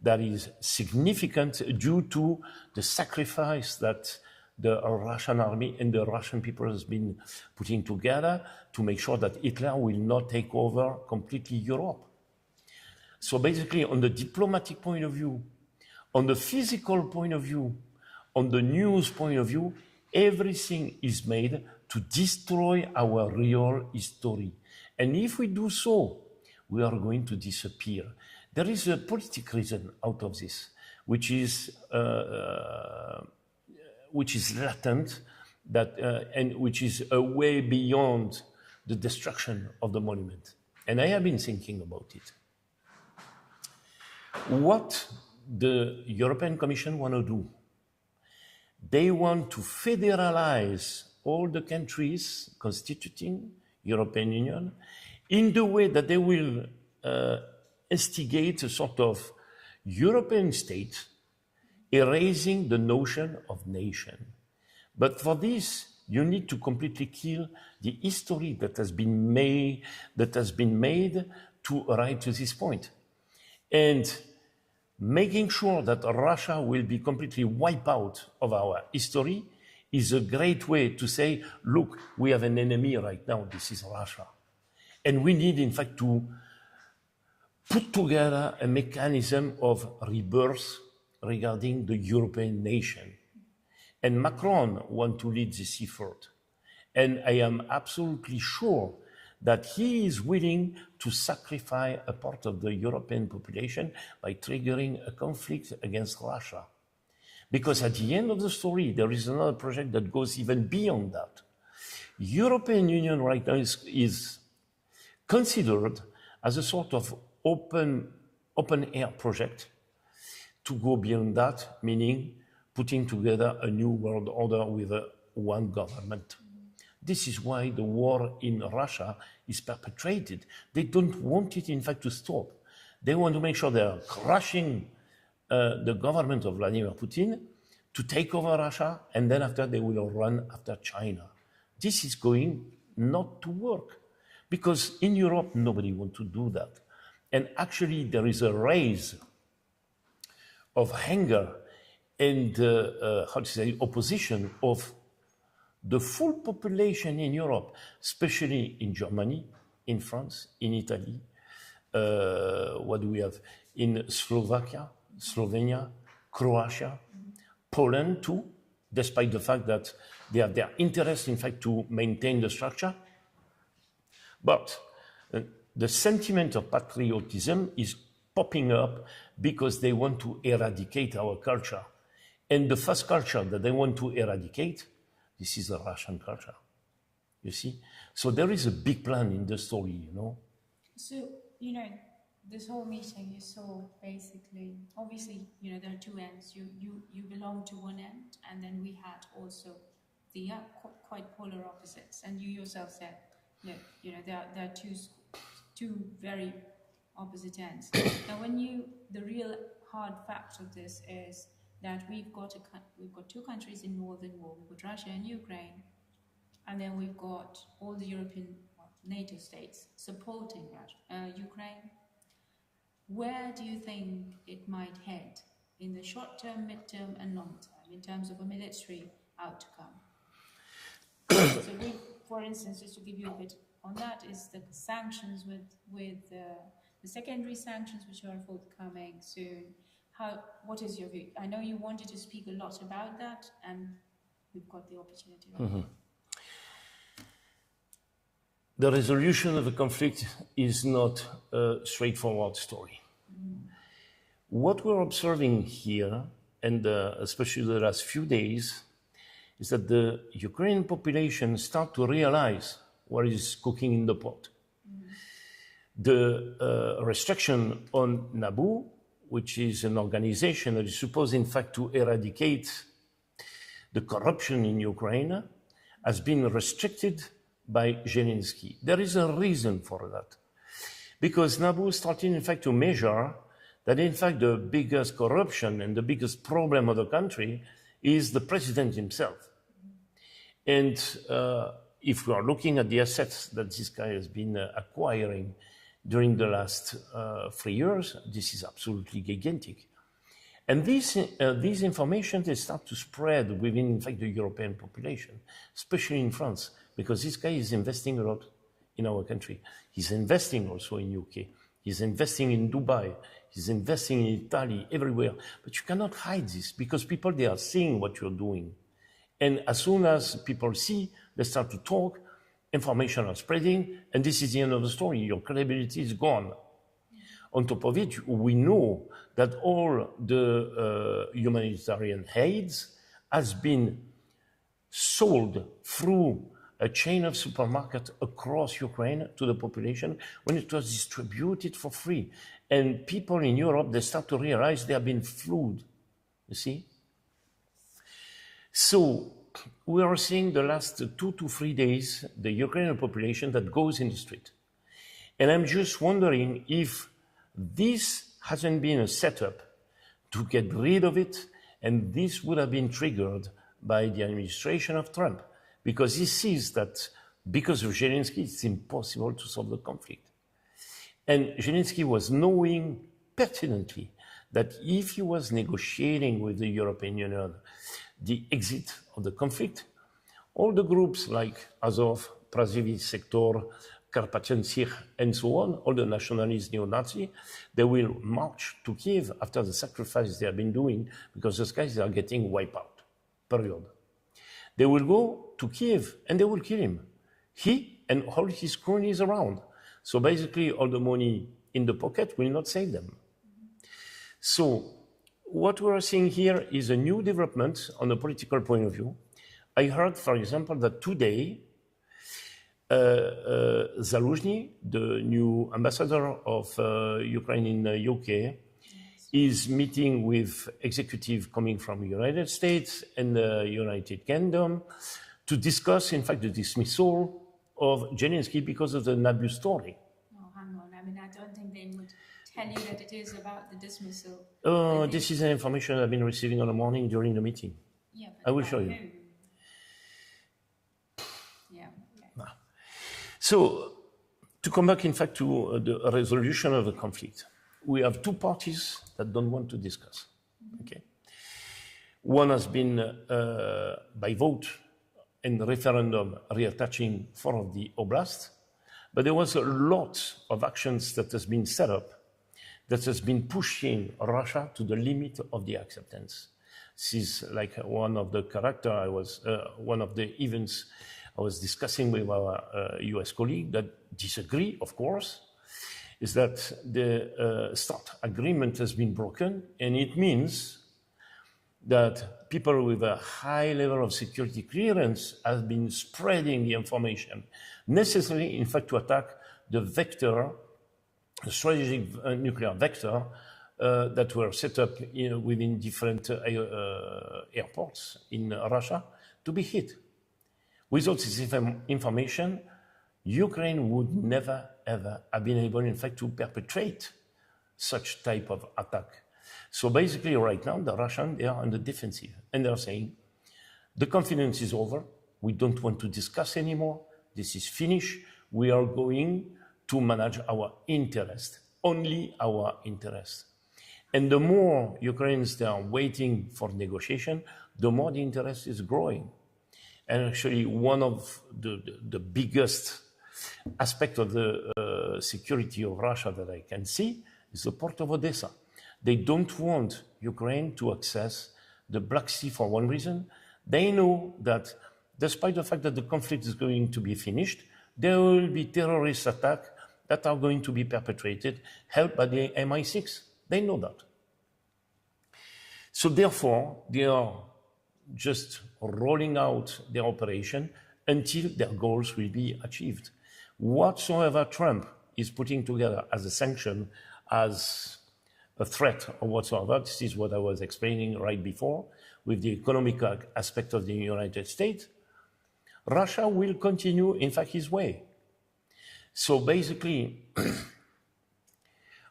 that is significant due to the sacrifice that the Russian army and the Russian people has been putting together to make sure that Hitler will not take over completely Europe. So basically, on the diplomatic point of view, on the physical point of view, on the news point of view, everything is made to destroy our real history. And if we do so, we are going to disappear. There is a political reason out of this, which is latent, and which is a way beyond the destruction of the monument. And I have been thinking about it. What the European Commission want to do? They want to federalize all the countries constituting European Union in the way that they will instigate a sort of European state, erasing the notion of nation. But for this, you need to completely kill the history that has been made to arrive to this point. And making sure that Russia will be completely wiped out of our history is a great way to say, look, we have an enemy right now, this is Russia. And we need, in fact, to put together a mechanism of rebirth regarding the European nation. And Macron wants to lead this effort. And I am absolutely sure that he is willing to sacrifice a part of the European population by triggering a conflict against Russia. Because at the end of the story, there is another project that goes even beyond that. European Union right now is considered as a sort of open air project to go beyond that, meaning putting together a new world order with one government. This is why the war in Russia is perpetrated. They don't want it, in fact, to stop. They want to make sure they are crushing the government of Vladimir Putin to take over Russia, and then after they will run after China. This is going not to work, because in Europe, nobody wants to do that. And actually, there is a rise of anger and, opposition of the full population in Europe, especially in Germany, in France, in Italy, what do we have? In Slovakia, Slovenia, Croatia, Poland too, despite the fact that they have their interest, in fact, to maintain the structure. But the sentiment of patriotism is popping up because they want to eradicate our culture. And the first culture that they want to eradicate, this is the Russian culture, you see? So there is a big plan in the story, you know? So, this whole meeting you saw basically, obviously, there are two ends. You belong to one end, and then we had also the quite polar opposites. And you yourself said, there are two very opposite ends. Now, the real hard fact of this is that we've got two countries in northern war. We've got Russia and Ukraine, and then we've got all the European NATO states supporting Ukraine. Where do you think it might head in the short term, mid-term, and long term in terms of a military outcome? So, for instance, just to give you a bit on that, is the sanctions with the secondary sanctions which are forthcoming soon. What is your view? I know you wanted to speak a lot about that, and we've got the opportunity. Right? The resolution of the conflict is not a straightforward story. What we're observing here, and especially the last few days, is that the Ukrainian population start to realize what is cooking in the pot. The restriction on NABU, which is an organization that is supposed, in fact, to eradicate the corruption in Ukraine, has been restricted by Zelensky. There is a reason for that. Because NABU started, in fact, to measure that, in fact, the biggest corruption and the biggest problem of the country is the president himself. And if we are looking at the assets that this guy has been acquiring during the last 3 years, this is absolutely gigantic. And these information, they start to spread within, in fact, the European population, especially in France, because this guy is investing a lot in our country. He's investing also in UK. He's investing in Dubai. He's investing in Italy, everywhere. But you cannot hide this because people, they are seeing what you're doing. And as soon as people see, they start to talk, information are spreading, and this is the end of the story. Your credibility is gone. On top of it, we know that all the humanitarian aids has been sold through a chain of supermarkets across Ukraine to the population when it was distributed for free. And people in Europe, they start to realize they have been fooled, you see? So we are seeing the last 2 to 3 days, the Ukrainian population that goes in the street. And I'm just wondering if this hasn't been a setup to get rid of it, and this would have been triggered by the administration of Trump, because he sees that because of Zelensky, it's impossible to solve the conflict. And Zelensky was knowing pertinently that if he was negotiating with the European Union the exit of the conflict, all the groups like Azov, Pravicki Sector, Carpathian Sich, and so on, all the nationalist neo-Nazi, they will march to Kiev after the sacrifice they have been doing because those guys are getting wiped out, period. They will go to Kiev and they will kill him. He and all his cronies around. So basically all the money in the pocket will not save them. So what we are seeing here is a new development on a political point of view. I heard, for example, that today Zaluzhny, the new ambassador of Ukraine in the UK, is meeting with executives coming from the United States and the United Kingdom to discuss, in fact, the dismissal of Zelensky because of the Nabu story. No, hang on. I mean, I don't think they would tell you that it is about the dismissal. This is an information I've been receiving on the morning during the meeting. Yeah, I will show you. Yeah. Okay. So, to come back, in fact, to the resolution of the conflict, we have two parties that don't want to discuss. Okay, one has been by vote and referendum reattaching four of the oblasts, but there was a lot of actions that has been set up that has been pushing Russia to the limit of the acceptance. This is like one of the one of the events I was discussing with our US colleague that disagree, of course, is that the START agreement has been broken, and it means that people with a high level of security clearance have been spreading the information necessary, in fact, to attack the vector, the strategic nuclear vector that were set up within different airports in Russia to be hit. Without this information, Ukraine would never, ever have been able, in fact, to perpetrate such type of attack. So basically, right now, the Russians, they are on the defensive, and they're saying, the confidence is over, we don't want to discuss anymore, this is finished, we are going to manage our interest, only our interest. And the more Ukrainians they are waiting for negotiation, the more the interest is growing. And actually, one of the biggest aspect of the security of Russia that I can see is the port of Odessa. They don't want Ukraine to access the Black Sea for one reason. They know that despite the fact that the conflict is going to be finished, there will be terrorist attacks that are going to be perpetrated, helped by the MI6. They know that. So therefore, they are just rolling out their operation until their goals will be achieved. Whatsoever Trump is putting together as a sanction, as a threat or whatsoever, this is what I was explaining right before, with the economic aspect of the United States, Russia will continue, in fact, his way. So basically,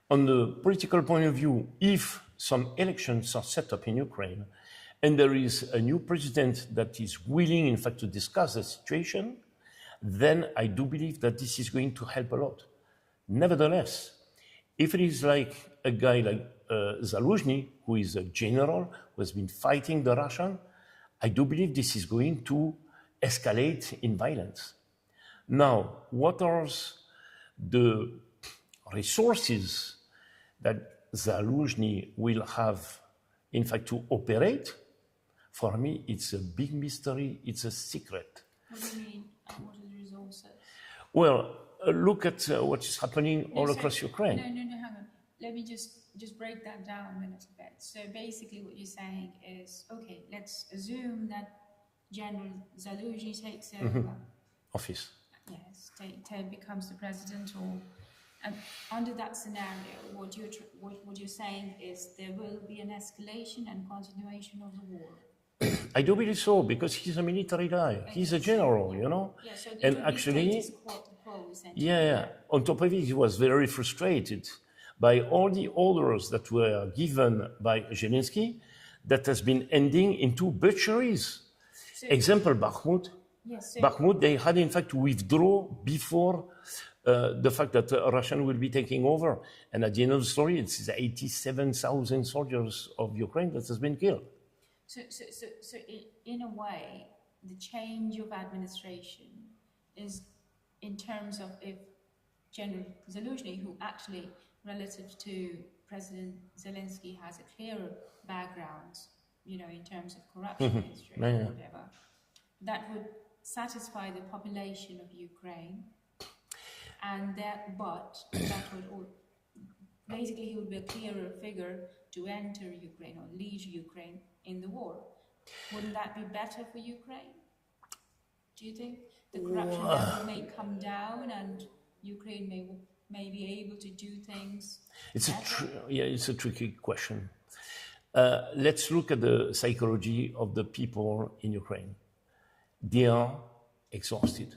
on the political point of view, if some elections are set up in Ukraine, and there is a new president that is willing, in fact, to discuss the situation, then I do believe that this is going to help a lot. Nevertheless, if it is like a guy like Zaluzhny, who is a general, who has been fighting the Russian, I do believe this is going to escalate in violence. Now, what are the resources that Zaluzhny will have, in fact, to operate? For me, it's a big mystery, it's a secret. What do you mean? What are the resources? Well, look at what is happening all across Ukraine. No, hang on. Let me just break that down a little bit. So basically what you're saying is, okay, let's assume that General Zaluzhny takes over. Office. Yes, becomes the president, and under that scenario, what you're saying is there will be an escalation and continuation of the war. I do believe so, because he's a military guy. He's a general, you know? Yeah, so and actually, on top of it, he was very frustrated by all the orders that were given by Zelensky that has been ending into butcheries. So, example, Bakhmut. Yes, so Bakhmut, they had in fact to withdraw before the fact that Russian will be taking over. And at the end of the story, it's 87,000 soldiers of Ukraine that has been killed. So in a way, the change of administration is in terms of if General Zaluzhny, who actually, relative to President Zelensky, has a clearer background, in terms of corruption history or whatever, that would satisfy the population of Ukraine, and that would basically he would be a clearer figure to enter Ukraine or lead Ukraine in the war. Wouldn't that be better for Ukraine? Do you think? the corruption level may come down and Ukraine may be able to do things? It's a tricky question. Let's look at the psychology of the people in Ukraine. They are exhausted.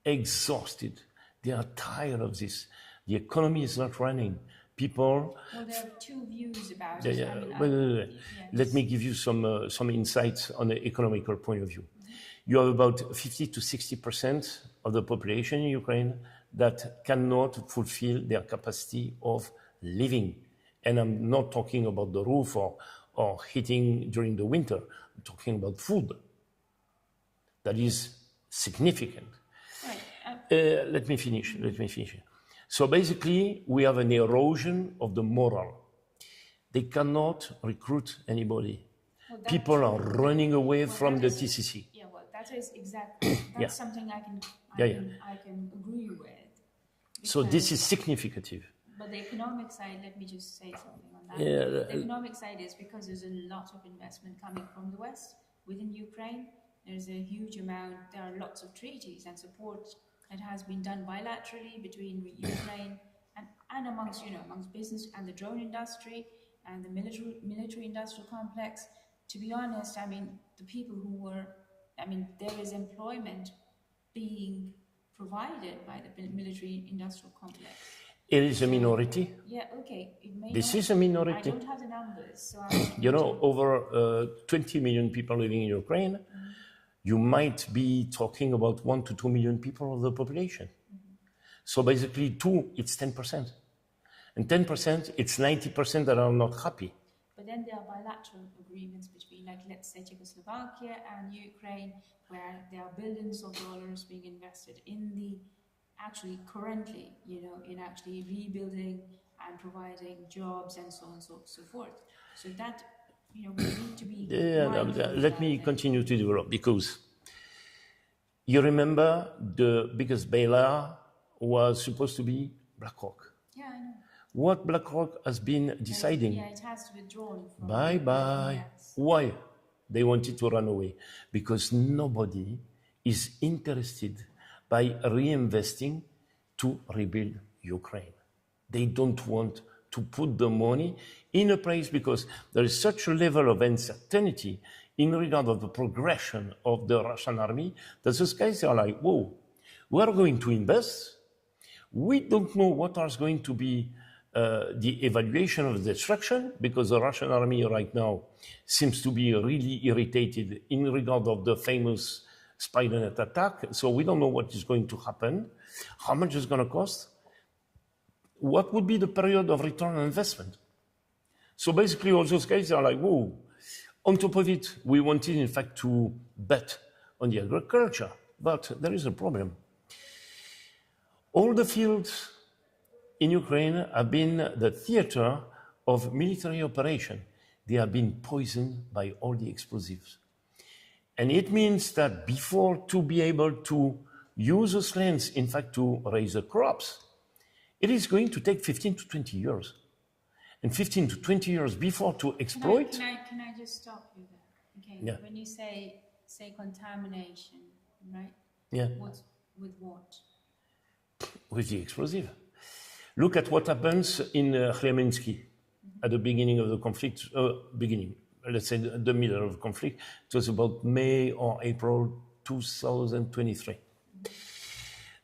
They are tired of this. The economy is not running. People. Well, there are two views about it. Let me give you some insights on the economical point of view. You have about 50 to 60% of the population in Ukraine that cannot fulfill their capacity of living. And I'm not talking about the roof or heating during the winter. I'm talking about food. That is significant. Right. Let me finish. So basically, we have an erosion of the moral. They cannot recruit anybody. Well, people are running away from the TCC. Yeah, well, that is exactly, that's something I can agree with. So this is significant. But the economic side, let me just say something on that. The economic side is because there's a lot of investment coming from the West within Ukraine. There's a huge amount, there are lots of treaties and support that has been done bilaterally between Ukraine and amongst business and the drone industry and the military industrial complex. To be honest, I mean, the people there is employment being provided by the military industrial complex. It is a minority. Yeah, okay. This is a minority. I don't have the numbers. So over 20 million people living in Ukraine, you might be talking about 1 to 2 million people of the population. So basically 2, it's 10%. And 10%, it's 90% that are not happy. But then there are bilateral agreements between, like, let's say, Czechoslovakia and Ukraine, where there are billions of dollars being invested in currently, in actually rebuilding and providing jobs and so on and so forth. So that, we need to be... let me continue to develop, because you remember the biggest bailer was supposed to be BlackRock. Yeah, I know. What BlackRock has been deciding? Yeah, it has to withdraw. Bye-bye. Yes. Why? They wanted to run away. Because nobody is interested by reinvesting to rebuild Ukraine. They don't want to put the money in a place because there is such a level of uncertainty in regard of the progression of the Russian army that those guys are like, whoa, we are going to invest. We don't know what is going to be the evaluation of the destruction, because the Russian army right now seems to be really irritated in regard of the famous Spider-Net attack. So we don't know what is going to happen, how much it's going to cost, what would be the period of return on investment. So basically all those guys are like, whoa. On top of it, we wanted in fact to bet on the agriculture, but there is a problem. All the fields in Ukraine have been the theater of military operation. They have been poisoned by all the explosives. And it means that before to be able to use those lands, in fact, to raise the crops, it is going to take 15 to 20 years. And 15 to 20 years before to exploit... Can I just stop you there? Okay. Yeah. When you say contamination, right? Yeah. With what? With the explosive. Look at what happens in Khmelnytsky at the beginning of the conflict, let's say the middle of the conflict. It was about May or April 2023.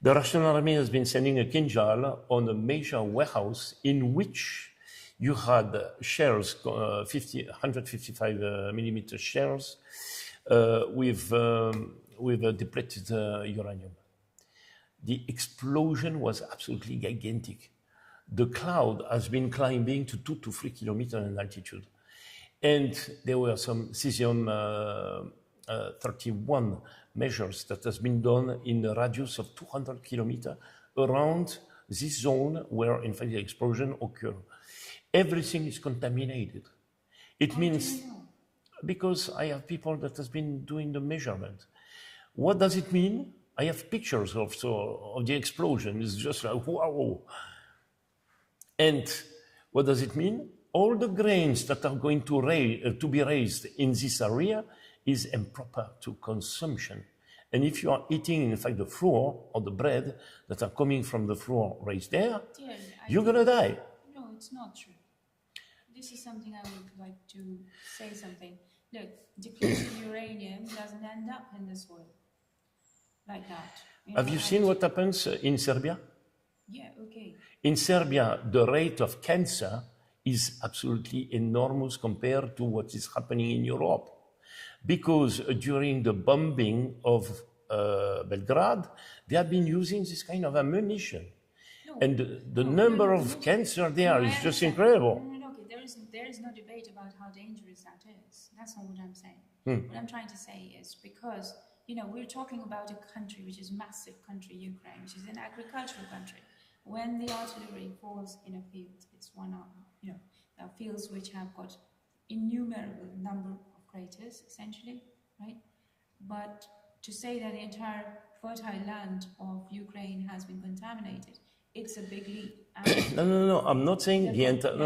The Russian army has been sending a Kinjal on a major warehouse in which you had shells, 155 millimeter shells with depleted uranium. The explosion was absolutely gigantic. The cloud has been climbing to 2 to 3 kilometers in altitude. And there were some cesium-31 measures that has been done in a radius of 200 kilometers around this zone where, in fact, the explosion occurred. Everything is contaminated. It means, because I have people that has been doing the measurement. What does it mean? I have pictures of the explosion. It's just like, wow. And what does it mean? All the grains that are going to be raised in this area is improper to consumption. And if you are eating, in fact, the flour or the bread that are coming from the flour raised there, you're going to die. No, it's not true. This is something I would like to say something. Look, depleted uranium doesn't end up in the soil like that. Have you seen what happens in Serbia? Yeah, okay. In Serbia, the rate of cancer is absolutely enormous compared to what is happening in Europe. Because during the bombing of Belgrade, they have been using this kind of ammunition. And the number of cancer there is just incredible. No, okay. There is no debate about how dangerous that is. That's not what I'm saying. What I'm trying to say is because, we're talking about a country which is a massive country, Ukraine, which is an agricultural country. When the artillery falls in a field, it's one of, there are fields which have got innumerable number of craters, essentially, right? But to say that the entire fertile land of Ukraine has been contaminated, it's a big leap. No, I'm not saying the entire,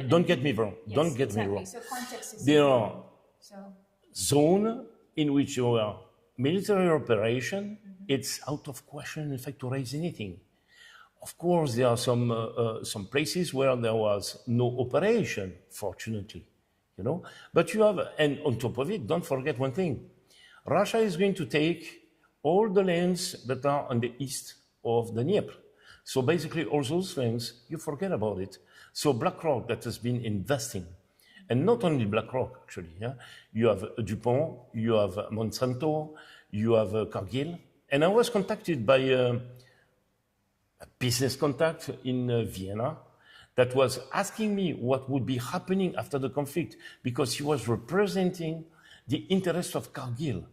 don't get me wrong, don't get me wrong. So context is there are so zones in which your military operation, it's out of question, in fact, to raise anything. Of course, there are some places where there was no operation, fortunately, But you have, and on top of it, don't forget one thing. Russia is going to take all the lands that are on the east of the Dnieper. So basically, all those lands, you forget about it. So BlackRock that has been investing, and not only BlackRock, actually. You have DuPont, you have Monsanto, you have Cargill. And I was contacted by a business contact in Vienna that was asking me what would be happening after the conflict because he was representing the interest of Cargill.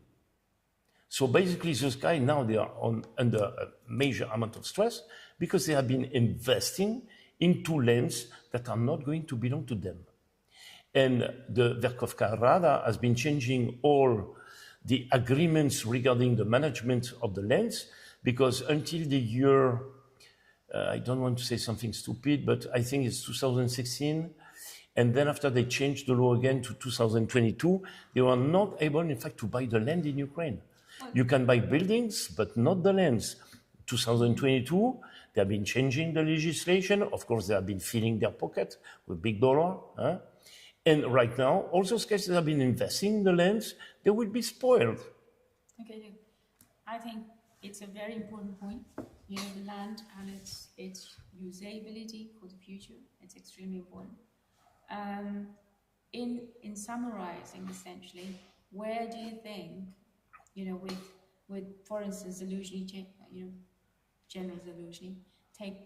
So basically, those guys now they are under a major amount of stress because they have been investing into lands that are not going to belong to them. And the Verkhovka Rada has been changing all the agreements regarding the management of the lands because until the year, I don't want to say something stupid, but I think it's 2016. And then after they changed the law again to 2022, they were not able, in fact, to buy the land in Ukraine. You can buy buildings, but not the lands. 2022, they have been changing the legislation. Of course, they have been filling their pocket with big dollar. And right now, all those guys that have been investing in the lands, they will be spoiled. Okay, I think it's a very important point. The land and its usability for the future, it's extremely important. In summarizing, essentially, where do you think, with for instance, Zelensky, General Zelensky,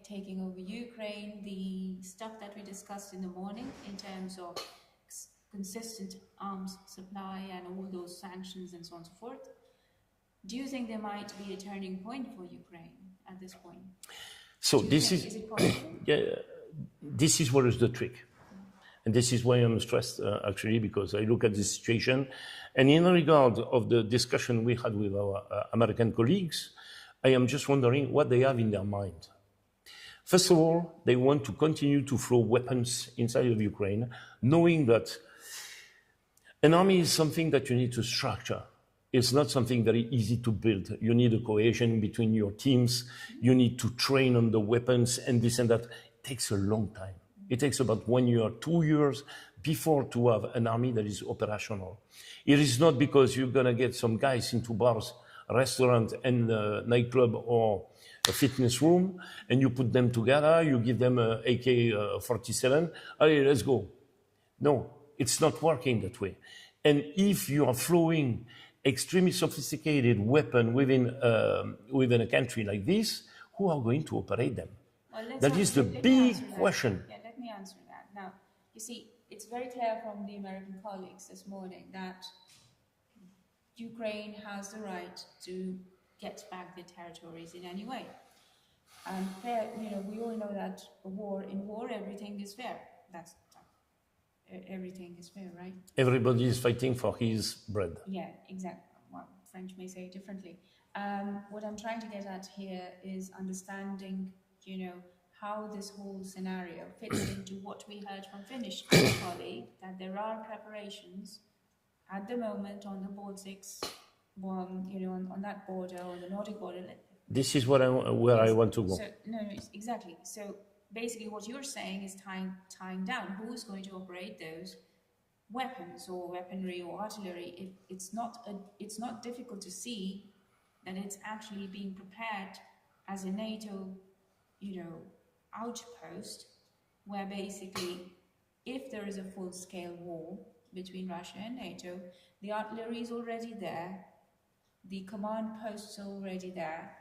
taking over Ukraine, the stuff that we discussed in the morning in terms of consistent arms supply and all those sanctions and so on and so forth, do you think there might be a turning point for Ukraine at this point? So is it possible? This is what is the trick. And this is why I'm stressed, actually, because I look at this situation. And in regard of the discussion we had with our American colleagues, I am just wondering what they have in their mind. First of all, they want to continue to flow weapons inside of Ukraine, knowing that an army is something that you need to structure. It's not something very easy to build. You need a cohesion between your teams. You need to train on the weapons and this and that. It takes a long time. It takes about 1 year, 2 years before to have an army that is operational. It is not because you're going to get some guys into bars, restaurant and nightclub or a fitness room and you put them together, you give them a AK-47, hey, let's go. No, it's not working that way. And if you are flowing extremely sophisticated weapon within a country like this, who are going to operate them? Well, that is the big question. Yeah, let me answer that. Now, you see, it's very clear from the American colleagues this morning that Ukraine has the right to get back their territories in any way. And fair, we all know that in war, everything is fair. Everything is fair, right? Everybody is fighting for his bread. Yeah, exactly. Well, French may say it differently. What I'm trying to get at here is understanding, how this whole scenario fits into what we heard from Finnish colleague, that there are preparations at the moment on the Baltics on that border, on the Nordic border. This is where I want to go. So, no, exactly. So basically what you're saying is tying down who is going to operate those weapons or weaponry or artillery. It's not difficult to see that it's actually being prepared as a NATO, outpost, where basically if there is a full-scale war between Russia and NATO, the artillery is already there, the command posts are already there,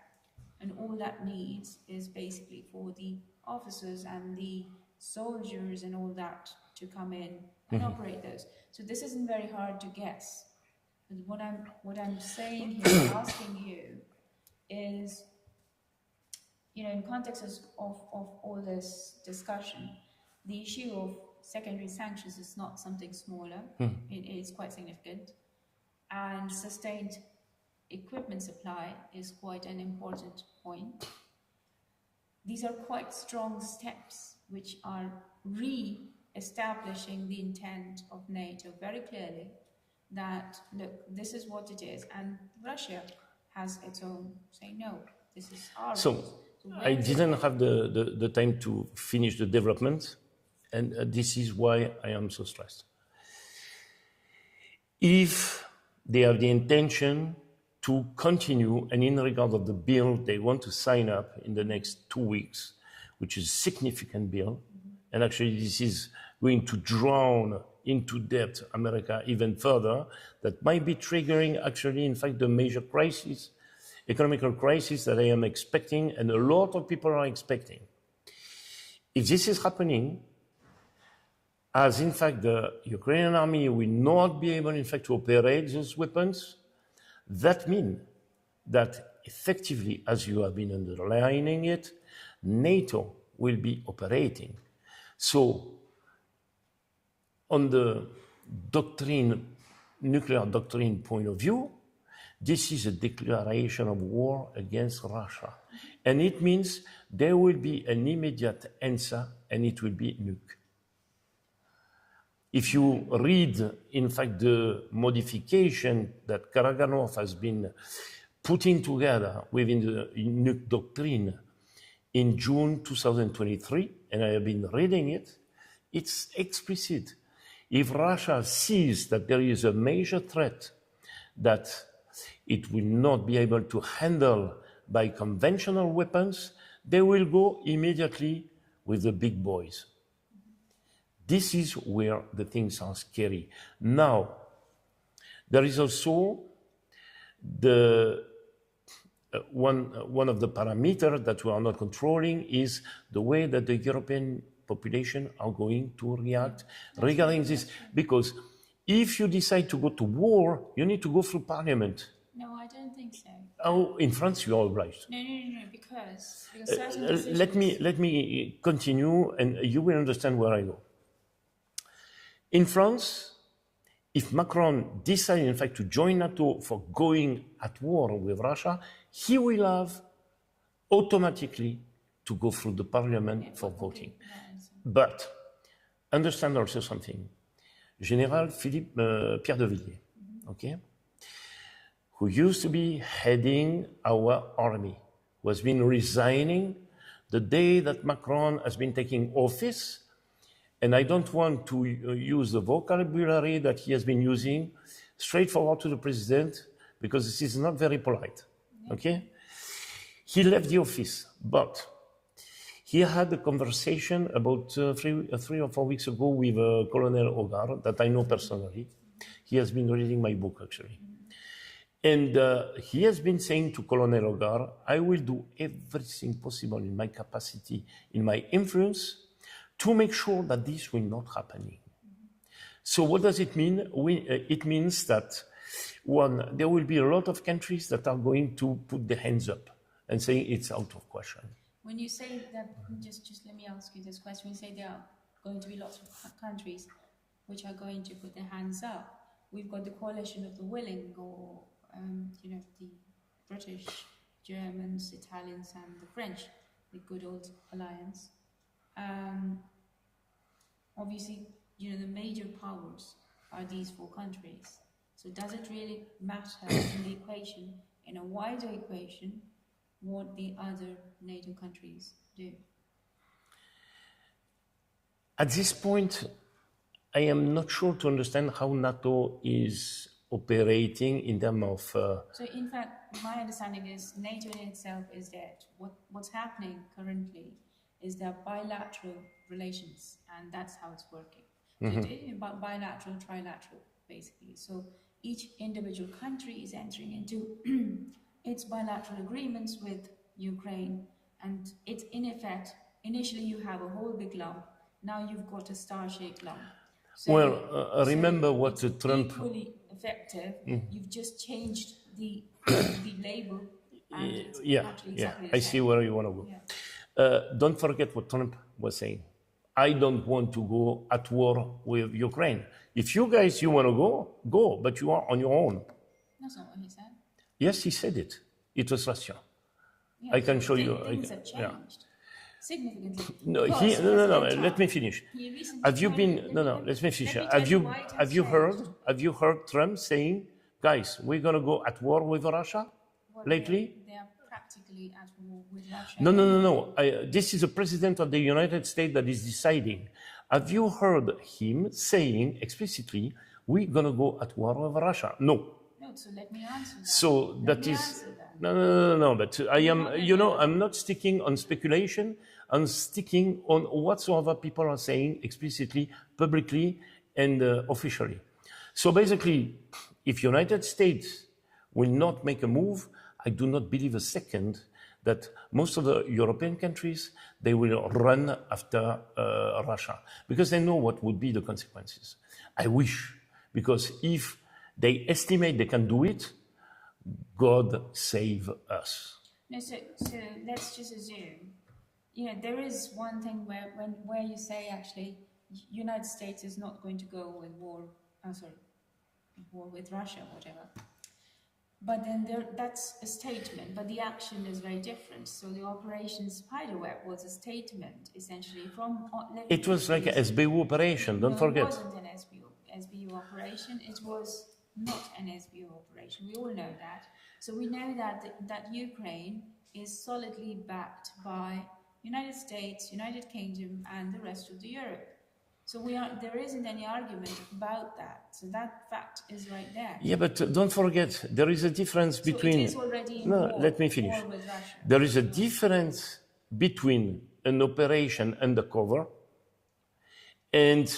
and all that needs is basically for the officers and the soldiers and all that to come in and operate those. So this isn't very hard to guess. But what I'm saying here, asking you, is, in context of all this discussion, the issue of secondary sanctions is not something smaller. It is quite significant, and sustained equipment supply is quite an important point. These are quite strong steps which are re-establishing the intent of NATO very clearly, that, look, this is what it is, and Russia has its own, say, no, this is our rules. I didn't have the time to finish the development, and this is why I am so stressed. If they have the intention to continue, and in regard of the bill they want to sign up in the next 2 weeks, which is a significant bill, and actually this is going to drown into debt America even further, that might be triggering actually, in fact, the major crisis, economical crisis that I am expecting, and a lot of people are expecting. If this is happening, as in fact the Ukrainian army will not be able, in fact, to operate those weapons, that means that effectively, as you have been underlining it, NATO will be operating. So, on the nuclear doctrine point of view, this is a declaration of war against Russia. And it means there will be an immediate answer, and it will be nuke. If you read, in fact, the modification that Karaganov has been putting together within the nuke doctrine in June 2023, and I have been reading it, it's explicit. If Russia sees that there is a major threat that it will not be able to handle by conventional weapons, they will go immediately with the big boys. This is where the things are scary. Now, there is also the one of the parameters that we are not controlling is the way that the European population are going to react regarding this. Because if you decide to go to war, you need to go through parliament. No, I don't think so. Oh, in France you are obliged. No, because certain decisions... Let me continue, and you will understand where I go. In France, if Macron decides, in fact, to join NATO for going at war with Russia, he will have automatically to go through the parliament for voting. But understand also something. General Pierre de Villiers, okay, who used to be heading our army, who has been resigning the day that Macron has been taking office. And I don't want to use the vocabulary that he has been using straightforward to the president, because this is not very polite, okay? He left the office, but he had a conversation about 3 or 4 weeks ago with Colonel Hogar, that I know personally. He has been reading my book, actually. And he has been saying to Colonel Hogar, I will do everything possible in my capacity, in my influence, to make sure that this will not happen. So what does it mean? It means that, one, there will be a lot of countries that are going to put their hands up and say it's out of question. When you say that, just let me ask you this question. When you say there are going to be lots of countries which are going to put their hands up, we've got the coalition of the willing, or the British, Germans, Italians, and the French, the good old alliance. Obviously, the major powers are these 4 countries. So does it really matter in the equation, in a wider equation, what the other NATO countries do? At this point, I am not sure to understand how NATO is operating in terms of. So, in fact, my understanding is NATO in itself is dead. What's happening currently is there are bilateral relations, and that's how it's working. So it is about bilateral, trilateral, basically. So each individual country is entering into its bilateral agreements with Ukraine, and it's in effect, initially you have a whole big lump, now you've got a star-shaped lump. So, remember what it's Trump... equally effective, you've just changed the label, and it's actually exactly the I same. see where you want to go. Yeah. Don't forget what Trump was saying. I don't want to go at war with Ukraine. If you guys, you want to go, go, but you are on your own. That's not what he said. Yes, he said it. It was last year. Yeah, I can show you. Things have changed significantly. No, Because no. President Let me Trump, finish. he recently Have you tried- been? let No, me- no. Let me finish. let me Have tell you? why it has Have you heard? changed. Have you heard Trump saying, "Guys, we're gonna go at war with Russia"? Well, Lately? they are practically at war with Russia. No. This is the president of the United States that is deciding. Have you heard him saying explicitly, "We're gonna go at war with Russia"? No. No, so let me answer that. So Let that me is answer that. no. But I am, I'm not sticking on speculation. I'm sticking on whatsoever people are saying explicitly, publicly, and officially. So basically, if United States will not make a move, I do not believe a second that most of the European countries, they will run after Russia because they know what would be the consequences. I wish, because if they estimate they can do it, God save us. No, so let's just assume, there is one thing where you say actually, United States is not going to go with war with Russia, whatever. But then that's a statement, but the action is very different. So the Operation Spiderweb was a statement, essentially, from... It was like an SBU operation, don't forget. It wasn't an SBU operation, it was not an SBU operation. We all know that. So we know that Ukraine is solidly backed by United States, United Kingdom, and the rest of the Europe. So there isn't any argument about that. So that fact is right there. Yeah, but don't forget, there is a difference between... So it is already in war, let me finish. war with Russia. There is a difference between an operation undercover and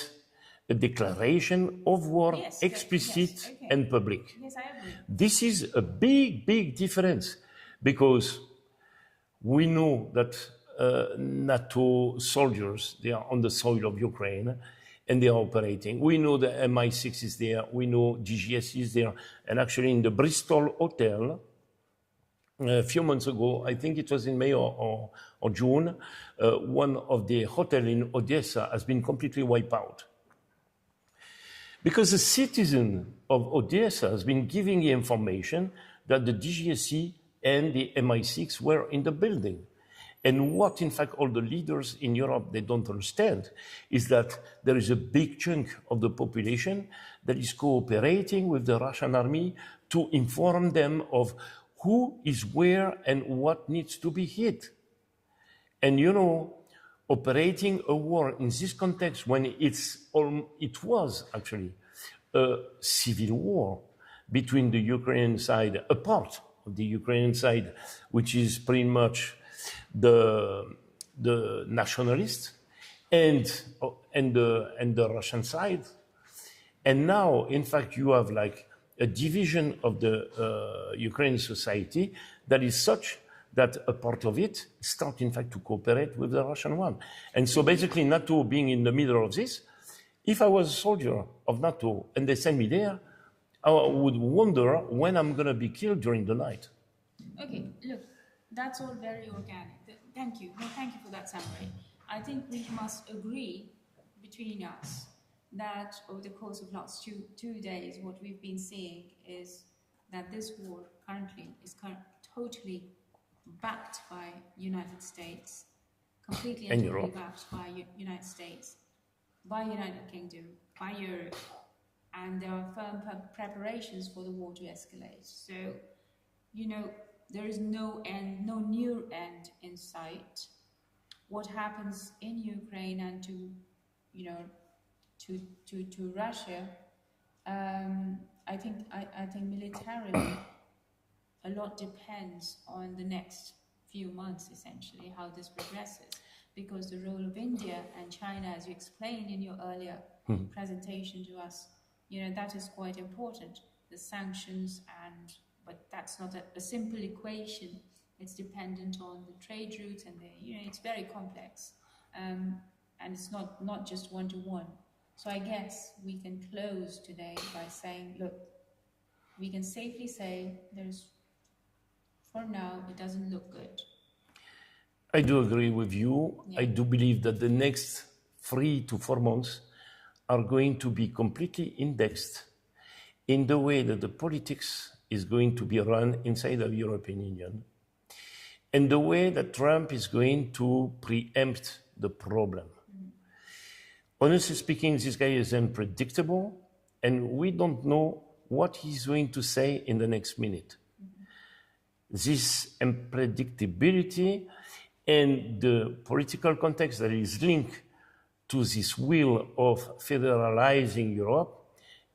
a declaration of war, explicit and public. Yes, I agree. This is a big difference because we know that NATO soldiers, they are on the soil of Ukraine and they are operating. We know the MI6 is there, we know DGS is there, and actually in the Bristol Hotel, a few months ago, I think it was in May or June, one of the hotels in Odessa has been completely wiped out. Because the citizen of Odessa has been giving the information that the DGSE and the MI6 were in the building. And what, in fact, all the leaders in Europe, they don't understand, is that there is a big chunk of the population that is cooperating with the Russian army to inform them of who is where and what needs to be hit. And operating a war in this context when it was actually a civil war between the Ukrainian side, a part of the Ukrainian side, which is pretty much the nationalists and the Russian side. And now, in fact, you have like a division of the Ukrainian society that is such that a part of it start, in fact, to cooperate with the Russian one. And so basically NATO being in the middle of this, if I was a soldier of NATO and they send me there, I would wonder when I'm going to be killed during the night. Okay, look, that's all very organic. Thank you. No, thank you for that summary. I think we must agree between us that over the course of last two days, what we've been seeing is that this war currently is totally backed by United States, completely and totally Europe. backed by United States, by United Kingdom, by Europe, and there are firm preparations for the war to escalate. So, there is no end, no near end in sight. What happens in Ukraine and to Russia, I think militarily, a lot depends on the next few months, essentially, how this progresses. Because the role of India and China, as you explained in your earlier presentation to us, that is quite important. The sanctions, but that's not a simple equation. It's dependent on the trade routes, and it's very complex, and it's not just one-to-one. So I guess we can close today by saying, look, we can safely say for now, it doesn't look good. I do agree with you. Yeah. I do believe that the next 3 to 4 months are going to be completely indexed in the way that the politics is going to be run inside the European Union, and the way that Trump is going to preempt the problem. Honestly speaking, this guy is unpredictable, and we don't know what he's going to say in the next minute. This unpredictability and the political context that is linked to this will of federalizing Europe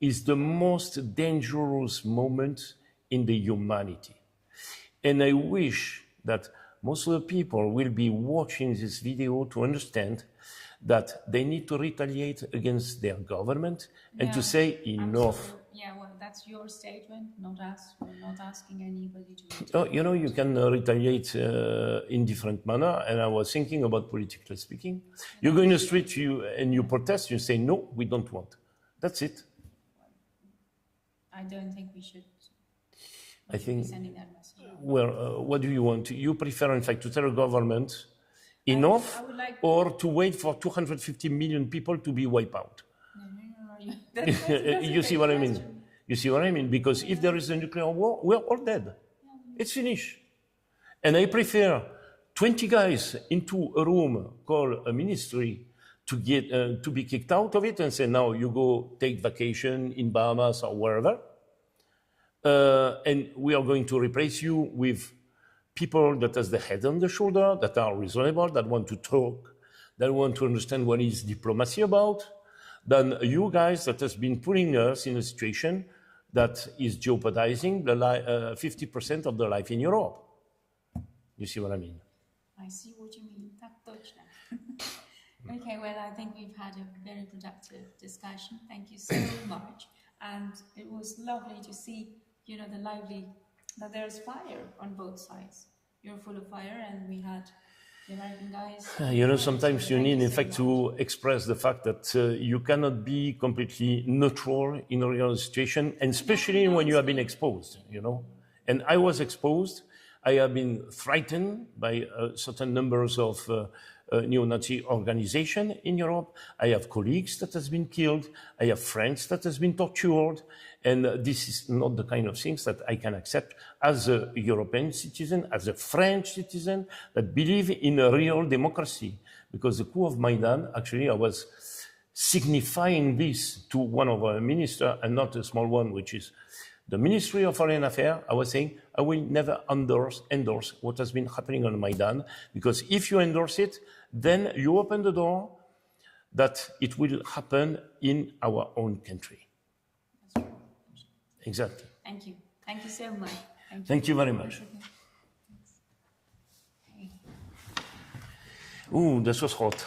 is the most dangerous moment in the humanity. And I wish that most of the people will be watching this video to understand that they need to retaliate against their government and to say enough. Absolutely. Yeah, well, that's your statement, not us. We're not asking anybody to retaliate. Oh, you can retaliate in different manner. And I was thinking about politically speaking. You go in the street and you protest, you say, no, we don't want. That's it. I don't think we should I think, be sending that message. Well, what do you want? You prefer, in fact, to tell a government enough, or to wait for 250 million people to be wiped out? No. That's You see what I mean? You see what I mean? Because if there is a nuclear war, we're all dead. It's finished. And I prefer 20 guys into a room called a ministry to be kicked out of it and say, now you go take vacation in Bahamas or wherever. And we are going to replace you with people that has the head on the shoulder, that are reasonable, that want to talk, that want to understand what is diplomacy about, than you guys that has been putting us in a situation that is jeopardizing the 50% of the life in Europe. You see what I mean? I see what you mean. Okay, well, I think we've had a very productive discussion. Thank you so much. And it was lovely to see, that there's fire on both sides. You're full of fire, and we had the American guys. Sometimes you need, in fact, to express the fact that you cannot be completely neutral in a real situation, and especially when you have been exposed, And I was exposed. I have been frightened by certain numbers of neo-Nazi organizations in Europe. I have colleagues that has been killed. I have friends that has been tortured. And this is not the kind of things that I can accept as a European citizen, as a French citizen that believe in a real democracy. Because the coup of Maidan, actually, I was signifying this to one of our ministers, and not a small one, which is the Ministry of Foreign Affairs. I was saying, I will never endorse what has been happening on Maidan, because if you endorse it, then you open the door that it will happen in our own country. That's true. Exactly. Thank you. Thank you so much. Thank you very much. Ooh, this was hot.